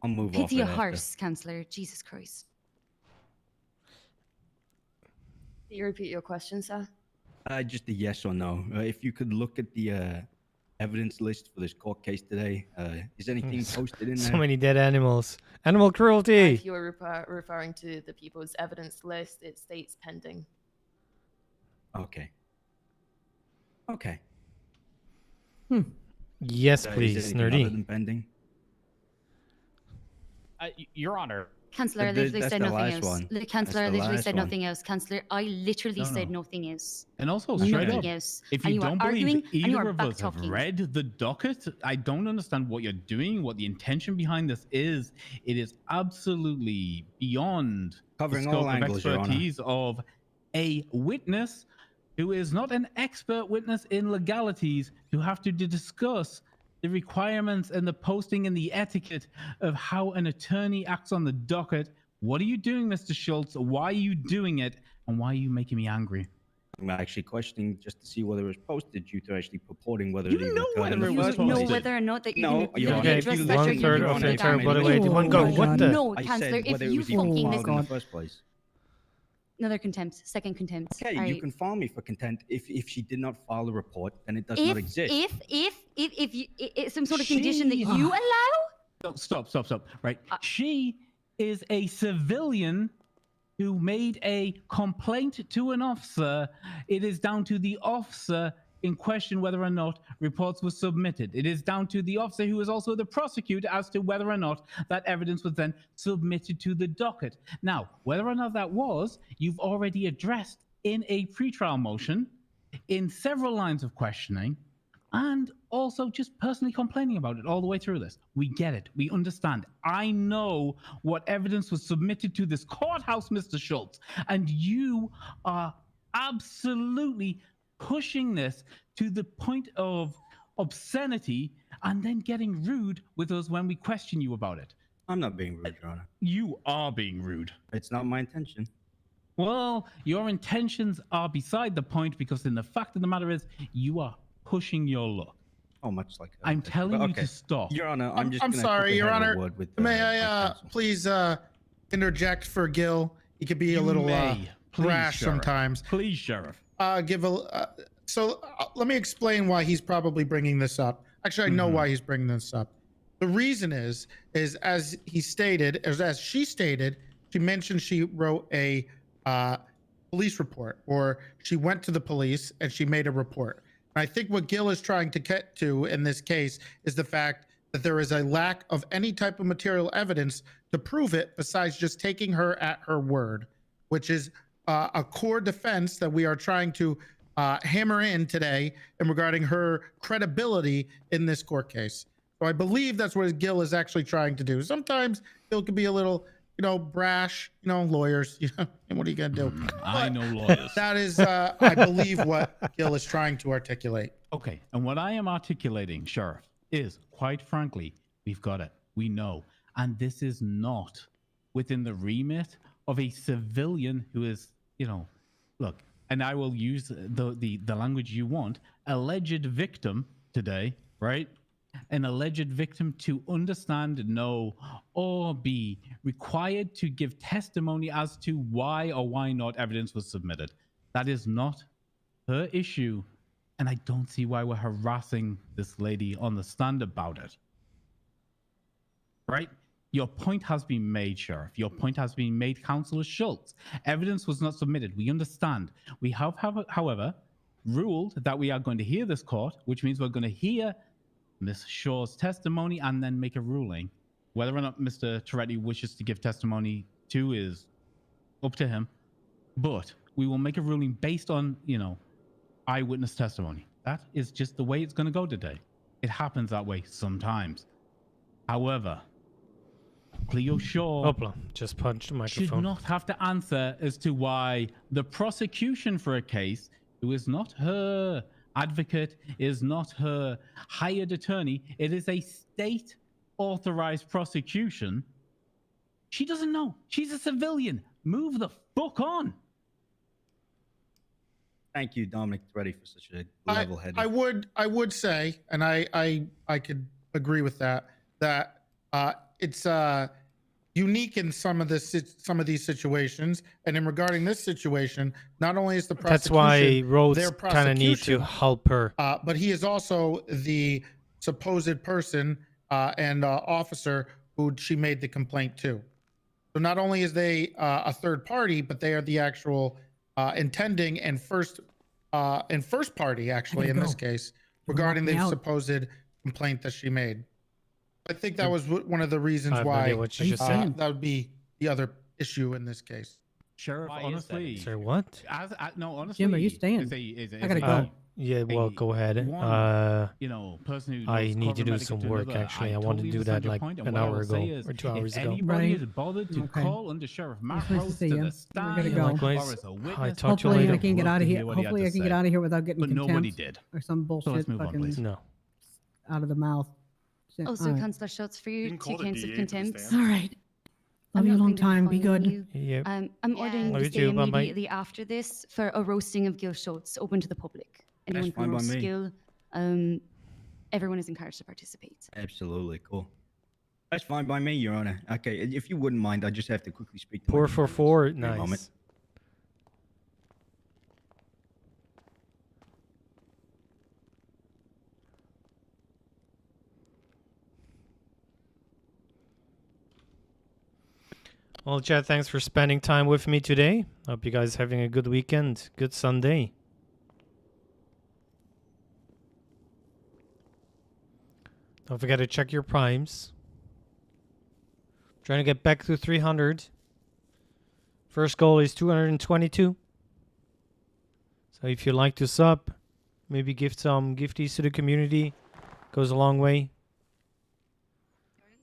I'll move off Pity it a after. horse, Councillor. Jesus Christ. Can you repeat your question, sir? Just a yes or no. If you could look at the evidence list for this court case today, is anything posted in there? So many dead animals. Animal cruelty. If you're referring to the people's evidence list, it states pending. Okay. Okay. Yes, Is please, anything other nerdy. than pending? Your Honor. Councillor, I literally said nothing else. The Councillor the literally last said one. nothing else. Councillor, I literally said nothing else. And also, straight nothing up, else. if And you you are don't arguing believe and you either are of us have back-talking. read the docket, I don't understand what you're doing, what the intention behind this is. It is absolutely beyond Covering the scope all of angles, Your Honor. expertise of a witness who is not an expert witness in legalities to have to discuss the requirements and the posting and the etiquette of how an attorney acts on the docket. What are you doing, Mr. Schultz? Why are you doing it? And why are you making me angry? I'm actually questioning just to see whether it was posted due to actually purporting whether You it even know occurred in whether the it was first You know place. whether or not that you No, can Your Honor, literally if you address look that at during the your One-third of Honor, an if entire I body made weight. it- One go. What the? No, I Councillor, said if whether it you was even fucking filed in the first place. Another contempt, second contempt. Okay, All you right. can file me for contempt if she did not file the report, then it does not exist. If you, it's some sort of condition that you allow. Stop. Right. She is a civilian who made a complaint to an officer. It is down to the officer in question whether or not reports were submitted. It is down to the officer who is also the prosecutor as to whether or not that evidence was then submitted to the docket. Now, whether or not that was, you've already addressed in a pretrial motion, in several lines of questioning, and also just personally complaining about it all the way through this. We get it. We understand. I know what evidence was submitted to this courthouse, Mr. Schultz, and you are absolutely pushing this to the point of obscenity and then getting rude with us when we question you about it. I'm not being rude, Your Honor. You are being rude. It's not my intention. Well, your intentions are beside the point because then the fact of the matter is you are pushing your luck. Oh, much like I'm telling you to stop. Your Honor, I'm sorry, Your Honor. May I please interject for Gil? He could be a little rash sometimes. Please, Sheriff. Let me explain why he's probably bringing this up. Actually, I know why he's bringing this up. The reason is as he stated, as she stated, she mentioned she wrote a police report, or she went to the police and she made a report. And I think what Gil is trying to get to in this case is the fact that there is a lack of any type of material evidence to prove it besides just taking her at her word, which is a core defense that we are trying to hammer in today and regarding her credibility in this court case. So I believe that's what Gil is actually trying to do. Sometimes Gil can be a little, brash, lawyers, and what are you going to do? I know lawyers. That is, I believe, what Gil is trying to articulate. Okay, and what I am articulating, Sheriff, is, quite frankly, we've got it. We know. And this is not within the remit of a civilian who is, look, and I will use the language you want, alleged victim today, right? An alleged victim to understand, know, or be required to give testimony as to why or why not evidence was submitted. That is not her issue, and I don't see why we're harassing this lady on the stand about it. Right? Your point has been made, Sheriff. Your point has been made, Councillor Schultz. Evidence was not submitted. We understand. We have, however, ruled that we are going to hear this court, which means we're going to hear Ms. Shaw's testimony and then make a ruling. Whether or not Mr. Toretti wishes to give testimony to is up to him. But we will make a ruling based on, eyewitness testimony. That is just the way it's going to go today. It happens that way sometimes. However, Cleo Shaw just punched the should microphone. not have to answer as to why the prosecution for a case, who is not her advocate, is not her hired attorney, it is a state authorized prosecution. She doesn't know. She's a civilian. Move the fuck on. Thank you, Dominic Toretti, for such a level-headed. I would say, and I could agree with that unique in some of these situations, and in regarding this situation, not only is the That's prosecution why Rhodes their kind of need to prosecution, help her. but he is also the supposed person and officer who she made the complaint to. So not only is they a third party, but they are the actual intending and first party, actually, in this case, regarding the supposed complaint that she made. I think that was one of the reasons I have no why idea what you just said. that would be the other issue in this case. Sheriff, honestly. Sir, what? No, honestly. Jim, are you staying? As I gotta a- go. Yeah, well, go ahead. person who I knows need to do corporate some medical to work, another, actually. I totally wanted to do that understand your like point, and an what I hour will say ago is, or 2 hours if ago. anybody has bothered to Okay. call under Sheriff Mark Nice to Rhodes see to you. the We're stand gonna go. Likewise. or as a I witness, talk to you Hopefully later. I can get love out to of hear here. what he had Hopefully to I can say. get out of here without getting But contempt nobody did. or some So bullshit let's move on, fucking please. No. out of the mouth. Shit, Also, all right. Councillor Schultz, for you, can 2 call the counts of DA to the contempt. stand. All right. I'm Love you a not long going to time. Be fine good. you. Yep. I'm ordering Love you you to too. stay Bye-bye. immediately after this for a roasting of Gil Schultz, open to the public. Anyone That's who fine by knows me. Gil, everyone is encouraged to participate. Absolutely cool. That's fine by me, Your Honor. Okay, if you wouldn't mind, I just have to quickly speak to my 444, for a moment. nice. Well, Chad, thanks for spending time with me today. Hope you guys having a good weekend, good Sunday. Don't forget to check your primes. Trying to get back to 300. First goal is 222. So if you like to sub, maybe give some gifties to the community. Goes a long way.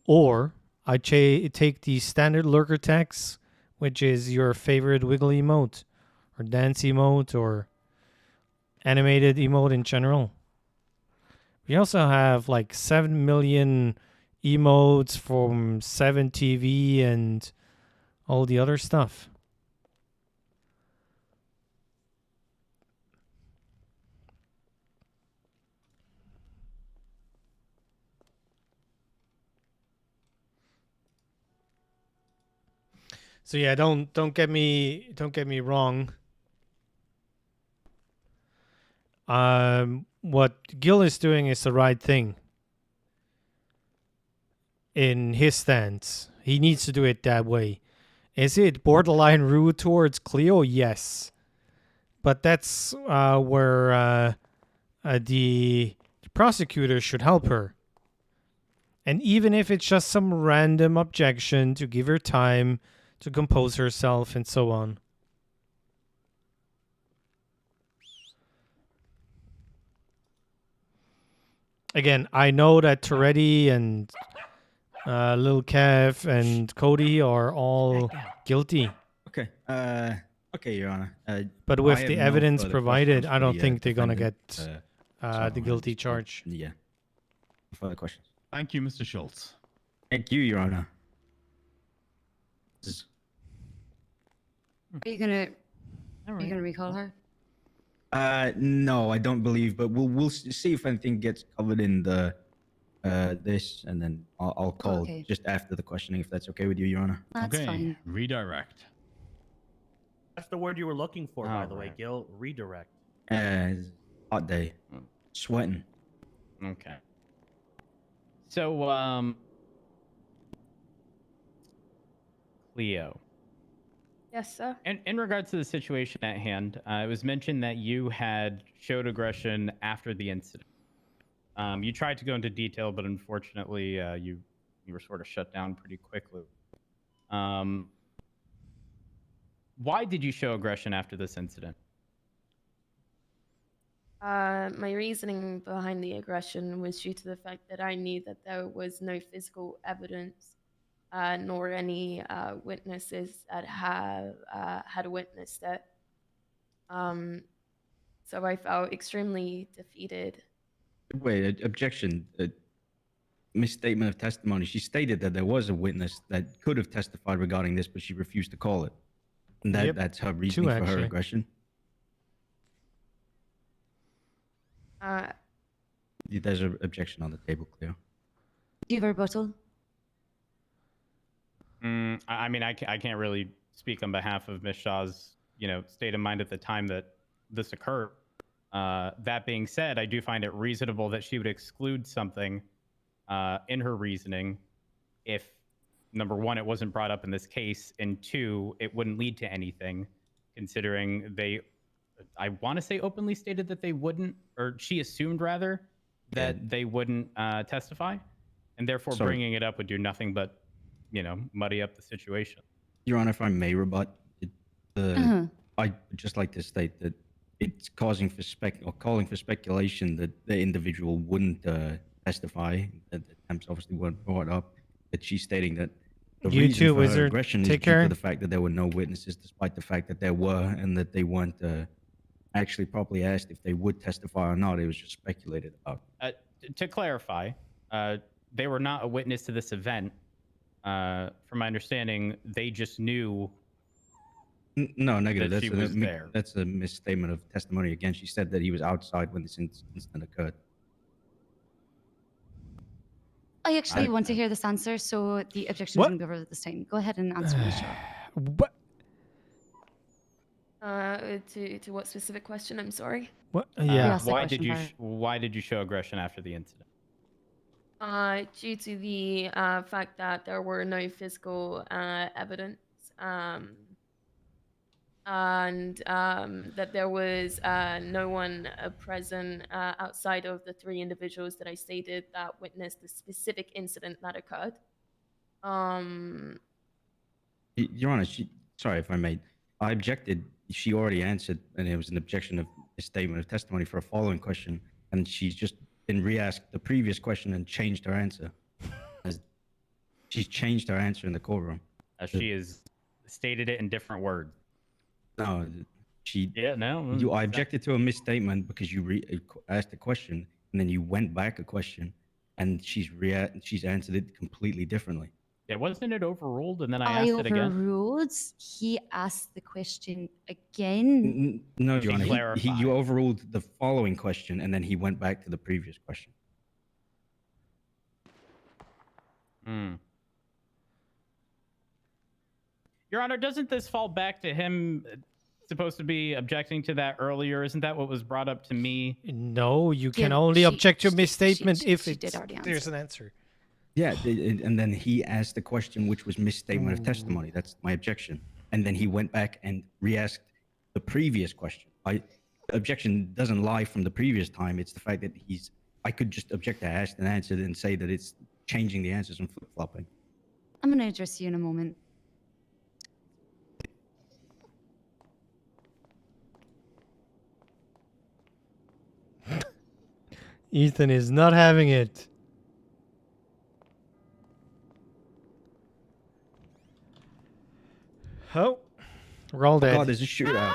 Or I take the standard lurker text, which is your favorite wiggle emote, or dance emote, or animated emote in general. We also have like 7 million emotes from 7TV and all the other stuff. So yeah, don't get me wrong. What Gil is doing is the right thing. In his stance, he needs to do it that way. Is it borderline rude towards Cleo? Yes, but that's where the prosecutor should help her. And even if it's just some random objection, to give her time to compose herself and so on. Again, I know that Toretti and Lil Kev and Cody are all guilty. Okay. Okay, Your Honor. But I with have the no evidence further provided, questions I for don't the, think they're going to get defendant, so the guilty just- charge. Yeah. No further questions. Thank you, Mr. Schultz. Thank you, Your Honor. Are you gonna recall her? No, I don't believe, but we'll see if anything gets covered in the this, and then I'll call Okay. just after the questioning if that's okay with you, Your Honor. That's okay, fine. redirect. That's the word you were looking for, by the way, Alright. Gil. Redirect. Hot day, sweating. Okay. So, Cleo. Yes, sir. In regards to the situation at hand, it was mentioned that you had showed aggression after the incident. You tried to go into detail, but unfortunately, you were sort of shut down pretty quickly. Why did you show aggression after this incident? My reasoning behind the aggression was due to the fact that I knew that there was no physical evidence, nor any witnesses that had witnessed it. So I felt extremely defeated. Wait, objection. Misstatement of testimony. She stated that there was a witness that could have testified regarding this, but she refused to call it. And Yep, that's her reasoning for her actually. aggression. There's an objection on the table, Cleo. Do you have a rebuttal? I mean, I can't really speak on behalf of Miss Shaw's, state of mind at the time that this occurred. That being said, I do find it reasonable that she would exclude something in her reasoning if, number one, it wasn't brought up in this case, and two, it wouldn't lead to anything, considering I want to say openly stated that they wouldn't, or she assumed rather, that they wouldn't testify, and therefore bringing it up would do nothing but, muddy up the situation. Your Honor, if I may rebut, I'd just like to state that it's calling for speculation that the individual wouldn't testify. That the attempts obviously weren't brought up. That she's stating that the You reason too, for her Wizard. aggression is Take due care. to the fact that there were no witnesses, despite the fact that there were, and that they weren't actually properly asked if they would testify or not. It was just speculated about. To clarify, they were not a witness to this event. From my understanding, they just knew. No, negative. That she was there. That's a misstatement of testimony. Again, she said that he was outside when this incident occurred. I actually want to hear this answer, so the objection What? isn't over this time. Go ahead and answer, Miss Shaw. What? To what specific question? I'm sorry. What? Yeah. Why did you show aggression after the incident? Due to the fact that there were no physical evidence, and that there was no one present outside of the 3 individuals that I stated that witnessed the specific incident that occurred. Your Honor, sorry if I may. I objected. She already answered, and it was an objection of a statement of testimony for a following question, and she's just been re-asked the previous question and changed her answer. She's changed her answer in the courtroom. She has stated it in different words. No, she. Yeah, no. I objected to a misstatement because you asked a question and then you went back a question, and she's answered it completely differently. Yeah, wasn't it overruled? And then I asked it again. Overruled. He asked the question again. No, Your Honor. You overruled the following question, and then he went back to the previous question. Your Honor, doesn't this fall back to him supposed to be objecting to that earlier? Isn't that what was brought up to me? No, you can only object to a misstatement if there's an answer. Yeah, and then he asked the question, which was misstatement of testimony. That's my objection. And then he went back and re-asked the previous question. The objection doesn't lie from the previous time. It's the fact that I could just object to asked and answered and say that it's changing the answers and flip-flopping. I'm going to address you in a moment. Ethan is not having it. Oh, we're all dead. Oh, there's a shootout.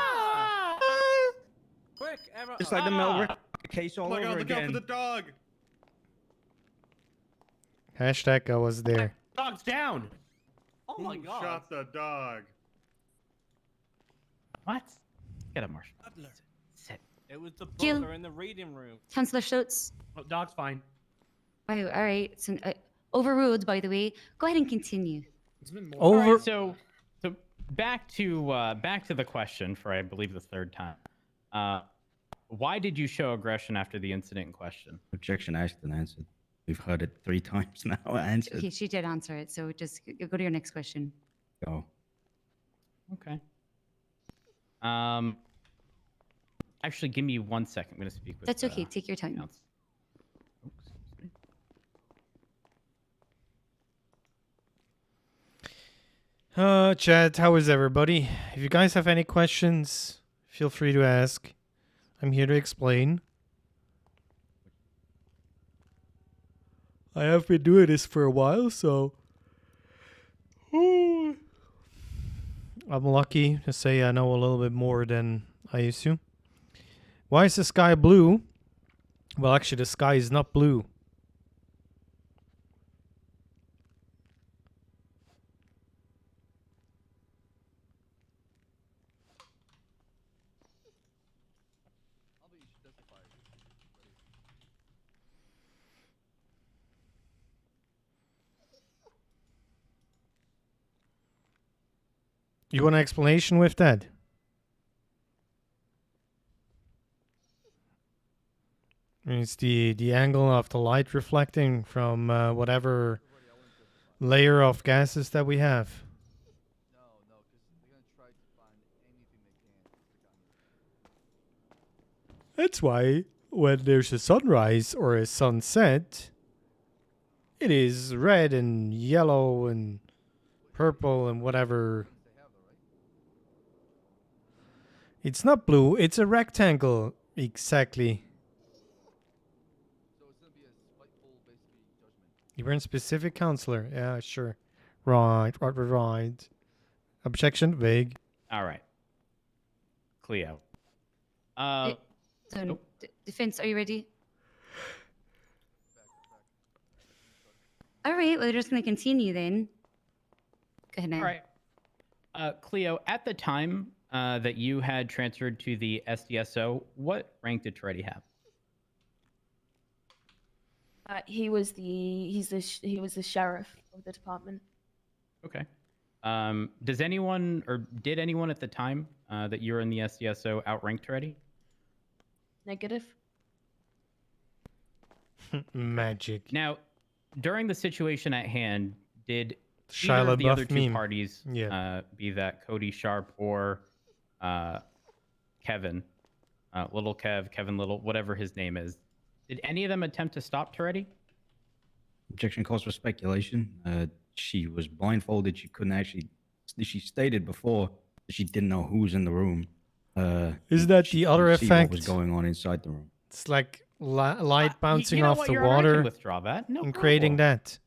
Quick, Emma. Just like the Mel case all Oh my over God, look out again. for the dog. Hashtag I was there. Dog's down. Oh my Who God. shot the dog? What? Get up, Marshall. Sit. It was the Gil. butler in the reading room. Councillor Schultz. Oh, dog's fine. Wow, all right. So, overruled, by the way. Go ahead and continue. All right, so back to the question for I believe the 3rd time. Why did you show aggression after the incident in question? Objection asked and answered. We've heard it 3 times now. Answered. Okay, she did answer it. So just go to your next question. Go. Okay. Actually, give me 1 second. I'm going to speak with. That's okay. Take your time. Chat, how is everybody? If you guys have any questions, feel free to ask. I'm here to explain. I have been doing this for a while, so I'm lucky to say I know a little bit more than I used to. Why is the sky blue? Well, actually, the sky is not blue. You want an explanation with that? It's the angle of the light reflecting from whatever layer of gases that we have. That's why when there's a sunrise or a sunset, it is red and yellow and purple and whatever. It's not blue, it's a rectangle. Exactly. You weren't specific, counselor. Yeah, sure. Right. Objection, vague. All right. Cleo. So, defense, are you ready? All right, well, we're just going to continue then. Go ahead now. All right. Cleo, at the time that you had transferred to the SDSO, what rank did Toretti have? He was the sheriff of the department. Okay. Does anyone or did anyone at the time that you were in the SDSO outrank Toretti? Negative. Magic. Now, during the situation at hand, did Shia either of the LaBeouf other two meme. parties, be that Cody Sharp or Kevin, Little Kev, Kevin Little, whatever his name is, did any of them attempt to stop Toretti? Objection calls for speculation. She was blindfolded. She couldn't actually. She stated before that she didn't know who was in the room. Isn't that the other couldn't see effect? what was going on inside the room? It's like light bouncing you know off what? the You're on record water withdraw that. No and creating problem.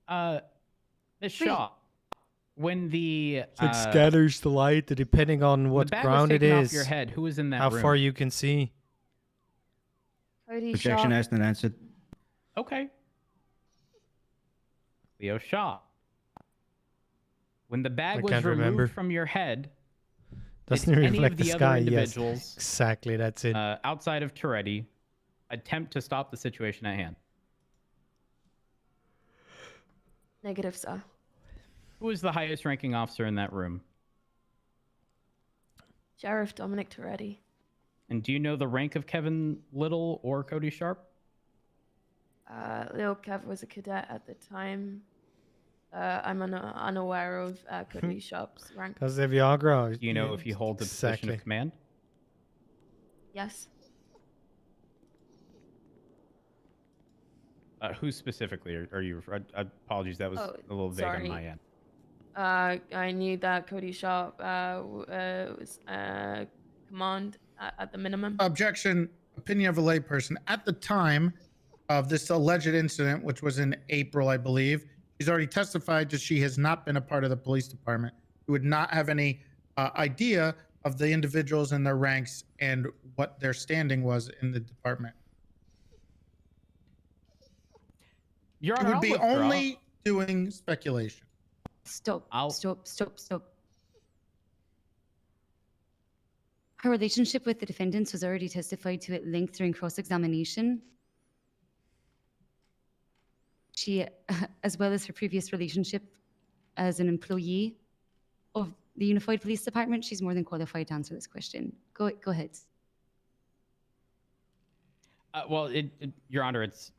that. The shot when the It scatters the light depending on what the bag ground was it taken is. off your head. Who was in that how room? far you can see. Cody Objection Shaw. asked and answered. Okay. Leo Shaw. When the bag I was can't removed remember. from your head, Doesn't did it any reflect of the the sky? other Yes. individuals, Exactly, that's it. outside of Toretti, attempt to stop the situation at hand? Negative, sir. Who was the highest ranking officer in that room? Sheriff Dominic Toretti. And do you know the rank of Kevin Little or Cody Sharp? Lil Kev was a cadet at the time. I'm unaware of Cody Sharp's rank. Because the Viagra. Do you know if he holds a position Exactly. of command? Yes. Who specifically are you? Apologies, that was Oh, a little vague sorry. on my end. I knew that Cody Sharp was command at the minimum. Objection. Opinion of a layperson. At the time of this alleged incident, which was in April, I believe, she's already testified that she has not been a part of the police department. She would not have any idea of the individuals and their ranks and what their standing was in the department. Your It Honor, would I'll be withdraw. only doing speculation. Stop. Her relationship with the defendants was already testified to at length during cross-examination. She, as well as her previous relationship as an employee of the Unified Police Department, she's more than qualified to answer this question. Go ahead. Well, Your Honor, it's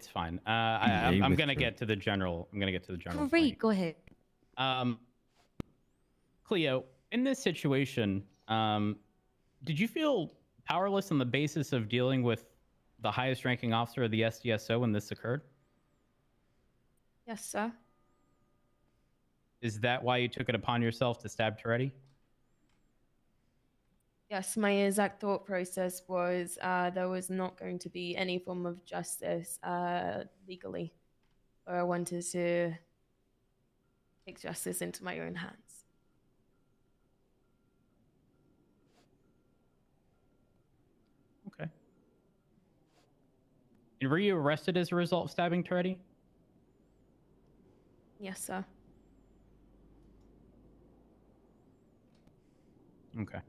fine. I'm gonna withdraw. get to the general. I'm gonna get to the general. Great, go ahead. Cleo, in this situation, did you feel powerless on the basis of dealing with the highest ranking officer of the SDSO when this occurred? Yes, sir. Is that why you took it upon yourself to stab Toretti? Yes, my exact thought process was there was not going to be any form of justice legally, or I wanted to take justice into my own hands. Okay. And were you arrested as a result of stabbing Toretti? Yes, sir. Okay.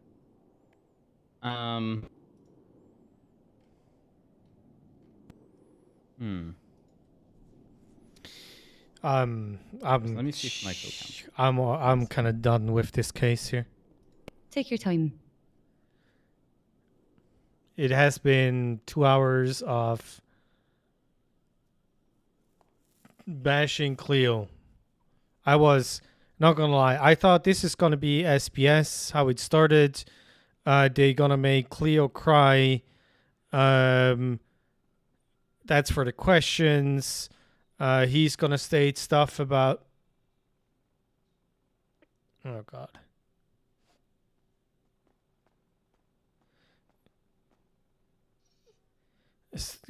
Let me see if my co-counsel. I'm kind of done with this case here. Take your time. It has been 2 hours of bashing Cleo. I was not gonna lie. I thought this is gonna be SPS, how it started. They're gonna make Cleo cry. That's for the questions. He's gonna state stuff about. Oh God.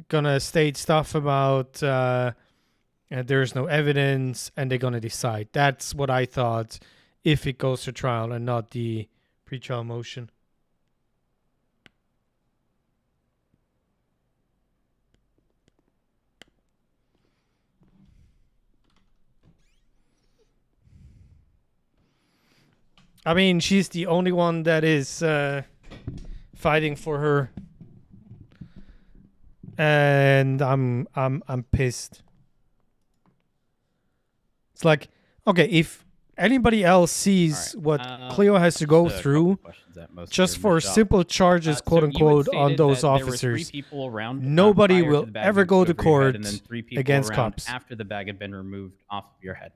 Gonna state stuff about there's no evidence and they're gonna decide. That's what I thought if it goes to trial and not the pre-trial motion. I mean, she's the only one that is fighting for her. And I'm pissed. It's like, okay, if anybody else sees what Cleo has to go through just for simple charges, quote unquote, on those officers, nobody will ever go to court against cops. After the bag had been removed off of your head.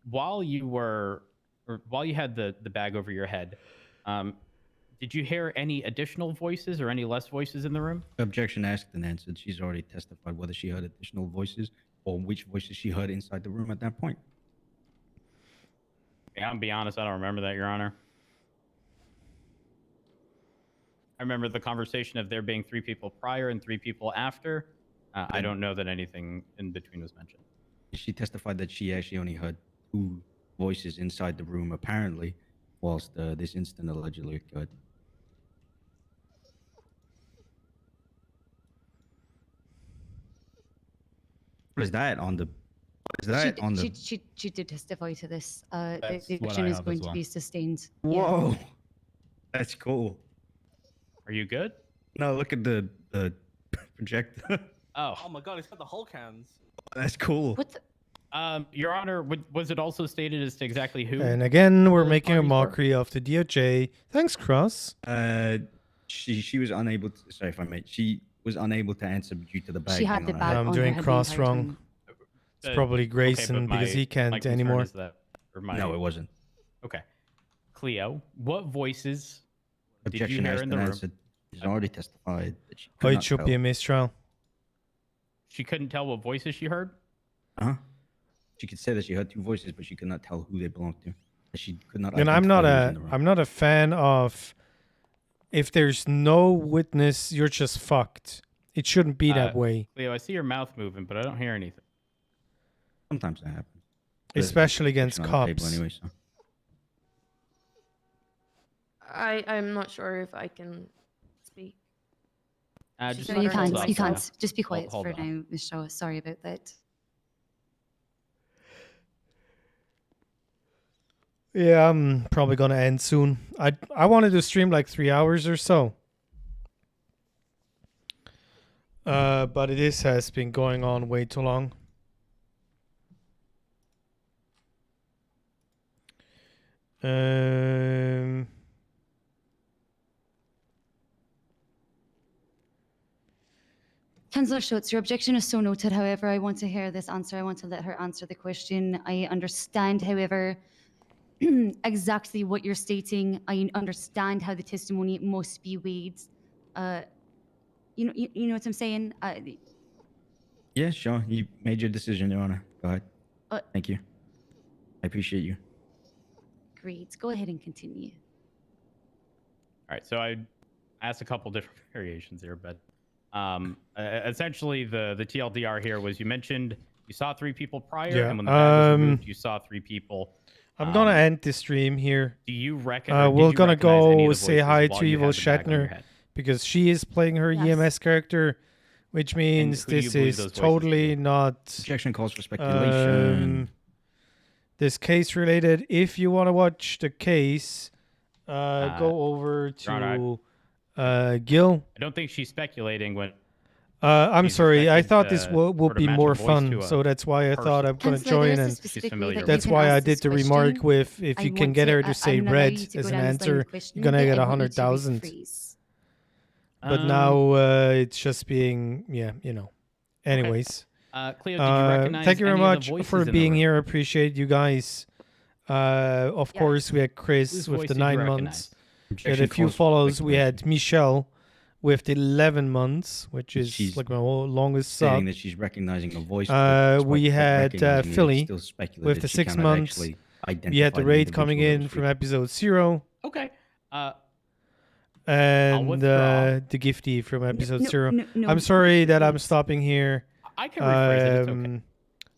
While you had the bag over your head, did you hear any additional voices or any less voices in the room? Objection asked and answered. She's already testified whether she heard additional voices or which voices she heard inside the room at that point. Yeah, I'll be honest, I don't remember that, Your Honor. I remember the conversation of there being 3 people prior and 3 people after. I don't know that anything in between was mentioned. She testified that she actually only heard 2 voices inside the room, apparently, whilst this incident allegedly occurred. What is that on the? Is that on the? She did testify to this. The That's what eviction I is have going as to well. be sustained. Whoa, that's cool. Are you good? No, look at the projector. Oh. Oh my god, he's got the Hulk hands. That's cool. What the? Your Honor, was it also stated as to exactly who? And again, we're the making a parties were? mockery of the DOJ. Thanks, Cross. She was unable to. Sorry if I may. She was unable to answer due to the bag. She had the bag I'm on doing her head the Cross entire wrong. time. It's probably Grayson because he my can't concern anymore. is that- or my- No, it wasn't. Okay. Cleo, what voices did you Objection hear asked in the and room? answered. She's already testified that she Oh, could it not should tell. be a mistrial. She couldn't tell what voices she heard? Huh? She could say that she heard 2 voices, but she could not tell who they belonged to. That she could not. And I'm not a fan of if there's no witness, you're just fucked. It shouldn't be that way. Cleo, I see your mouth moving, but I don't hear anything. Sometimes that happens. Especially against It's on the table cops. Anyway, so. I'm not sure if I can speak. Just No, you hold can't. on, You Cleo. can't. Just be quiet Hold for on. now, Miss Shaw. Sorry about that. Yeah, I'm probably gonna end soon. I wanted to stream like 3 hours or so. But this has been going on way too long. Councillor Schutz, your objection is so noted. However, I want to hear this answer. I want to let her answer the question. I understand, however, exactly what you're stating. I understand how the testimony must be weighed. You know what I'm saying? Yeah, sure. You made your decision, Your Honor. Go ahead. Uh, Thank you. I appreciate you. Great. Go ahead and continue. All right, so I asked a couple different variations here, but essentially the TLDR here was you mentioned you saw 3 people prior, Yeah, and when the bag was removed, you saw 3 people. I'm gonna end the stream here. Do you reckon? We're gonna go say hi while to you Evil had the bag on your Shatner head? because she is playing her EMS character, which means who do you this believe is those voices totally not. Objection calls for speculation. This case related. If you want to watch the case, go over Your Honor, to Gil. I don't think she's speculating when. I'm She's sorry. I expected thought this to will sort of be match more her voice fun, to a so that's why I thought I'm going to Councillor, there join, is a and specific way familiar that you that's can why I ask did this the question. remark with if I you can want get her I- to say I'm gonna allow red you to as go an down this line of answer, questioning, you're gonna but get I want you to 100,000. rephrase. But now it's just being, yeah, you know. Anyways, Cleo, did you recognize thank you very any of the much voices for in the being room? here. I appreciate you guys. Of course, we had Chris Whose with voice the did you 9 recognize? months. We had a few follows. We had Michelle with the 11 months, which is like my longest sub. Saying that she's recognizing a voice. but We despite had recognizing it, Philly it's still speculative with the she 6 cannot months. actually We had the identify the raid coming individual that in was from episode 0. Okay. And withdraw. the gifty from episode no, 0. no, I'm sorry that I'm stopping here. I can rephrase it. It's okay.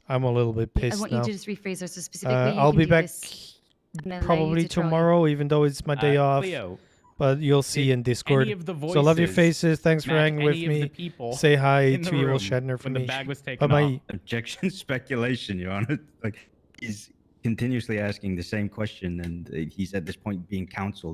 I'm a little bit I pissed want now. you to just rephrase. There's a specific way you I'll can be do back this, and allow you probably to try. tomorrow, even though it's my day off. Cleo, But you'll see in Discord. any of the So love your voices faces. Thanks for match hanging with any of the me. people Say hi in the to Evil room Shatner for when the me. bag was taken Bye off? bye. Objection, speculation, Your Honor. Like he's continuously asking the same question, and he's at this point being counseled